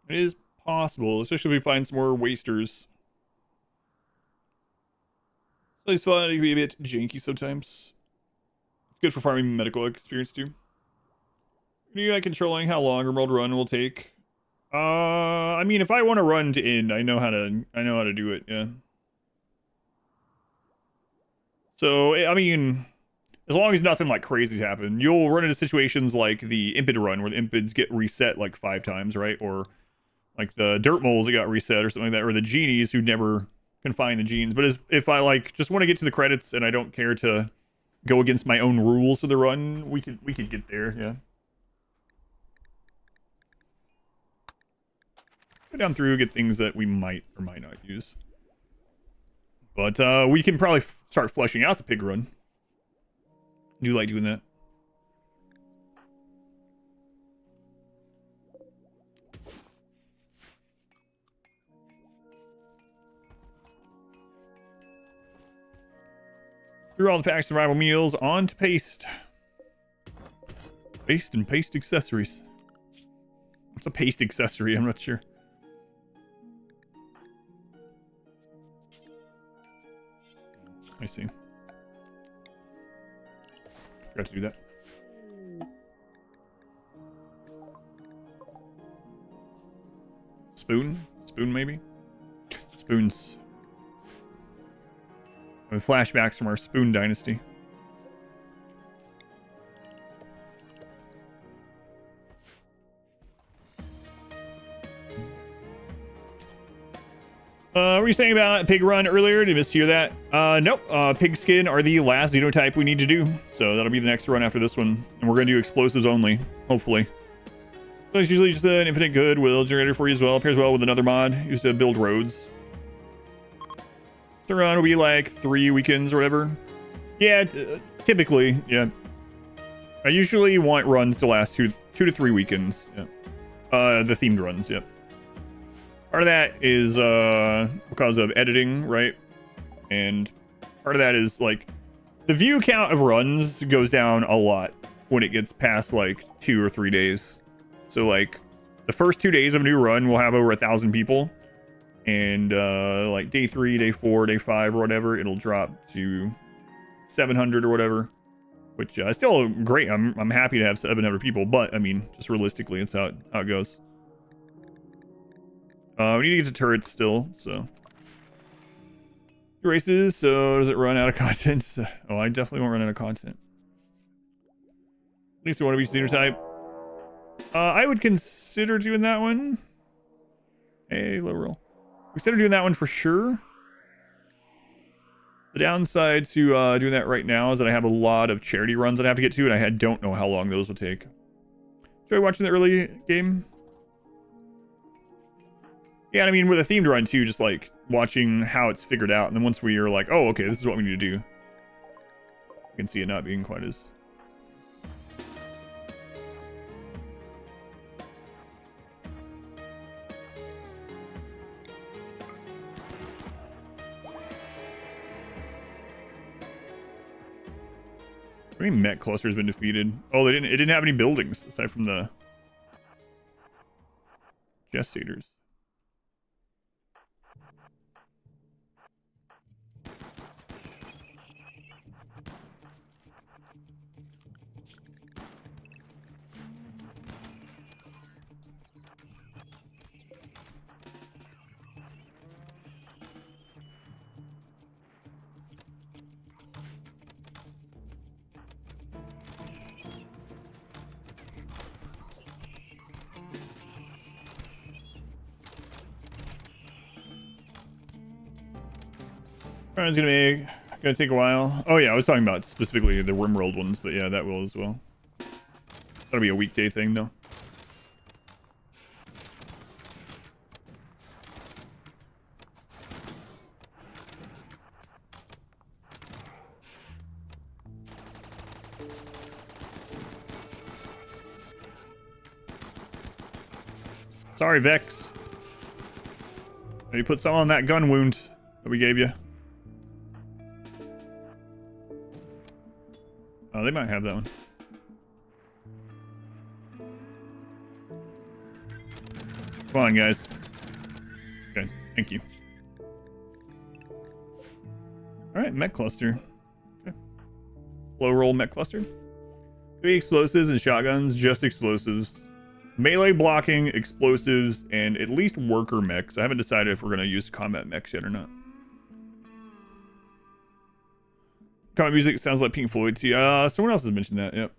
It is possible, especially if we find some more wasters. It's fun. It can be a bit janky sometimes. It's good for farming medical experience too. You like controlling how long RimWorld run will take? I mean, if I want to run to end, I know how to do it. Yeah. So I mean, as long as nothing like crazy's happen, you'll run into situations like the Impid run where the Impids get reset like 5 times, right? Or like the dirt moles that got reset or something like that, or the genies who never can find the genes. But if I like just want to get to the credits and I don't care to go against my own rules of the run, we could get there. Yeah. Go down through, get things that we might or might not use. But we can probably start fleshing out the pig run. I do like doing that. Through all the pack survival meals, on to paste. Paste and paste accessories. What's a paste accessory? I'm not sure. I see. Forgot to do that. Spoon? Spoon, maybe? Spoons. With flashbacks from our Spoon Dynasty. Were you saying about Pig Run earlier? Did you mishear that? Nope. Pigskin are the last Xenotype we need to do. So that'll be the next run after this one. And we're going to do explosives only, hopefully. So it's usually just an infinite goodwill generator for you as well. Pairs well with another mod used to build roads. The run will be like 3 weekends or whatever. Yeah, typically, yeah. I usually want runs to last 2 to 3 weekends. Yeah. The themed runs, yep. Part of that is because of editing, right? And part of that is like the view count of runs goes down a lot when it gets past like 2 or 3 days. So like the first 2 days of a new run will have over 1,000 people. And like day 3, day 4, day 5 or whatever, it'll drop to 700 or whatever, which is still great. I'm happy to have 700 people, but I mean, just realistically, it's how it goes. We need to get to turrets still, so races. So does it run out of content? Oh, I definitely won't run out of content. At least I want to be Xenotype. I would consider doing that one. Hey, low roll. Consider doing that one for sure. The downside to doing that right now is that I have a lot of charity runs that I have to get to, and I don't know how long those will take. Enjoy watching the early game. Yeah, I mean, with a themed run too, just like watching how it's figured out, and then once we are like, oh, okay, this is what we need to do, I can see it not being quite as... How many mech clusters have been defeated? Oh, it didn't have any buildings aside from the gestators. It's gonna take a while. Oh yeah, I was talking about specifically the RimWorld ones, but yeah, that will as well. That'll be a weekday thing though. Sorry, Vex. You put some on that gun wound that we gave you. Oh, they might have that one. Come on, guys. Okay, thank you. Alright, mech cluster. Okay. Low roll mech cluster. 3 explosives and shotguns, just explosives. Melee blocking, explosives, and at least worker mechs. I haven't decided if we're going to use combat mechs yet or not. Combat music sounds like Pink Floyd to you. Someone else has mentioned that, yep.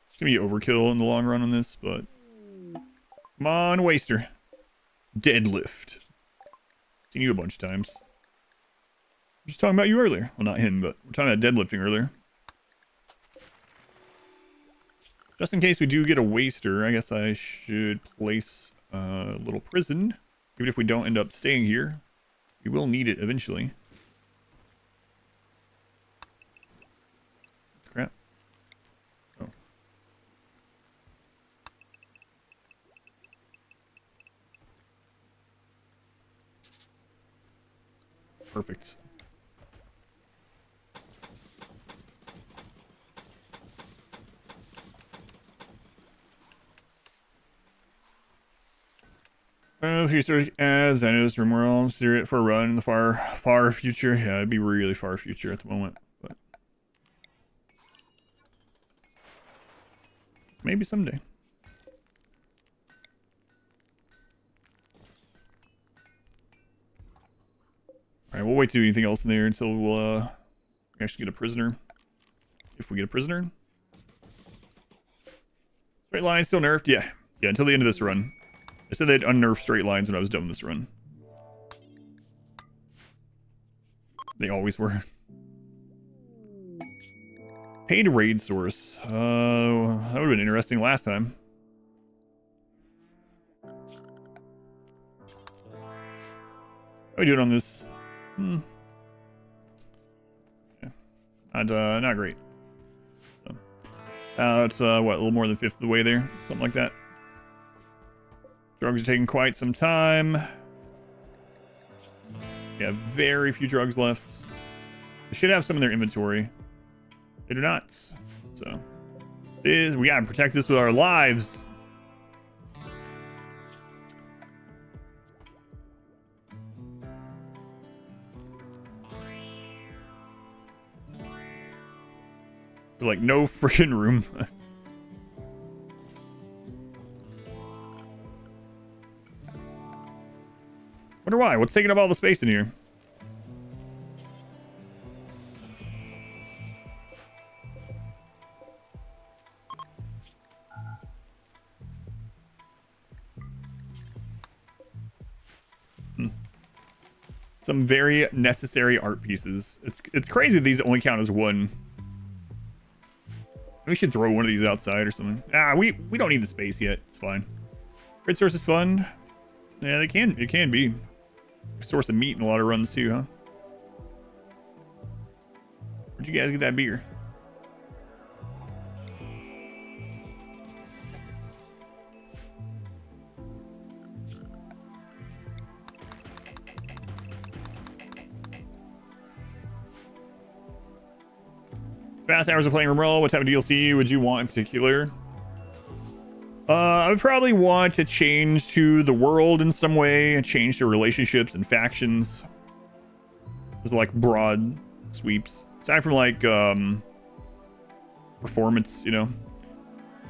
It's gonna be overkill in the long run on this, but come on, Waster. Deadlift. Seen you a bunch of times. Just talking about you earlier. Well, not him, but we're talking about deadlifting earlier. Just in case we do get a waster, I guess I should place a little prison. Even if we don't end up staying here, we will need it eventually. Crap. Oh. Perfect. Future as I noticed RimWorld, consider it for a run in the far future. Yeah, it'd be really far future at the moment, but maybe someday. All right, we'll wait to do anything else in there until we'll actually get a prisoner. If we get a prisoner. Straight line still nerfed, yeah, until the end of this run. I said they'd unnerf straight lines when I was done with this run. They always were. Paid raid source. That would have been interesting last time. How are we doing on this? Yeah. Not great. So, it's what, a little more than 1/5 of the way there, something like that. Drugs are taking quite some time. Yeah, very few drugs left. They should have some in their inventory. They do not. So, we gotta protect this with our lives. Like, no freaking room. Wonder why? What's taking up all the space in here? Some very necessary art pieces. It's crazy these only count as one. We should throw one of these outside or something. We don't need the space yet. It's fine. Grid source is fun. Yeah, it can be. Source of meat in a lot of runs too, huh? Where'd you guys get that beer? Fast hours of playing RimWorld. What type of DLC would you want in particular? I would probably want to change to the world in some way and change to relationships and factions. Just like broad sweeps. Aside from like performance, you know.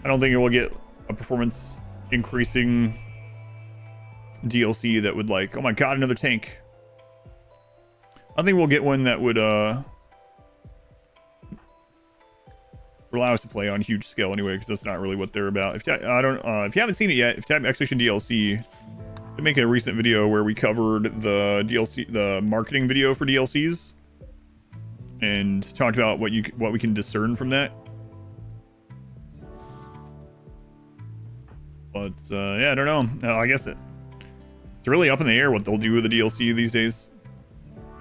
I don't think it will get a performance increasing DLC that would like, oh my god, another tank. I think we'll get one that would allow us to play on huge scale anyway, because that's not really what they're about. If you haven't seen it yet, if you type Expedition DLC, I make a recent video where we covered the DLC, the marketing video for DLCs, and talked about what we can discern from that. But yeah, I don't know. I guess it's really up in the air what they'll do with the DLC these days.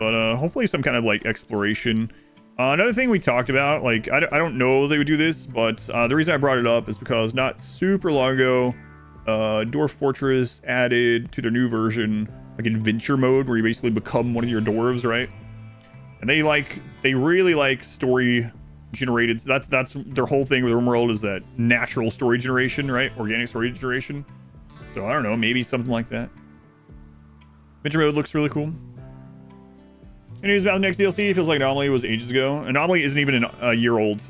But hopefully some kind of like exploration. Another thing we talked about, like, I don't know they would do this, but the reason I brought it up is because not super long ago, Dwarf Fortress added to their new version, like, adventure mode, where you basically become one of your dwarves, right? And they really like story generated. That's their whole thing with RimWorld, is that natural story generation, right? Organic story generation. So I don't know, maybe something like that. Adventure mode looks really cool. Any news about the next DLC? It feels like Anomaly was ages ago. Anomaly isn't even a year old.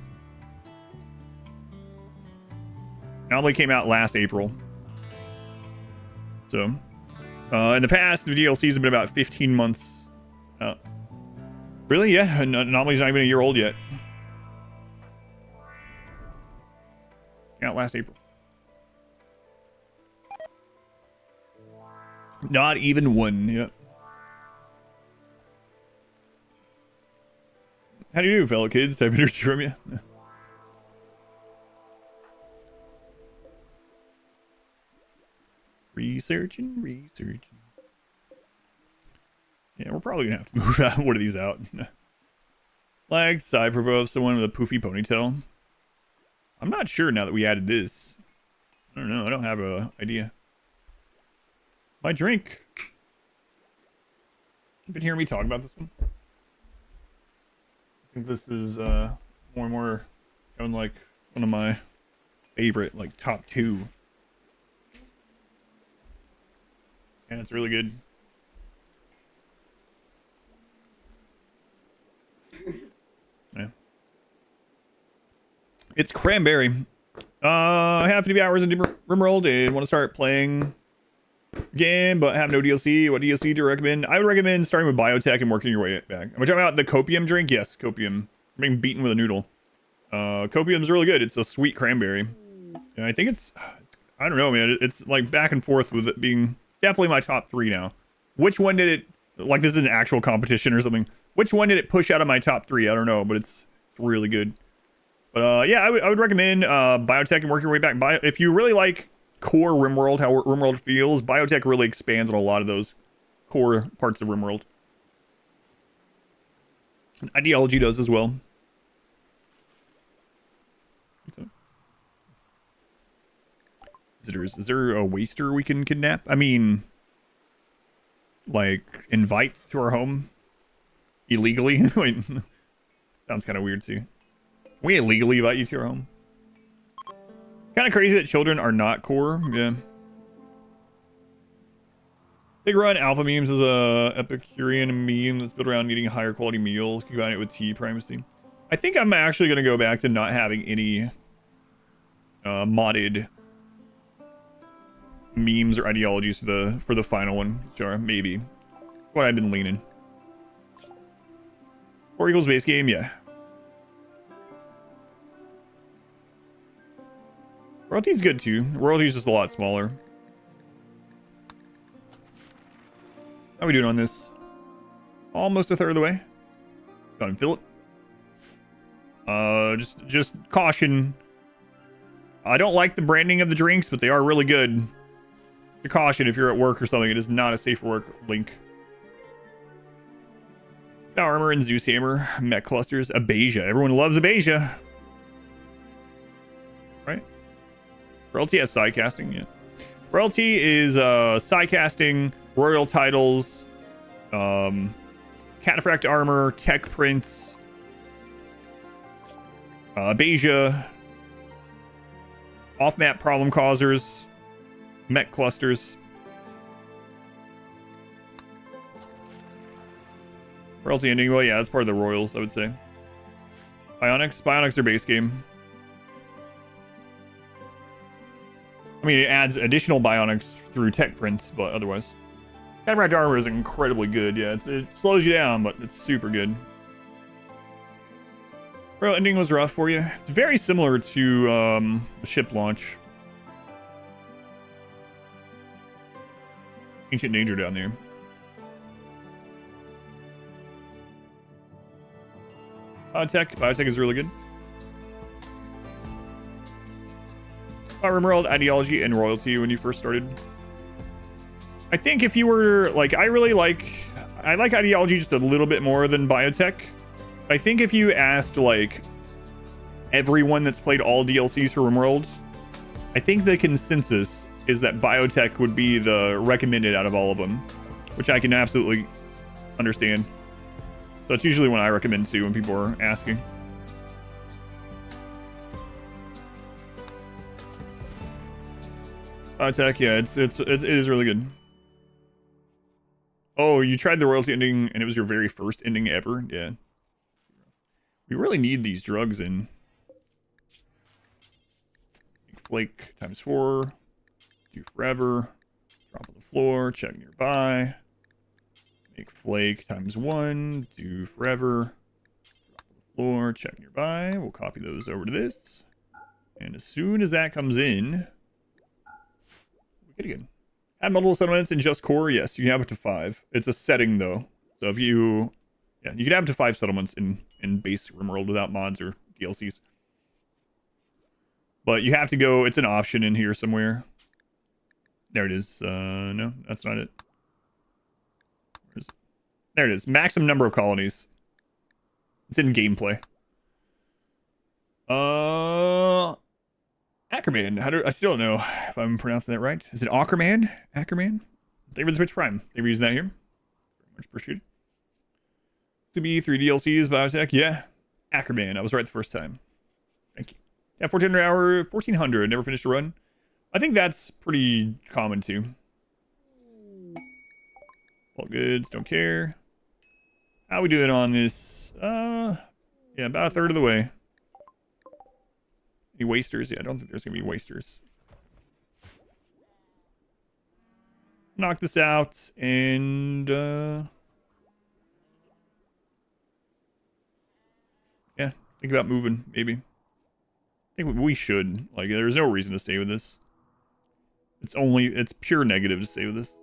Anomaly came out last April. So, in the past, the DLCs have been about 15 months out. Really? Yeah, Anomaly's not even a year old yet. Came out last April. Not even one, yep. do you do, fellow kids? Happy to hear from you. Researching. Yeah, we're probably gonna have to move out one of these out. Flagged side profile of someone with a poofy ponytail. I'm not sure now that we added this. I don't know. I don't have an idea. My drink. You've been hearing me talk about this one? I think this is more and more going like one of my favorite, like top 2. And it's really good. Yeah. It's cranberry. I have 50 hours into RimWorld and want to start playing game, but have no DLC. What DLC do you recommend? I would recommend starting with Biotech and working your way back. Am I talking about the copium drink? Yes, copium. Being beaten with a noodle. Copium's really good. It's a sweet cranberry. And I think it's I don't know, man. It's like back and forth with it being definitely my top 3 now. Which one did it, like this is an actual competition or something. Which one did it push out of my top 3? I don't know, but it's really good. But yeah, I would recommend Biotech and working your way back. If you really like core RimWorld, how RimWorld feels, Biotech really expands on a lot of those core parts of RimWorld. Ideology does as well. Visitors, is there a waster we can kidnap? I mean, like, invite to our home illegally? Wait, sounds kind of weird too. We illegally invite you to our home. Kind of crazy that children are not core. Yeah. Big Run Alpha Memes is a Epicurean meme that's built around eating higher quality meals, combine it with tea primacy. I think I'm actually going to go back to not having any modded memes or ideologies for the final one. Sure, maybe. That's what I've been leaning. War Eagles base game, yeah. Royalty's good too. Royalty's just a lot smaller. How are we doing on this? Almost a third of the way. Go ahead and fill it. Just caution. I don't like the branding of the drinks, but they are really good. To caution if you're at work or something, it is not a safe for work link. Power Armor and Zeus Hammer, Mech Clusters, Abasia. Everyone loves Abasia. Right? Royalty has side casting, yeah. Royalty is side casting, royal titles, Cataphract Armor, Tech Prince, Abasia, off-map problem causers, Mech Clusters. Royalty ending, well, yeah, that's part of the Royals, I would say. Bionics, their base game. I mean, it adds additional Bionics through Tech Prints, but otherwise. Cataphract Armor is incredibly good, yeah. It slows you down, but it's super good. Royal ending was rough for you. It's very similar to the ship launch. Ancient Danger down there. Biotech is really good. RimWorld, Ideology, and Royalty when you first started. I think if you were like, I like Ideology just a little bit more than Biotech. I think if you asked like everyone that's played all DLCs for RimWorld, I think the consensus is that Biotech would be the recommended out of all of them, which I can absolutely understand. So it's usually one I recommend too when people are asking. Biotech, yeah, it is really good. Oh, you tried the royalty ending and it was your very first ending ever? Yeah. We really need these drugs in. Flake times 4. Do forever. Drop on the floor. Check nearby. Make flake times 1. Do forever. Drop on the floor. Check nearby. We'll copy those over to this. And as soon as that comes in, we get again. Add multiple settlements in just core. Yes, you have it to 5. It's a setting though. So if you Yeah, you can have up to 5 settlements in base RimWorld without mods or DLCs. But you have to go, it's an option in here somewhere. There it is. No, that's not it. There it is. Maximum number of colonies. It's in gameplay. Ackerman. I still don't know if I'm pronouncing that right. Is it Ackerman? Ackerman? Thank you for the Twitch Prime. They were using that here. Very much appreciated. To be 3 DLCs, Biotech. Yeah. Ackerman. I was right the first time. Thank you. Yeah, 1400. Never finished a run. I think that's pretty common too. All goods. Don't care. How we doing on this? Yeah, about a third of the way. Any wasters? Yeah, I don't think there's gonna be wasters. Knock this out and yeah, think about moving maybe. I think we should. Like, there's no reason to stay with this. It's pure negative to stay with this.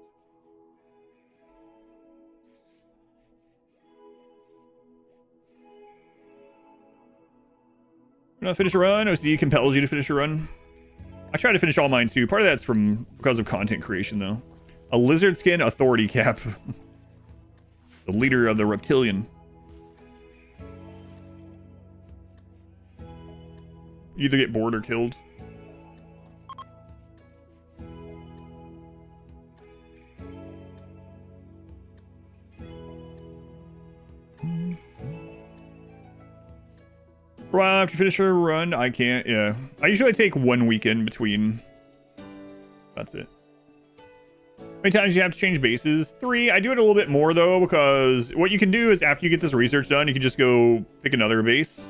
You're not finish a run. OCD compels you to finish a run. I try to finish all mine too. Part of that's because of content creation though. A lizard skin authority cap. The leader of the reptilian. You either get bored or killed. Well, after you finish a run, I can't, yeah. I usually take 1 weekend between. That's it. How many times do you have to change bases? 3. I do it a little bit more, though, because what you can do is after you get this research done, you can just go pick another base.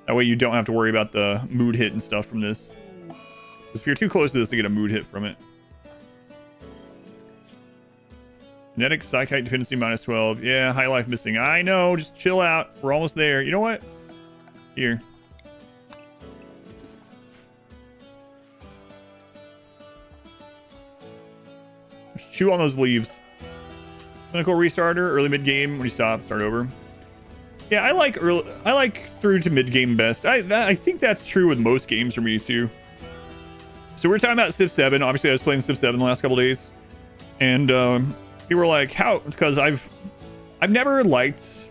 That way you don't have to worry about the mood hit and stuff from this. Because if you're too close to this, you get a mood hit from it. Genetic Psychite dependency -12. Yeah, high life missing. I know, just chill out. We're almost there. You know what? Here. Just chew on those leaves. Clinical restarter, early mid game. When you stop, start over. Yeah, I like through to mid game best. I think that's true with most games for me too. So we're talking about Civ 7. Obviously, I was playing Civ 7 the last couple days, and people were like, "How?" Because I've never liked.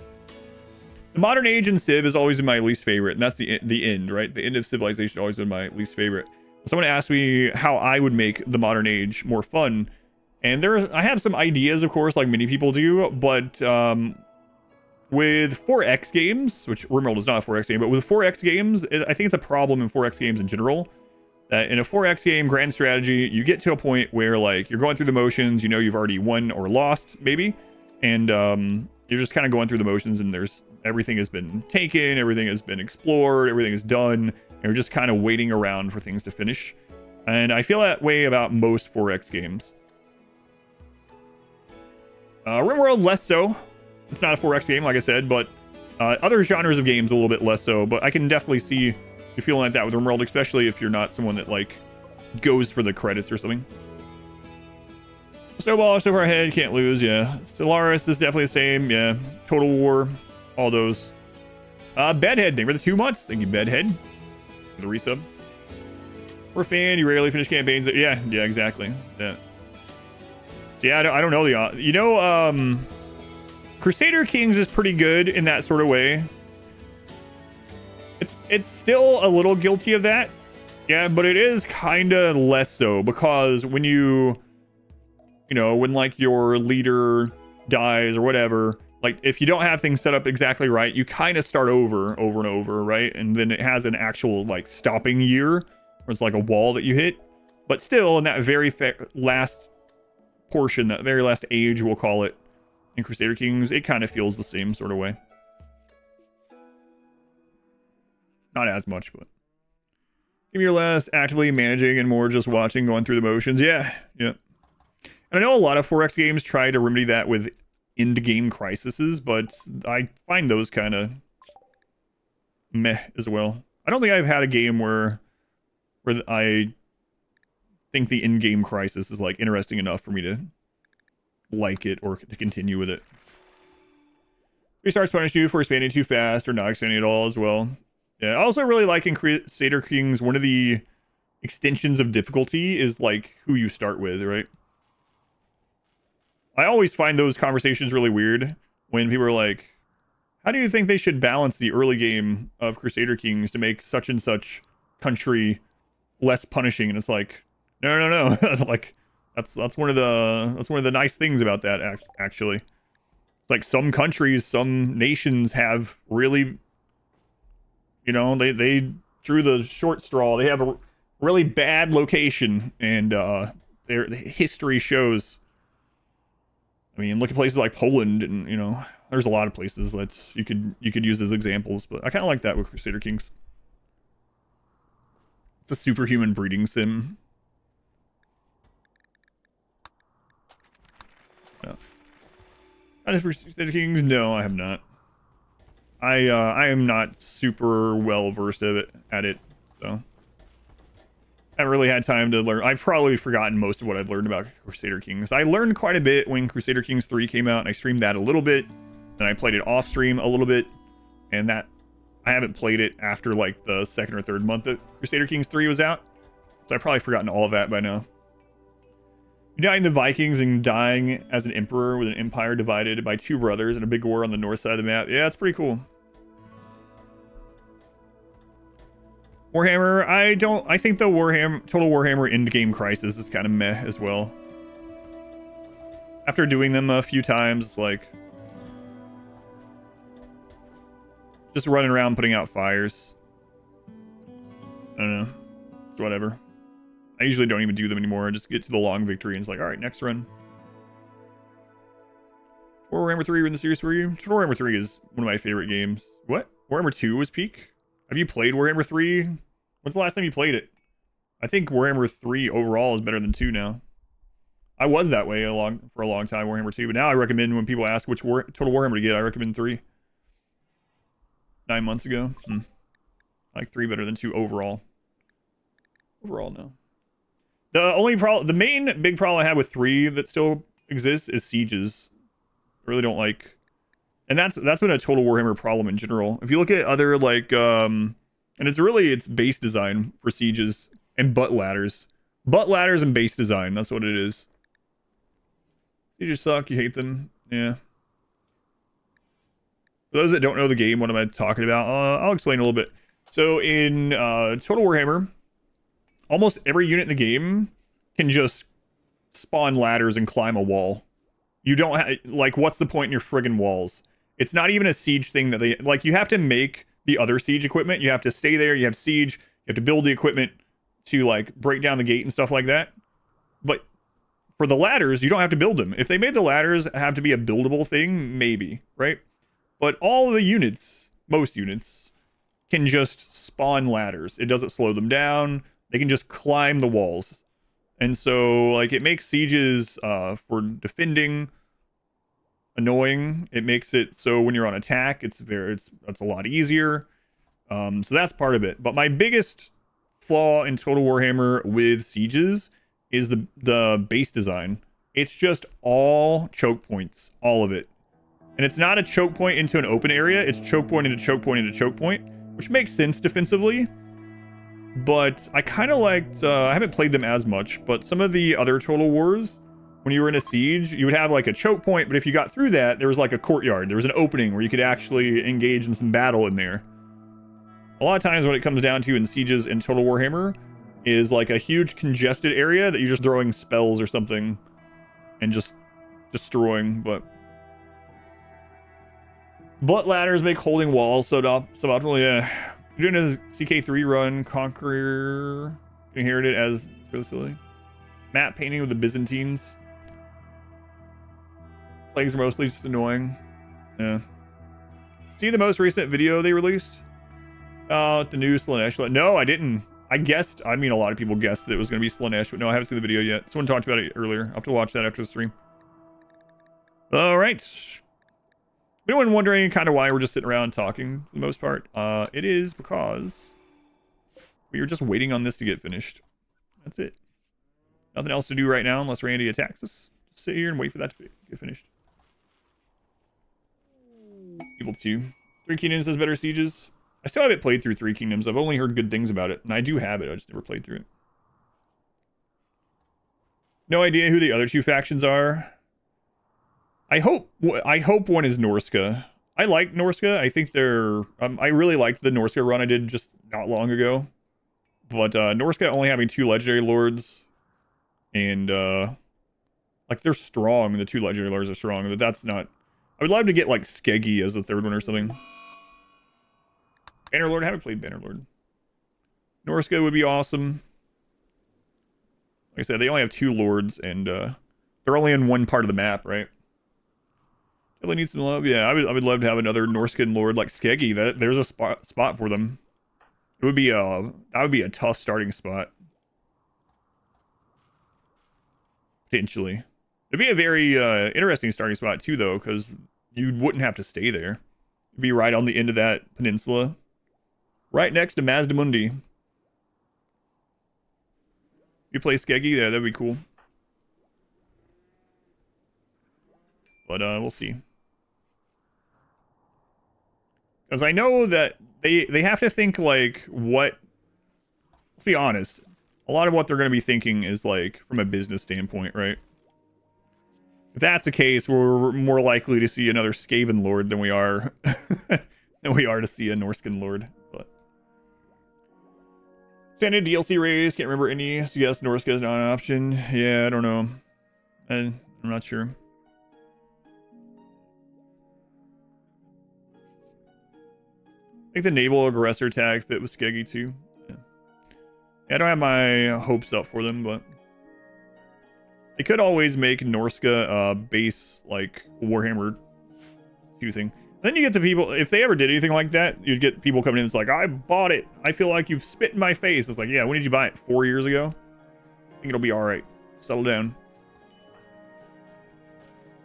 The modern age in Civ has always been my least favorite, and that's the end, right? The end of civilization has always been my least favorite. Someone asked me how I would make the modern age more fun, and I have some ideas, of course, like many people do, but with 4X games, which RimWorld is not a 4X game, but with 4X games, I think it's a problem in 4X games in general, that in a 4X game, grand strategy, you get to a point where, like, you're going through the motions, you know you've already won or lost, maybe, and you're just kind of going through the motions, and everything has been taken, everything has been explored, everything is done, and you're just kind of waiting around for things to finish. And I feel that way about most 4X games. RimWorld, less so. It's not a 4X game, like I said, but other genres of games a little bit less so. But I can definitely see you feeling like that with RimWorld, especially if you're not someone that, like, goes for the credits or something. Snowball, so far ahead, can't lose, yeah. Stellaris is definitely the same, yeah. Total War, all those. Bedhead, thank you for the 2 months. Thank you, Bedhead, for the resub. For a fan, you rarely finish campaigns. Yeah, exactly. Yeah. Yeah, I don't know the... You know, Crusader Kings is pretty good in that sort of way. It's still a little guilty of that. Yeah, but it is kind of less so, because when you know, when, like, your leader dies or whatever, like, if you don't have things set up exactly right, you kind of start over and over, right? And then it has an actual, like, stopping year, where it's like a wall that you hit. But still, in that very last portion, that very last age, we'll call it, in Crusader Kings, it kind of feels the same sort of way. Not as much, but... Maybe you're less actively managing and more just watching, going through the motions. Yeah. And I know a lot of 4X games try to remedy that with end-game crises, but I find those kind of meh as well. I don't think I've had a game where I think the in-game crisis is, like, interesting enough for me to like it or to continue with it. 3 stars punish you for expanding too fast or not expanding at all as well. Yeah, I also really like in Crusader Kings, one of the extensions of difficulty is like who you start with, right? I always find those conversations really weird when people are like, how do you think they should balance the early game of Crusader Kings to make such and such country less punishing? And it's like, no. Like that's one of the nice things about that actually. It's like some countries, some nations have really, you know, they drew the short straw. They have a really bad location, and their history shows. I mean, look at places like Poland, and you know, there's a lot of places that you could use as examples. But I kind of like that with Crusader Kings. It's a superhuman breeding sim. No. Not for Crusader Kings. No, I have not. I am not super well versed at it, so I haven't really had time to learn. I've probably forgotten most of what I've learned about Crusader Kings. I learned quite a bit when Crusader Kings 3 came out, and I streamed that a little bit. Then I played it off stream a little bit, and that I haven't played it after like the 2nd or 3rd month that Crusader Kings 3 was out. So I've probably forgotten all of that by now. Uniting the Vikings and dying as an emperor with an empire divided by 2 brothers in a big war on the north side of the map. Yeah, it's pretty cool. Warhammer, I think the Total Warhammer Endgame Crisis is kind of meh as well. After doing them a few times, it's like just running around putting out fires. I don't know. It's whatever. I usually don't even do them anymore. I just get to the long victory and it's like, all right, next run. Warhammer 3 in the series for you? Warhammer 3 is one of my favorite games. What? Warhammer 2 was peak? Have you played Warhammer 3? When's the last time you played it? I think Warhammer 3 overall is better than 2 now. I was that way for a long time, Warhammer 2, but now I recommend when people ask which Total Warhammer to get, I recommend 3. 9 months ago. I like 3 better than 2 overall. Overall, no. The main big problem I have with 3 that still exists is sieges. I really don't like, and that's been a Total Warhammer problem in general. If you look at other like and it's base design for sieges and butt ladders and base design. That's what it is. Sieges suck. You hate them. Yeah. For those that don't know the game, what am I talking about? I'll explain a little bit. So in Total Warhammer, almost every unit in the game can just spawn ladders and climb a wall. You don't have, like, what's the point in your friggin' walls? It's not even a siege thing that they, like, you have to make the other siege equipment. You have to stay there. You have siege. You have to build the equipment to, like, break down the gate and stuff like that. But for the ladders, you don't have to build them. If they made the ladders have to be a buildable thing, maybe, right? But all of the units, most units, can just spawn ladders. It doesn't slow them down. They can just climb the walls. And so, like, it makes sieges for defending annoying. It makes it so when you're on attack, it's a lot easier. So that's part of it. But my biggest flaw in Total Warhammer with sieges is the base design. It's just all choke points, all of it. And it's not a choke point into an open area. It's choke point into choke point into choke point, which makes sense defensively. But I kind of liked, I haven't played them as much, but some of the other Total Wars, when you were in a siege, you would have like a choke point, but if you got through that, there was like a courtyard. There was an opening where you could actually engage in some battle in there. A lot of times what it comes down to in sieges in Total Warhammer is like a huge congested area that you're just throwing spells or something and just destroying, but ladders make holding walls so suboptimal, yeah. You're doing a CK3 run, Conqueror inherited as really silly. Map painting with the Byzantines. Plagues are mostly just annoying. Yeah. See the most recent video they released? The new Slanesh. No, I didn't. I guessed. I mean, a lot of people guessed that it was going to be Slanesh, but no, I haven't seen the video yet. Someone talked about it earlier. I'll have to watch that after the stream. All right. Anyone wondering kind of why we're just sitting around talking for the most part? It is because we are just waiting on this to get finished. That's it. Nothing else to do right now unless Randy attacks us. Just sit here and wait for that to get finished. Evil 2. Three Kingdoms has better sieges. I still haven't played through Three Kingdoms. I've only heard good things about it, and I do have it. I just never played through it. No idea who the other two factions are. I hope one is Norska. I like Norska. I think they're... I really liked the Norska run I did just not long ago. But Norska only having 2 legendary lords. And, like, they're strong. The 2 legendary lords are strong. But that's not... I would love to get, like, Skeggy as the 3rd one or something. Bannerlord? I haven't played Bannerlord. Norska would be awesome. Like I said, they only have 2 lords. And, they're only in one part of the map, right? Really need some love. Yeah, I would love to have another Norskan lord like Skeggy. There's a spot for them. It would be that would be a tough starting spot. Potentially. It'd be a very interesting starting spot too, though, because you wouldn't have to stay there. It'd be right on the end of that peninsula, right next to Mazdamundi. You play Skeggy, yeah, that'd be cool. But we'll see. Because I know that they have to think, like, what... Let's be honest. A lot of what they're going to be thinking is, like, from a business standpoint, right? If that's the case, we're more likely to see another Skaven Lord than we are... than we are to see a Norskan Lord. But standard DLC raise, can't remember any. So yes, Norska is not an option. Yeah, I don't know. I'm not sure. I think the naval aggressor tag fit with Skeggy too. Yeah. I don't have my hopes up for them, but they could always make Norska base like Warhammer 2 thing. Then you get the people, if they ever did anything like that, you'd get people coming in. It's like, I bought it. I feel like you've spit in my face. It's like, yeah, when did you buy it? 4 years ago? I think it'll be all right. Settle down.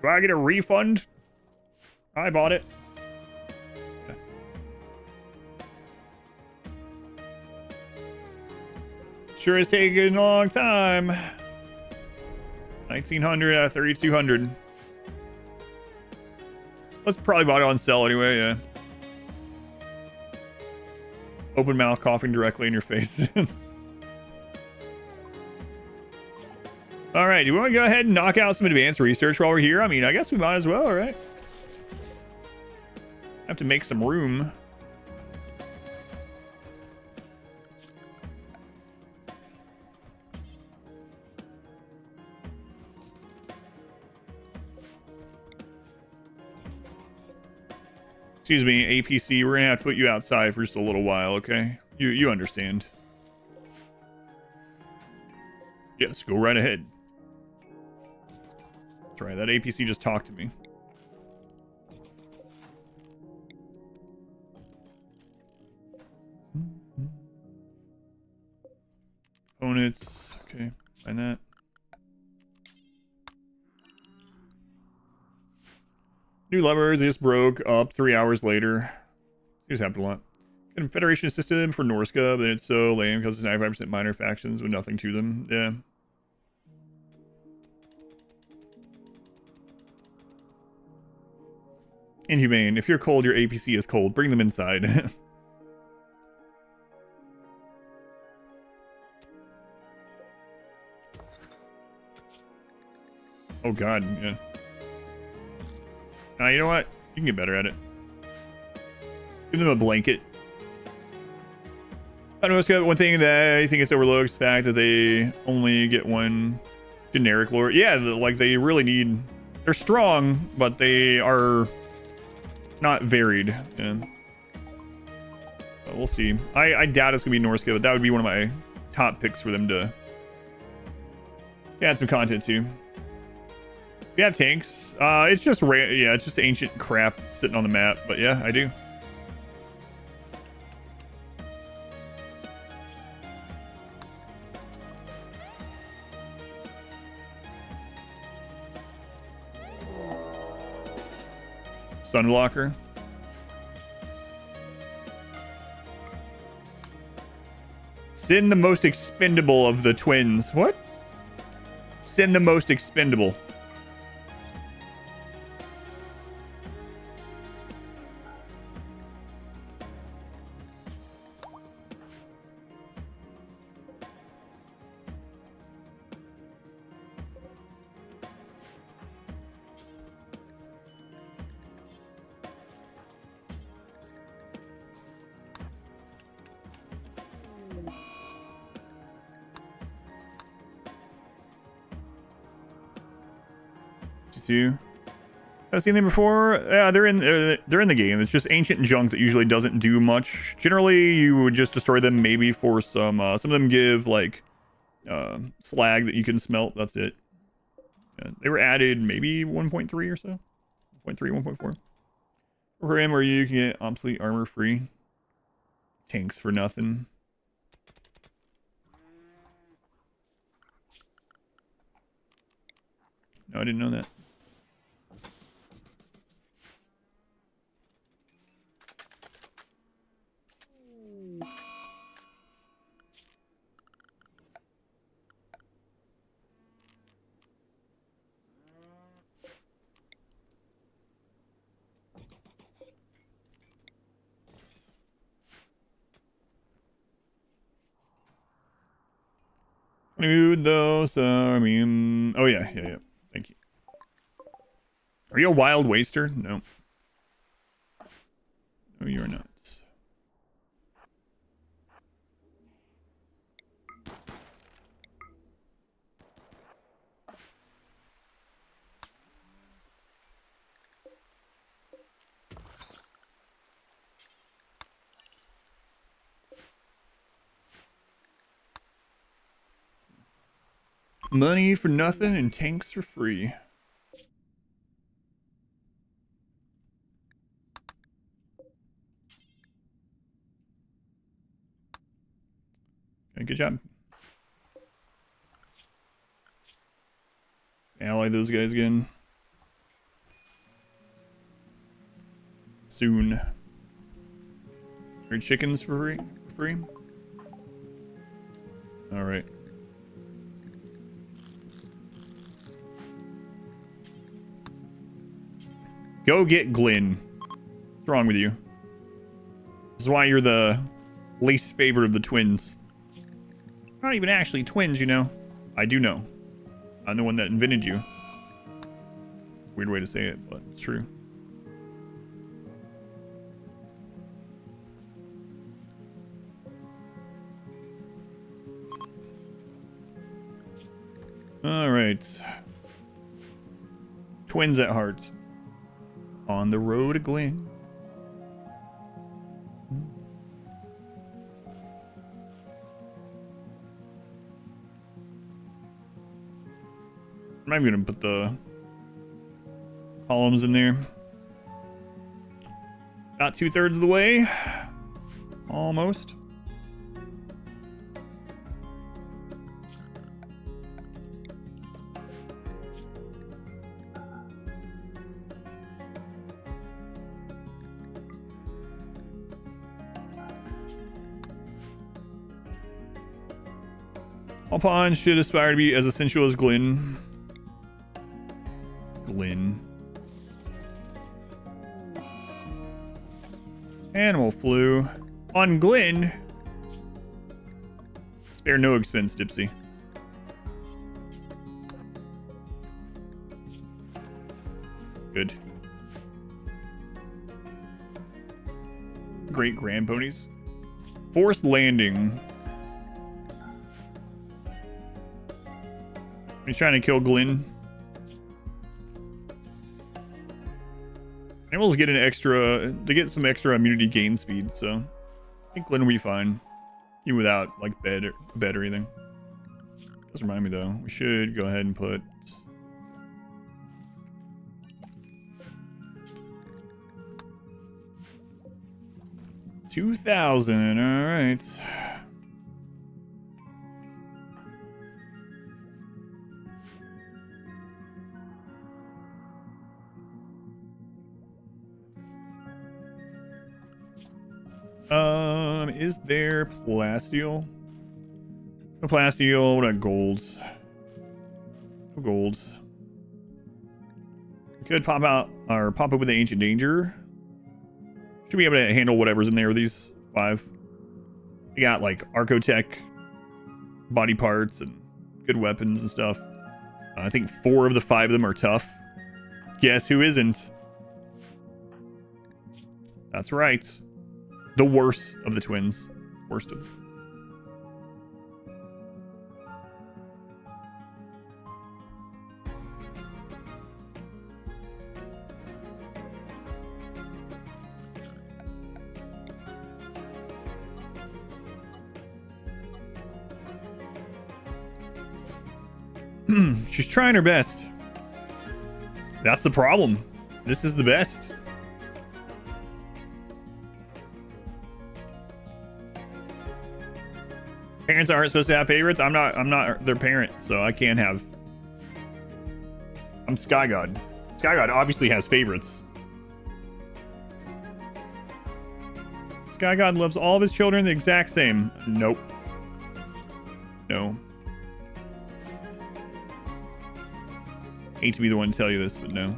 Do I get a refund? I bought it. Sure is taking a long time. 1900 out of 3200. Let's probably bought it on sale anyway, yeah. Open mouth coughing directly in your face. Alright, do we want to go ahead and knock out some advanced research while we're here? I mean, I guess we might as well, right? Have to make some room. Excuse me, APC, we're gonna have to put you outside for just a little while, okay? You understand. Yes, go right ahead. That's right, that APC just talked to me. Opponents, okay, find that. New levers just broke up 3 hours later. This happened a lot. Confederation system for Norska, but it's so lame because it's 95% minor factions with nothing to them. Yeah. Inhumane. If you're cold, your APC is cold. Bring them inside. Oh god, yeah. You know what? You can get better at it. Give them a blanket. I know it's got one thing that I think it's overlooked, is the fact that they only get one generic lord. Yeah, like they really need... They're strong, but they are not varied. Yeah. But we'll see. I doubt it's going to be Norska, but that would be one of my top picks for them to add some content to. We have tanks. It's just yeah, it's just ancient crap sitting on the map. But yeah, I do. Sunblocker. Send the most expendable of the twins. What? Send the most expendable. 52. I've seen them before. Yeah, they're in the game. It's just ancient junk that usually doesn't do much. Generally, you would just destroy them maybe for some of them give like slag that you can smelt. That's it. Yeah, they were added maybe 1.3 or so. 1.3, 1.4. Program where you can get obsolete armor free. Tanks for nothing. No, I didn't know that. Dude, though, so I mean, oh yeah. Thank you. Are you a wild waster? No. No, you're not. Money for nothing and tanks for free. Okay, good job. Ally those guys again. Soon. Are chickens for free? All right. Go get Glyn. What's wrong with you? This is why you're the least favorite of the twins. Not even actually twins, you know. I do know. I'm the one that invented you. Weird way to say it, but it's true. All right. Twins at heart. On the road to Glyn. I'm not even gonna put the columns in there. About 2/3 of the way. Almost. All pawns should aspire to be as essential as Glyn. Animal flu. On Glyn. Spare no expense, Dipsy. Good. Great grand ponies. Forced landing. He's trying to kill Glyn. Animals get they get some extra immunity gain speed, so I think Glyn will be fine. Even without like bed or anything. Does remind me though, we should go ahead and put $2,000. All right. Is there plasteel? No plasteel. What about golds? No golds. We could pop out or pop up with the ancient danger. Should be able to handle whatever's in there with these 5. You got like Archotech body parts and good weapons and stuff. I think 4 of the 5 of them are tough. Guess who isn't? That's right. The worst of the twins. Worst of them. She's trying her best. That's the problem. This is the best. Parents aren't supposed to have favorites. I'm not their parent, so I can't have. I'm Sky God. Sky God obviously has favorites. Sky God loves all of his children the exact same. Nope. No. Hate to be the one to tell you this, but no.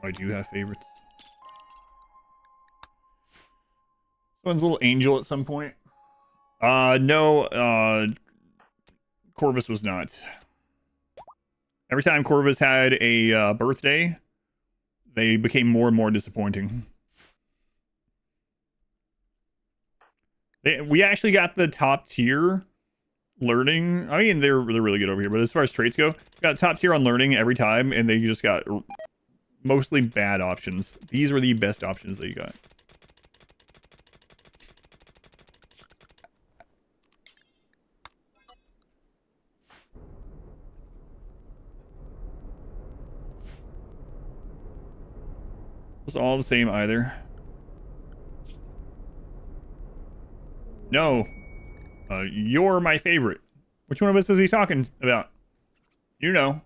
I do have favorites. One's a little angel at some point. No, Corvus was not. Every time Corvus had a birthday, they became more and more disappointing. We actually got the top tier learning. I mean, they're really good over here, but as far as traits go, we got top tier on learning every time, and they just got mostly bad options. These were the best options that you got. It's all the same either. No. You're my favorite. Which one of us is he talking about? You know.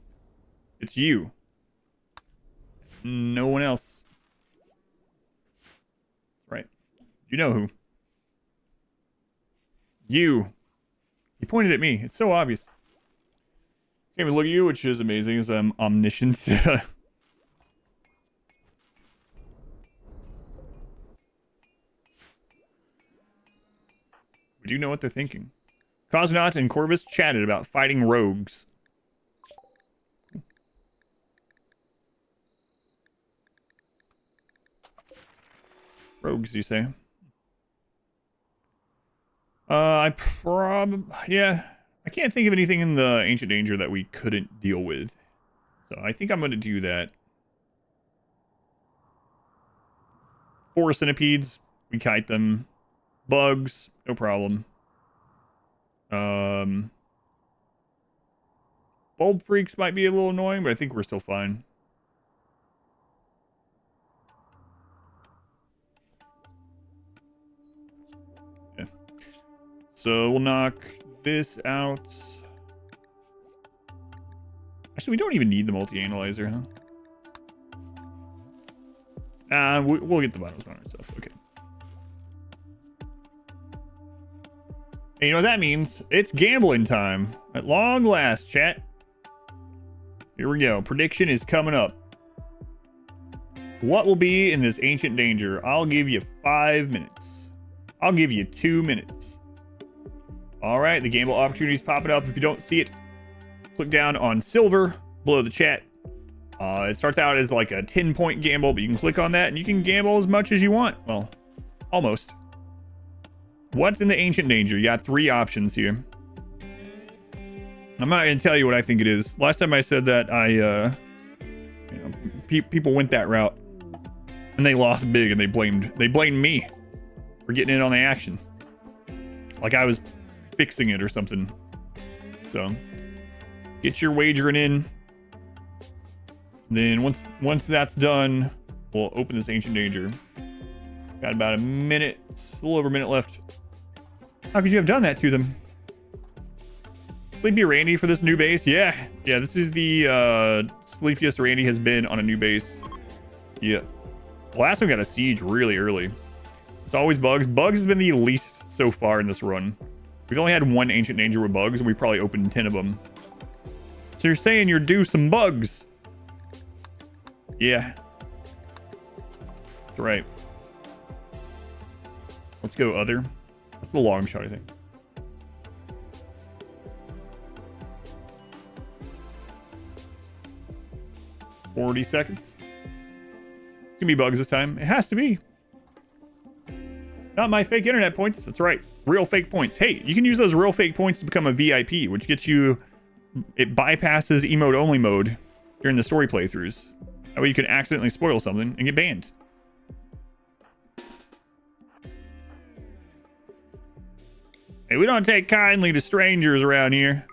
It's you. No one else. Right. You know who. You. He pointed at me. It's so obvious. Can't even look at you, which is amazing as I'm omniscient. We do know what they're thinking. Cosmonaut and Corvus chatted about fighting rogues. Rogues, you say? Yeah. I can't think of anything in the Ancient Danger that we couldn't deal with. So I think I'm going to do that. 4 centipedes, we kite them. Bugs, no problem. Bulb freaks might be a little annoying, but I think we're still fine. Yeah. So we'll knock this out. Actually, we don't even need the multi-analyzer, huh? We'll get the vitals on ourselves. Okay. And you know what that means? It's gambling time. At long last, chat. Here we go. Prediction is coming up. What will be in this Ancient Danger? I'll give you 5 minutes. I'll give you 2 minutes. All right, the gamble opportunity is popping up. If you don't see it, click down on silver below the chat. It starts out as like a 10-point gamble, but you can click on that and you can gamble as much as you want. Well, almost. What's in the Ancient Danger? You got 3 options here. I'm not going to tell you what I think it is. Last time I said that, people went that route. And they lost big and they blamed me for getting in on the action. Like I was fixing it or something. So, get your wagering in. Then once that's done, we'll open this Ancient Danger. Got about a minute, a little over a minute left. How could you have done that to them? Sleepy Randy for this new base? Yeah, this is the sleepiest Randy has been on a new base. Yeah. Last one got a siege really early. It's always bugs. Bugs has been the least so far in this run. We've only had 1 Ancient Danger with bugs, and we probably opened 10 of them. So you're saying you're due some bugs? Yeah. That's right. Let's go other. That's the long shot, I think. $40 seconds. It's gonna be bugs this time. It has to be. Not my fake internet points. That's right. Real fake points. Hey, you can use those real fake points to become a VIP, which gets you... It bypasses emote only mode. during the story playthroughs. That way you can accidentally spoil something and get banned. Hey, we don't take kindly to strangers around here.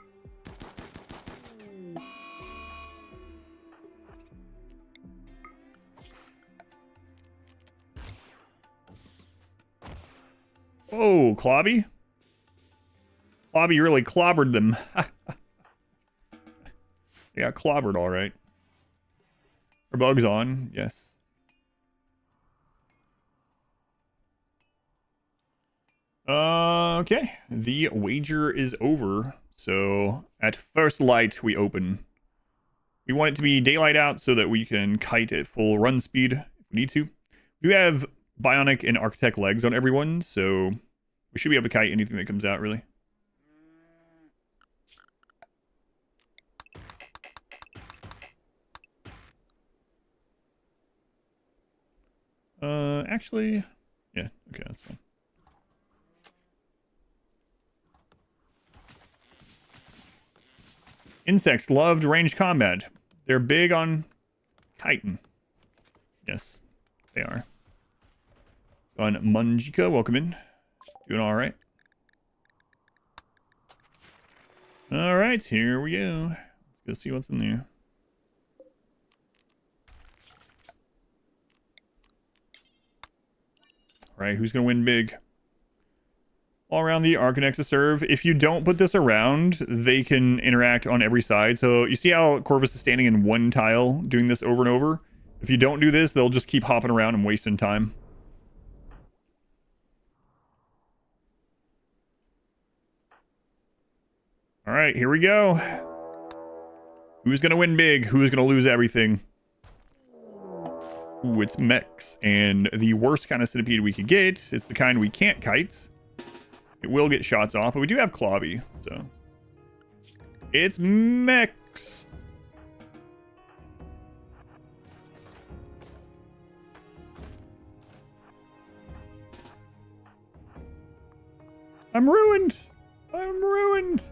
Oh, Clobby. Clobby really clobbered them. They got clobbered, all right. Are bugs on? Yes. Okay. The wager is over. So at first light, we open. We want it to be daylight out so that we can kite at full run speed if we need to. We do have bionic and architect legs on everyone, so we should be able to kite anything that comes out, really. Actually, yeah, okay, that's fine. Insects loved ranged combat. They're big on kiting. Yes, they are. On Munjika, welcome in. Doing all right. All right, here we go. Let's go see what's in there. All right, who's gonna win big? All around the Archonexus serve. If you don't put this around, they can interact on every side. So you see how Corvus is standing in one tile, doing this over and over? If you don't do this, they'll just keep hopping around and wasting time. All right, here we go. Who's gonna win big? Who's gonna lose everything? Ooh, it's mechs. And the worst kind of centipede we could get, it's the kind we can't kite. It will get shots off, but we do have Clobby, so. It's mechs. I'm ruined. I'm ruined.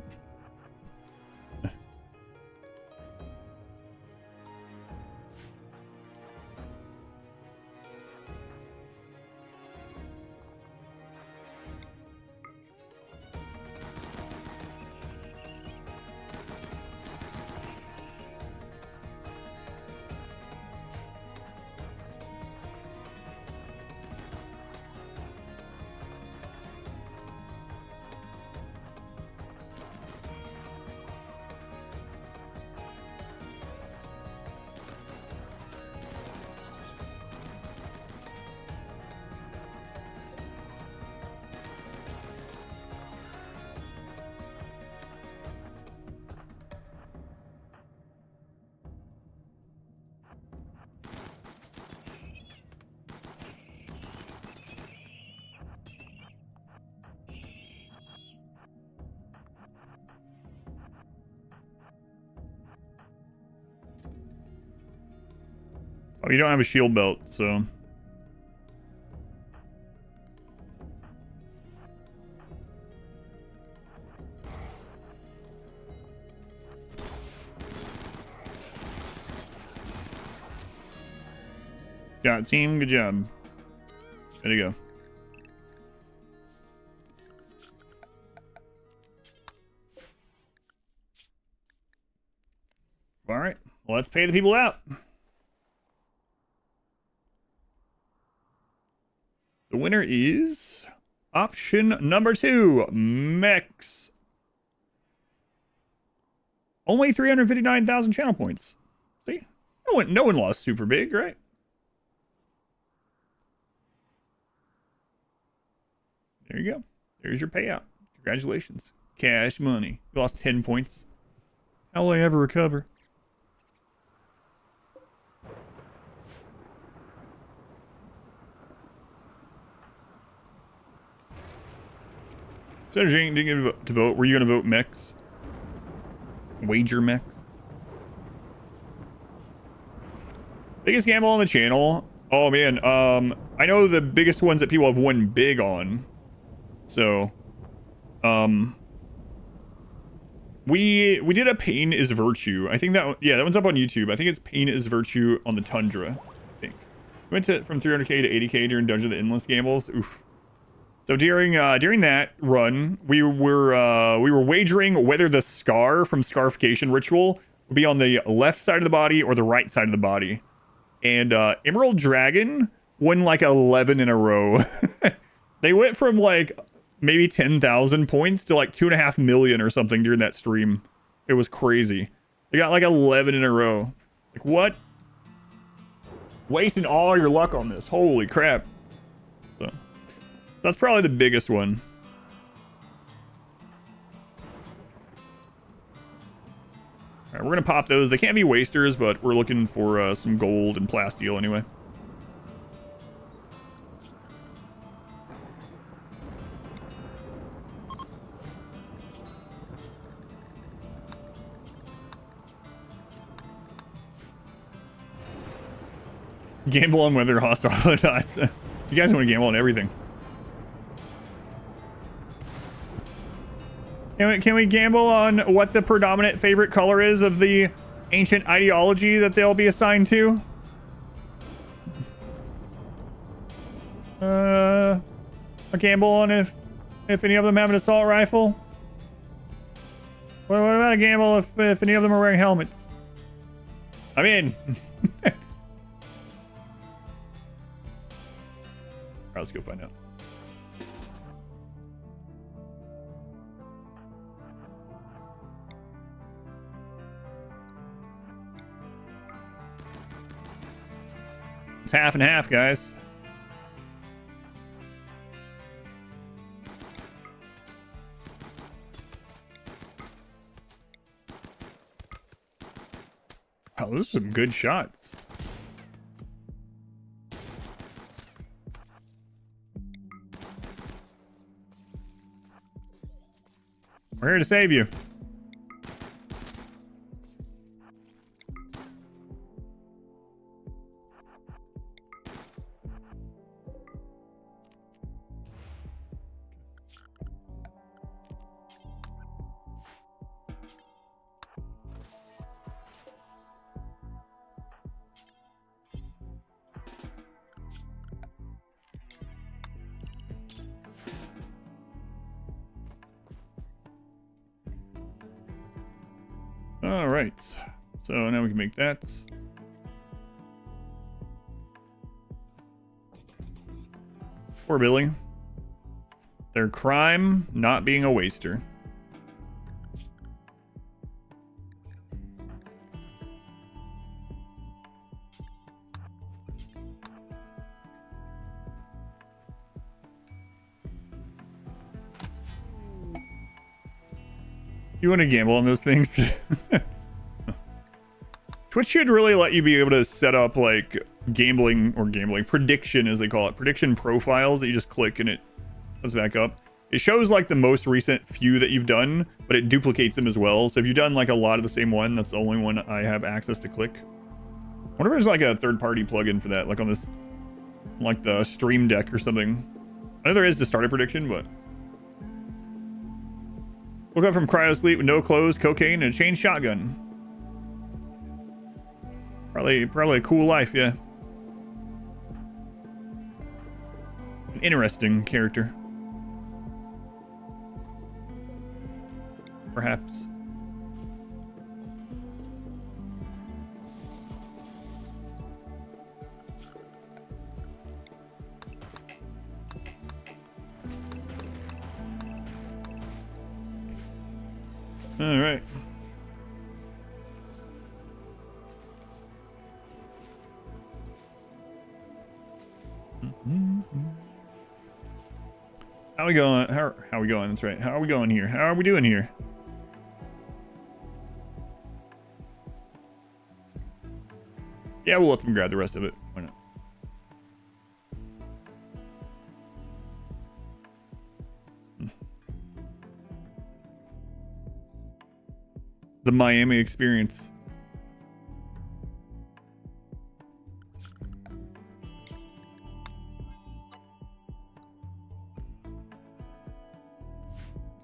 Oh, you don't have a shield belt, so. Got team, good job. There you go. All right, well, let's pay the people out. The winner is option number 2, mechs. Only 359,000 channel points. See, no one lost super big, right? There you go. There's your payout. Congratulations. Cash money. You lost 10 points. How will I ever recover? So, Jane didn't get to vote. Were you going to vote mechs? Wager mechs? Biggest gamble on the channel? Oh, man. I know the biggest ones that people have won big on. So, We did a Pain is Virtue. I think that, yeah, that one's up on YouTube. I think it's Pain is Virtue on the Tundra, I think. We went to from 300k to 80k during Dungeon of the Endless gambles. Oof. So during that run, we were wagering whether the scar from Scarification Ritual would be on the left side of the body or the right side of the body. And Emerald Dragon won like 11 in a row. They went from like maybe 10,000 points to like 2.5 million or something during that stream. It was crazy. They got like 11 in a row. Like, what? Wasting all your luck on this. Holy crap. So that's probably the biggest one. All right, we're gonna pop those. They can't be wasters, but we're looking for some gold and plasteel anyway. Gamble on whether hostile or not. You guys want to gamble on everything. Can we gamble on what the predominant favorite color is of the ancient ideology that they'll be assigned to? A gamble on if any of them have an assault rifle? What about a gamble if any of them are wearing helmets? I'm in. Alright, let's go find out. It's half and half, guys. Oh, those are some good shots. We're here to save you. All right, so now we can make that. Poor Billy. Their crime, not being a waster. You want to gamble on those things? Twitch should really let you be able to set up like gambling prediction, as they call it, prediction profiles that you just click and it comes back up. It shows like the most recent few that you've done, but it duplicates them as well. So if you've done like a lot of the same one, that's the only one I have access to click. I wonder if there's like a third-party plugin for that, like on this, like the Stream Deck or something. I know there is to start a prediction, but woke up from cryo sleep with no clothes, cocaine, and a chain shotgun. Probably a cool life, yeah. An interesting character. Perhaps. All right. How we going? How we going? That's right. How are we going here? How are we doing here? Yeah, we'll let them grab the rest of it. Why not? The Miami experience.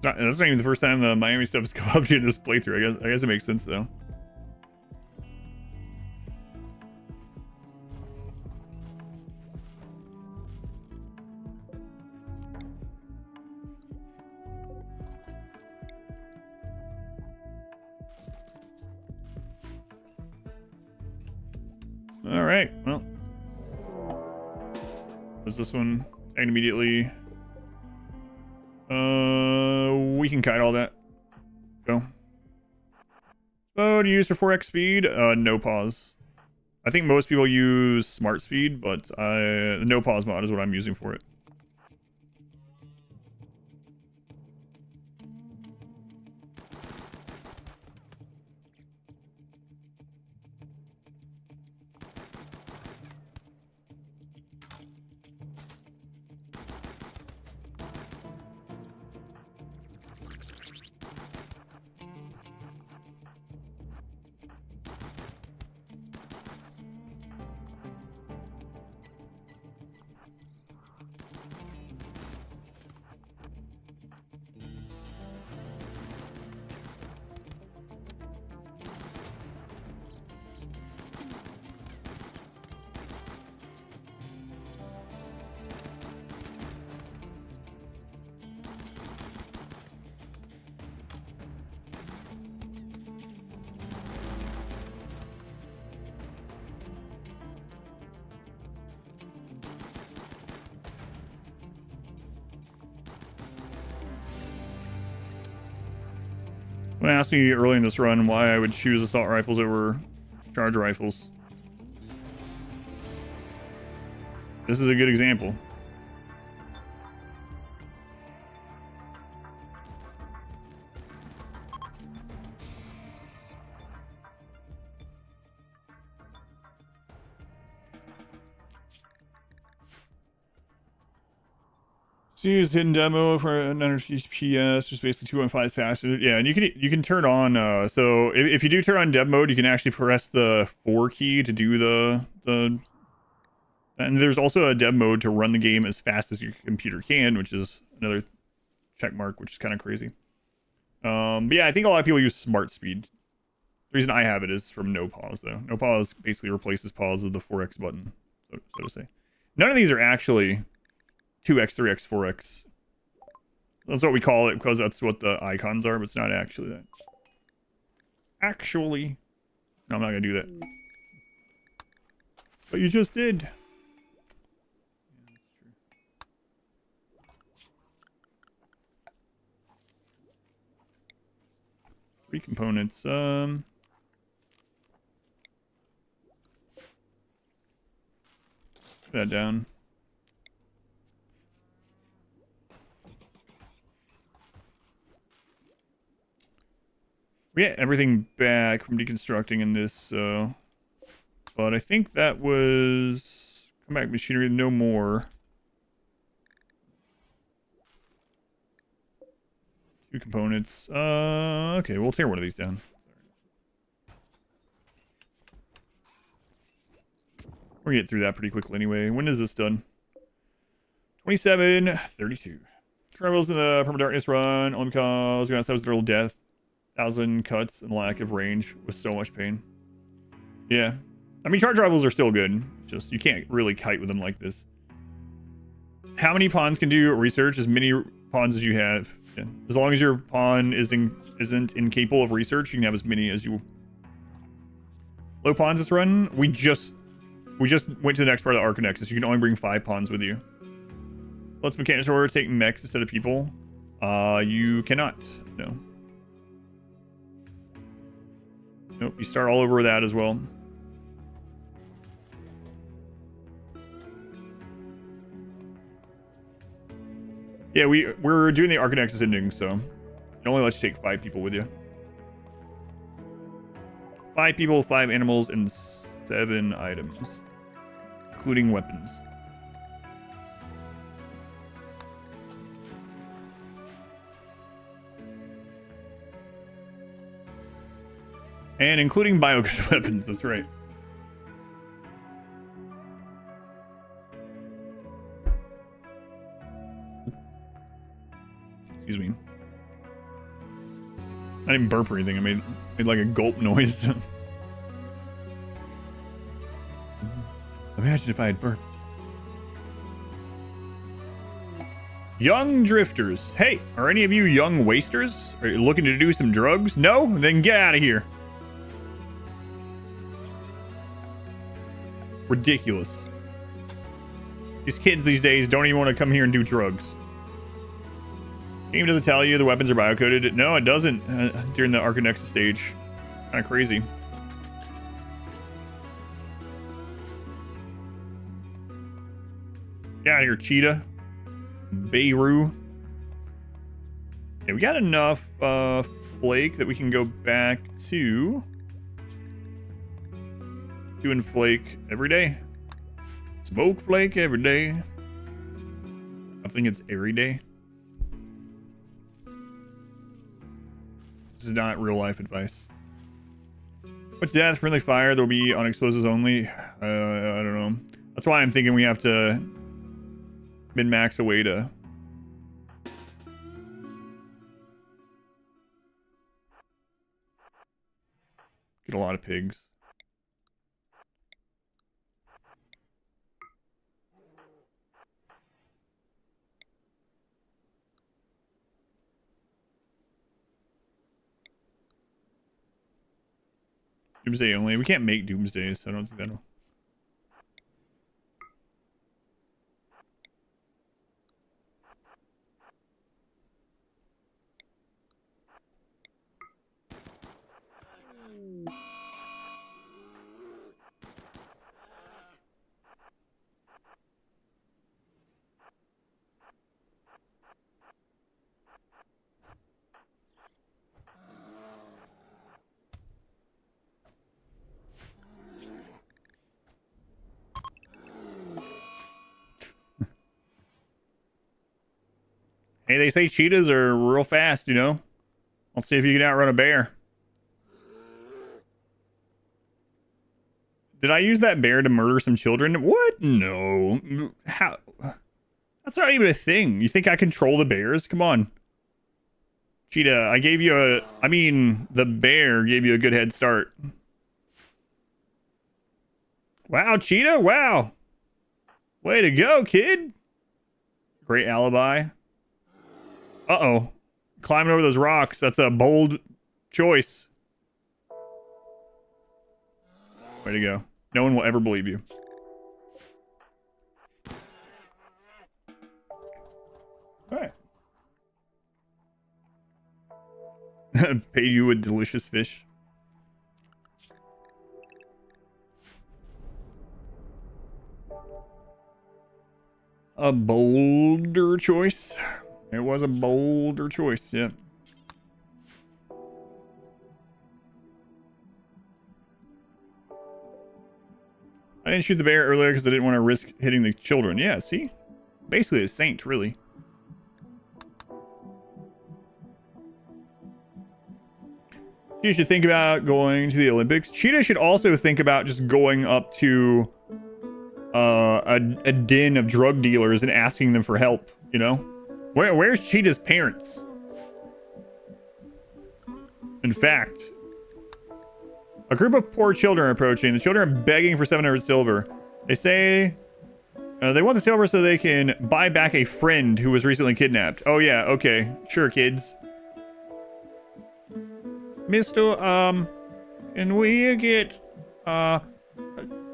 That's not even the first time the Miami stuff has come up during this playthrough. I guess it makes sense though. All right. Well, does this one tag immediately? We can kite all that. Go. Oh, to use for 4x speed? No pause. I think most people use smart speed, but the no pause mod is what I'm using for it. Someone asked me early in this run why I would choose assault rifles over charge rifles. This is a good example. Use hidden demo for an FPS, just basically 2.5 faster. Yeah, and you can turn on. So if you do turn on dev mode, you can actually press the 4 key to do the. And there's also a dev mode to run the game as fast as your computer can, which is another check mark, which is kind of crazy. But yeah, I think a lot of people use smart speed. The reason I have it is from no pause though. No pause basically replaces pause with the 4x button, so to say. None of these are actually 2x, 3x, 4x. That's what we call it because that's what the icons are, but it's not actually that. Actually. No, I'm not going to do that. But you just did. Three components. Put that down. We get everything back from deconstructing in this, so. But I think that was come back machinery, no more. 2 components. Okay, we'll tear one of these down. We'll get through that pretty quickly anyway. When is this done? 27:32. Travels in the Perma Darkness run only because that was literal death. 1,000 cuts and lack of range with so much pain. Yeah. I mean, charge rifles are still good. Just, you can't really kite with them like this. How many pawns can do research? As many pawns as you have. Yeah. As long as your pawn isn't incapable of research, you can have as many as you... Low pawns this run? We just went to the next part of the Archonexus. You can only bring 5 pawns with you. Let's Mechanosaur take mechs instead of people. You cannot. No. Nope, you start all over with that as well. Yeah, we're doing the Archonexus ending, so it only lets you take 5 people with you. 5 people, 5 animals, and 7 items, including weapons. And including biotech weapons, that's right. Excuse me. I didn't burp or anything. I made like a gulp noise. Imagine if I had burped. Young drifters. Hey, are any of you young wasters? Are you looking to do some drugs? No? Then get out of here. Ridiculous. These kids these days don't even want to come here and do drugs. Game doesn't tell you the weapons are biocoded. No, it doesn't during the Archonexus stage. Kind of crazy. Get out of here, cheetah. Beirut. Yeah, we got enough flake that we can go back to doing flake every day. Smoke flake every day. I think it's every day. This is not real life advice. What's death? Friendly fire. There'll be on explosives only. I don't know. That's why I'm thinking we have to min-max a way to get a lot of pigs. Doomsday only. We can't make Doomsday, so I don't think that'll... Hey, they say cheetahs are real fast, you know? Let's see if you can outrun a bear. Did I use that bear to murder some children? What? No. How? That's not even a thing. You think I control the bears? Come on. Cheetah, I gave you a... I mean, the bear gave you a good head start. Wow, Cheetah. Wow. Way to go, kid. Great alibi. Uh-oh. Climbing over those rocks. That's a bold choice. Way to go. No one will ever believe you. Alright. Paid you with delicious fish. A bolder choice. It was a bolder choice, yeah. I didn't shoot the bear earlier because I didn't want to risk hitting the children. Yeah, see? Basically a saint, really. Cheetah should think about going to the Olympics. Cheetah should also think about just going up to a den of drug dealers and asking them for help, you know? Where's Cheetah's parents? In fact, a group of poor children are approaching. The children are begging for 700 silver. They say they want the silver so they can buy back a friend who was recently kidnapped. Oh yeah, okay. Sure, kids. Mister, can we get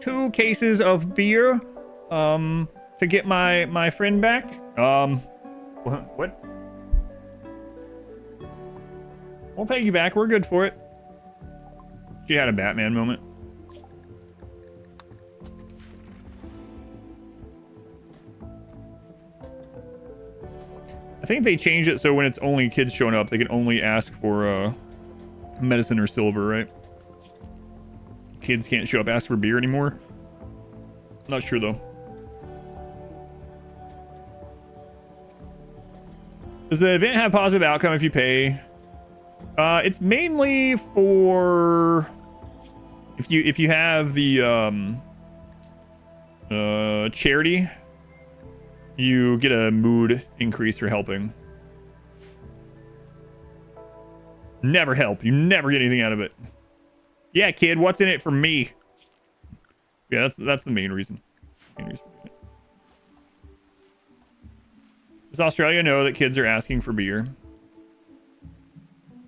2 cases of beer to get my friend back? What? We'll pay you back. We're good for it. She had a Batman moment. I think they changed it so when it's only kids showing up, they can only ask for medicine or silver, right? Kids can't show up, ask for beer anymore. Not sure though. Does the event have positive outcome if you pay? It's mainly for if you have the charity, you get a mood increase for helping. Never help. You never get anything out of it. Yeah, kid, what's in it for me? Yeah, that's the main reason. Does Australia know that kids are asking for beer?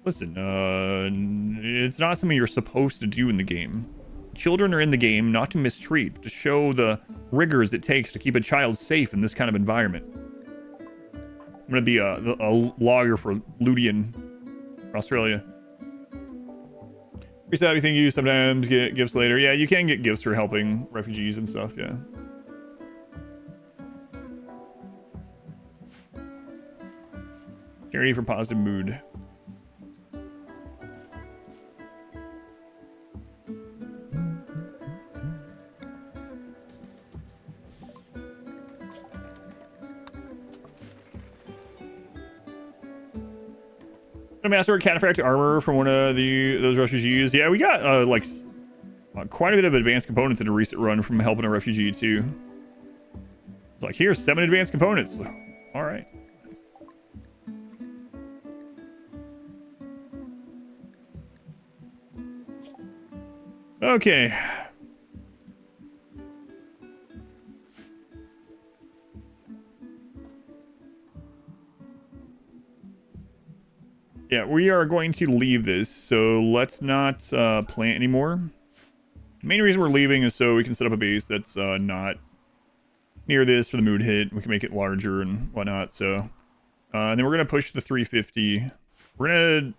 Listen, it's not something you're supposed to do in the game. Children are in the game not to mistreat, to show the rigors it takes to keep a child safe in this kind of environment. I'm gonna be a lawyer for Ludian, Australia. Reset everything you sometimes get gifts later. Yeah, you can get gifts for helping refugees and stuff, yeah. Charity for positive mood. Master cataphract armor from one of those refugees. Yeah, we got like quite a bit of advanced components in a recent run from helping a refugee too. It's like, here's 7 advanced components. All right. Okay. Yeah, we are going to leave this, so let's not plant anymore. The main reason we're leaving is so we can set up a base that's not near this for the mood hit. We can make it larger and whatnot, so... and then we're going to push the 350. We're going to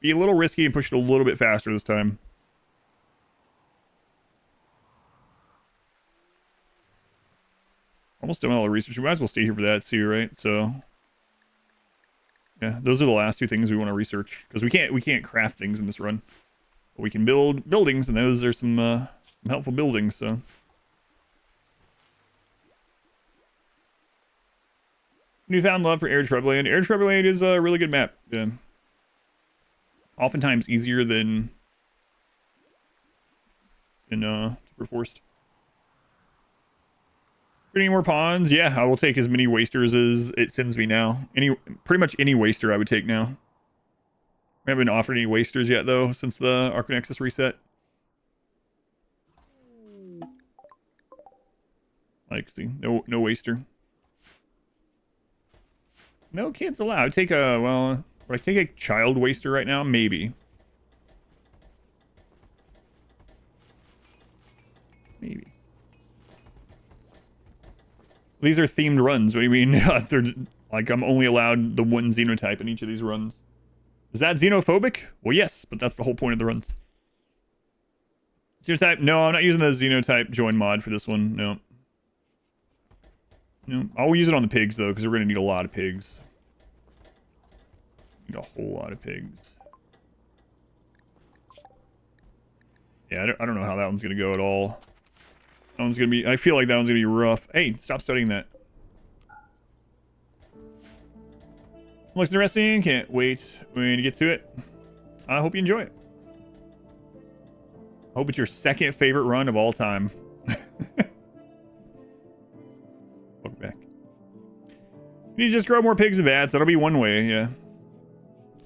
be a little risky and push it a little bit faster this time. Almost done all the research. We might as well stay here for that too, right? So... yeah, those are the last 2 things we want to research, because we can't craft things in this run, but we can build buildings, and those are some helpful buildings. So newfound love for Air Trebland. Air Trebland is a really good map. Yeah, oftentimes easier than in Super Forced. Any more pawns? Yeah, I will take as many wasters as it sends me now. Pretty much any waster I would take now. We haven't offered any wasters yet, though, since the Archonexus reset. Like, see, no waster. No kids allowed. I'd take a, well, would I take a child waster right now? Maybe. Maybe. These are themed runs. What do you mean? They're like, I'm only allowed the one Xenotype in each of these runs. Is that xenophobic? Well, yes, but that's the whole point of the runs. Xenotype? No, I'm not using the Xenotype join mod for this one. No. No, I'll use it on the pigs, though, because we're going to need a lot of pigs. Need a whole lot of pigs. Yeah, I don't know how that one's going to go at all. That one's gonna be, I feel like that one's gonna be rough. Hey, stop studying that. Looks interesting. Can't wait when you get to it. I hope you enjoy it. I hope it's your second favorite run of all time. Welcome back. You need to just grow more pigs and bats. That'll be one way, yeah.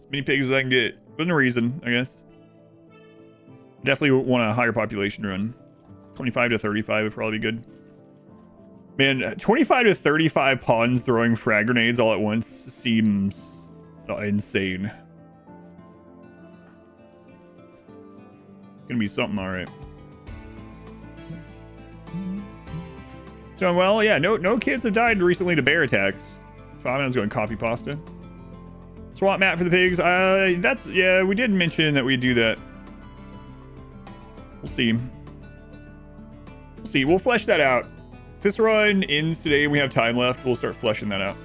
As many pigs as I can get. Within a reason, I guess. Definitely want a higher population run. 25 to 35 would probably be good. Man, 25 to 35 pawns throwing frag grenades all at once seems insane. It's gonna be something, alright. So, well, yeah, no kids have died recently to bear attacks. I was going copy pasta. Swap map for the pigs. That's, yeah, we did mention that we'd do that. We'll see. See, we'll flesh that out. If this run ends today and we have time left, we'll start fleshing that out.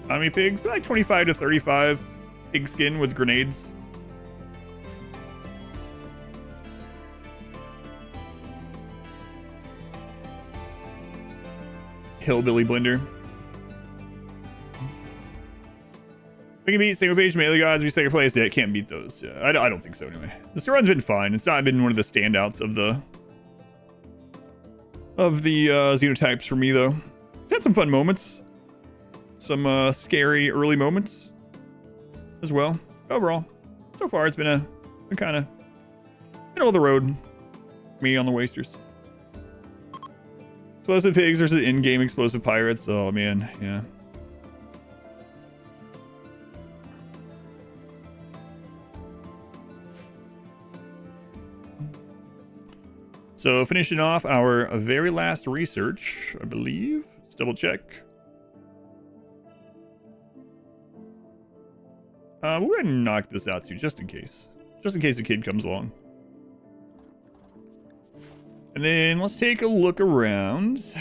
How many pigs? Like 25 to 35 pigskin with grenades. Hillbilly blender. We can beat single page melee gods. We second place. Yeah, it can't beat those. Yeah, I don't think so anyway. This run's been fine. It's not been one of the standouts of the Xenotypes for me, though. It's had some fun moments. Some scary early moments. as well. Overall, so far it's been kind of middle of the road for me on the Wasters. Explosive pigs versus in-game explosive pirates. Oh man, yeah. So finishing off our very last research, I believe. Let's double check. We'll go ahead and knock this out too, just in case. Just in case a kid comes along. And then let's take a look around.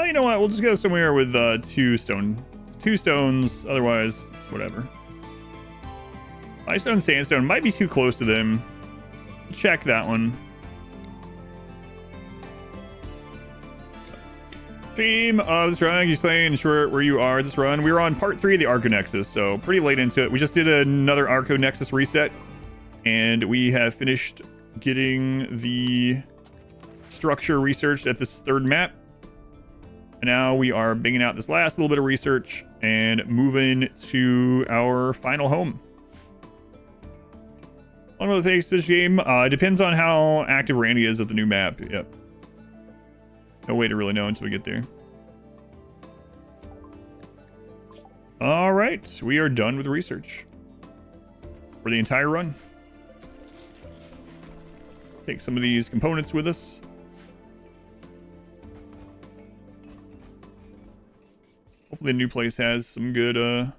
You know what? We'll just go somewhere with two stones. Otherwise, whatever. 5 stone, sandstone might be too close to them. Check that one. Stream of this run, you explain sure where you are this run. We were on part 3 of the Archonexus, so pretty late into it. We just did another Archonexus reset, and we have finished getting the structure researched at this 3rd map. And now we are banging out this last little bit of research and moving to our final home. One of the fakes this game depends on how active Randy is at the new map. Yep. No way to really know until we get there. All right, we are done with research for the entire run. Take some of these components with us. Hopefully the new place has some good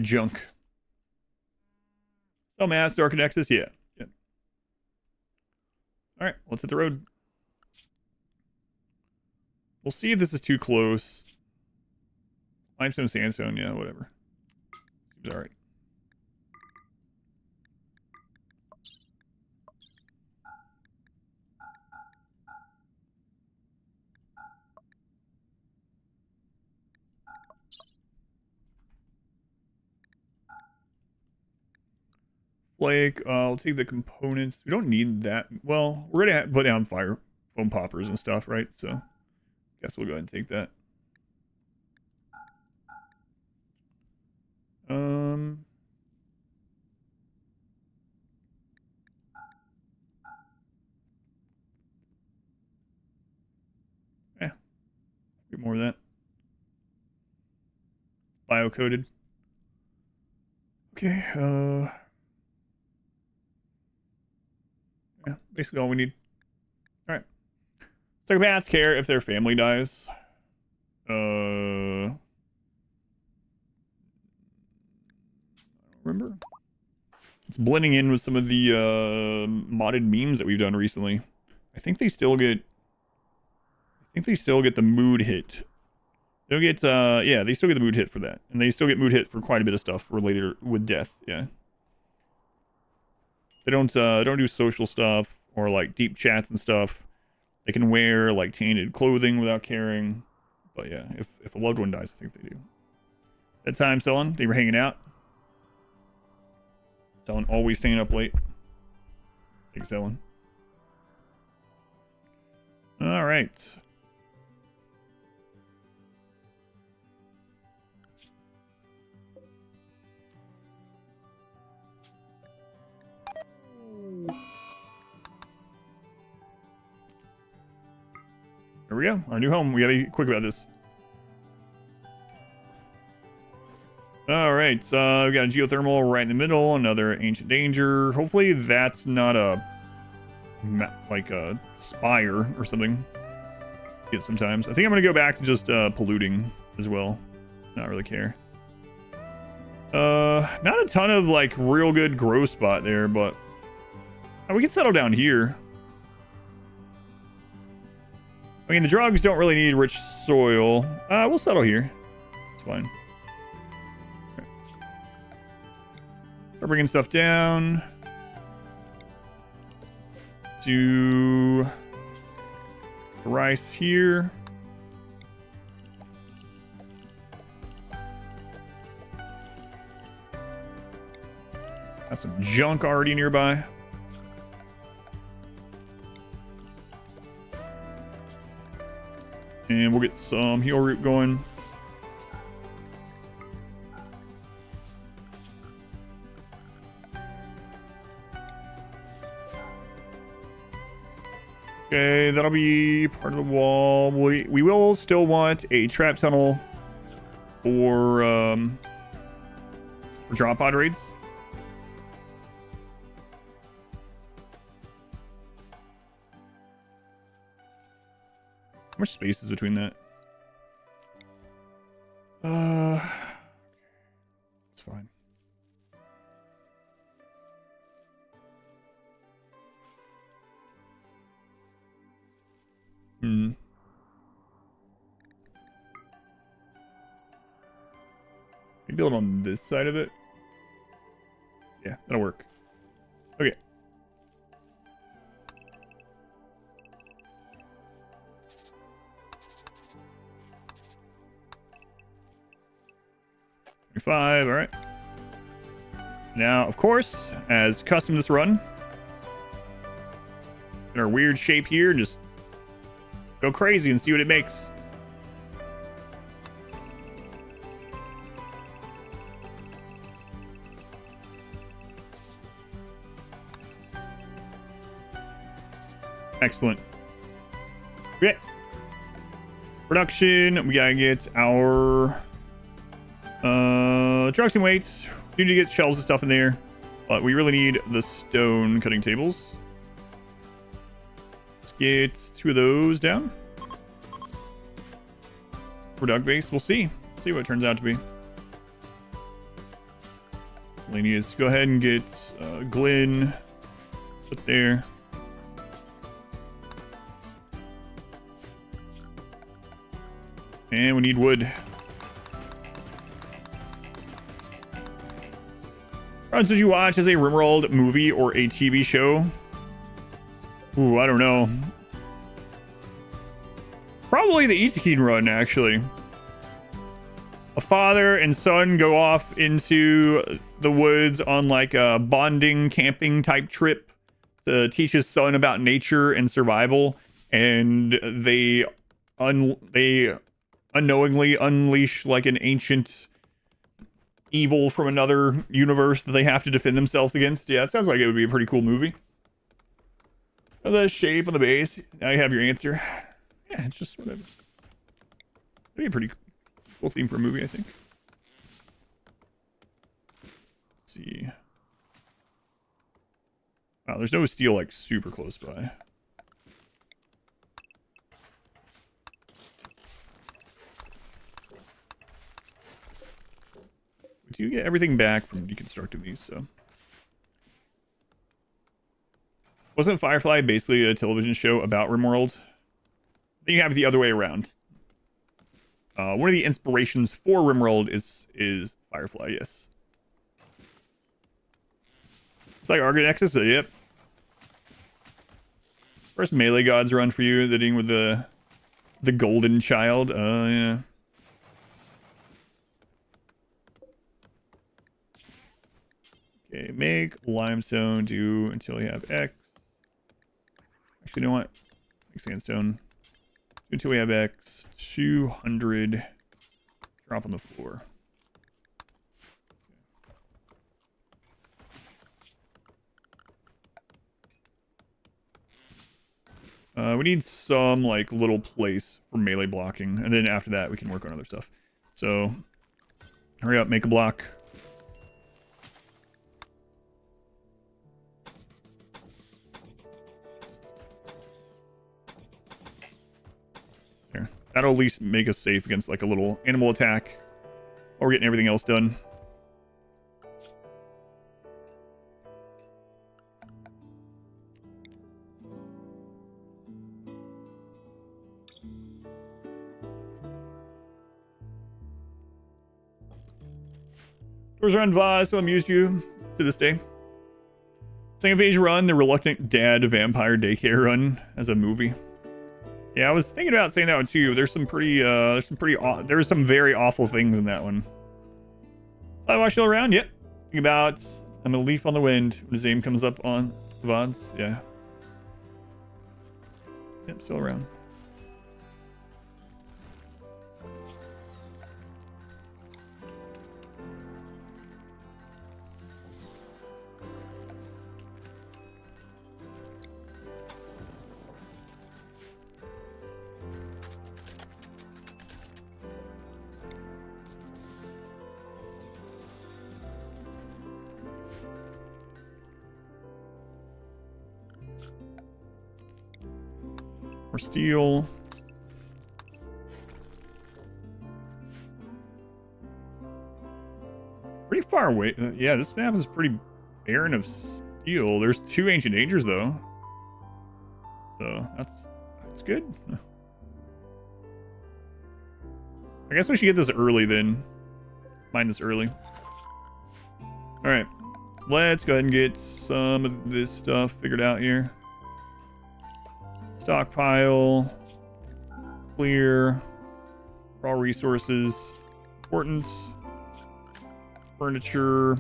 junk. Oh, maps, Archonexus, yeah. Yep. All right, let's hit the road. We'll see if this is too close. Limestone, sandstone, yeah, whatever. Seems all right. Flake, I'll take the components. We don't need that. Well, we're gonna put down fire foam poppers and stuff, right? So, guess we'll go ahead and take that. Yeah, get more of that. Bio-coded. Okay, yeah, basically all we need. All right. Psychopaths care if their family dies. I don't remember. It's blending in with some of the modded memes that we've done recently. I think they still get the mood hit. They'll get yeah, they still get the mood hit for that. And they still get mood hit for quite a bit of stuff related with death, yeah. They don't do social stuff or like deep chats and stuff. They can wear like tainted clothing without caring. But yeah, if a loved one dies, I think they do. That time, Selling, they were hanging out. Selling always staying up late. Big Selling. All right. There we go. Our new home. We gotta be quick about this. Alright, so we got a geothermal right in the middle. Another ancient danger. Hopefully that's not a like a spire or something. Get sometimes. I think I'm gonna go back to just polluting as well. Not really care. Not a ton of like real good grow spot there, but we can settle down here. I mean, the drugs don't really need rich soil. We'll settle here. It's fine. Okay. Start bringing stuff down. Do the rice here. Got some junk already nearby. And we'll get some heal root going. Okay, that'll be part of the wall. We will still want a trap tunnel for drop pod raids. How much space is between that? It's fine. Maybe build on this side of it. Yeah, that'll work. Okay. All right. Now, of course, as custom this run, in our weird shape here, just go crazy and see what it makes. Excellent. Okay. Production. We gotta get our trucks and weights. We need to get shelves and stuff in there, but we really need the stone cutting tables. Let's get 2 of those down. Product base. We'll see. See what it turns out to be. Miscellaneous. Go ahead and get Glenn put there. And we need wood. Runs did you watch as a RimWorld movie or a TV show? Ooh, I don't know. Probably the Isekin run, actually. A father and son go off into the woods on like a bonding camping type trip to teach his son about nature and survival, and they unknowingly unleash like an ancient evil from another universe that they have to defend themselves against. Yeah, it sounds like it would be a pretty cool movie. The shape on the base. Now you have your answer. Yeah, it's just whatever. That'd be a pretty cool theme for a movie, I think. Let's see. Wow, there's no steel like super close by. Do you get everything back from deconstructing these? So, wasn't Firefly basically a television show about RimWorld? Then you have it the other way around. One of the inspirations for RimWorld is Firefly. Yes, it's like Archonexus. So yep. First melee gods run for you. The ding with the golden child. Yeah. Okay, make limestone do until we have X. Actually, you know what? Make sandstone until we have X. 200. Drop on the floor. We need some like little place for melee blocking, and then after that we can work on other stuff. So hurry up, make a block. There. That'll at least make us safe against like a little animal attack, or getting everything else done. Doors Run VOD still amused you to this day. Second Phase Run, the Reluctant Dad Vampire Daycare Run as a movie. Yeah, I was thinking about saying that one too. There's some very awful things in that one. I watched it all around. Yep. Think about I'm a leaf on the wind when his name comes up on the VODs. Yeah. Yep, still around. More steel. Pretty far away. Yeah, this map is pretty barren of steel. There's 2 Ancient Dangers though. So that's good. I guess we should get this early then. Mine this early. Alright. Let's go ahead and get some of this stuff figured out here. Stockpile, clear, raw resources, important, furniture,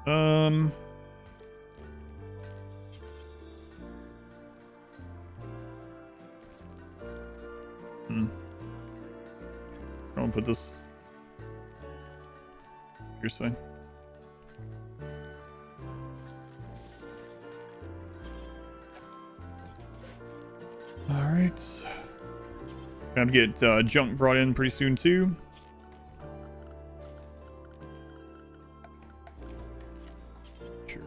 I'm gonna put this here's fine. Alright. Gonna get junk brought in pretty soon too. Sure.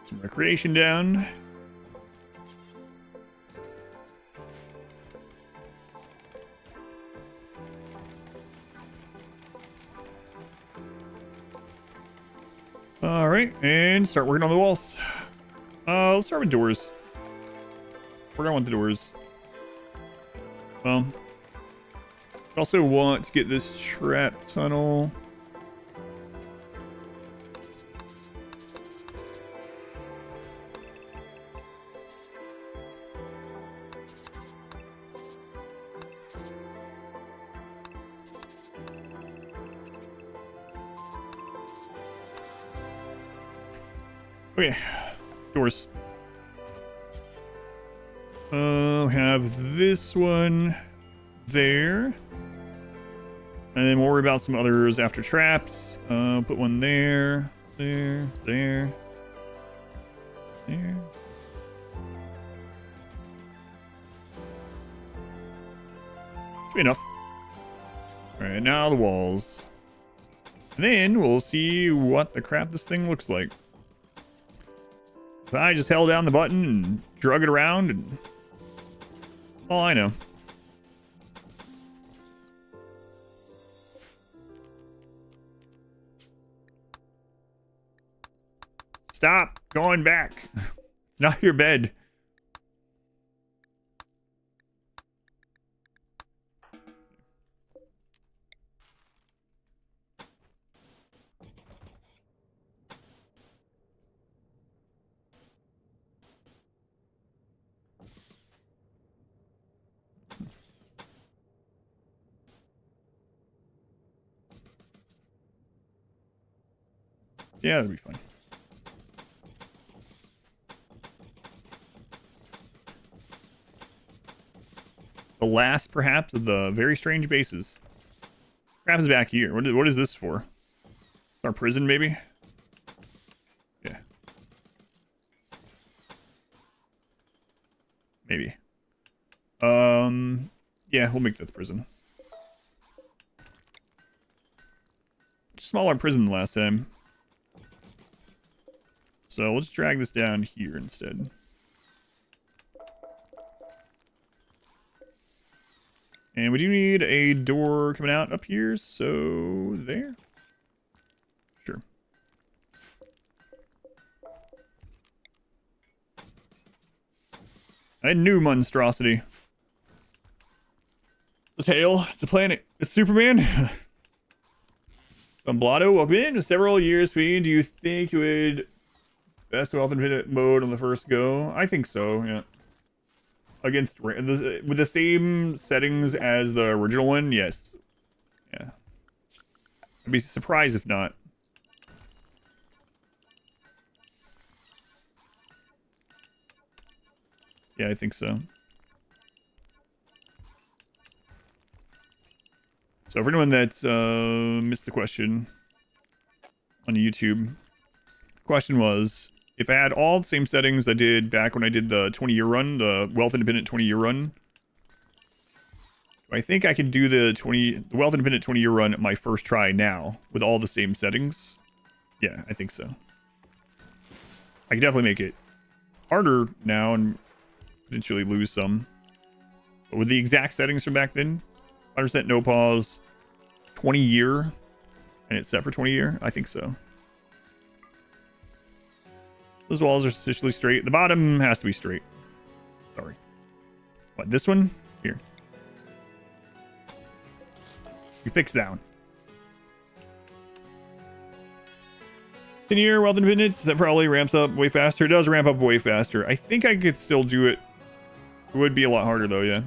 Some recreation down. Alright, and start working on the walls. Let's start with doors. We're gonna want the doors. I also want to get this trap tunnel. Okay, doors. Have this one there. And then we'll worry about some others after traps. Put one there, there. Should be enough. Alright, now the walls. And then we'll see what the crap this thing looks like. I just held down the button and drug it around, and that's all I know. Stop going back. It's not your bed. Yeah, that'll be fine. The last, perhaps, of the very strange bases. Crap is back here. What is this for? Our prison, maybe? Yeah. Maybe. Yeah, we'll make that the prison. Smaller prison than last time. So let's drag this down here instead. And we do need a door coming out up here, so there. Sure. A new monstrosity. It's hail. It's a planet. It's Superman. Blotto, welcome in. Several years, Swede. Do you think you would best wealth infinite mode on the first go? I think so, yeah. Against with the same settings as the original one, yes. Yeah. I'd be surprised if not. Yeah, I think so. So for anyone that's missed the question on YouTube, the question was, if I had all the same settings I did back when I did the 20-year run, the Wealth Independent 20-year run, I think I could do the Wealth Independent 20-year run my first try now with all the same settings. Yeah, I think so. I could definitely make it harder now and potentially lose some. But with the exact settings from back then, 100% no pause, 20-year, and it's set for 20-year, I think so. Those walls are sufficiently straight. The bottom has to be straight. Sorry. What, this one? Here. You fix that one. 10-year Wealth Independence, that probably ramps up way faster. It does ramp up way faster. I think I could still do it. It would be a lot harder though, yeah.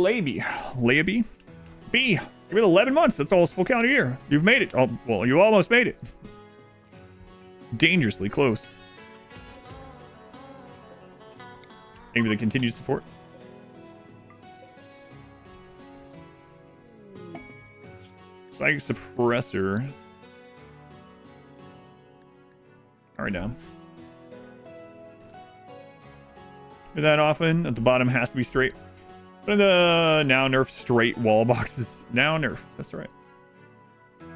Laby. B. Give it 11 months. That's almost full calendar year. You've made it. Oh, well, you almost made it. Dangerously close. Thank you for the continued support. Psychic Suppressor. All right, now. Do that often. At the bottom has to be straight. But the now nerf straight wall boxes. Now nerf. That's right. All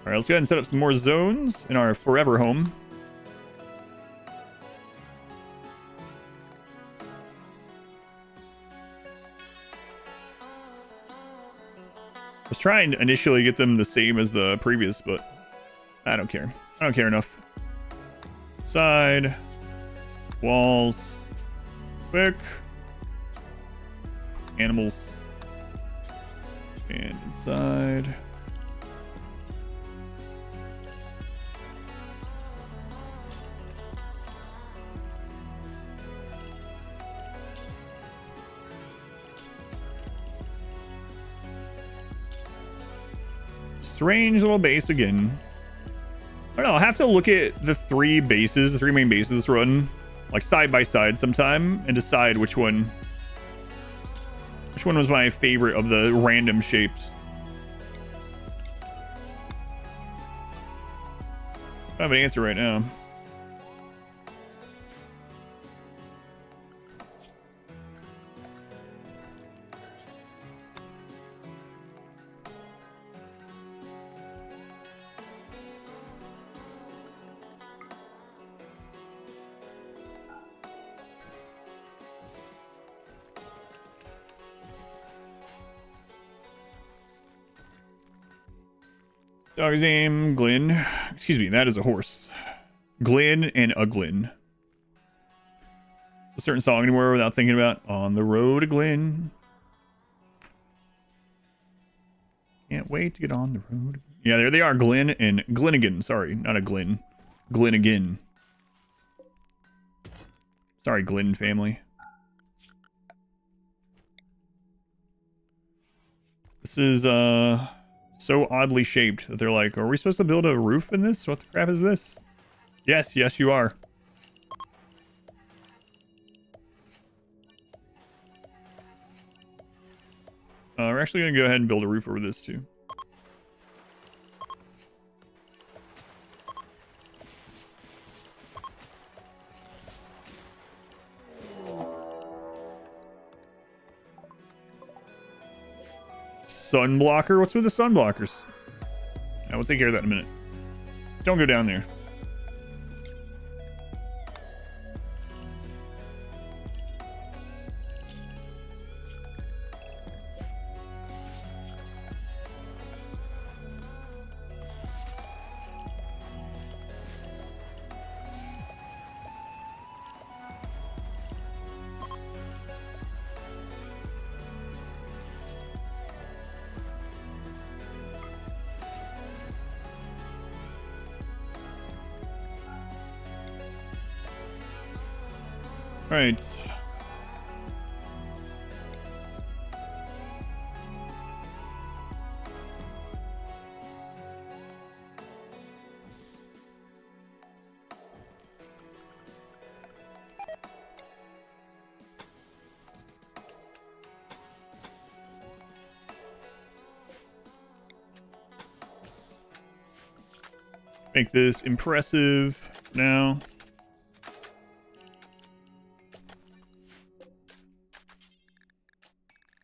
right, let's go ahead and set up some more zones in our forever home. I was trying to initially get them the same as the previous, but I don't care. I don't care enough. Side. Walls. Quick. Animals. And inside. Strange little base again. I don't know, I'll have to look at the three main bases of this run, like side by side sometime, and decide which one was my favorite of the random shapes. I don't have an answer right now. Dog's name, Glenn. Excuse me, that is a horse. Glenn and Uglin. A certain song anywhere without thinking about On the Road to Glenn. Can't wait to get on the road. Yeah, there they are, Glenn and Glennigan. Sorry, not a Glenn. Glennigan. Sorry, Glenn family. This is, so oddly shaped that they're like, are we supposed to build a roof in this? What the crap is this? Yes, yes, you are. We're actually going to go ahead and build a roof over this too. Sun blocker? What's with the sun blockers? Yeah, we'll take care of that in a minute. Don't go down there. All right. Make this impressive now.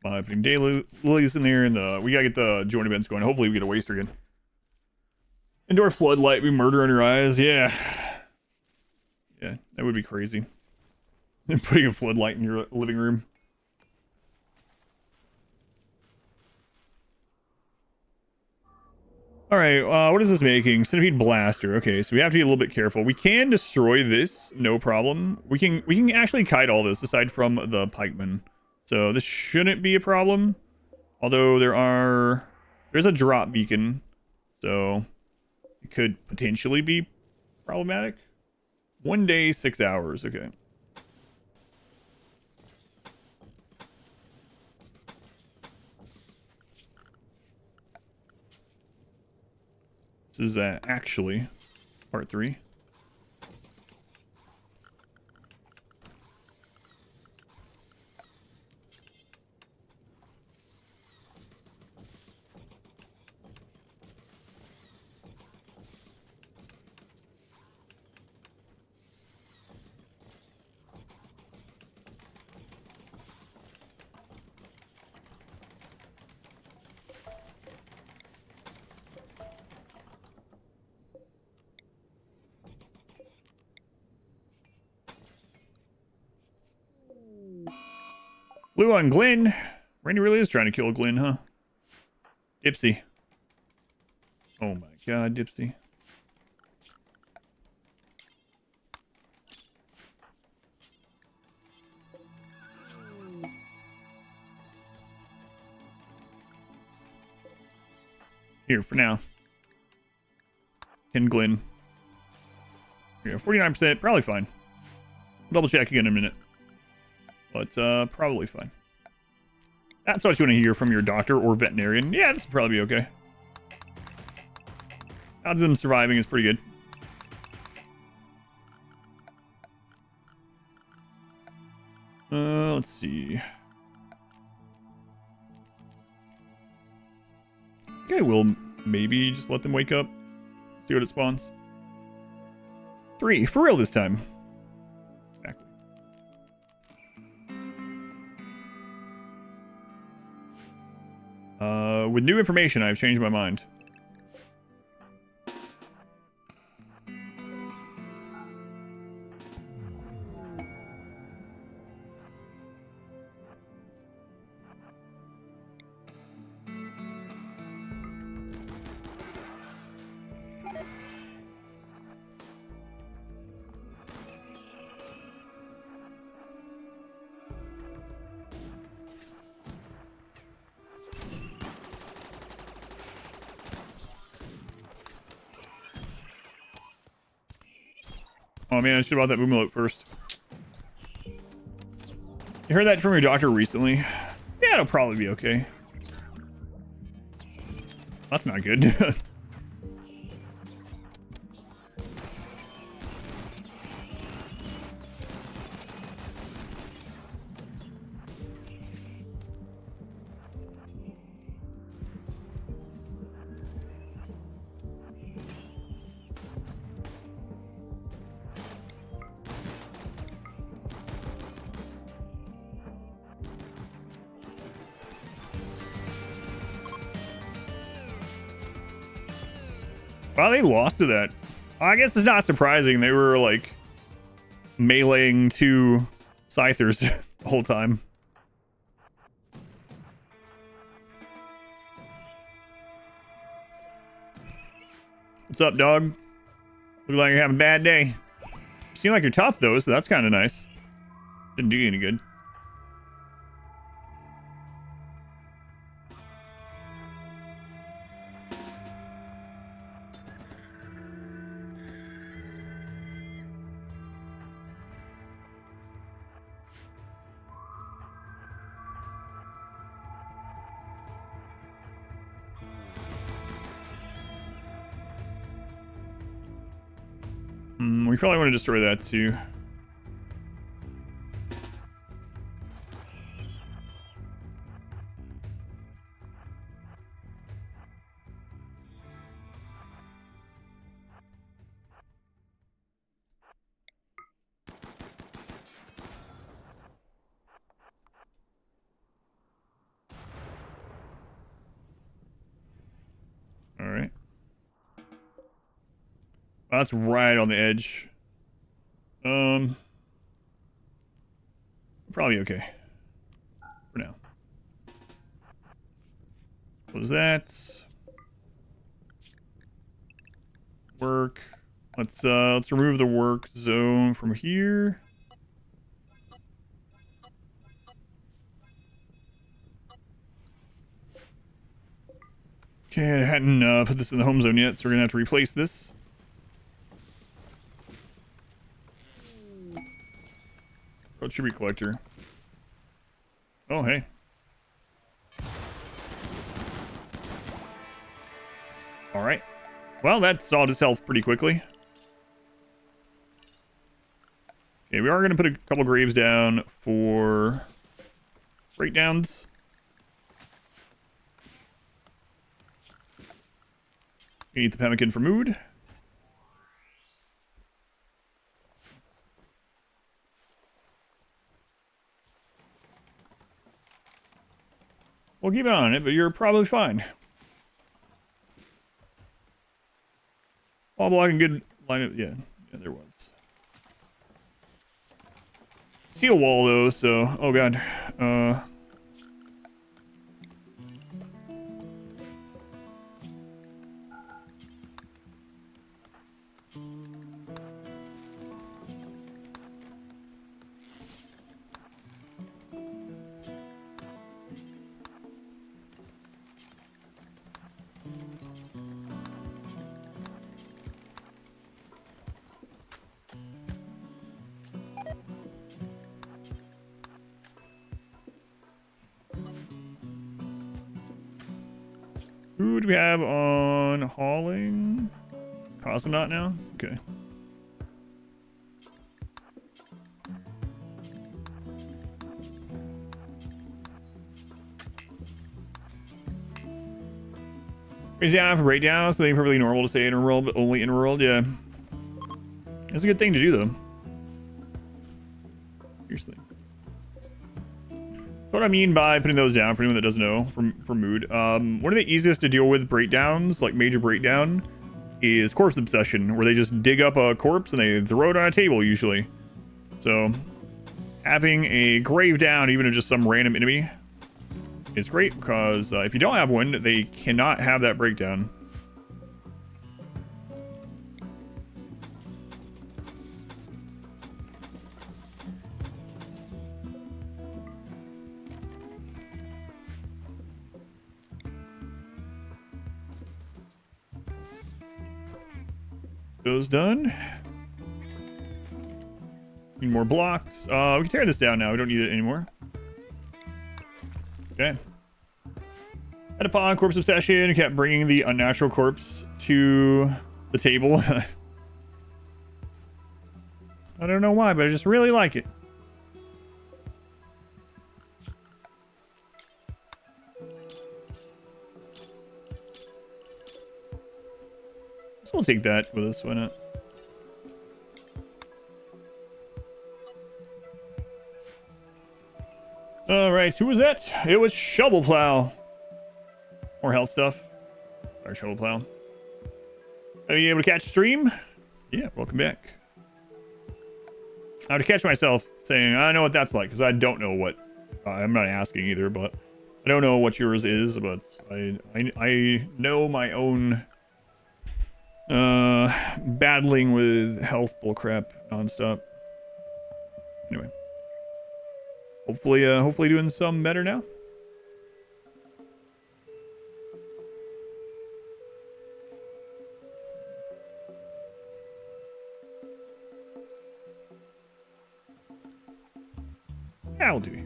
Putting daylilies in there, and we gotta get the joint events going. Hopefully we get a waster again. Indoor floodlight, we murder under eyes. Yeah. Yeah, that would be crazy. Putting a floodlight in your living room. All right, what is this making? Centipede blaster. Okay, so we have to be a little bit careful. We can destroy this, no problem. We can actually kite all this aside from the pikemen. So this shouldn't be a problem. Although there's a drop beacon, so it could potentially be problematic. 1 day, 6 hours. Okay. This is actually part 3. Blue on Glenn. Randy really is trying to kill Glenn, huh? Dipsy. Oh my god, Dipsy. Here, for now. Ken Glenn. Here, 49%, probably fine. Double check again in a minute. But, probably fine. That's what you want to hear from your doctor or veterinarian. Yeah, this will probably be okay. Odds of them surviving is pretty good. Let's see. Okay, we'll maybe just let them wake up. See what it spawns. 3, for real this time. Exactly. With new information, I've changed my mind. Oh man, I should have bought that boomalote first. You heard that from your doctor recently? Yeah, it'll probably be okay. That's not good. Wow, they lost to that. I guess it's not surprising. They were like meleeing 2 Scythers the whole time. What's up, dog? Look like you're having a bad day. You seem like you're tough though, so that's kind of nice. Didn't do you any good. We probably want to destroy that too. All right. Well, that's right on the edge. Probably okay for now. What is that? Work. Let's remove the work zone from here. Okay, I hadn't put this in the home zone yet, so we're gonna have to replace this. Oh, tribute collector. Oh, hey. All right. Well, that solved his health pretty quickly. Okay, we are going to put a couple graves down for breakdowns. We need the pemmican for mood. We'll keep an eye on it, but you're probably fine. All blocking good line of, yeah, there was. Steel wall though, so oh god. Who do we have on hauling? Cosmonaut now? Okay. Crazy out for breakdown, so they perfectly normal to stay in RimWorld, but only in RimWorld, yeah. It's a good thing to do though. Seriously. What I mean by putting those down, for anyone that doesn't know, for mood, one of the easiest to deal with breakdowns, like major breakdown, is corpse obsession, where they just dig up a corpse and they throw it on a table usually. So having a grave down, even if just some random enemy, is great, because if you don't have one, they cannot have that breakdown. Those done. Need more blocks. We can tear this down now. We don't need it anymore. Okay. Had upon corpse obsession, kept bringing the unnatural corpse to the table. I don't know why, but I just really like it. So we'll take that with us, why not? Alright, who was that? It was Shovel Plow. More health stuff. Our Shovel Plow. Are you able to catch stream? Yeah, welcome back. I have to catch myself saying, I know what that's like, because I don't know what. I'm not asking either, but I don't know what yours is, but I know my own battling with health bullcrap nonstop. Anyway. Hopefully doing some better now. That'll do.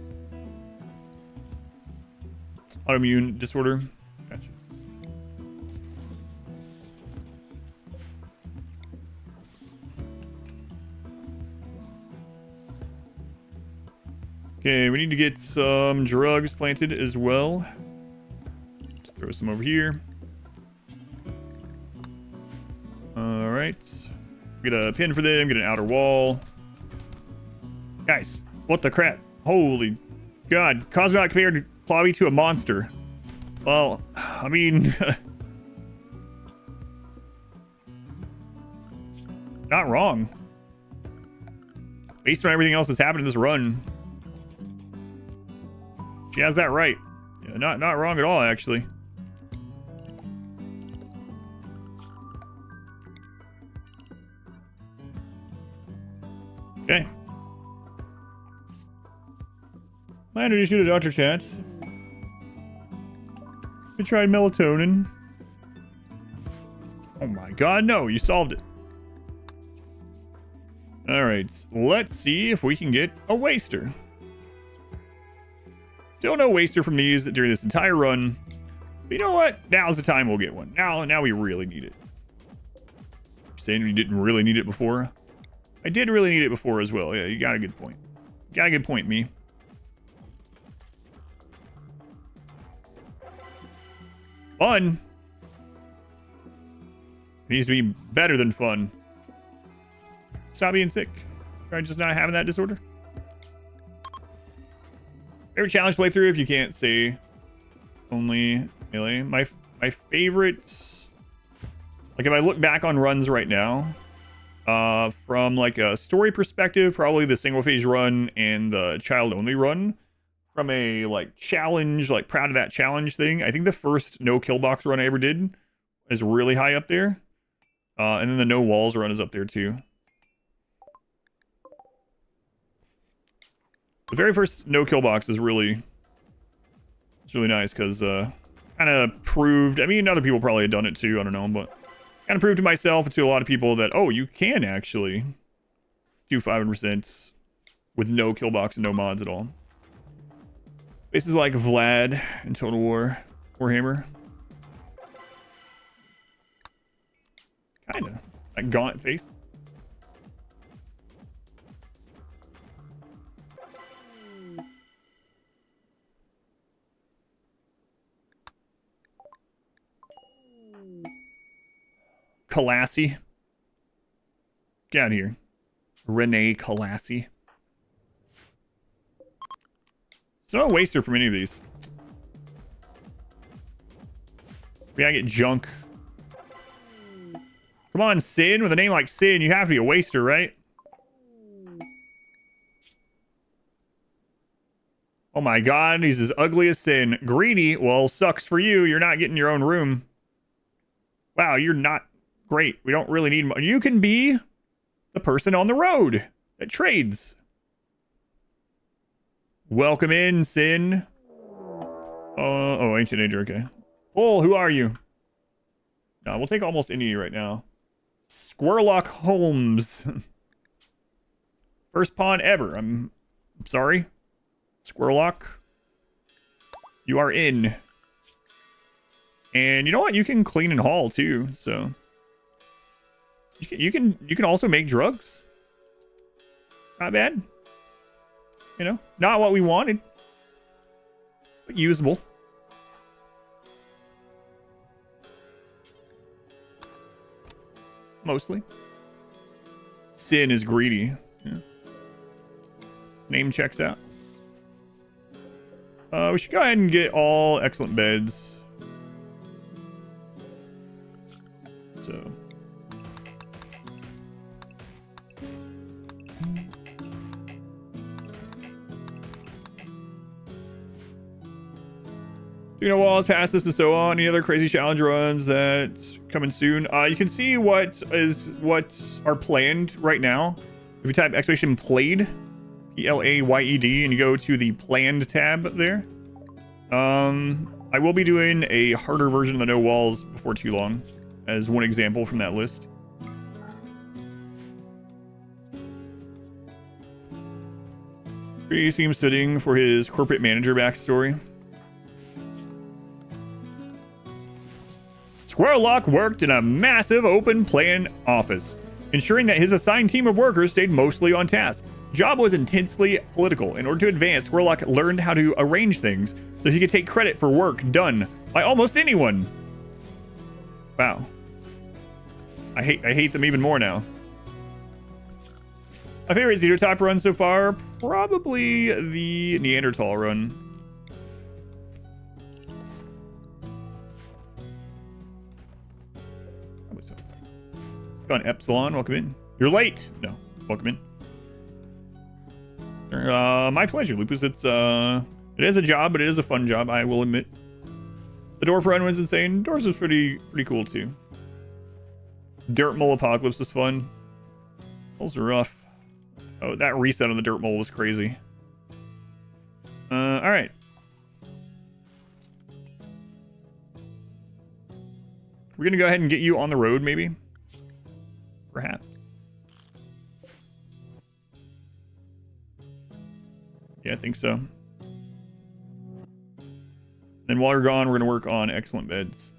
Autoimmune disorder. Gotcha. Okay, we need to get some drugs planted as well. Just throw some over here. All right. Get a pin for them, get an outer wall. Guys, what the crap? Holy God. Cosmonaut compared Clawby to a monster. Well, I mean... not wrong. Based on everything else that's happened in this run, she has that right. Yeah, not wrong at all, actually. Okay. Might introduce you to Dr. Chats. We tried melatonin. Oh my God, no, you solved it. Alright, let's see if we can get a waster. Still no waster from these during this entire run. But you know what? Now's the time we'll get one. Now we really need it. You're saying we didn't really need it before? I did really need it before as well. Yeah, you got a good point. You got a good point, me. Fun. It needs to be better than fun. Stop being sick. Try just not having that disorder. Favorite challenge playthrough, if you can't say only melee. My favorites, like if I look back on runs right now, from like a story perspective, probably the single phase run and the child only run. From a like challenge, like proud of that challenge thing, I think the first no kill box run I ever did is really high up there. And then the no walls run is up there too. The very first no kill box is really, it's really nice because kind of proved, I mean, other people probably had done it too, I don't know, but kind of proved to myself and to a lot of people that, oh, you can actually do 500% with no kill box and no mods at all. Faces like Vlad in Total War Warhammer. Kinda. That gaunt face. Kalassi. Get out of here. Renee Kalassi. There's no waster from any of these. We gotta get junk. Come on, Sin. With a name like Sin, you have to be a waster, right? Oh my God, he's as ugly as Sin. Greedy? Well, sucks for you. You're not getting your own room. Wow, you're not great. We don't really need... You can be the person on the road that trades. Welcome in, Sin. Oh, Ancient Age, okay. Oh, who are you? No, we'll take almost any right now. Squirlock Holmes. First pawn ever. I'm sorry. Squirlock. You are in. And you know what? You can clean and haul too, so you can also make drugs. Not bad. You know, not what we wanted, but usable. Mostly. Sin is greedy. Yeah. Name checks out. We should go ahead and get all excellent beds. So. You know, walls, past this, and so on. Any other crazy challenge runs that coming soon? You can see what are planned right now. If you type exclamation played, P-L-A-Y-E-D, and you go to the planned tab there. I will be doing a harder version of the no walls before too long, as one example from that list. He seems fitting for his corporate manager backstory. Squirrellock worked in a massive open plan office, ensuring that his assigned team of workers stayed mostly on task. job was intensely political. In order to advance, Squirrellock learned how to arrange things so he could take credit for work done by almost anyone. Wow. I hate them even more now. My favorite Xenotype run so far, probably the Neanderthal run. Go on, Epsilon, welcome in. You're late. No, welcome in. My pleasure, Lupus. It is a job, but it is a fun job, I will admit. The Dwarf run was insane. Dwarves was pretty cool too. Dirt Mole Apocalypse is fun. Those are rough. Oh, that reset on the Dirt Mole was crazy. Alright. We're gonna go ahead and get you on the road, maybe? Perhaps. Yeah, I think so. Then while you're gone, we're gonna work on excellent beds.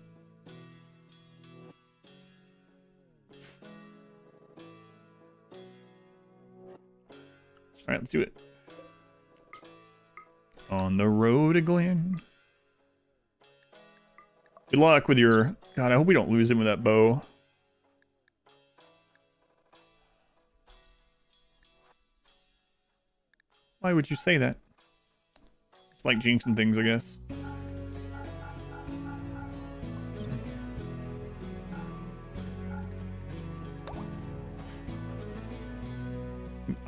All right, let's do it. On the road again. Good luck with your... God, I hope we don't lose him with that bow. Why would you say that? It's like jinxing things, I guess.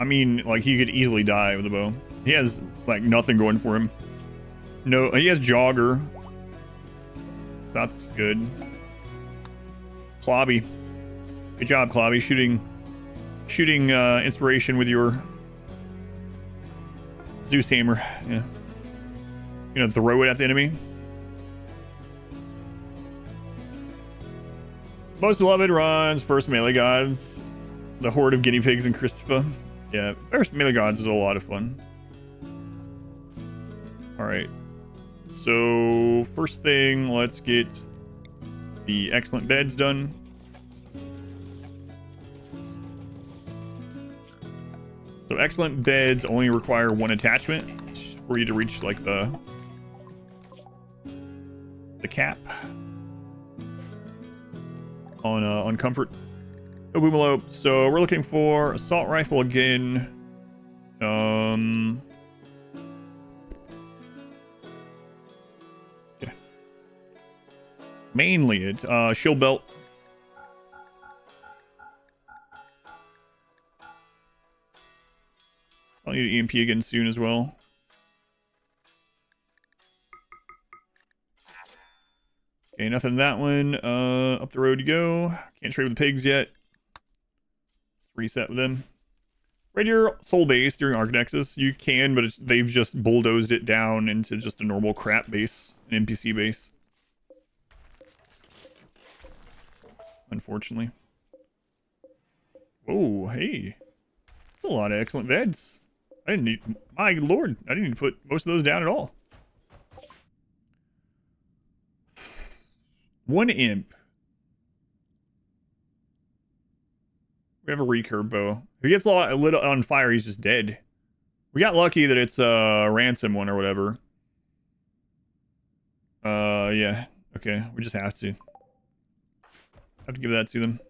I mean, like, he could easily die with a bow. He has, like, nothing going for him. No, he has Jogger. That's good. Clobby. Good job, Clobby. Shooting inspiration with your Zeus Hammer. Yeah. You know, throw it at the enemy. Most beloved runs, first melee gods. The horde of guinea pigs and Christopher. Yeah, first melee gods was a lot of fun. Alright. So, first thing, let's get the excellent beds done. So, excellent beds only require one attachment for you to reach, like, the cap on comfort. Oh, Boomalope. So we're looking for assault rifle again. Yeah. Mainly it. Shield belt. I'll need an EMP again soon as well. Okay, nothing in that one. Up the road you go. Can't trade with the pigs yet. Reset with them. Raid your soul base during Archonexus. You can, but they've just bulldozed it down into just a normal crap base, an NPC base. Unfortunately. Oh, hey. That's a lot of excellent beds. I didn't need... My lord, I didn't need to put most of those down at all. One imp. We have a recurve bow. If he gets a little on fire, he's just dead. We got lucky that it's a ransom one or whatever. Yeah. Okay, we just have to. Have to give that to them.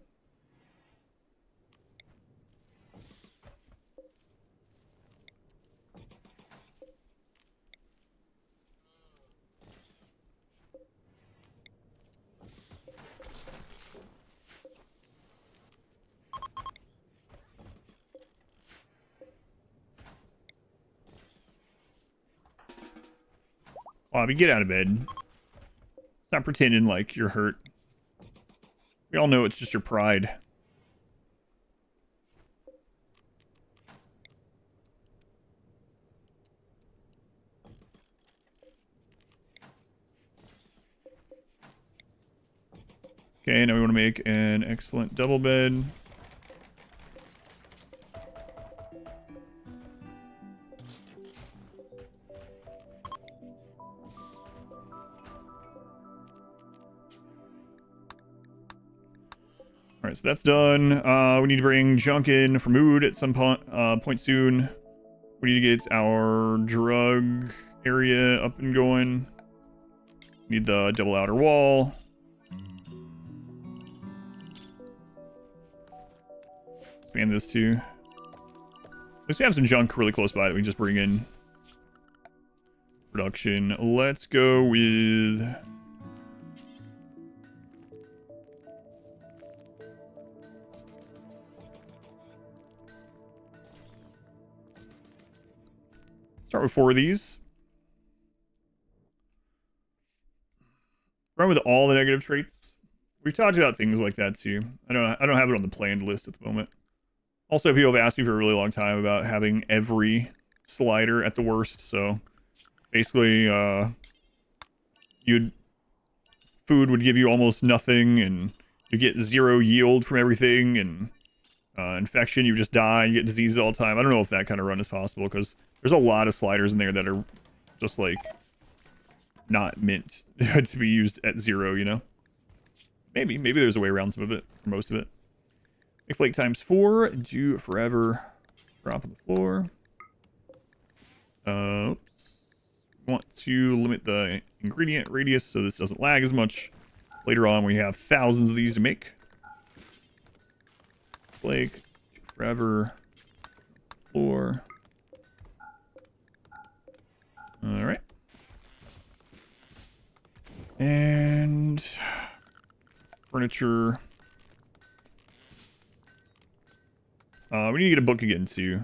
Bobby, get out of bed. Stop pretending like you're hurt. We all know it's just your pride. Okay, now we want to make an excellent double bed. right, so that's done. We need to bring junk in for mood at some point soon. We need to get our drug area up and going. Need the double outer wall. Expand this too. At least we have some junk really close by that we can just bring in. Production. Let's go with... Start with 4 of these. Run with all the negative traits. We've talked about things like that too. I don't have it on the planned list at the moment. Also, people have asked me for a really long time about having every slider at the worst. So basically, food would give you almost nothing, and you get 0 yield from everything, and infection, you just die, you get diseases all the time. I don't know if that kind of run is possible, because there's a lot of sliders in there that are just like not meant to be used at 0, you know? Maybe there's a way around some of it, or most of it. Make flake times 4, do forever. Drop on the floor. Oops. Want to limit the ingredient radius so this doesn't lag as much. Later on, we have thousands of these to make. Flake, do forever. Floor. Alright. And furniture. We need to get a book again too.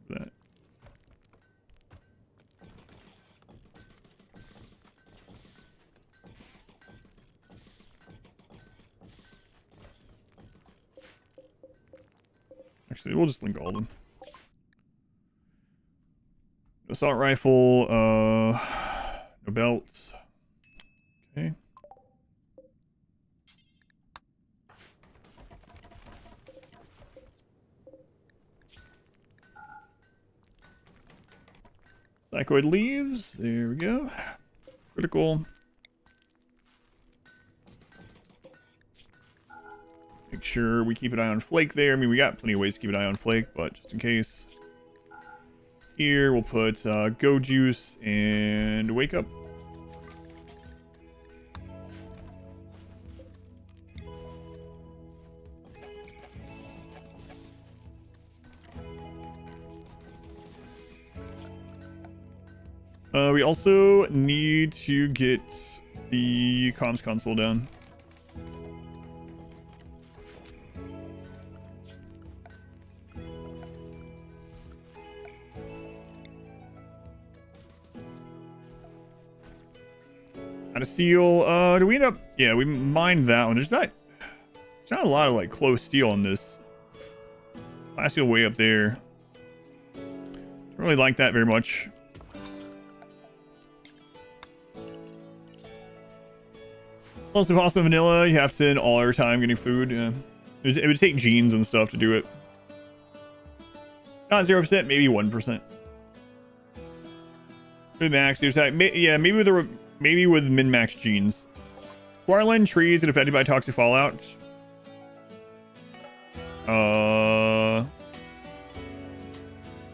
That. Actually, we'll just link all of them. Assault rifle, no belts. Okay. Psychoid leaves. There we go. Critical. Make sure we keep an eye on Flake there. I mean, we got plenty of ways to keep an eye on Flake, but just in case. Here, we'll put Go Juice and Wake Up. We also need to get the comms console down. Out of steel. Do we end up? Yeah, we mined that one. There's not a lot of like close steel on this. Glass steel way up there. Don't really like that very much. Also, pasta and vanilla, you have to spend all your time getting food. It would take genes and stuff to do it. Not 0%, maybe 1%. With max, yeah, maybe with min-max genes. Quarreland trees get affected by toxic fallout. I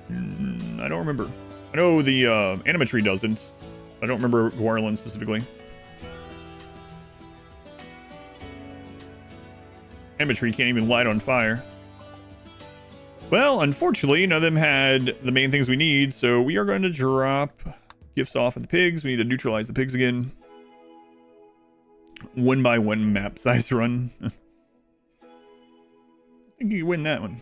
don't remember. I know the anima tree doesn't. I don't remember Quarreland specifically. Anima tree can't even light on fire. Well, unfortunately, none of them had the main things we need, so we are going to drop gifts off at the pigs. We need to neutralize the pigs again. 1x1 map size run. I think you can win that one.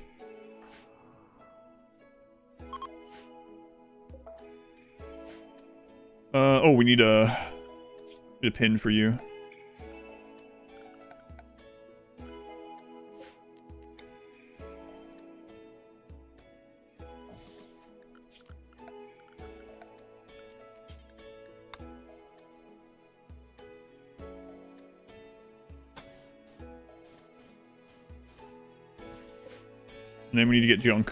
Oh, we need a pin for you. And then we need to get junk.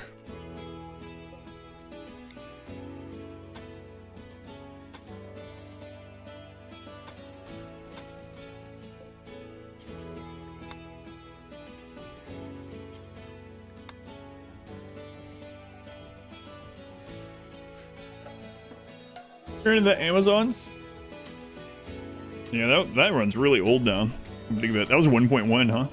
Turn to the Amazons. Yeah, that run's really old now. Think of it. That was 1.1, huh?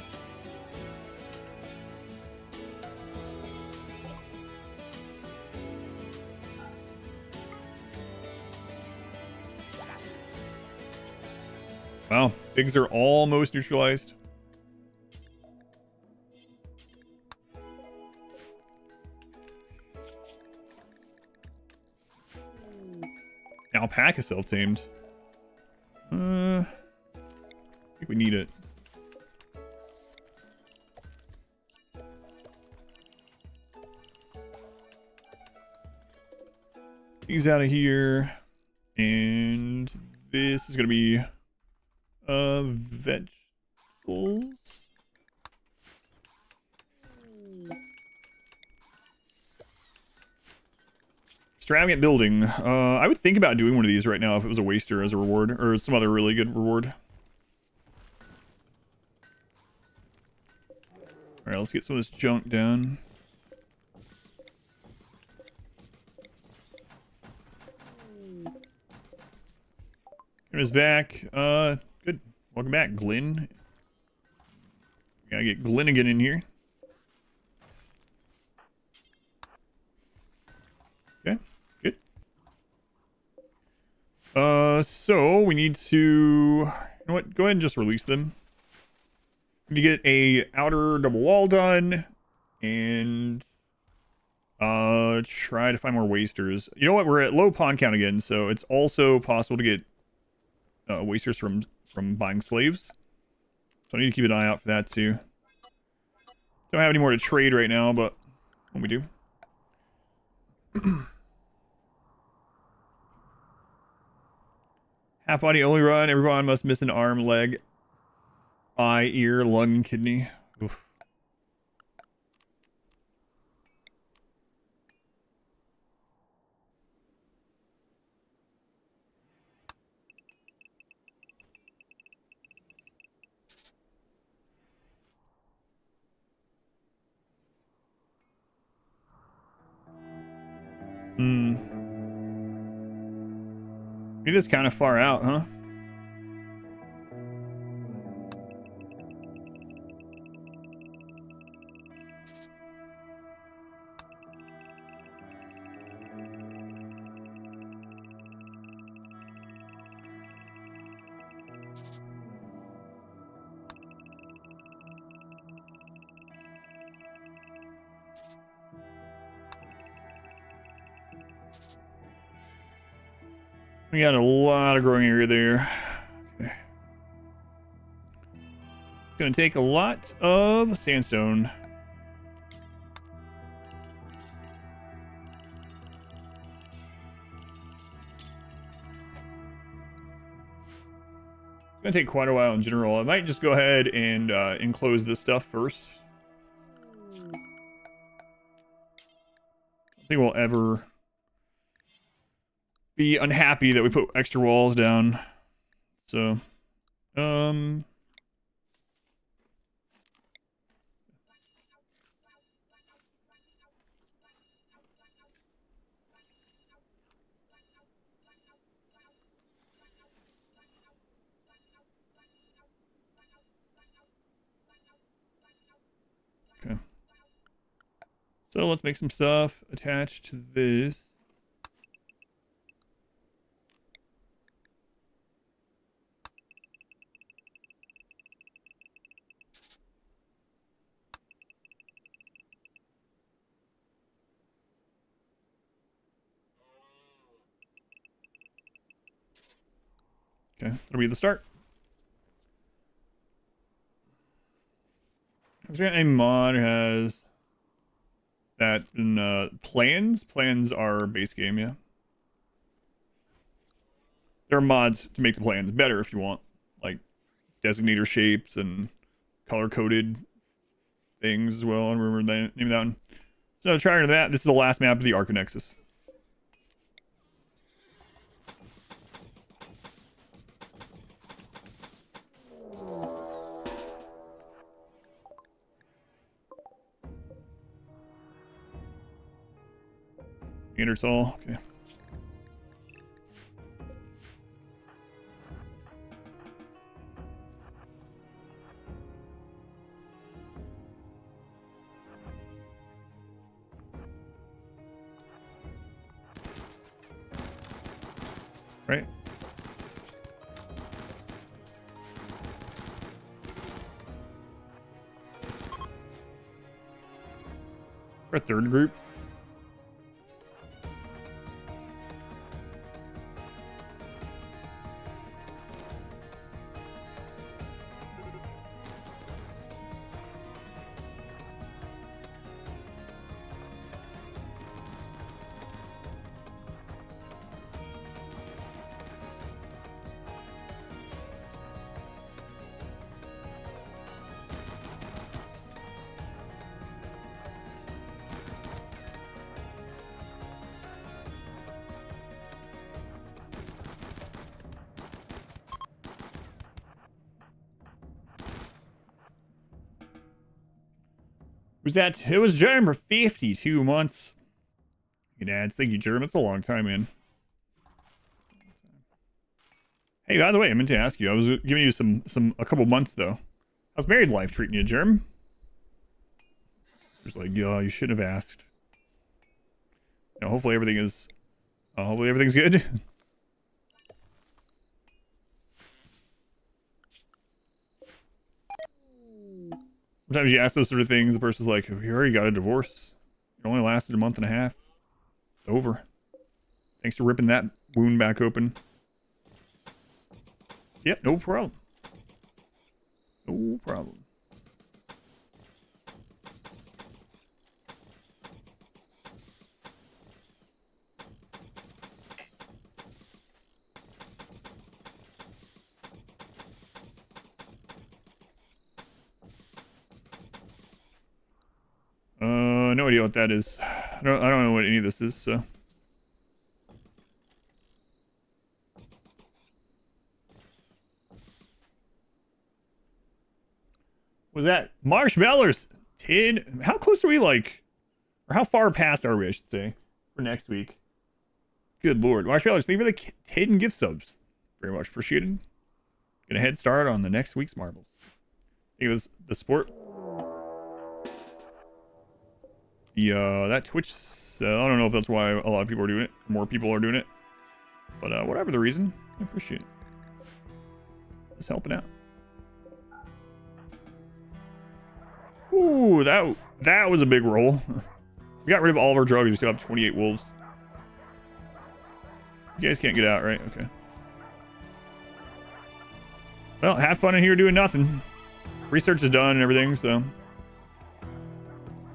Wow, pigs are almost neutralized. Alpaca self-tamed. I think we need it. He's out of here. And this is going to be vegetables. Extravagant building. I would think about doing one of these right now if it was a waster as a reward, or some other really good reward. Alright, let's get some of this junk down. Here's back. Good. Welcome back, Glenn. Gotta get Glenn again in here. Okay, good. So we need to, you know what? Go ahead and just release them. We need to get a outer double wall done, and try to find more wasters. You know what? We're at low pawn count again, so it's also possible to get wasters from buying slaves. So I need to keep an eye out for that too. Don't have any more to trade right now, but when we do. Half body only run. Everyone must miss an arm, leg, eye, ear, lung, and kidney. Oof. Maybe that's kind of far out, huh? We got a lot of growing area there. Okay. It's going to take a lot of sandstone. It's going to take quite a while in general. I might just go ahead and enclose this stuff first. I don't think we'll ever be unhappy that we put extra walls down. So, okay. So let's make some stuff attached to this. Okay, that'll be the start. Is there any mod has that in plans? Plans are base game, yeah. There are mods to make the plans better if you want, like designator shapes and color-coded things as well. I don't remember the name of that one. So prior to that, this is the last map of the Archonexus. Neanderthal, okay. Our third group. Who's that? It was Germ for 52 months. Good ads. Thank you, Germ. It's a long time, man. Hey, by the way, I meant to ask you. I was giving you a couple months though. How's married life treating you, Germ? Just like, yo, you shouldn't have asked. You know, hopefully everything's good. Sometimes you ask those sort of things, the person's like, you already got a divorce. It only lasted a month and a half. It's over. Thanks for ripping that wound back open. Yep, no problem. No problem. No idea what that is. I don't know what any of this is, so. Was that marshmallows? Tid? How close are we, like, or how far past are we, I should say, for next week? Good lord. Marshmallows, thank you for the hidden gift subs. Very much appreciated. Get a head start on the next week's marbles. It was the sport. That Twitch, I don't know if that's why a lot of people are doing it. More people are doing it. But whatever the reason, I appreciate it. Just helping out. Ooh, that was a big roll. We got rid of all of our drugs. We still have 28 wolves. You guys can't get out, right? Okay. Well, have fun in here doing nothing. Research is done and everything, so.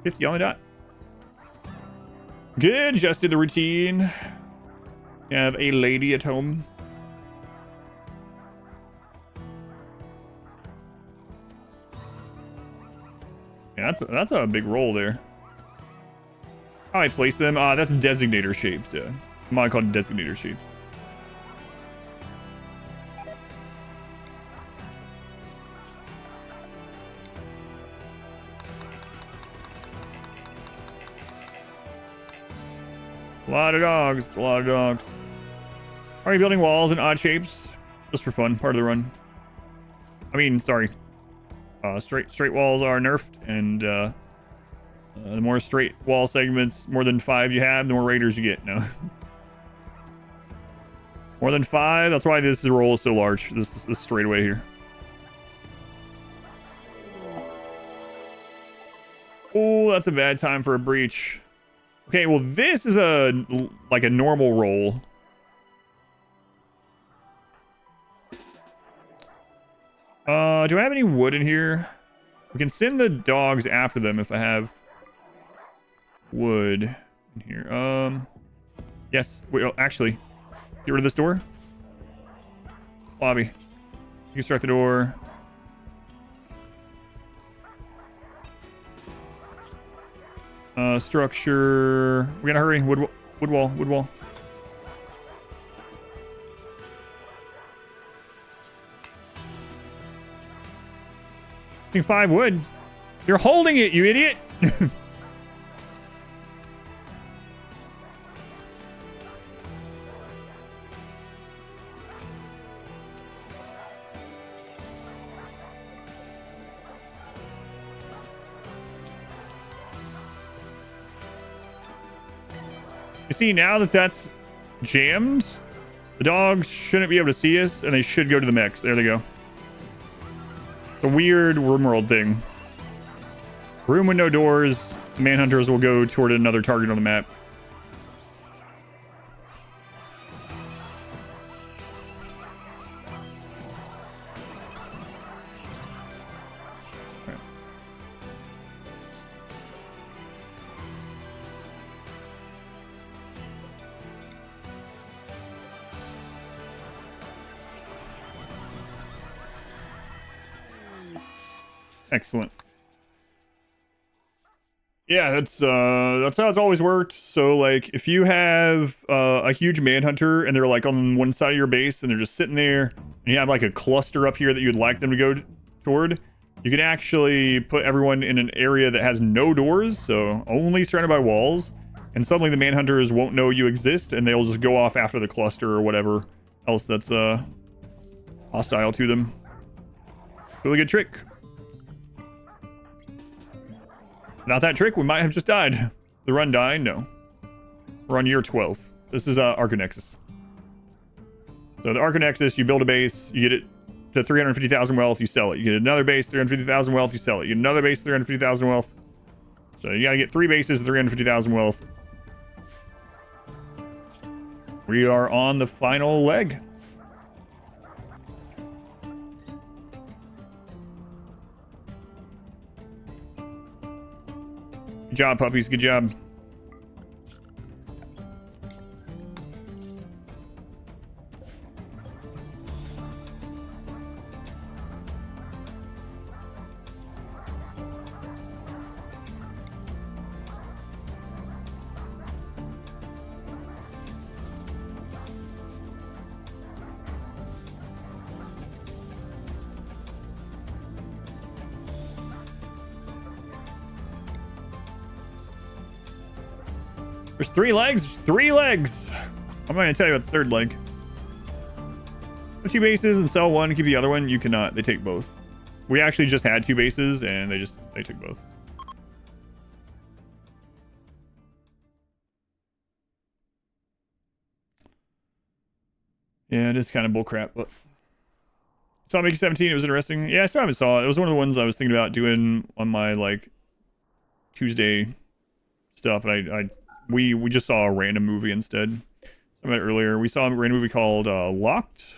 50 on the dot. Good, just did the routine. Have a lady at home. Yeah, that's a big roll there. How I place them? That's Designator Shapes, yeah. I might call it Designator Shapes. A lot of dogs. It's a lot of dogs. Are you building walls in odd shapes? Just for fun. Part of the run. I mean, sorry. Straight walls are nerfed, and the more straight wall segments, more than 5 you have, the more raiders you get. No. More than 5. That's why this roll is so large. This straightaway here. Oh, that's a bad time for a breach. Okay, well, this is like a normal roll. Do I have any wood in here? We can send the dogs after them if I have wood in here. Yes. Wait, oh, actually, get rid of this door. Lobby. You can start the door. Structure. We gotta hurry. Wood wall. I think 5 wood. You're holding it, you idiot. You see, now that that's jammed, the dogs shouldn't be able to see us, and they should go to the mechs. There they go. It's a weird RimWorld thing. Room with no doors, Manhunters will go toward another target on the map. Excellent. Yeah, that's how it's always worked. So like if you have a huge manhunter and they're like on one side of your base and they're just sitting there and you have like a cluster up here that you'd like them to go toward, you can actually put everyone in an area that has no doors, so only surrounded by walls, and suddenly the manhunters won't know you exist and they'll just go off after the cluster or whatever else that's hostile to them. Really good trick. Without that trick, we might have just died. The run died? No. We're on year 12. This is Archonexus. So the Archonexus, you build a base, you get it to 350,000 wealth, you sell it. You get another base, 350,000 wealth, you sell it. You get another base, 350,000 wealth. So you gotta get 3 bases, 350,000 wealth. We are on the final leg. Good job, puppies. Good job. There's 3 legs. There's 3 legs. I'm not gonna tell you about the 3rd leg. Put 2 bases and sell 1, keep the other one. You cannot. They take both. We actually just had 2 bases and they took both. Yeah, it is kind of bullcrap, but saw Mickey 17. It was interesting. Yeah, I still haven't saw it. It was one of the ones I was thinking about doing on my like Tuesday stuff, and we just saw a random movie instead. I met earlier. We saw a random movie called Locked,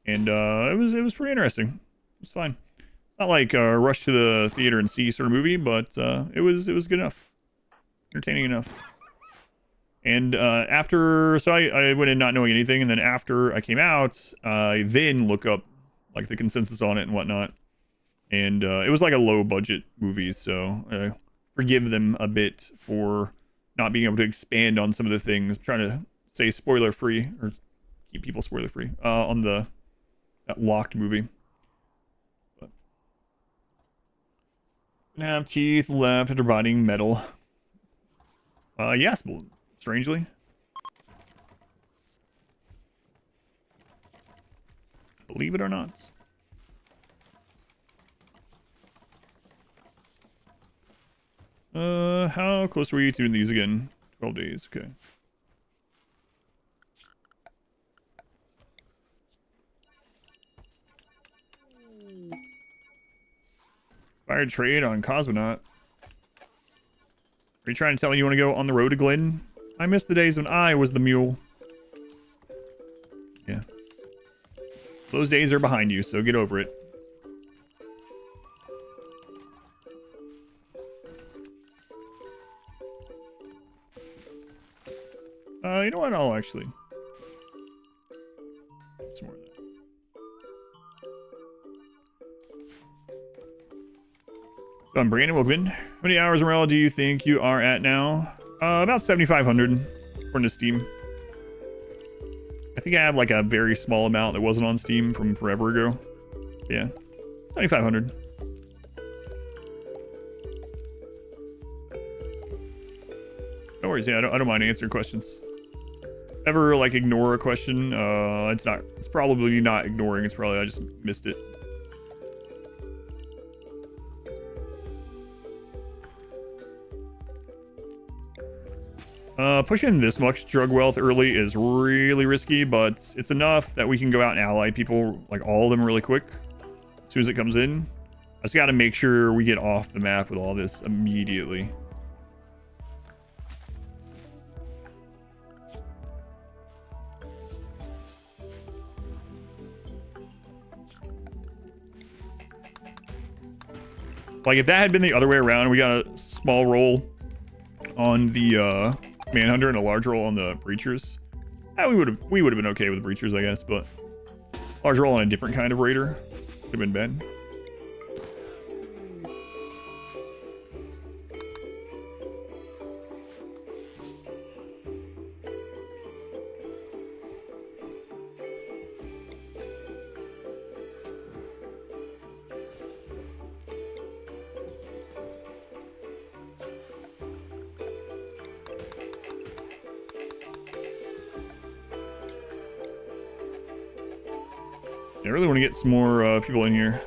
and it was pretty interesting. It was fine. It's not like rush to the theater and see sort of movie, but it was good enough, entertaining enough. And after, so I went in not knowing anything, and then after I came out, I then look up like the consensus on it and whatnot, and it was like a low budget movie, so forgive them a bit for not being able to expand on some of the things. I'm trying to say spoiler free, or keep people spoiler free on that Locked movie. But have teeth left after biting metal. Yes, strangely. Believe it or not. How close were you to these again? 12 days, okay. Inspired trade on Cosmonaut. Are you trying to tell me you want to go on the road to Glen? I miss the days when I was the mule. Yeah. Those days are behind you, so get over it. You know what? I'll actually... some more of that. So I'm Brandon. Welcome in. How many hours in RimWorld do you think you are at now? About 7,500 according to Steam. I think I have like a very small amount that wasn't on Steam from forever ago. Yeah, 7,500. No worries. Yeah, I don't mind answering questions. Ever like ignore a question? It's probably not ignoring. It's probably I just missed it. Pushing this much drug wealth early is really risky, but it's enough that we can go out and ally people, like all of them, really quick as soon as it comes in. I just got to make sure we get off the map with all this immediately. Like, if that had been the other way around, we got a small roll on the Manhunter and a large roll on the Breachers. We would have been okay with the Breachers, I guess, but large roll on a different kind of Raider would have been bad. I really want to get some more people in here.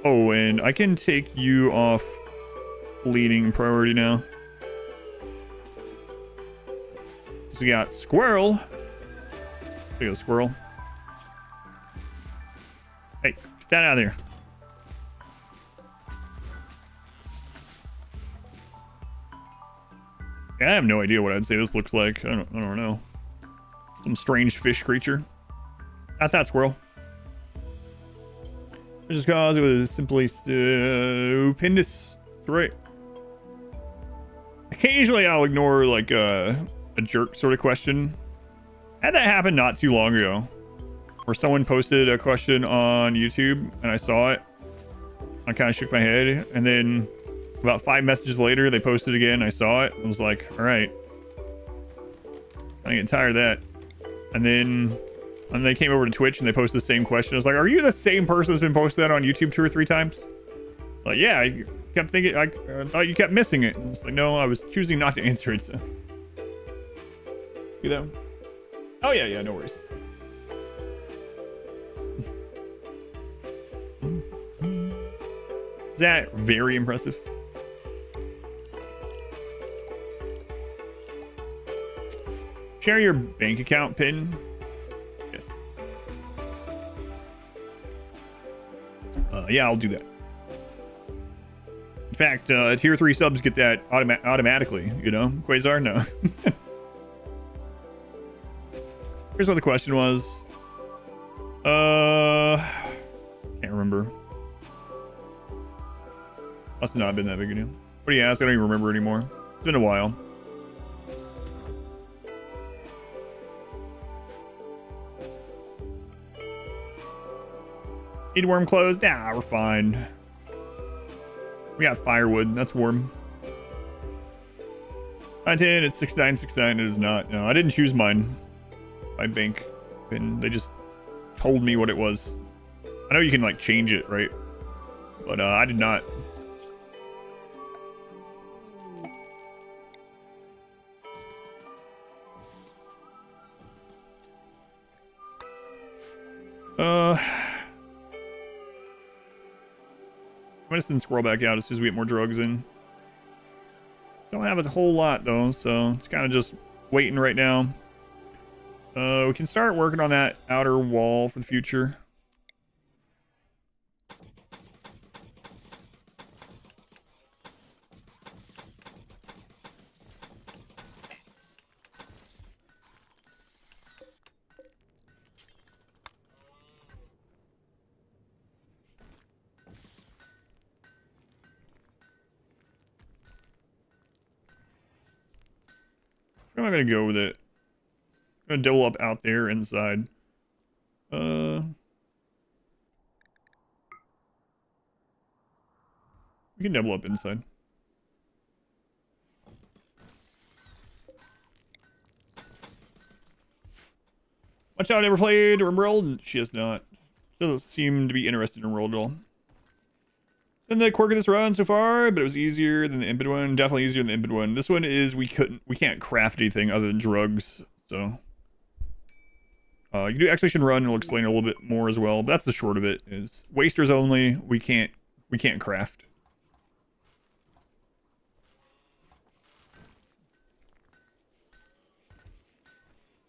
Oh, and I can take you off leading priority now. So we got Squirrel. There you go, Squirrel. Hey, get that out of there. Yeah, I have no idea what I'd say this looks like. I don't know. Some strange fish creature. Not that squirrel. Just cause it was simply stupendous. Right. Occasionally I'll ignore like a jerk sort of question. Had that happen not too long ago, where someone posted a question on YouTube and I saw it. I kind of shook my head, and then about 5 messages later they posted again. I saw it. I was like, all right. I get tired of that. And then they came over to Twitch and they posted the same question. I was like, are you the same person that's been posted that on YouTube 2 or 3 times? Like, yeah, I kept thinking, I thought you kept missing it. And it's like, no, I was choosing not to answer it. So. You know? Oh, yeah, no worries. Is that very impressive? Share your bank account PIN. Yes. Yeah, I'll do that. In fact, tier 3 subs get that automatically, you know? Quasar? No. Here's what the question was. Can't remember. Must have not been that big a deal. What do you ask? I don't even remember anymore. It's been a while. Need worm clothes? Nah, we're fine. We got firewood. That's warm. 910, it's 6969. It is not. No, I didn't choose mine. My bank pin. They just told me what it was. I know you can like change it, right? But I did not. I'm gonna send Squirrel back out as soon as we get more drugs in. Don't have a whole lot though, so it's kind of just waiting right now. We can start working on that outer wall for the future. I'm not gonna go with it. I'm gonna double up out there inside. We can double up inside. Watch out, ever played RimWorld? She has not. She doesn't seem to be interested in RimWorld at all. And the quirk of this run so far, but it was easier than the Impid one. Definitely easier than the Impid one. This one is we can't craft anything other than drugs, so you can do Expedition Run, and it'll explain a little bit more as well. But that's the short of it. Is Wasters only. We can't craft.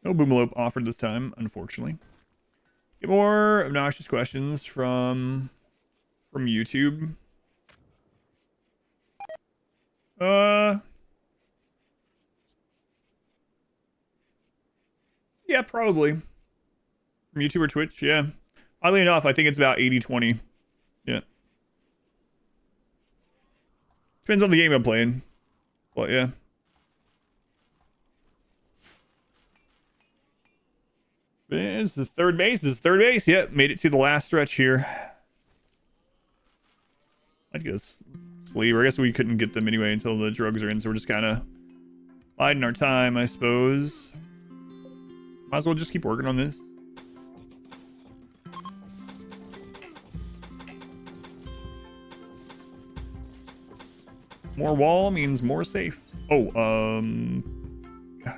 No Boomalope offered this time, unfortunately. Get more obnoxious questions from YouTube. Yeah, probably. From YouTube or Twitch, yeah. Oddly enough, I think it's about 80-20. Yeah. Depends on the game I'm playing. But yeah. It's the third base. This is third base. Yep, made it to the last stretch here. I'd guess sleep. I guess we couldn't get them anyway until the drugs are in, so we're just kind of biding our time, I suppose. Might as well just keep working on this. More wall means more safe. Oh, yeah. Okay.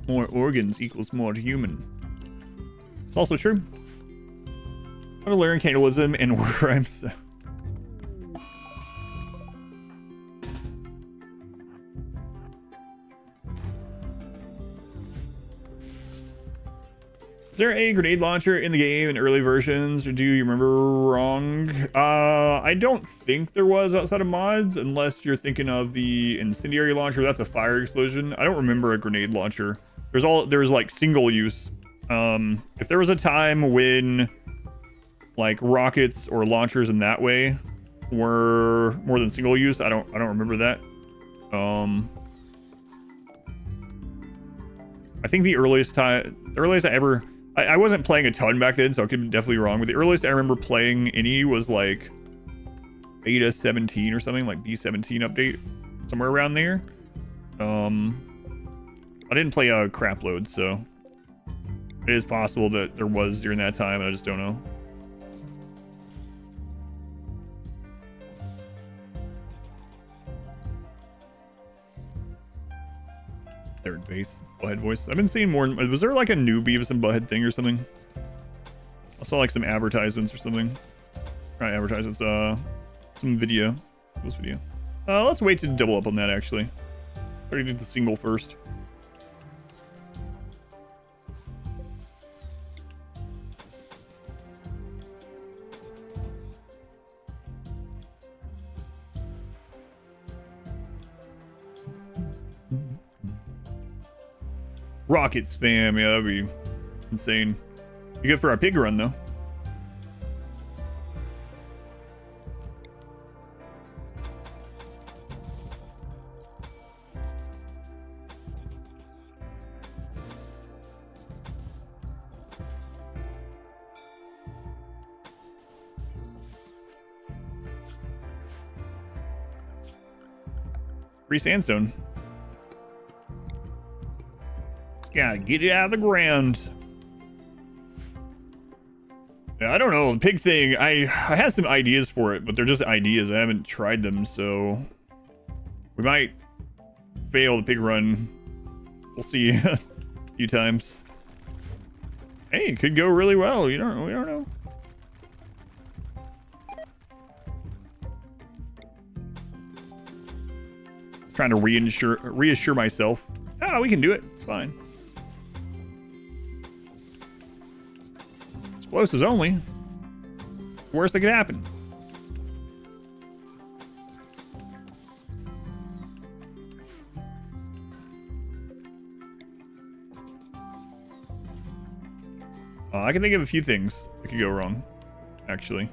More organs equals more human. It's also true. How to learn cannibalism and war crimes. Is there a grenade launcher in the game in early versions, or do you remember wrong? I don't think there was outside of mods, unless you're thinking of the incendiary launcher. That's a fire explosion. I don't remember a grenade launcher. There's like single use. If there was a time when like rockets or launchers in that way were more than single use, I don't remember that. I think the earliest I ever, I wasn't playing a ton back then, so I could be definitely wrong, but the earliest I remember playing any was like beta 17 or something, like B17 update, somewhere around there. I didn't play a crap load, so it is possible that there was during that time, and I just don't know. Third base, Butthead voice. I've been seeing more. Was there like a new Beavis and Butthead thing or something? I saw like some advertisements or something. Not advertisements, some video. Post video. Let's wait to double up on that actually. Already did the single first. Rocket spam, yeah, that'd be insane. Be good for our pig run, though. Free sandstone. Gotta get it out of the ground. Yeah, I don't know. The pig thing, I have some ideas for it, but they're just ideas. I haven't tried them, so we might fail the pig run. We'll see a few times. Hey, it could go really well. We don't know. Trying to reassure myself. Oh, we can do it. It's fine. Explosives only. Worst that could happen. I can think of a few things that could go wrong, actually.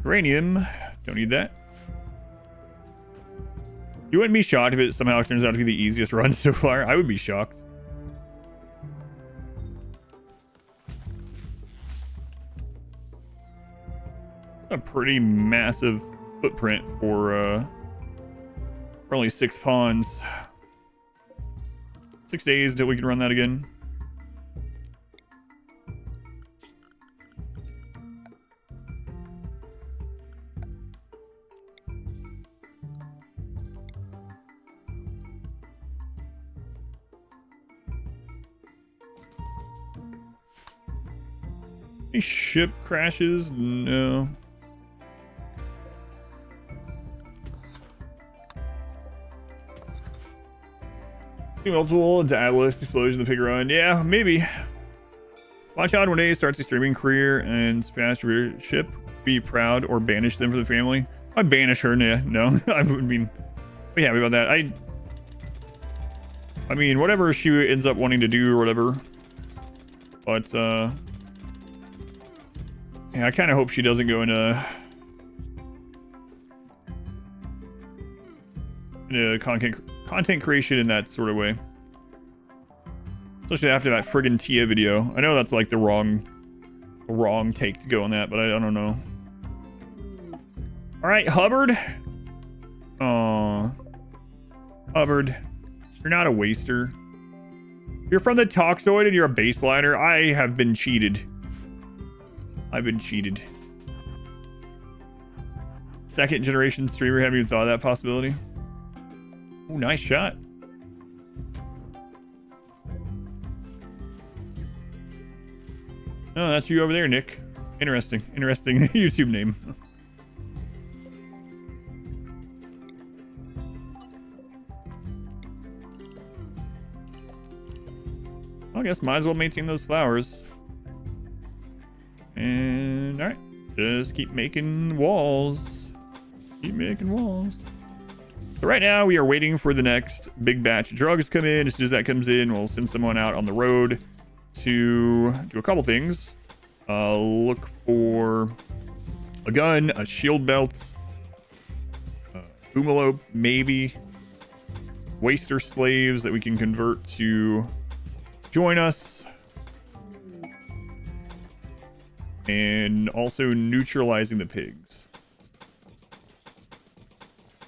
Uranium. Don't need that. You wouldn't be shocked if it somehow turns out to be the easiest run so far. I would be shocked. A pretty massive footprint for only 6 pawns. 6 days until we can run that again. Any ship crashes? No. Multiple Daedalus explosion, the pig run. Yeah, maybe. Watch out when A starts a streaming career and smash your ship. Be proud or banish them from the family. I'd banish her, nah, no. I mean, Be happy about that. I mean, whatever she ends up wanting to do or whatever. But, yeah, I kind of hope she doesn't go into content creation in that sort of way. Especially after that friggin' Tia video. I know that's like the wrong take to go on that, but I don't know. All right, Hubbard. Aw, Hubbard, you're not a waster. You're from the Toxoid and you're a baseliner. I have been cheated. I've been cheated. Second generation streamer, haven't even thought of that possibility. Oh, nice shot. Oh, that's you over there, Nick. Interesting. Interesting YouTube name. I guess might as well maintain those flowers. And alright. Just keep making walls. Keep making walls. So right now we are waiting for the next big batch of drugs to come in. As soon as that comes in, we'll send someone out on the road to do a couple things. Look for a gun, a shield belt, Boomalope, maybe. Waster slaves that we can convert to join us. And also neutralizing the pigs.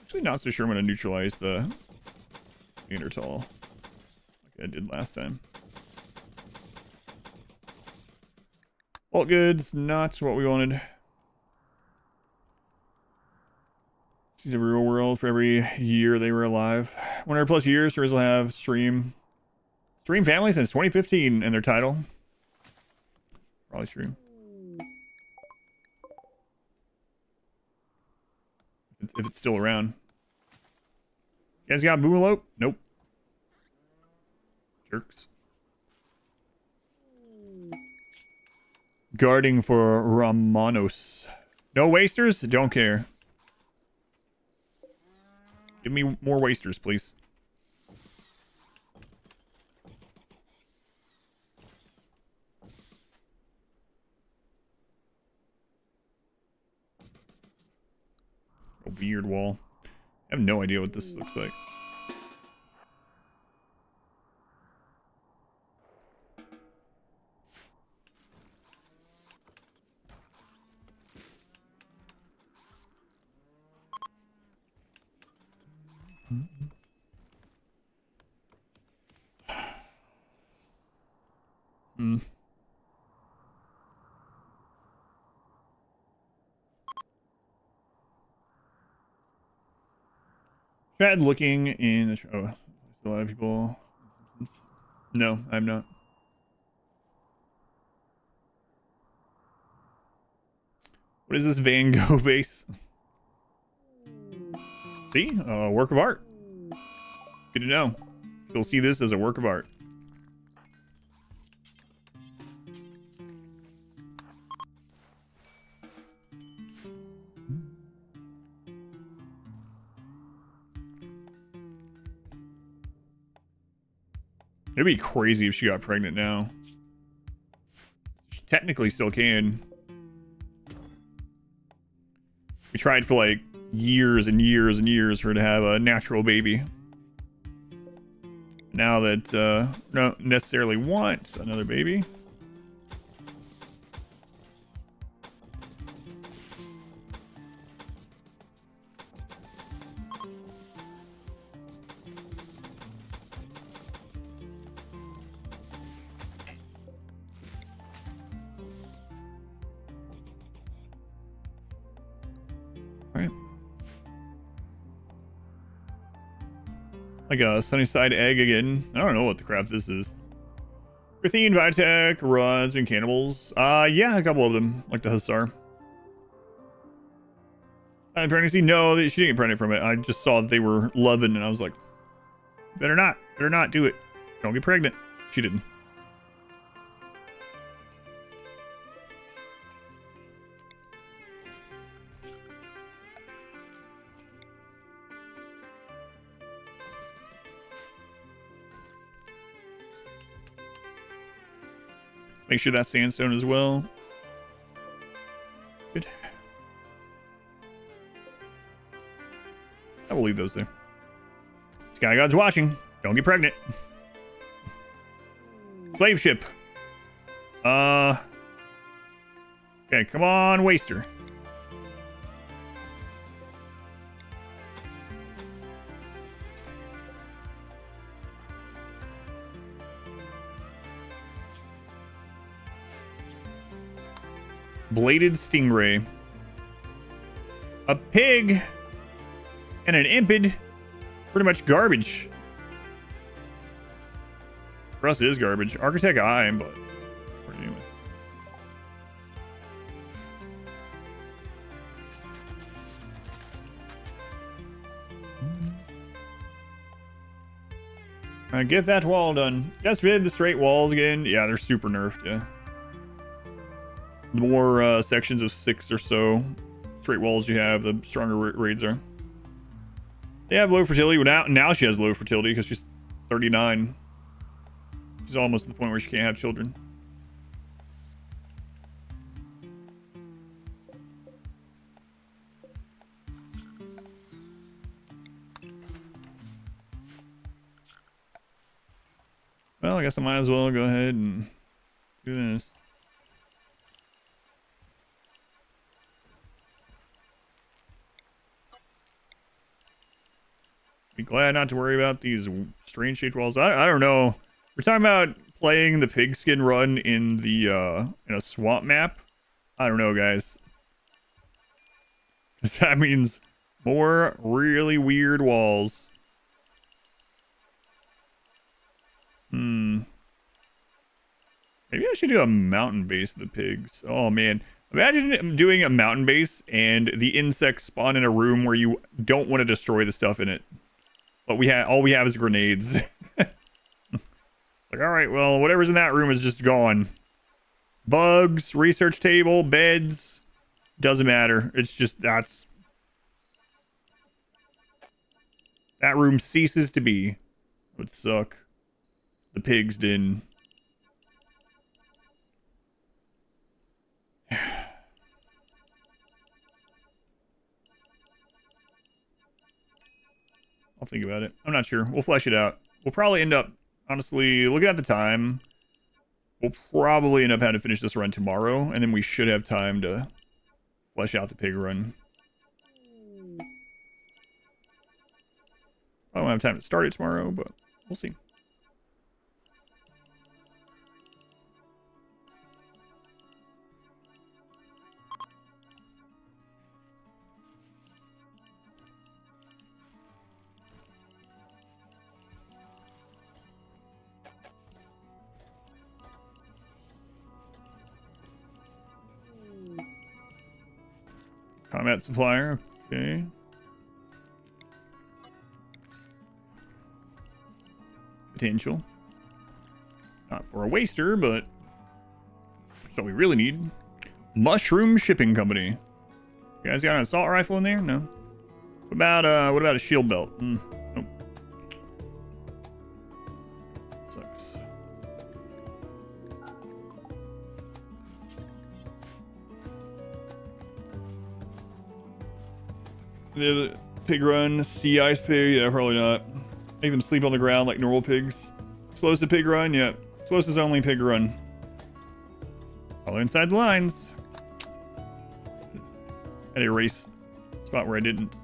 Actually not so sure I'm going to neutralize the Neanderthal like I did last time. Alt goods, not what we wanted. This is a real world for every year they were alive. 100 plus years, Riz will have stream family since 2015 in their title. Probably stream. If it's still around. You guys got Boomalope? Nope. Jerks. Guarding for Romanos. No wasters? Don't care. Give me more wasters, please. A weird wall. I have no idea what this looks like. Tried looking in the show. Oh, still have people. No, I'm not. What is this Van Gogh base? See? A work of art. Good to know. You'll see this as a work of art. It'd be crazy if she got pregnant now. She technically still can. We tried for like years and years and years for her to have a natural baby. Now that don't necessarily want another baby. Like a Sunnyside egg again. I don't know what the crap this is. Grathene, Biotech, Runs, and Cannibals. Yeah, a couple of them. Like the Hussar. Pregnancy? No, she didn't get pregnant from it. I just saw that they were loving, and I was like, better not do it. Don't get pregnant. She didn't. Make sure that's sandstone as well. Good. I will leave those there. Sky God's watching. Don't get pregnant. Slave ship. Okay, come on, Waster. Bladed Stingray. A pig and an impid. Pretty much garbage. For us, it is garbage. Architect I, but anyway. Get that wall done. Just rid the straight walls again. Yeah, they're super nerfed, yeah. The more sections of 6 or so straight walls you have, the stronger raids are. They have low fertility. Now she has low fertility because she's 39. She's almost at the point where she can't have children. Well, I guess I might as well go ahead and do this. Be glad not to worry about these strange shaped walls. I don't know. We're talking about playing the pigskin run in the in a swamp map. I don't know, guys. Because that means more really weird walls. Maybe I should do a mountain base of the pigs. Oh man. Imagine doing a mountain base and the insects spawn in a room where you don't want to destroy the stuff in it. But all we have is grenades. Like, all right, well, whatever's in that room is just gone. Bugs, research table, beds, doesn't matter. It's just that room ceases to be. It would suck. The pigs didn't. I'll think about it. I'm not sure. We'll flesh it out. We'll probably end up, honestly, looking at the time, we'll probably end up having to finish this run tomorrow, and then we should have time to flesh out the pig run. I don't have time to start it tomorrow, but we'll see. Combat supplier, okay. Potential. Not for a waster, but that's what we really need. Mushroom Shipping Company. You guys got an assault rifle in there? No. What about a shield belt? Nope. Sucks. The pig run, sea ice pig, yeah, probably not. Make them sleep on the ground like normal pigs. Explosive pig run, yeah. Explosives only pig run. Follow inside the lines. Had to erase spot where I didn't.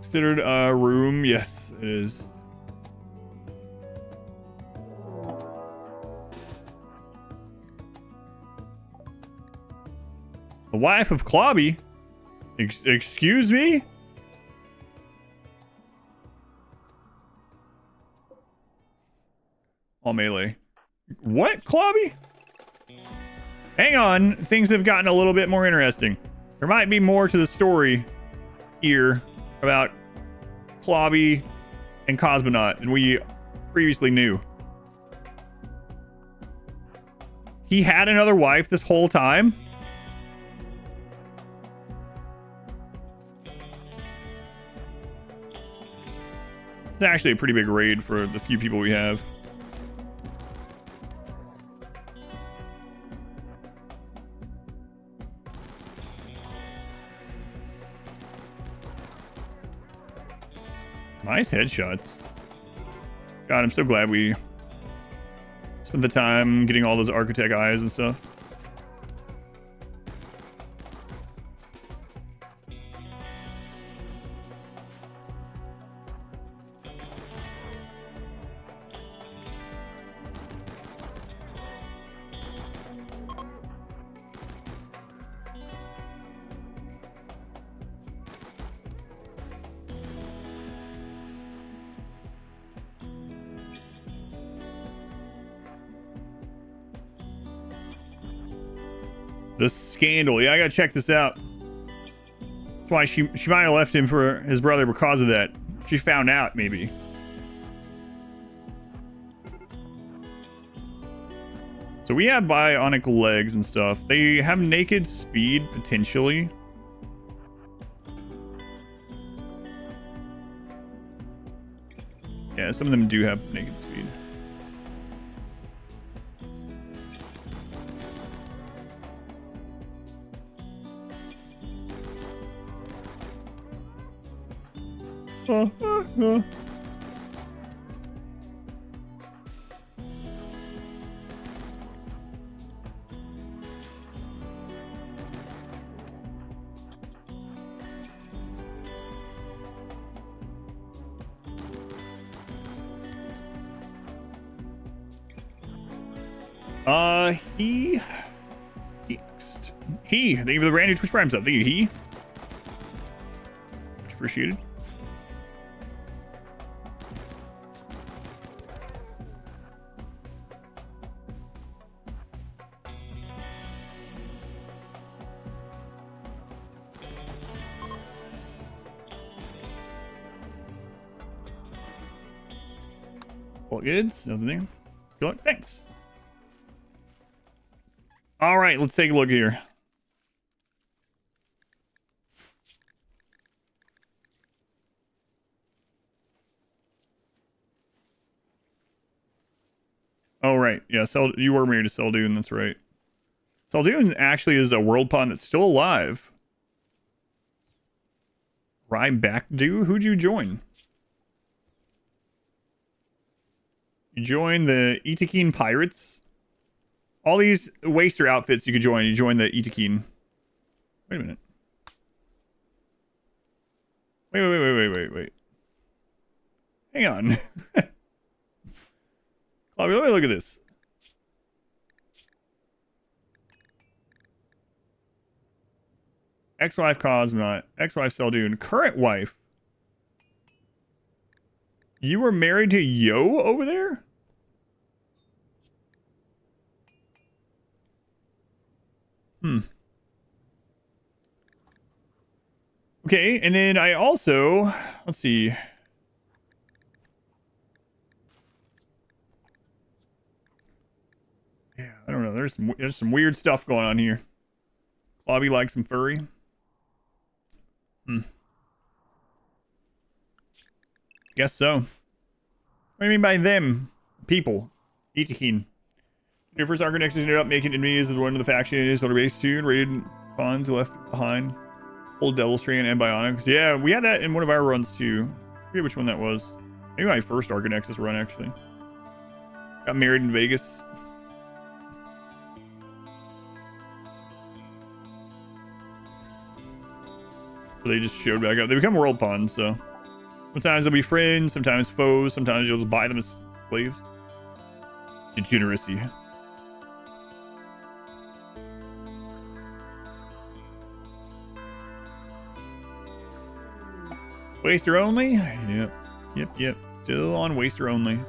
Considered a room, yes, it is. The wife of Clobby? Excuse me? All melee. What, Clobby? Hang on, things have gotten a little bit more interesting. There might be more to the story here about Clobby and Cosmonaut than we previously knew. He had another wife this whole time? It's actually a pretty big raid for the few people we have. Nice headshots. God, I'm so glad we spent the time getting all those architect eyes and stuff. The scandal. Yeah, I gotta check this out. That's why she might have left him for his brother because of that. She found out, maybe. So we have bionic legs and stuff. They have naked speed, potentially. Yeah, some of them do have naked speed. Thank you for the brand new Twitch Prime sub. Thank you, much appreciated. All good. Nothing. Good luck. Thanks. All right, let's take a look here. Oh, right. Yeah, you were married to Seldoon. That's right. Seldoon actually is a world pawn that's still alive. Rybakdu? Who'd you join? You joined the Itakeen Pirates. All these Waster outfits you could join. You join the Itakeen. Wait a minute. Wait. Hang on. Let me look at this. Ex-wife Cosmonaut. Ex-wife Seldoon. Current wife. You were married to Yo over there? Okay, and then I also... Let's see... I don't know. There's some weird stuff going on here. Clobby likes some furry. Guess so. What do you mean by them? People. Itakeen. Your first Archonexus ended up making enemies of one of the factions on our base too, and raided pawns left behind. Old Devil Strain and Bionics. Yeah, we had that in one of our runs too. I forget which one that was. Maybe my first Archonexus run actually. Got married in Vegas. So they just showed back up. They become world pawns, so sometimes they'll be friends, sometimes foes, sometimes you'll just buy them as slaves. Degeneracy. Waster only? Yep. Still on Waster only.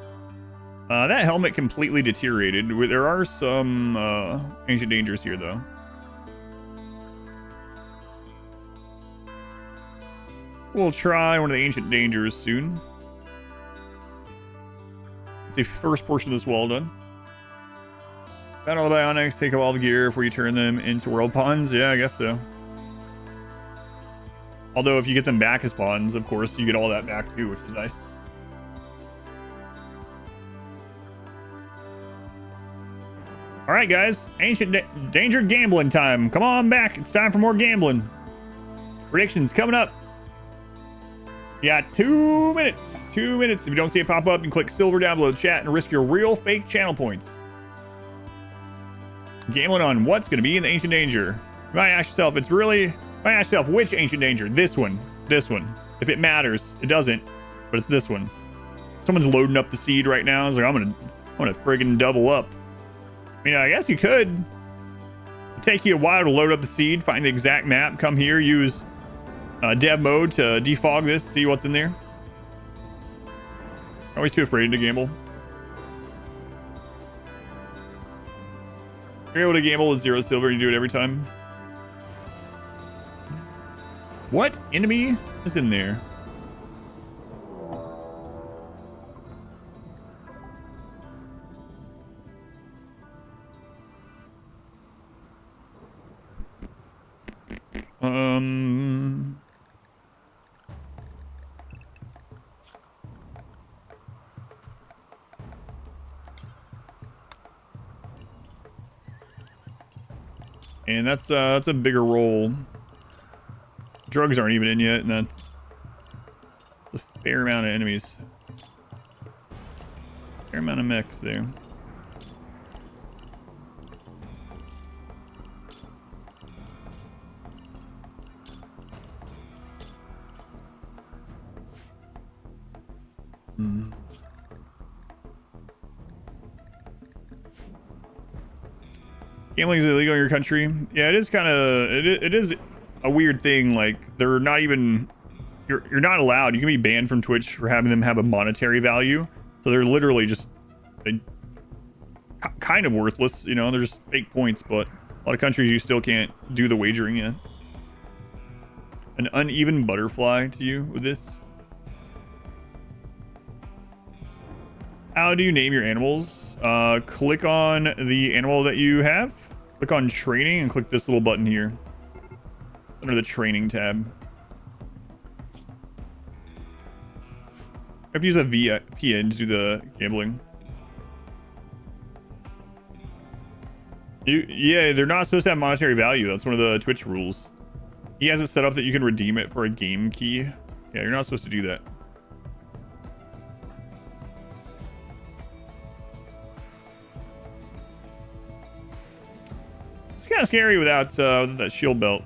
That helmet completely deteriorated. There are some ancient dangers here, though. We'll try one of the ancient dangers soon. Get the first portion of this wall done. Found all the bionics, take up all the gear before you turn them into world pawns. Yeah, I guess so. Although if you get them back as pawns, of course, you get all that back too, which is nice. All right, guys. Ancient danger gambling time. Come on back. It's time for more gambling. Predictions coming up. You got 2 minutes. 2 minutes. If you don't see it pop up, you can click silver down below the chat and risk your real fake channel points. Gambling on what's going to be in the ancient danger. You might ask yourself, which ancient danger? This one. This one. If it matters, it doesn't, but it's this one. Someone's loading up the seed right now. It's like, I'm gonna friggin' double up. I mean, I guess you could. It'd take you a while to load up the seed, find the exact map, come here, use dev mode to defog this, see what's in there. Always too afraid to gamble. You're able to gamble with 0 silver, you do it every time. What enemy is in there? And that's a bigger roll. Drugs aren't even in yet, and that's a fair amount of enemies. Fair amount of mechs there. Gambling is illegal in your country. Yeah, it is kind of it is a weird thing. Like, they're not even you're not allowed. You can be banned from Twitch for having them have a monetary value. So they're literally just kind of worthless. You know, they're just fake points. But a lot of countries you still can't do the wagering yet. An uneven butterfly to you with this. How do you name your animals? Click on the animal that you have. Click on training and click this little button here under the training tab. You have to use a VPN to do the gambling. Yeah, they're not supposed to have monetary value. That's one of the Twitch rules. He has it set up that you can redeem it for a game key. Yeah, you're not supposed to do that. It's kind of scary without that shield belt.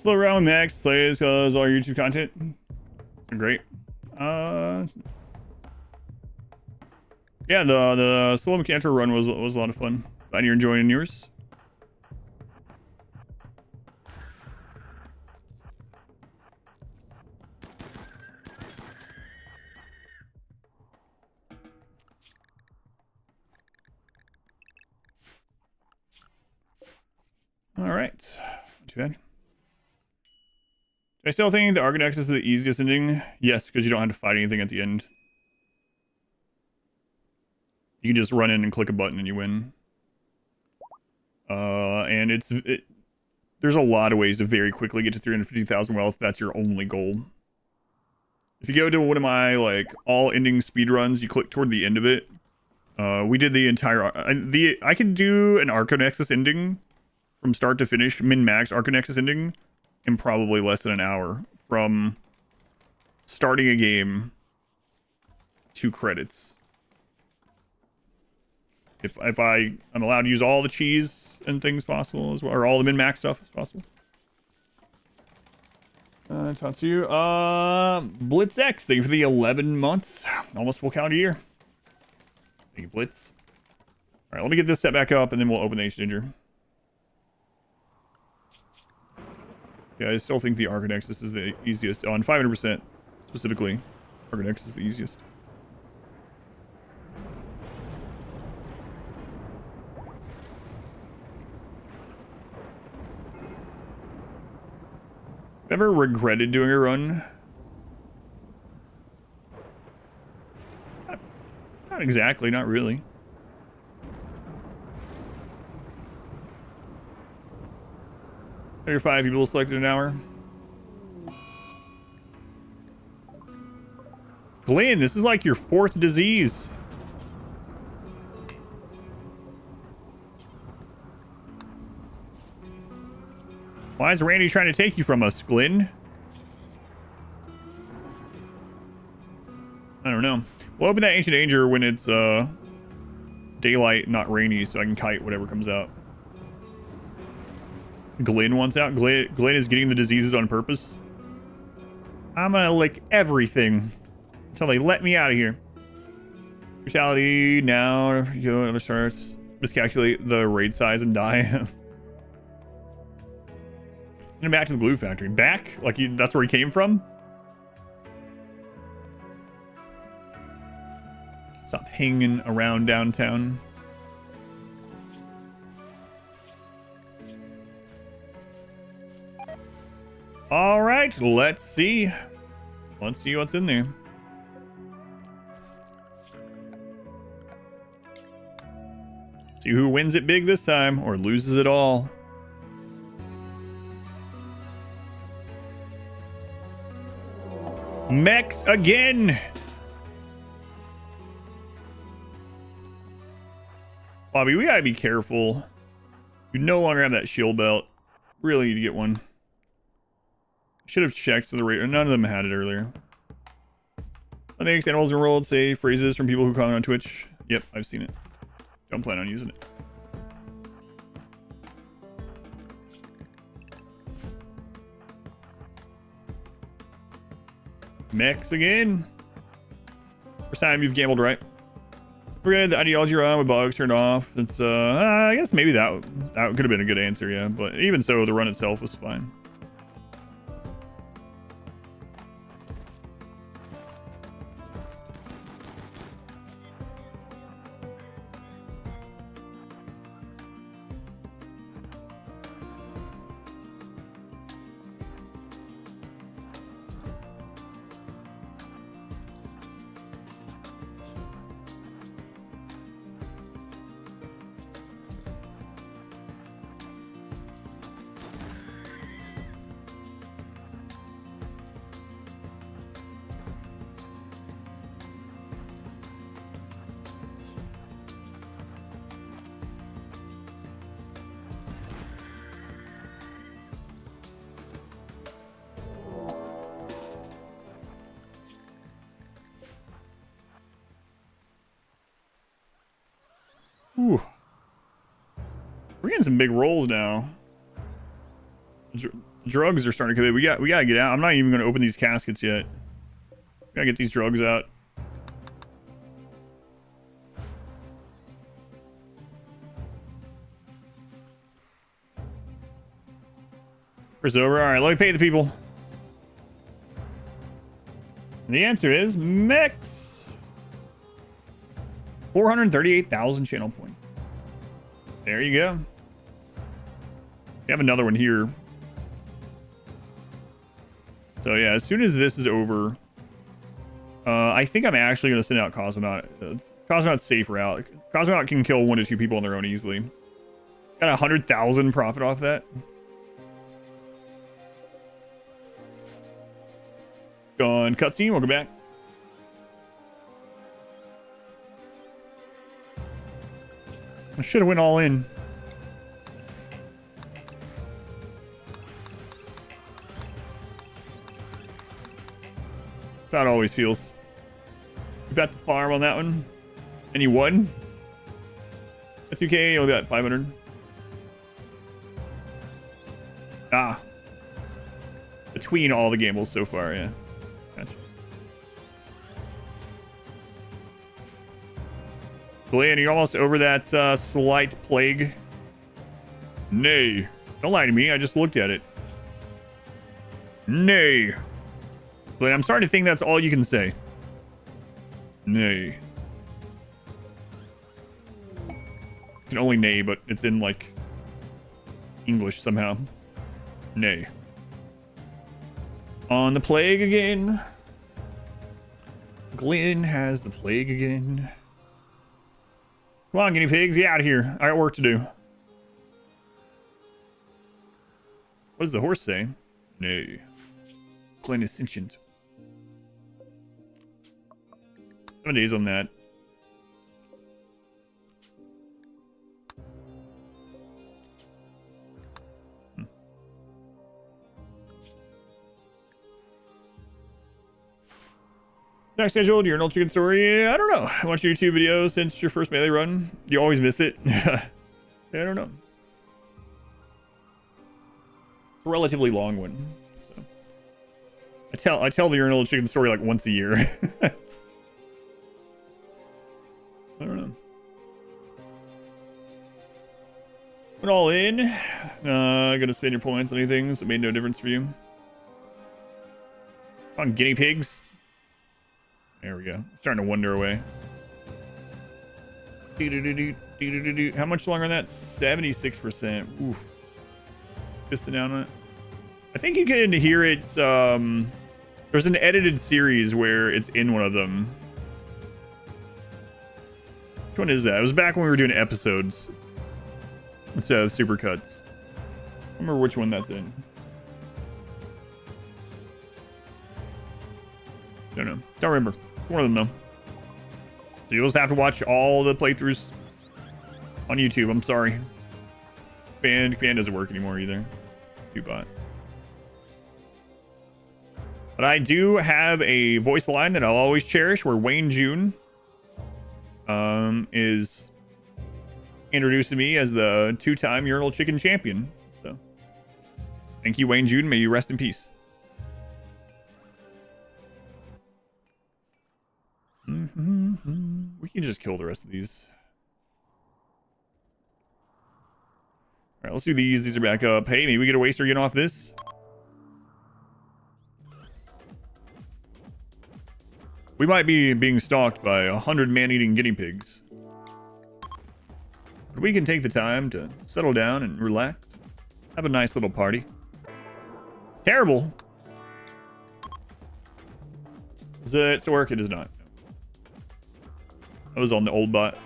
Slow around Max plays because all your YouTube content are great. Yeah, the solo mechanical run was a lot of fun. Glad you're enjoying yours. All right, not too bad. I still think the Archonexus is the easiest ending. Yes, because you don't have to fight anything at the end. You can just run in and click a button and you win. And there's a lot of ways to very quickly get to 350,000 wealth. That's your only goal. If you go to one of my like all ending speedruns, you click toward the end of it. We did the entire I could do an Archonexus ending from start to finish, min-max Archonexus ending in probably less than an hour from starting a game to credits. If I'm allowed to use all the cheese and things possible as well, or all the min-max stuff as possible. Tatsu, Blitz X, thank you for the 11 months, almost full calendar year. Thank you, Blitz. All right, let me get this set back up, and then we'll open the Exchanger. Yeah, I still think the Archonexus is the easiest. On 500% specifically, Archonexus is the easiest. Ever regretted doing a run? Not exactly, not really. There are 5 people selected an hour. Glenn, this is like your 4th disease. Why is Randy trying to take you from us, Glenn? I don't know. We'll open that Ancient Danger when it's daylight, not rainy, so I can kite whatever comes out. Glenn wants out. Glenn is getting the diseases on purpose. I'm gonna lick everything until they let me out of here. Brutality now. You know, other starts. Miscalculate the raid size and die. Send him back to the glue factory. Back? Like that's where he came from? Stop hanging around downtown. All right, let's see. Let's see what's in there. See who wins it big this time or loses it all. Mechs again. Bobby, we gotta be careful. You no longer have that shield belt. Really need to get one. Should have checked to the rate. None of them had it earlier. That makes animals in RimWorld say phrases from people who comment on Twitch. Yep, I've seen it. Don't plan on using it. Mechs again. First time you've gambled right. Forget the ideology run with bugs turned off. It's I guess maybe that could have been a good answer, yeah. But even so, the run itself was fine. Ooh. We're getting some big rolls now. Drugs are starting to come in. We gotta get out. I'm not even gonna open these caskets yet. Gotta get these drugs out. Where's over? All right, let me pay the people. And the answer is Mex. 438,000 channel points. There you go. We have another one here. So yeah, as soon as this is over, I think I'm actually going to send out Cosmonaut. Cosmonaut's safe route. Cosmonaut can kill 1 to 2 people on their own easily. Got 100,000 profit off that. Gone cutscene. Welcome back. I should have went all in. That's how it always feels. You bet the farm on that one. And you won? That's okay. You only got 500. Ah. Between all the gambles so far, yeah. Gotcha. Glenn, you're almost over that slight plague. Nay. Don't lie to me. I just looked at it. Nay. Glenn, I'm starting to think that's all you can say. Nay. I can only nay, but it's in, like, English somehow. Nay. On the plague again. Glenn has the plague again. Come on, guinea pigs, get out of here. I got work to do. What does the horse say? Nay. Glenn is sentient. 7 days on that. Next scheduled, your chicken story. I don't know. I watched your YouTube videos since your first melee run. You always miss it. I don't know. A relatively long one. So I tell the urinal chicken story like once a year. I don't know. Went all in. Gonna spend your points on anything, so it made no difference for you. On guinea pigs. There we go. Starting to wander away. How much longer on that? 76%. Oof. Just down on it. I think you get into here. It's there's an edited series where it's in one of them. Which one is that? It was back when we were doing episodes instead of supercuts. I don't remember which one that's in. Don't know. Don't remember. One of them though. So you'll just have to watch all the playthroughs on YouTube. I'm sorry. Command doesn't work anymore either. Bot. But I do have a voice line that I'll always cherish, where Wayne June is introducing me as the 2-time urinal chicken champion. So thank you, Wayne June. May you rest in peace. We can just kill the rest of these. All right, let's do these. These are back up. Hey, maybe we get a waster again off this. We might be being stalked by 100 man-eating guinea pigs. But we can take the time to settle down and relax. Have a nice little party. Terrible. Does it still work? It does not. I was on the old bot.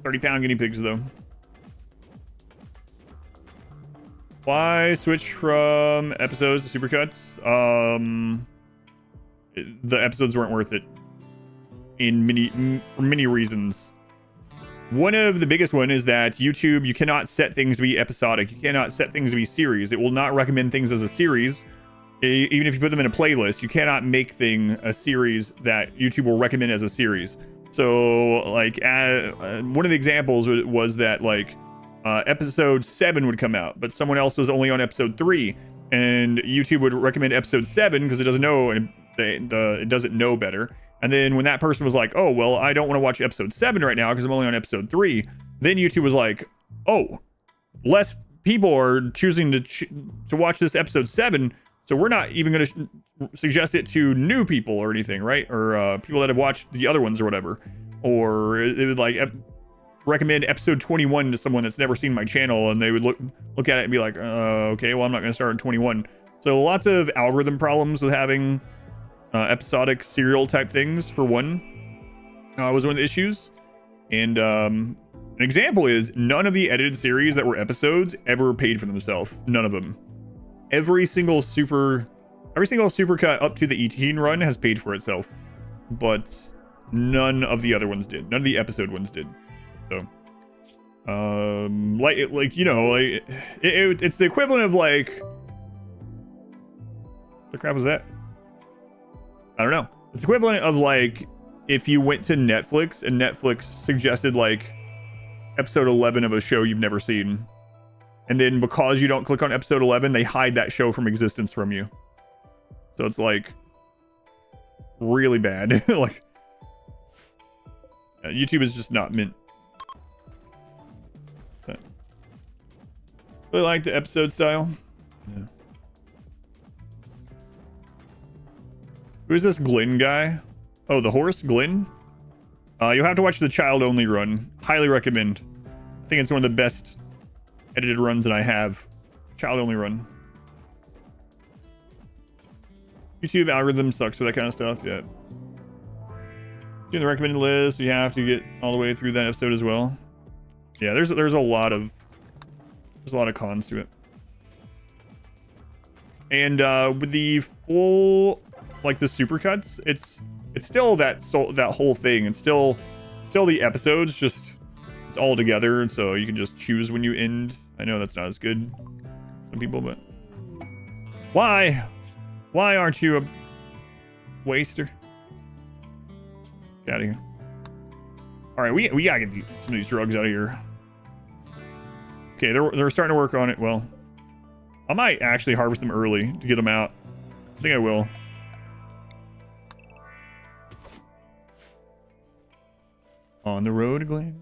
30-pound guinea pigs, though. Why switch from episodes to supercuts? The episodes weren't worth it. For many reasons. One of the biggest one is that YouTube, you cannot set things to be episodic. You cannot set things to be series. It will not recommend things as a series. Even if you put them in a playlist, you cannot make a series that YouTube will recommend as a series. So, like, one of the examples was that, like, episode 7 would come out, but someone else was only on episode 3, and YouTube would recommend episode 7 because it doesn't know, and it doesn't know better. And then when that person was like, oh, well, I don't want to watch episode 7 right now because I'm only on episode 3, then YouTube was like, oh, less people are choosing to watch this episode 7, so we're not even going to suggest it to new people or anything, right? Or people that have watched the other ones or whatever. Or it would like recommend episode 21 to someone that's never seen my channel, and they would look at it and be like, okay, well, I'm not going to start in 21. So lots of algorithm problems with having episodic serial type things, for one, was one of the issues. And an example is none of the edited series that were episodes ever paid for themselves. None of them. Every single supercut up to the 18 run has paid for itself, but none of the other ones did. None of the episode ones did. So, it's the equivalent of like, the crap was that? I don't know. It's equivalent of like if you went to Netflix and Netflix suggested like episode 11 of a show you've never seen, and then because you don't click on episode 11, they hide that show from existence from you. So it's like really bad. Like YouTube is just not meant. But really like the episode style. Yeah. Who's this Glenn guy? Oh, the horse, Glenn? You'll have to watch the child-only run. Highly recommend. I think it's one of the best edited runs that I have. Child-only run. YouTube algorithm sucks for that kind of stuff. Yeah. Doing the recommended list, we have to get all the way through that episode as well. Yeah, there's a lot of cons to it. And with the full, like the supercuts, it's still that whole thing. It's still the episodes, just it's all together, and so you can just choose when you end. I know that's not as good some people, but why aren't you a waster? Get out of here. All right, we gotta get some of these drugs out of here. Okay, they're starting to work on it. Well, I might actually harvest them early to get them out. I think I will. On the road, Glenn.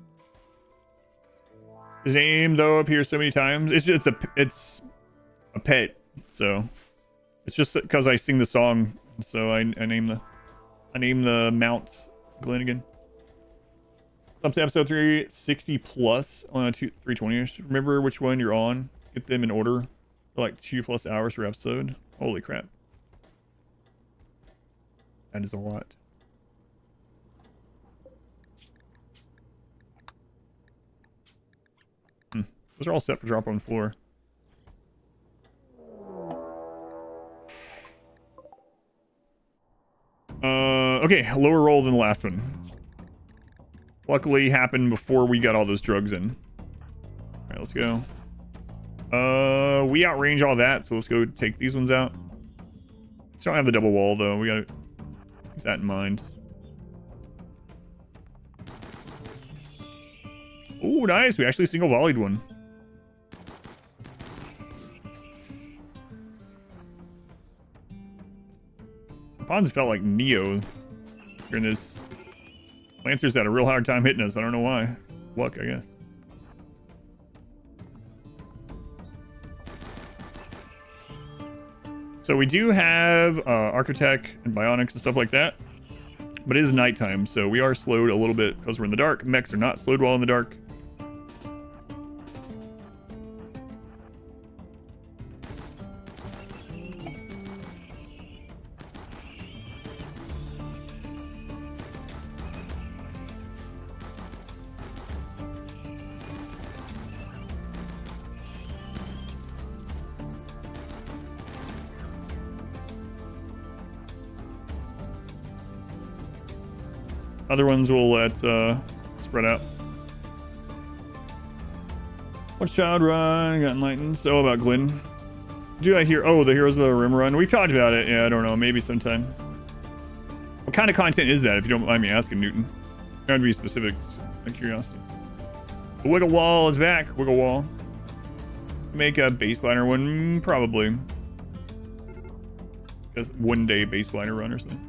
His name though appears so many times. It's a pet, so it's just because I sing the song. So I name the mount Glenn again. Up to episode 360 plus on 320ish. Remember which one you're on. Get them in order. For like 2+ hours per episode. Holy crap. That is a lot. Those are all set for drop on floor. Okay, lower roll than the last one. Luckily happened before we got all those drugs in. Alright, let's go. We outrange all that, so let's go take these ones out. Just don't have the double wall though. We gotta keep that in mind. Oh, nice. We actually single volleyed one. Pawns felt like Neo during this. Lancers had a real hard time hitting us. I don't know why. Luck, I guess. So we do have Architect and Bionics and stuff like that. But it is nighttime, so we are slowed a little bit because we're in the dark. Mechs are not slowed while in the dark. Other ones will let spread out. Watch Child Run, got Enlightened. So about Glenn. Do I hear? Oh, the Heroes of the Rim Run. We've talked about it. Yeah, I don't know. Maybe sometime. What kind of content is that, if you don't mind me asking, Newton? Trying to be specific. Out of curiosity. The Wiggle Wall is back. Wiggle Wall. Make a baseliner one, probably. Just one day baseliner run or something.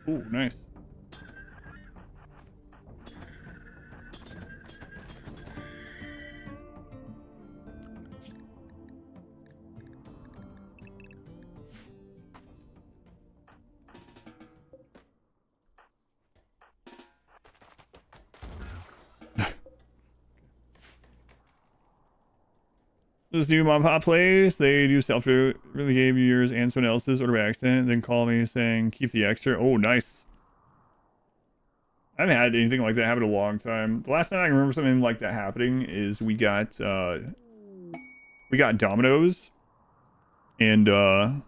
Ooh, nice. This new mom pop place, they do self-food, really gave you yours and someone else's order by accident, then call me saying keep the extra. Oh, nice. I haven't had anything like that happen in a long time. The last time I remember something like that happening is we got Domino's, and I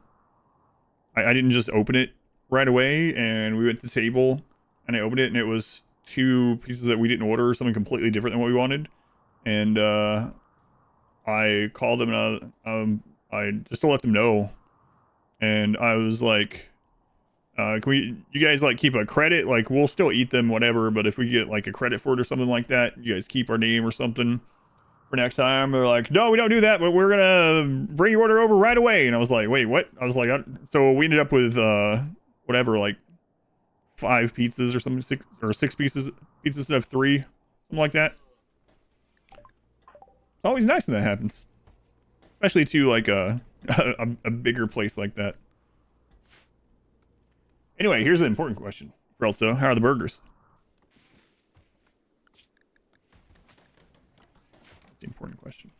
didn't just open it right away, and we went to the table and I opened it and it was 2 pieces that we didn't order, something completely different than what we wanted, and I called them and I just to let them know, and I was like, you guys like keep a credit? Like we'll still eat them, whatever, but if we get like a credit for it or something like that, you guys keep our name or something for next time. They're like, no, we don't do that, but we're gonna bring your order over right away. And I was like, wait, what? I was like, so we ended up with whatever, like 5 pizzas or something, 6 pizzas instead of 3, something like that. It's always nice when that happens, especially to like a bigger place like that. Anyway, here's an important question for Elso. How are the burgers? That's the important question.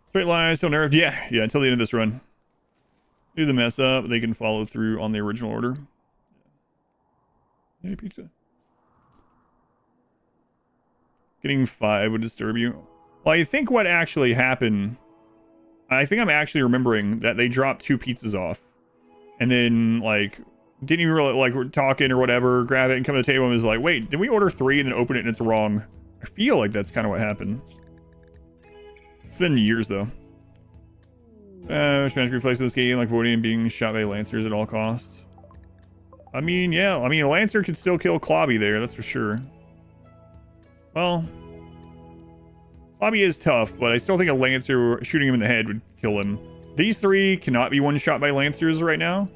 Straight lines, still nerfed. Yeah, until the end of this run. Do the mess up, they can follow through on the original order. Hey, pizza. Getting 5 would disturb you. Well, I think what actually happened, I think I'm actually remembering that they dropped 2 pizzas off. And then, like, didn't even really, like, we're talking or whatever, grab it and come to the table and was like, wait, did we order 3 and then open it and it's wrong? I feel like that's kind of what happened. It's been years, though. Which managed to replace this game, like avoiding being shot by Lancers at all costs. I mean, yeah, I mean, a Lancer could still kill Clobby there, that's for sure. Well, Clobby is tough, but I still think a Lancer shooting him in the head would kill him. These 3 cannot be one-shot by Lancers right now.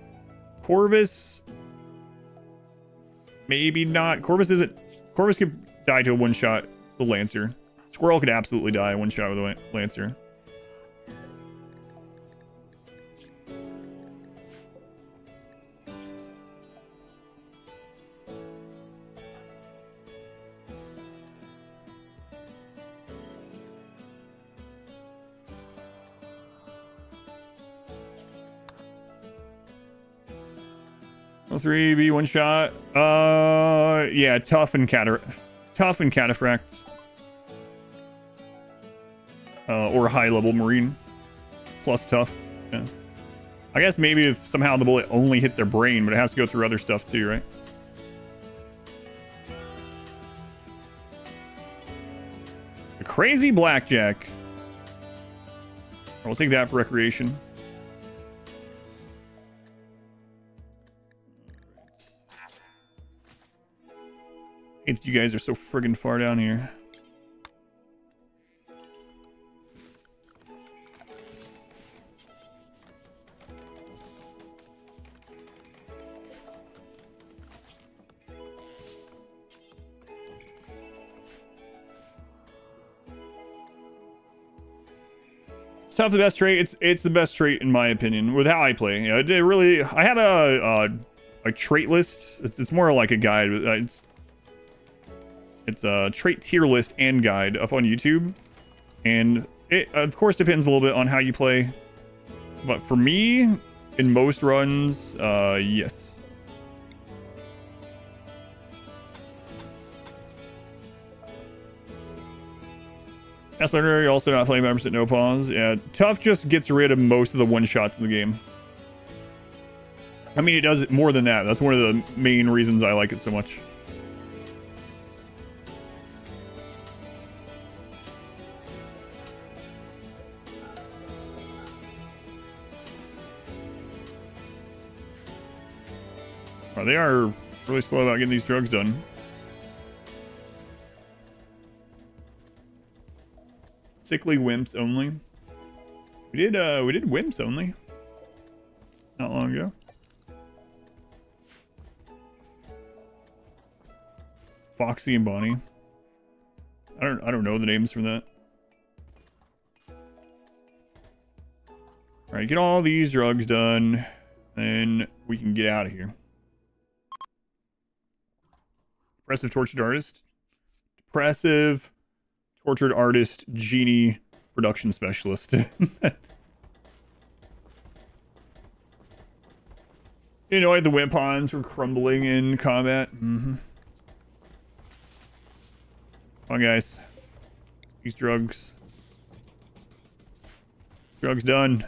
Corvus, maybe not. Corvus could die to a one-shot with a Lancer. Squirrel could absolutely die one-shot with a Lancer. Three be one shot. Yeah, tough and cataphract. Or high level marine. Plus tough. Yeah. I guess maybe if somehow the bullet only hit their brain, but it has to go through other stuff too, right? The crazy blackjack. We'll take that for recreation. It's you guys are so friggin' far down here. It's not the best trait. It's the best trait in my opinion with how I play. You know, it really. I had a trait list. It's more like a guide. It's a trait tier list and guide up on YouTube, and it of course depends a little bit on how you play. But for me, in most runs, yes. As learner, you're also not playing 5% no pause. Yeah, tough just gets rid of most of the one shots in the game. I mean, it does it more than that. That's one of the main reasons I like it so much. Oh, they are really slow about getting these drugs done. Sickly wimps only. We did wimps only not long ago. Foxy and Bonnie. I don't know the names from that. All right, get all these drugs done, and we can get out of here. Depressive tortured artist. Depressive tortured artist genie production specialist. You know, the wimpons were crumbling in combat. Come on, guys. These drugs. Drugs done.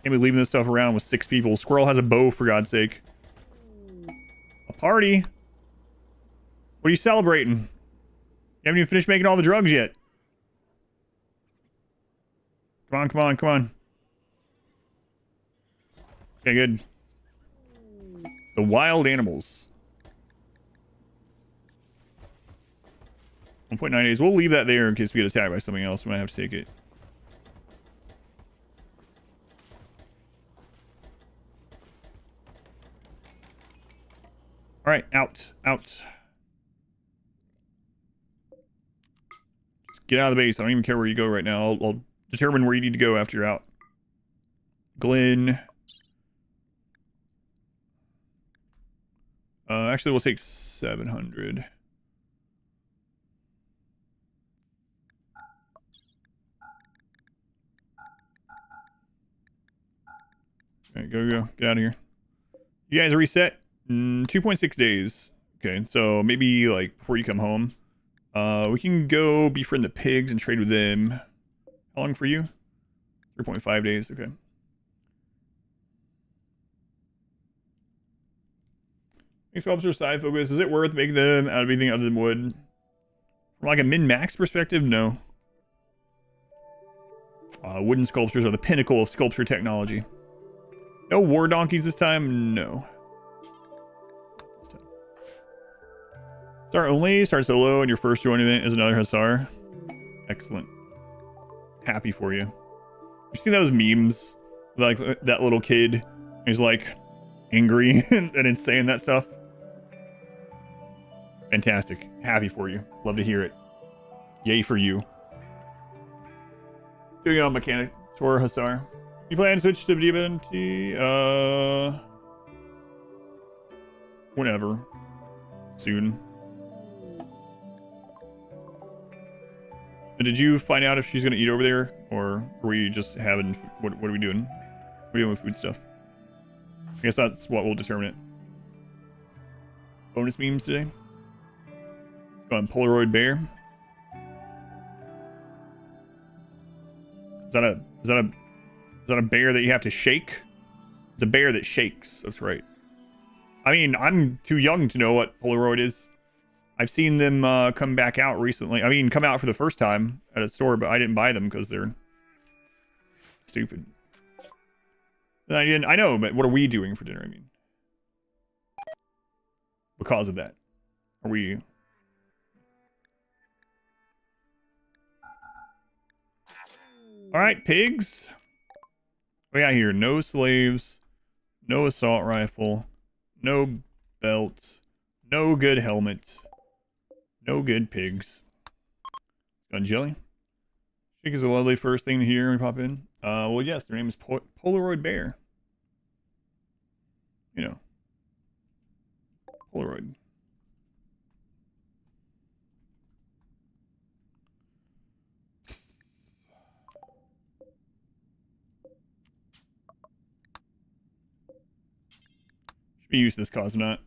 Can't be leaving this stuff around with 6 people. Squirrel has a bow, for God's sake. A party? What are you celebrating? You haven't even finished making all the drugs yet. Come on, come on, come on. Okay, good. The wild animals. 1.9 days. We'll leave that there in case we get attacked by something else. We might have to take it. All right, out, out. Get out of the base. I don't even care where you go right now. I'll determine where you need to go after you're out. Glenn. Actually, we'll take 700. All right, go. Get out of here. You guys reset? 2.6 days. Okay, so maybe like before you come home. We can go befriend the pigs and trade with them. How long for you? 3.5 days. Okay. Sculpture side focus. Is it worth making them out of anything other than wood? From like a min-max perspective, no. Wooden sculptures are the pinnacle of sculpture technology. No war donkeys this time? No. Start only, start solo, and your first join event is another Hussar. Excellent. Happy for you. You see those memes? Like that little kid who's like angry and it's saying that stuff? Fantastic. Happy for you. Love to hear it. Yay for you. Doing a mechanic tour Hussar. You plan to switch to DBNT? Whenever. Soon. Did you find out if she's going to eat over there? Or are we just having... What are we doing? What are we doing with food stuff? I guess that's what will determine it. Bonus memes today. Go on, Polaroid bear. Is that a bear that you have to shake? It's a bear that shakes. That's right. I mean, I'm too young to know what Polaroid is. I've seen them come back out recently. I mean, come out for the first time at a store, but I didn't buy them because they're stupid. I know, but what are we doing for dinner? I mean, because of that, are we? All right, pigs. We got here no slaves, no assault rifle, no belt, no good helmet, no good pigs. Gun jelly. Chick is a lovely first thing to hear when we pop in. Well, yes, their name is Polaroid Bear. You know, Polaroid. Should be used to this cause, not.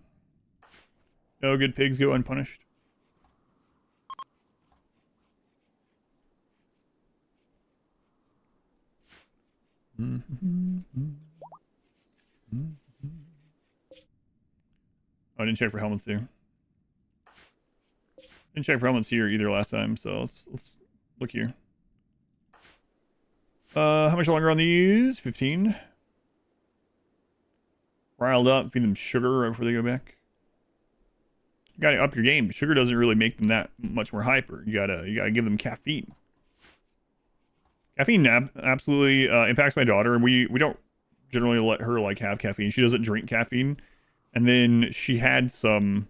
No good pigs go unpunished. Oh, I didn't check for helmets there. Didn't check for helmets here either last time, so let's look here. How much longer on these? 15. Riled up, feed them sugar right before they go back. You gotta up your game. Sugar doesn't really make them that much more hyper. You gotta give them caffeine. Caffeine absolutely impacts my daughter, and we don't generally let her like have caffeine. She doesn't drink caffeine, and then she had some.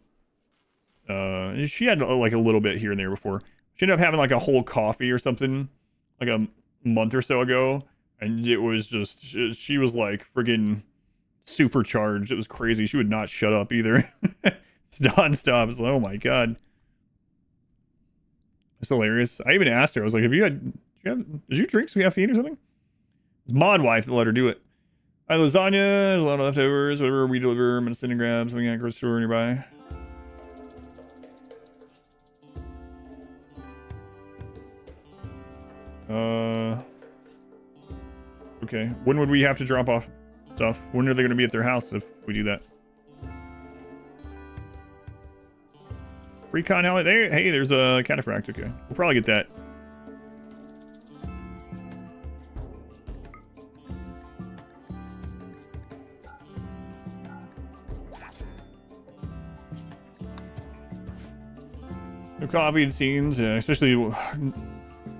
She had like a little bit here and there before. She ended up having like a whole coffee or something, like a month or so ago, and it was just she was like friggin' supercharged. It was crazy. She would not shut up either. Non-stop. It's like, oh my god, it's hilarious. I even asked her. I was like, did you drink some caffeine or something? It's mod wife that let her do it. Hi, lasagna. There's a lot of leftovers. Whatever we deliver, I'm gonna send and grab something at a grocery store nearby. Okay. When would we have to drop off stuff? When are they going to be at their house if we do that? Recon helmet there. Hey, there's a cataphract. Okay, we'll probably get that. No coffee, it seems. Especially,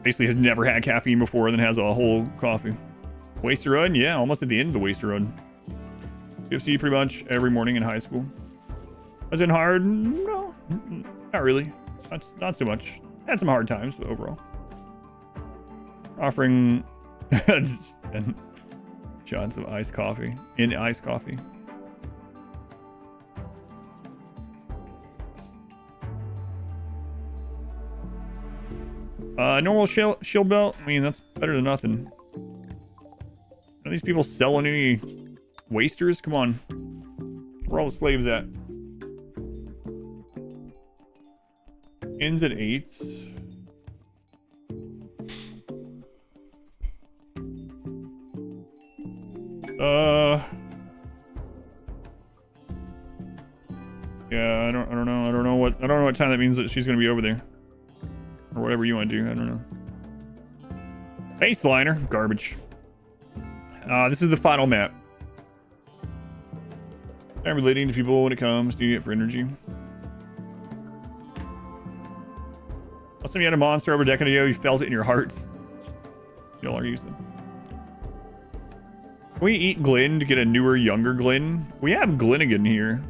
basically has never had caffeine before, and then has a whole coffee. Waster run? Yeah, almost at the end of the waster run. UFC pretty much every morning in high school. Was it hard? No, not really. Not so much. Had some hard times, but overall. Offering shots of iced coffee. In iced coffee. Normal shield belt. I mean, that's better than nothing. Are these people selling any wasters? Come on. Where are all the slaves at? Ends at 8. Yeah, I don't know what time that means that she's gonna be over there. Or whatever you want to do, I don't know. Baseliner, garbage. This is the final map. I'm relating to people when it comes to it for energy. Last time you had a monster over a decade ago, you felt it in your hearts. Y'all are using. Can we eat Glenn to get a newer, younger Glenn? We have Glennigan here.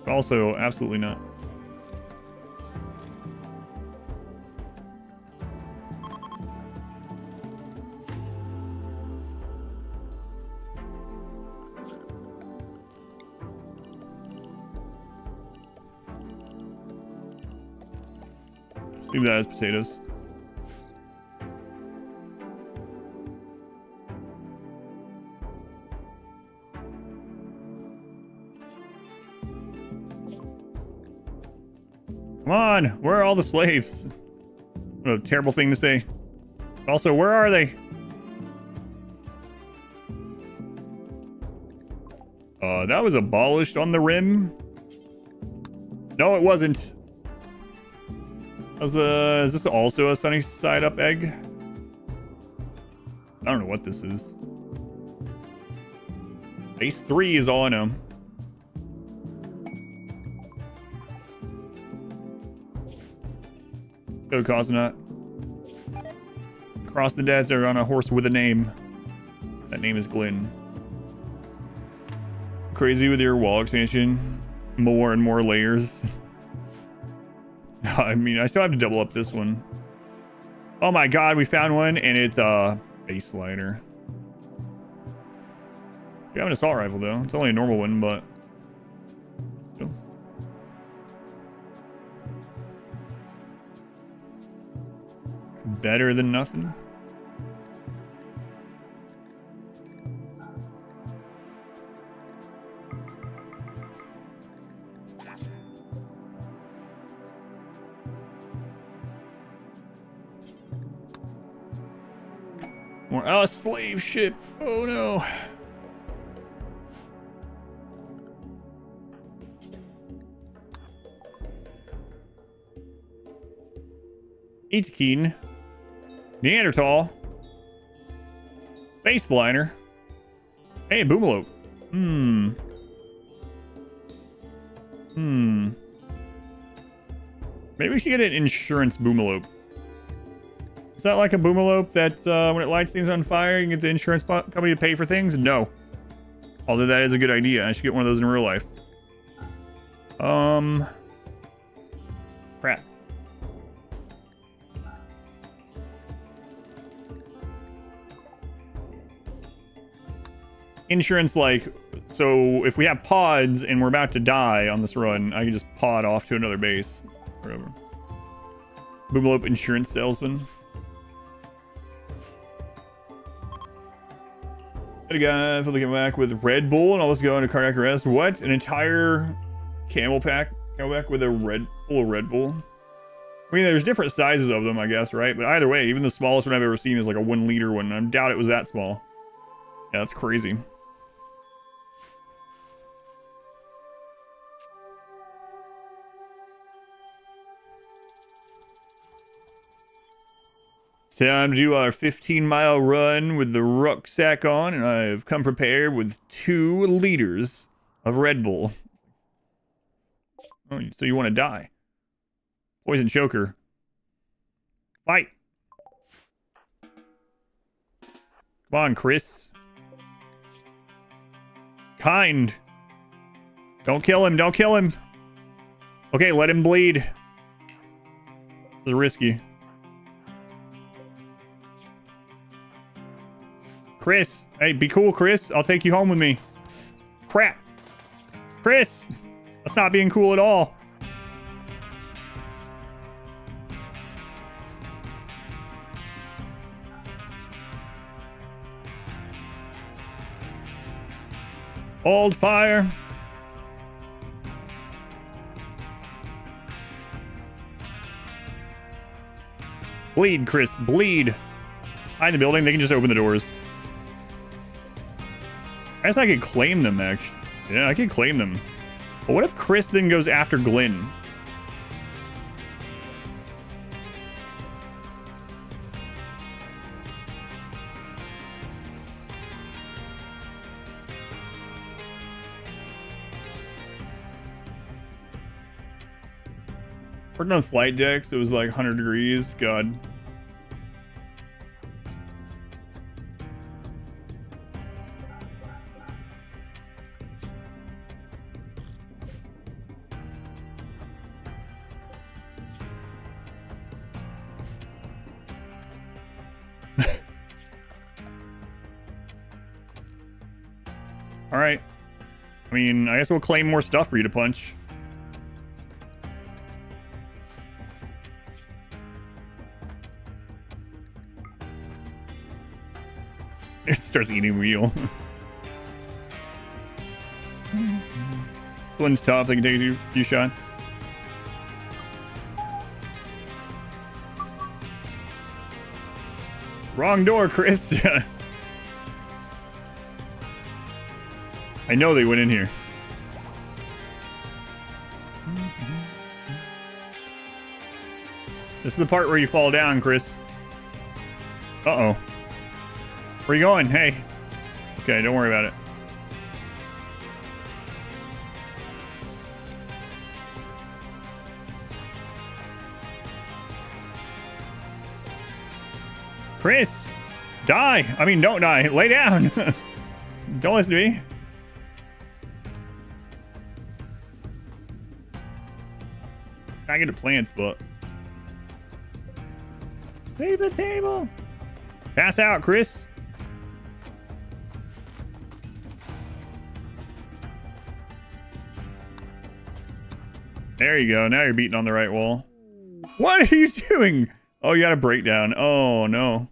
Also, absolutely not. Leave that as potatoes. Come on, where are all the slaves? What a terrible thing to say. Also, where are they? That was abolished on the rim. No, it wasn't. Is this also a sunny side up egg? I don't know what this is. Base 3 is all I know. Go Cosmonaut. Across the desert on a horse with a name. That name is Glenn. Crazy with your wall expansion. More and more layers. I mean, I still have to double up this one. Oh my god, we found one, and it's a baseliner. We have an assault rifle, though. It's only a normal one, but... better than nothing. More slave ship. Oh no. Keen. Neanderthal. Baseliner. Hey, Boomalope. Maybe we should get an insurance Boomalope. Is that like a Boomalope that when it lights things on fire, you can get the insurance company to pay for things? No. Although that is a good idea. I should get one of those in real life. Crap. Insurance, like, so if we have pods and we're about to die on this run, I can just pod off to another base. Whatever. Boomalope insurance salesman. Hey guys, looking back with Red Bull and all this going to cardiac arrest. What? An entire camelback with a full of Red Bull? I mean, there's different sizes of them, I guess, right? But either way, even the smallest one I've ever seen is like a 1 liter one. I doubt it was that small. Yeah, that's crazy. It's time to do our 15-mile run with the rucksack on, and I've come prepared with 2 liters of Red Bull. Oh, so you want to die? Poison choker. Fight! Come on, Chris. Kind. Don't kill him, don't kill him. Okay, let him bleed. This is risky. Chris, hey, be cool, Chris. I'll take you home with me. Crap. Chris, that's not being cool at all. Old fire. Bleed, Chris, bleed. Hide the building, they can just open the doors. I guess I could claim them, actually. Yeah, I could claim them. But what if Chris then goes after Glenn? Working on flight decks, it was like 100 degrees. God. All right. I mean, I guess we'll claim more stuff for you to punch. It starts eating wheel. One's tough. They can take a few shots. Wrong door, Chris. I know they went in here. This is the part where you fall down, Chris. Uh-oh. Where are you going? Hey. Okay, don't worry about it. Chris! Die! I mean, don't die. Lay down! Don't listen to me. I get the plants, but... Save the table. Pass out, Chris. There you go. Now you're beating on the right wall. What are you doing? Oh, you got a breakdown. Oh, no.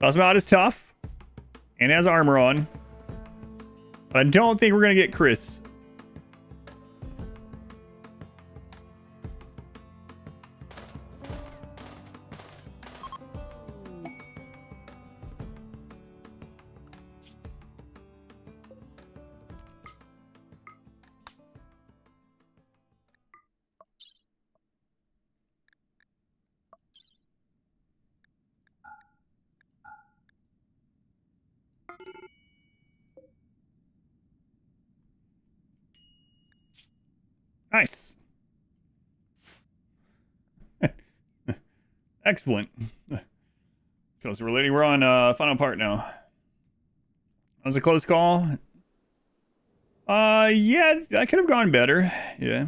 Cosmonaut is tough and has armor on. But I don't think we're going to get Chris. Nice. Excellent. So we're on final part now. That was a close call. Yeah, that could have gone better. Yeah.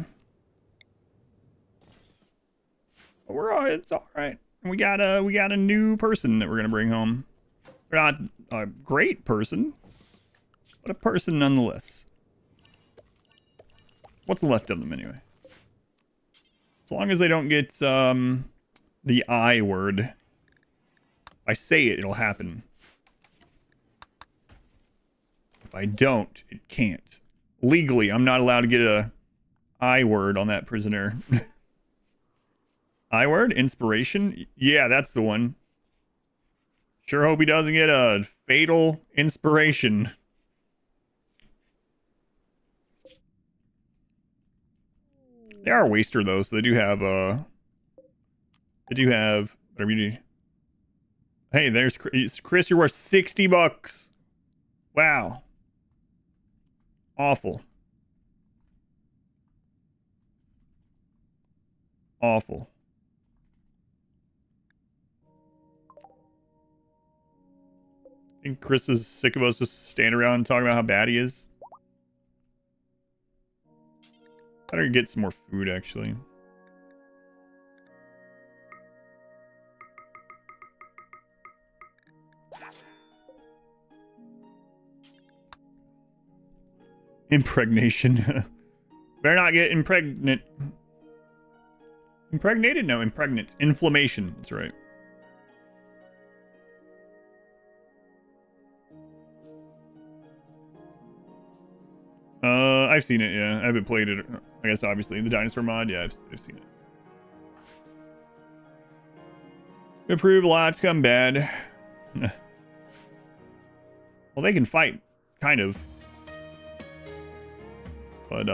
But it's all right. We got a new person that we're gonna bring home. We're not a great person, but a person nonetheless. What's left of them anyway? As long as they don't get the I word. If I say it, it'll happen. If I don't, it can't. Legally, I'm not allowed to get a I word on that prisoner. I word? Inspiration? Yeah, that's the one. Sure hope he doesn't get a fatal inspiration. They are a waster though, so they do have whatever you need. Hey, there's Chris, you're worth $60. Wow. Awful. Awful. I think Chris is sick of us just standing around and talking about how bad he is. Better get some more food, actually. Impregnation. Better not get impregnant. Impregnated? No, impregnant. Inflammation. That's right. I've seen it, yeah. I haven't played it, I guess, obviously. The dinosaur mod, yeah, I've seen it. Improve a lot, become bad. Well, they can fight, kind of. But,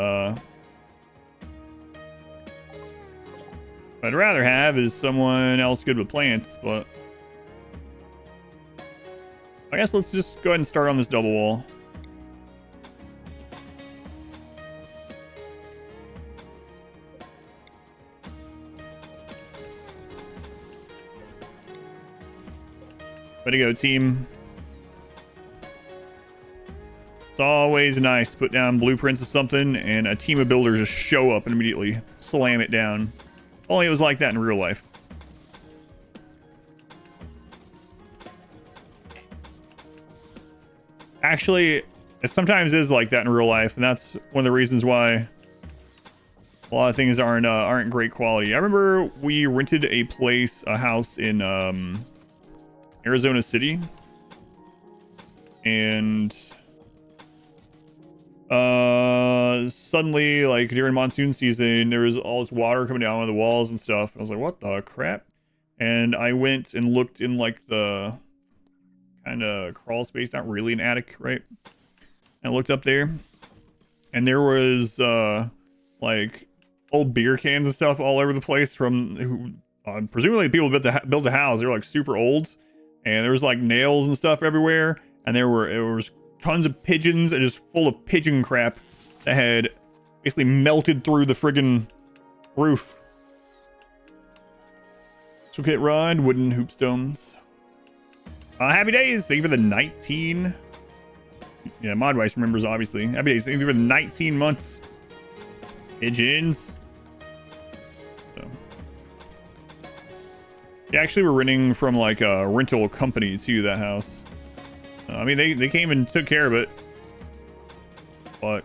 what I'd rather have is someone else good with plants, but... I guess let's just go ahead and start on this double wall. Way to go, team. It's always nice to put down blueprints of something and a team of builders just show up and immediately slam it down. Only it was like that in real life. Actually, it sometimes is like that in real life, and that's one of the reasons why a lot of things aren't great quality. I remember we rented a house in Arizona City, and suddenly, like during monsoon season, there was all this water coming down on the walls and stuff. I was like, what the crap? And I went and looked in like the kind of crawl space, not really an attic, right? And I looked up there, and there was like old beer cans and stuff all over the place from presumably the people who built the house. They were like super old. And there was like nails and stuff everywhere, and there was tons of pigeons and just full of pigeon crap that had basically melted through the friggin' roof. So Kit Rod, wooden hoopstones. Happy days! Thank you for the 19 Yeah, Modwise remembers, obviously. That'd be either 19 months. Pigeons. So. Yeah, actually, we're renting from like a rental company to that house. I mean, they came and took care of it. But...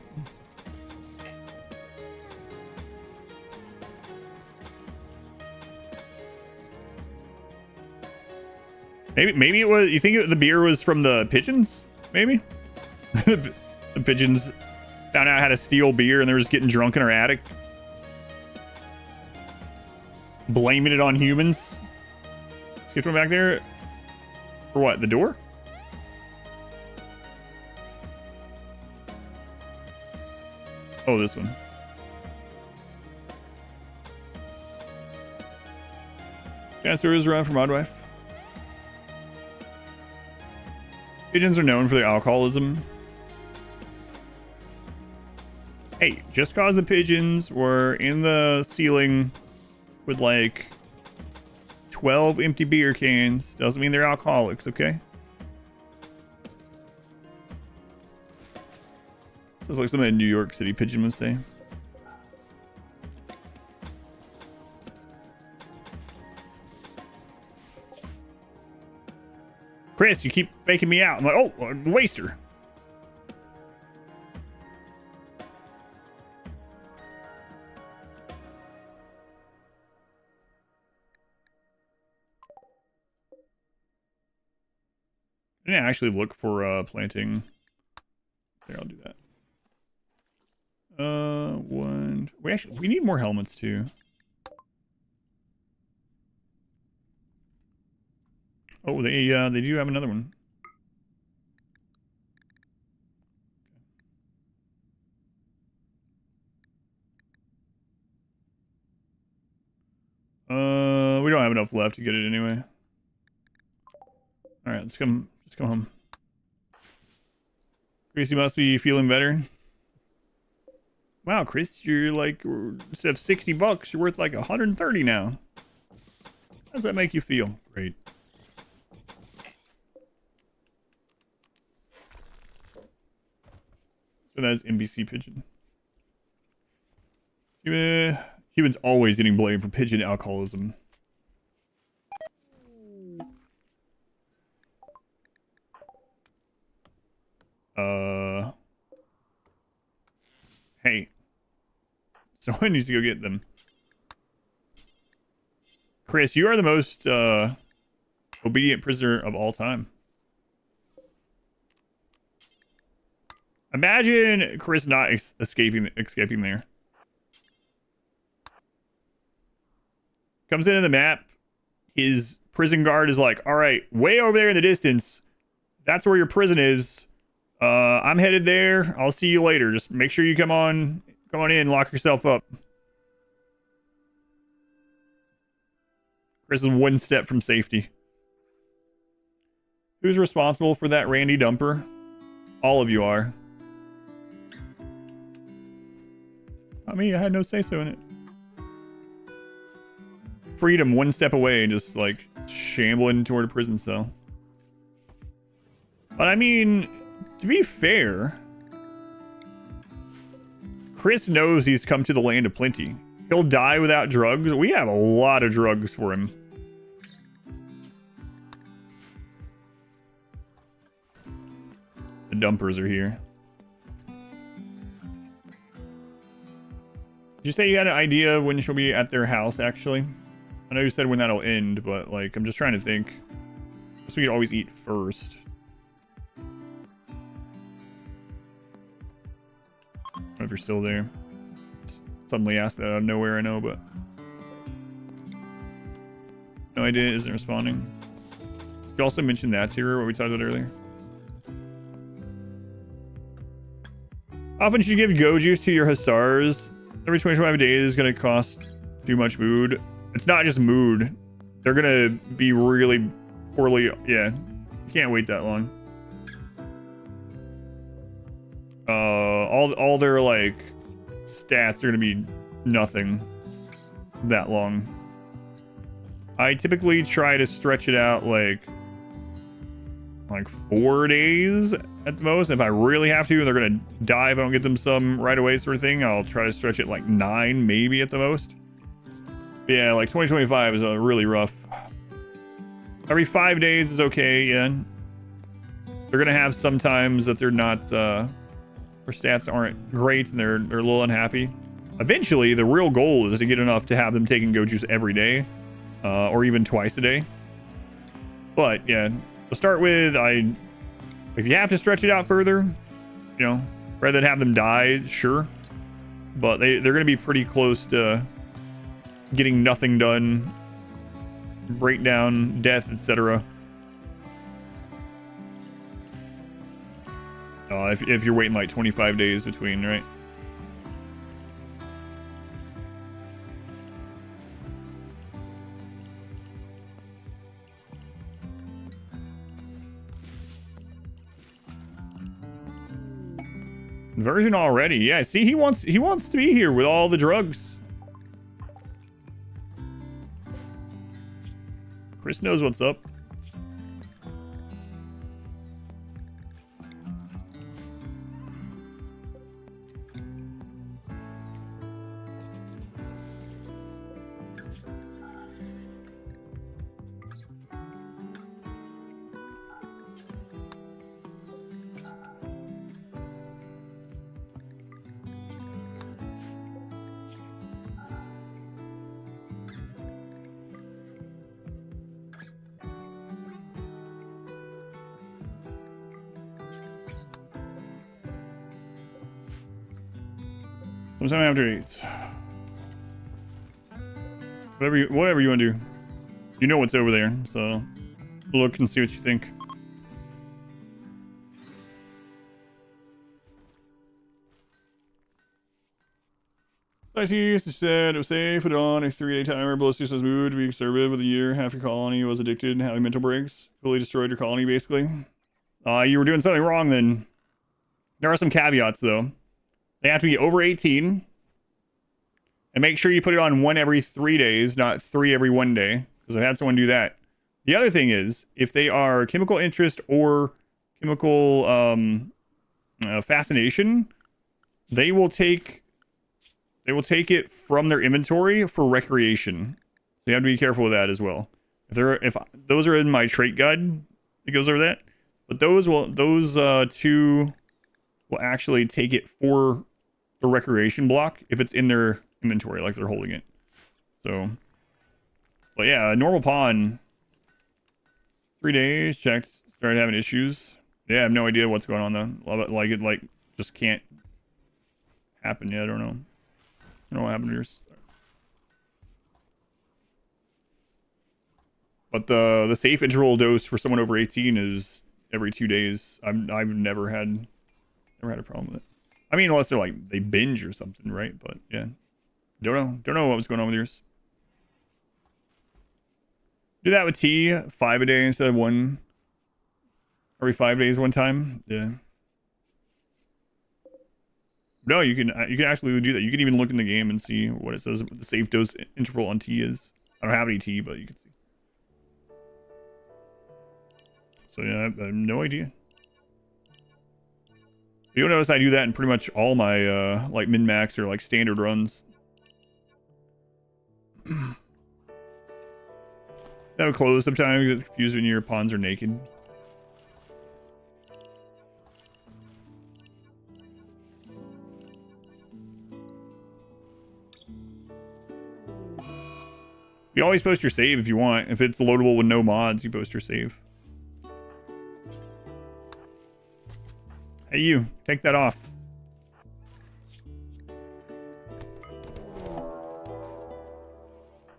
Maybe it was... You think the beer was from the pigeons? Maybe? The pigeons found out how to steal beer and they were just getting drunk in our attic. Blaming it on humans. Let's get one back there. For what? The door? Oh, this one. Transfer is run for Modwife. Pigeons are known for their alcoholism. Hey, just cause the pigeons were in the ceiling with like 12 empty beer cans doesn't mean they're alcoholics, okay? Sounds like something a New York City pigeon would say. Chris, you keep faking me out. I'm like, oh, waster. I didn't actually look for planting. There, I'll do that. We need more helmets too. Oh, they do have another one. We don't have enough left to get it anyway. All right, let's come home. Chris, you must be feeling better. Wow, Chris, you're like, instead of $60, you're worth like 130 now. How does that make you feel? Great. So that is NBC pigeon. Humans always getting blamed for pigeon alcoholism. Hey. Someone needs to go get them. Chris, you are the most obedient prisoner of all time. Imagine Chris not escaping there. Comes into the map. His prison guard is like, all right, way over there in the distance. That's where your prison is. I'm headed there. I'll see you later. Just make sure you come on in, lock yourself up. Chris is one step from safety. Who's responsible for that Randy dumper? All of you are. I mean, I had no say-so in it. Freedom one step away, just like shambling toward a prison cell. But I mean, to be fair, Chris knows he's come to the land of plenty. He'll die without drugs. We have a lot of drugs for him. The dumpers are here. Did you say you had an idea of when she'll be at their house, actually? I know you said when that'll end, but, like, I'm just trying to think. I guess we could always eat first. I don't know if you're still there. Just suddenly asked that out of nowhere, I know, but... No idea, isn't responding. You also mentioned that to her, what we talked about earlier. Often should you give go juice to your hussars. Every 25 days is going to cost too much mood. It's not just mood. They're going to be really poorly. Yeah. You can't wait that long. All their, like, stats are going to be nothing that long. I typically try to stretch it out, like, like 4 days at the most. If I really have to, they're gonna die if I don't get them some right away, sort of thing. I'll try to stretch it like 9 maybe at the most. But yeah, like 2025 is a really rough. Every 5 days is okay. Yeah, they're gonna have some times that they're not their stats aren't great and they're a little unhappy. Eventually the real goal is to get enough to have them taking go juice every day, or even twice a day. But yeah, to start with, if you have to stretch it out further, you know, rather than have them die, sure. But they're going to be pretty close to getting nothing done, breakdown, death, etc. If you're waiting like 25 days between, right? Version already. Yeah, see, he wants to be here with all the drugs. Chris knows what's up. Sometime after 8. Whatever you want to do. You know what's over there, so look and see what you think. Scientist said it was safe, put it on a 3-day timer. Ballistic was moved to be conservative with a year. Half your colony was addicted and having mental breaks. Fully destroyed your colony, basically. You were doing something wrong then. There are some caveats, though. They have to be over 18. And make sure you put it on 1 every 3 days, not 3 every 1 day. Because I've had someone do that. The other thing is, if they are chemical interest or chemical fascination, they will take it from their inventory for recreation. So you have to be careful with that as well. If those are in my trait guide, it goes over that. But those two will actually take it for the recreation block if it's in their inventory, like they're holding it. So, but yeah, normal pawn. 3 days, checked, started having issues. Yeah, I have no idea what's going on though. Like it just can't happen yet. I don't know. I don't know what happened here. But the safe interval dose for someone over 18 is every 2 days. I've never had a problem with it. I mean, unless they're like they binge or something, right? But yeah, don't know what was going on with yours. Do that with tea, 5 a day instead of 1 every 5 days one time. Yeah. No, you can actually do that. You can even look in the game and see what it says the safe dose interval on tea is. I don't have any tea, but you can see. So yeah, I have no idea. You'll notice I do that in pretty much all my like min-max or like standard runs. That would close sometimes. You get confused when your pawns are naked. You always post your save if you want. If it's loadable with no mods, you post your save. Hey, you. Take that off.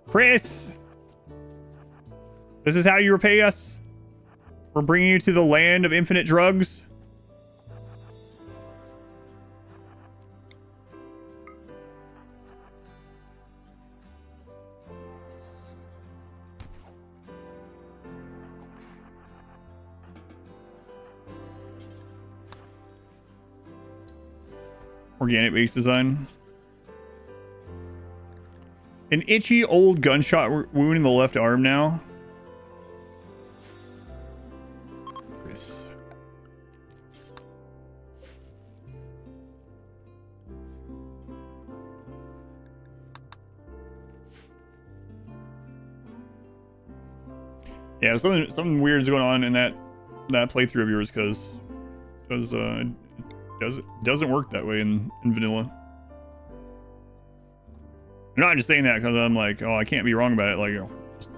Chris! This is how you repay us? For bringing you to the land of infinite drugs? Organic base design. An itchy old gunshot wound in the left arm now. Chris. Yeah, something weird is going on in that playthrough of yours because it doesn't work that way in vanilla. I'm not just saying that because I'm like, oh, I can't be wrong about it. Like, just,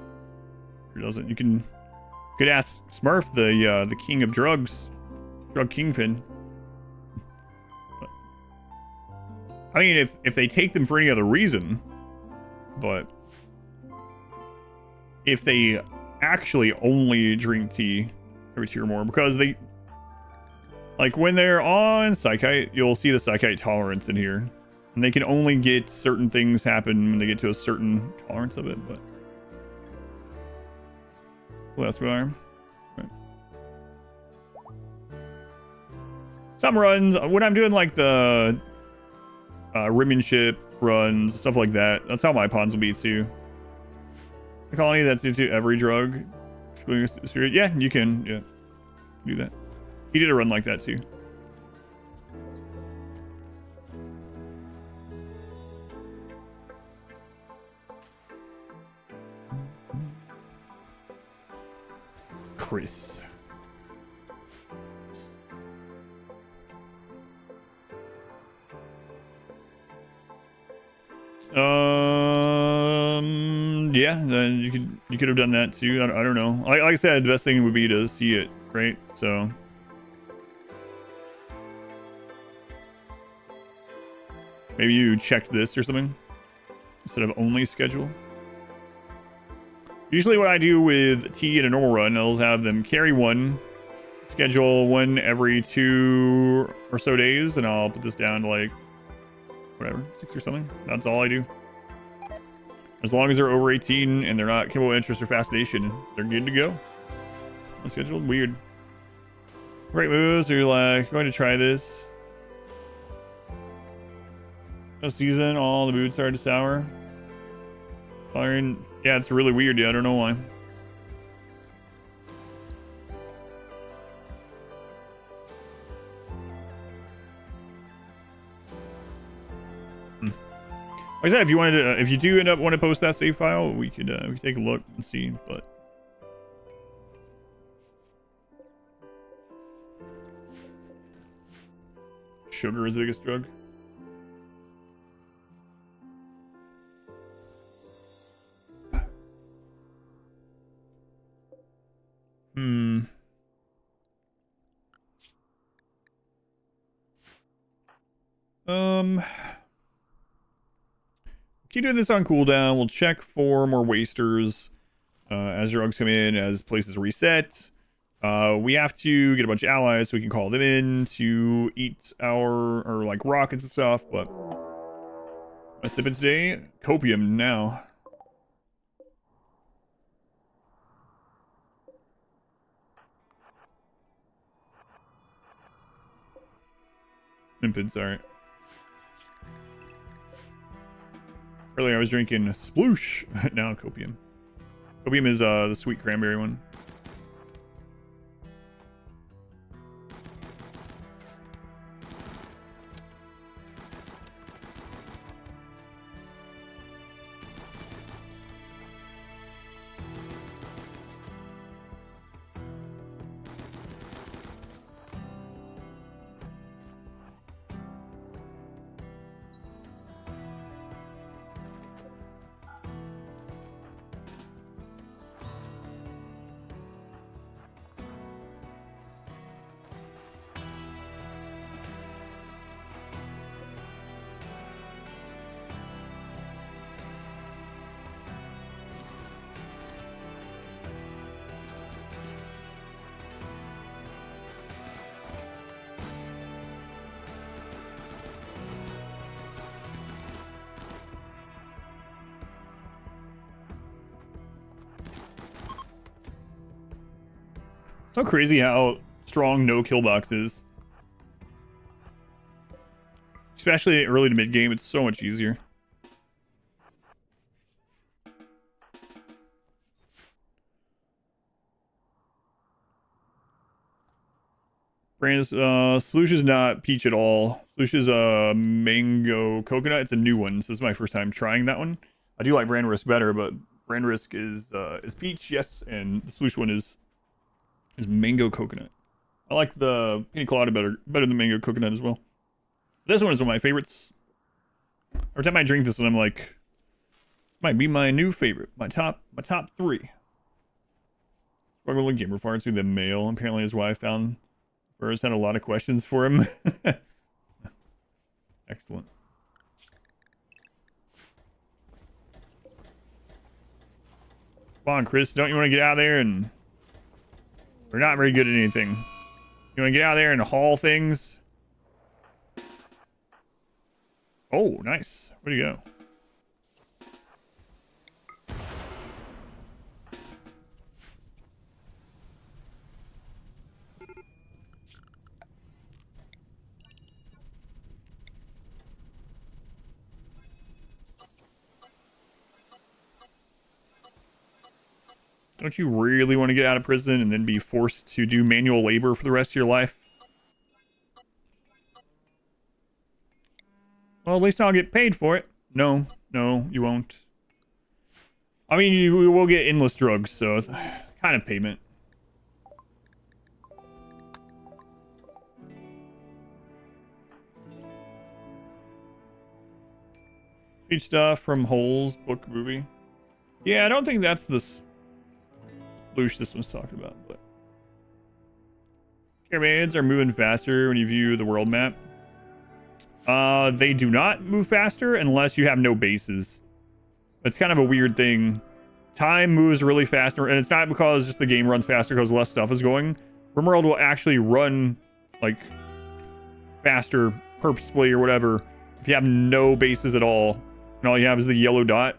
it doesn't. You could ask Smurf, the king of drugs, drug kingpin. But, I mean, if they take them for any other reason, but if they actually only drink tea every 2 or more, because they, like, when they're on Psychite, you'll see the Psychite tolerance in here. And they can only get certain things happen when they get to a certain tolerance of it, but... What else we are? Right. Some runs, when I'm doing, like, the... Rimmanship runs, stuff like that, that's how my pawns will be, too. The colony that's into every drug, excluding spirit. Yeah, you can, yeah. Do that. He did a run like that, too. Chris. Yeah, you could have done that too. I don't know. Like I said, the best thing would be to see it, right? So maybe you checked this or something instead of only schedule. Usually what I do with T in a normal run, I'll have them carry one, schedule one every 2 or so days, and I'll put this down to like, whatever, 6 or something. That's all I do. As long as they're over 18 and they're not chemical interest or fascination, they're good to go. Unscheduled, weird. Great moves, so you're like, going to try this. No season, all the mood started to sour. Firing. Yeah, it's really weird. Yeah, I don't know why. Like I said, if you wanted to, if you do end up wanting to post that save file, we could take a look and see. But sugar is the biggest drug. Keep doing this on cooldown. We'll check for more wasters as drugs come in, as places reset. We have to get a bunch of allies so we can call them in to eat our, or like rockets and stuff, but my sipping today, copium now. Limpid, sorry. Earlier I was drinking sploosh, now copium. Copium is the sweet cranberry one. So crazy how strong no kill box is. Especially early to mid game, it's so much easier. Brandis, Sploosh is not peach at all. Sploosh is a mango coconut. It's a new one, so this is my first time trying that one. I do like Brandis better, but Brand risk is peach, yes, and the solution one is mango coconut. I like the pina colada better than mango coconut as well. This one is one of my favorites. Every time I drink this one, I'm like, might be my new favorite, my top 3. Struggling gamer farts through the mail. Apparently, is why I found first. Had a lot of questions for him. Excellent. Come on, Chris. Don't you want to get out there and... We're not very good at anything. You want to get out there and haul things? Oh, nice. Where'd you go? Don't you really want to get out of prison and then be forced to do manual labor for the rest of your life? Well, at least I'll get paid for it. No, you won't. I mean, you will get endless drugs, so it's kind of payment. Each stuff from Hole's book movie. Yeah, I don't think that's the sploosh this one's talking about, but caravans are moving faster when you view the world map. They do not move faster unless you have no bases. It's kind of a weird thing. Time moves really faster, and it's not because just the game runs faster because less stuff is going. RimWorld will actually run like faster purposefully or whatever if you have no bases at all, and all you have is the yellow dot.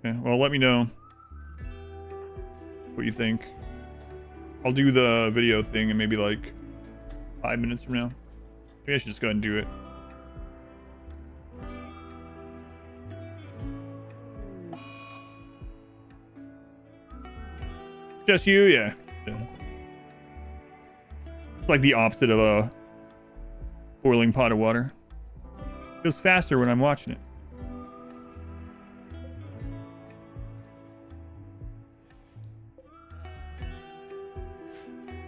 Okay, well, let me know what you think. I'll do the video thing in maybe like 5 minutes from now. Maybe I should just go ahead and do it. Just you? Yeah. It's like the opposite of a boiling pot of water. It goes faster when I'm watching it.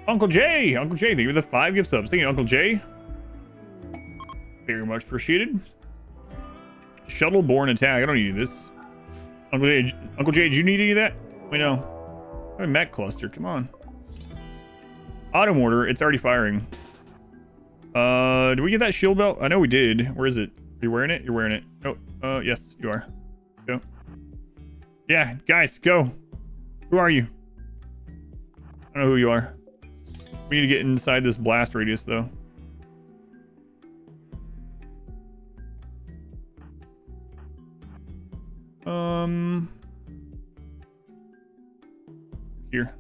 Uncle Jay, thank you for the 5 gift subs. Thank you, Uncle Jay. Very much appreciated. Shuttle-borne attack. I don't need this. Uncle Jay, do you need any of that? Wait, no. I have a mech cluster. Come on. Auto mortar. It's already firing. Did we get that shield belt? I know we did. Where is it? Are you wearing it? You're wearing it. Oh, yes, you are. Go. Yeah, guys, go. Who are you? I don't know who you are. We need to get inside this blast radius, though. Here.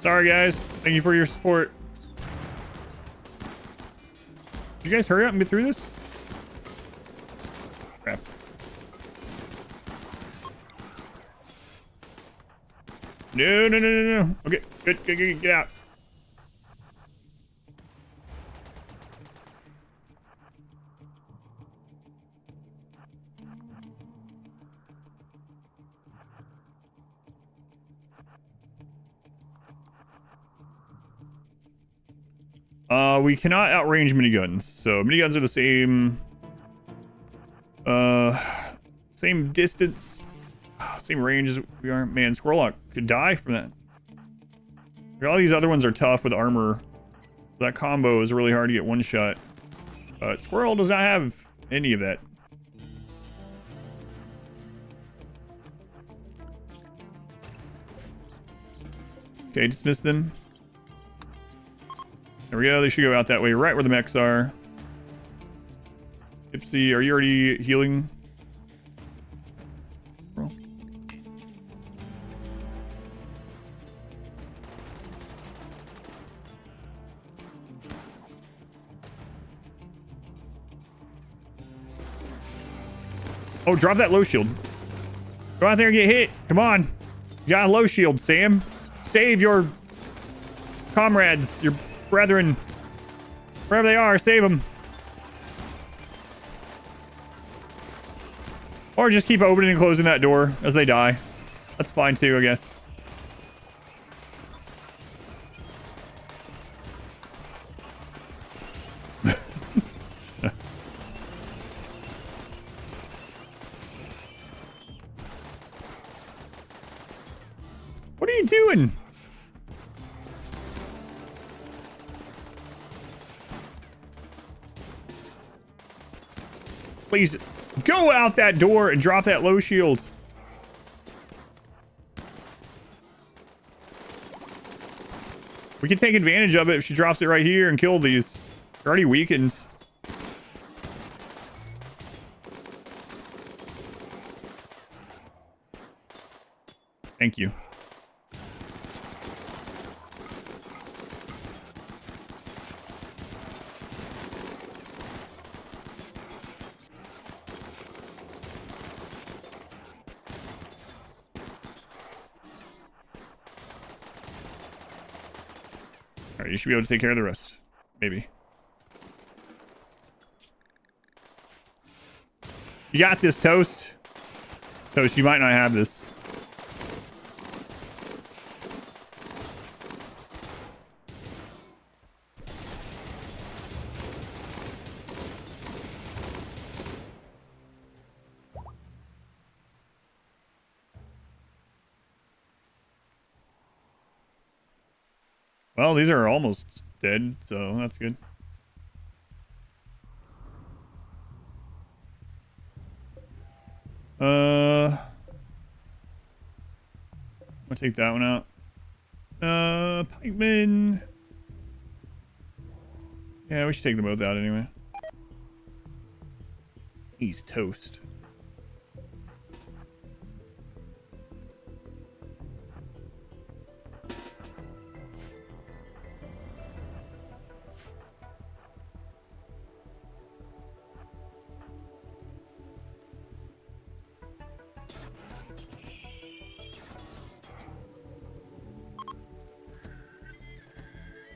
Sorry, guys. Thank you for your support. Did you guys hurry up and get through this? Crap. No. Okay, good, get out. We cannot outrange miniguns, so miniguns are the same distance, same range as we are. Man, Squirrellock could die from that. All these other ones are tough with armor. That combo is really hard to get one shot. Squirrel does not have any of that. Okay, dismiss them. There we go. They should go out that way, right where the mechs are. Gypsy, are you already healing? Oh, drop that low shield. Go out there and get hit. Come on. You got a low shield, Sam. Save your comrades, your brethren. Wherever they are, save them. Or just keep opening and closing that door as they die. That's fine too, I guess. What are you doing? Please go out that door and drop that low shield. We can take advantage of it if she drops it right here and kill these. They're already weakened. Thank you. Alright, you should be able to take care of the rest. Maybe. You got this, Toast. Toast, you might not have this. Well, these are almost dead, so that's good. I'm gonna take that one out. Pikeman. Yeah, we should take them both out anyway. He's toast.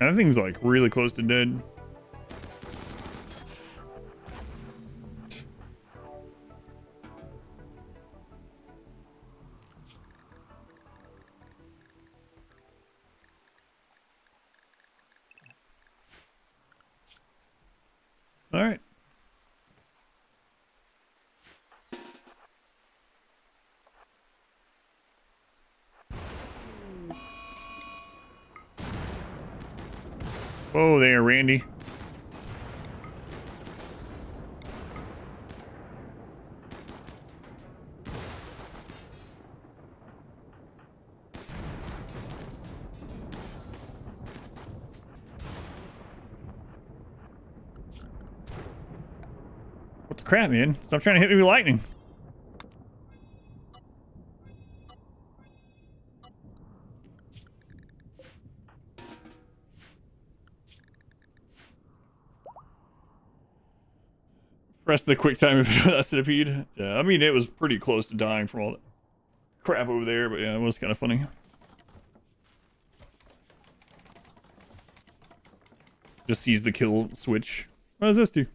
That thing's like really close to dead. All right. Whoa there, Randy. What the crap, man? Stop trying to hit me with lightning. Press the quick time of that centipede. Yeah, I mean, it was pretty close to dying from all that crap over there, but yeah, it was kind of funny. Just sees the kill switch. What does this do?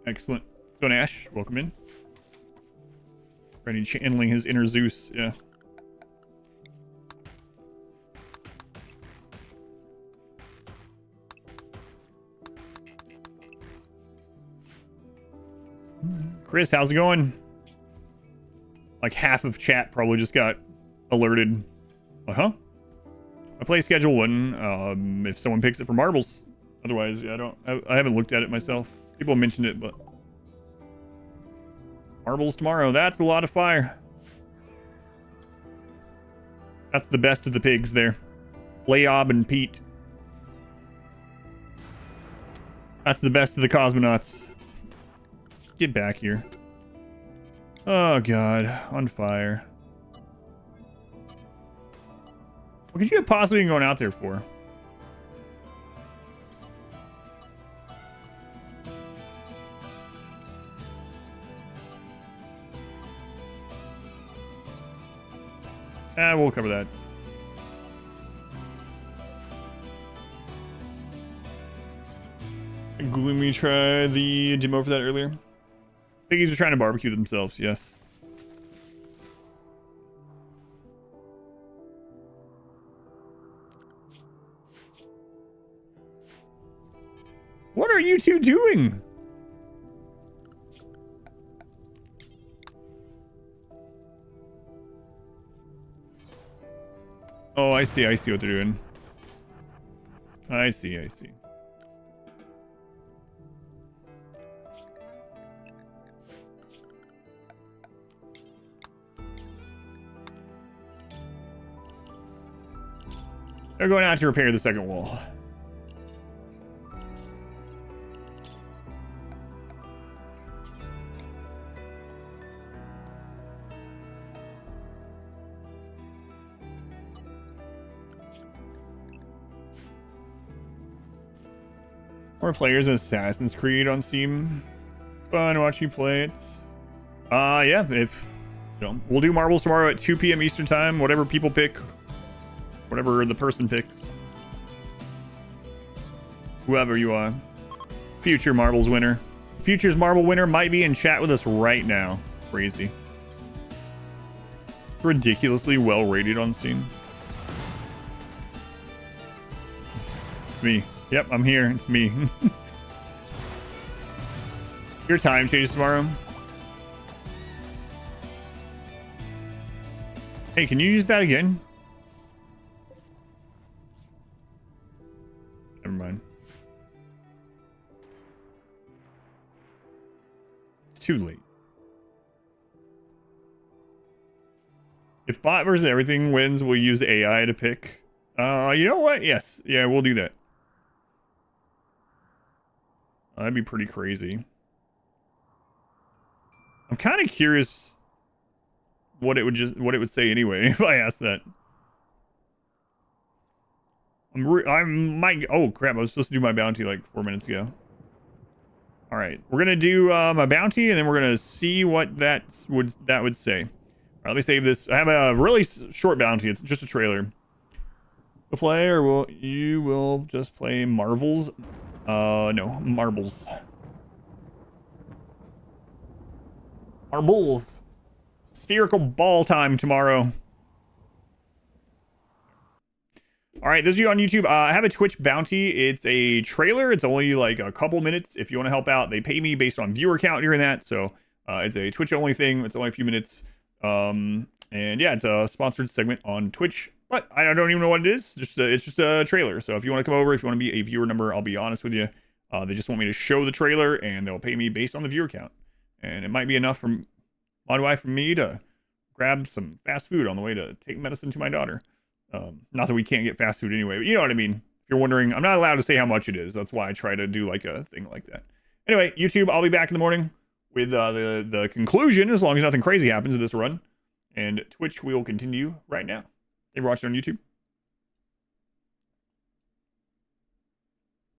Excellent. So Nash, welcome in. Ready channeling his inner Zeus, yeah. Chris, how's it going? Like half of chat probably just got alerted. Uh-huh. I play schedule 1 if someone picks it for marbles. Otherwise, yeah, I haven't looked at it myself. People mentioned it, but marbles tomorrow. That's a lot of fire. That's the best of the pigs there. Layob and Pete. That's the best of the cosmonauts. Get back here. Oh, God. On fire. What could you have possibly been going out there for? We'll cover that. Gloomy tried the demo for that earlier. Piggies are trying to barbecue themselves, yes. What are you two doing? Oh, I see what they're doing. I see. They're going out to repair the second wall. More players in Assassin's Creed on Steam. Fun watch you play it. Yeah, if you know, we'll do marbles tomorrow at 2 p.m. Eastern time. Whatever people pick, whatever the person picks, whoever you are. Future marbles winner. Future's marble winner might be in chat with us right now. Crazy. Ridiculously well rated on Steam. It's me. Yep, I'm here. It's me. Your time changes tomorrow. Hey, can you use that again? Never mind. It's too late. If bot versus everything wins, we'll use AI to pick. You know what? Yes. Yeah, we'll do that. That'd be pretty crazy. I'm kind of curious what it would say anyway if I asked that. Oh crap! I was supposed to do my bounty like 4 minutes ago. All right, we're gonna do my bounty, and then we're gonna see what that would say. All right, let me save this. I have a really short bounty. It's just a trailer. The play, or you will just play Marvels? No, marbles. Marbles. Spherical ball time tomorrow. All right, those of you on YouTube, I have a Twitch bounty. It's a trailer. It's only like a couple minutes. If you want to help out, they pay me based on viewer count during that. So it's a Twitch only thing. It's only a few minutes. And yeah, it's a sponsored segment on Twitch. But I don't even know what it is. It's just a trailer. So if you want to come over, if you want to be a viewer number, I'll be honest with you. They just want me to show the trailer, and they'll pay me based on the viewer count. And it might be enough from my wife and me to grab some fast food on the way to take medicine to my daughter. Not that we can't get fast food anyway, but you know what I mean. If you're wondering, I'm not allowed to say how much it is. That's why I try to do like a thing like that. Anyway, YouTube, I'll be back in the morning with the conclusion, as long as nothing crazy happens in this run. And Twitch, we will continue right now. Thank you for watching on YouTube.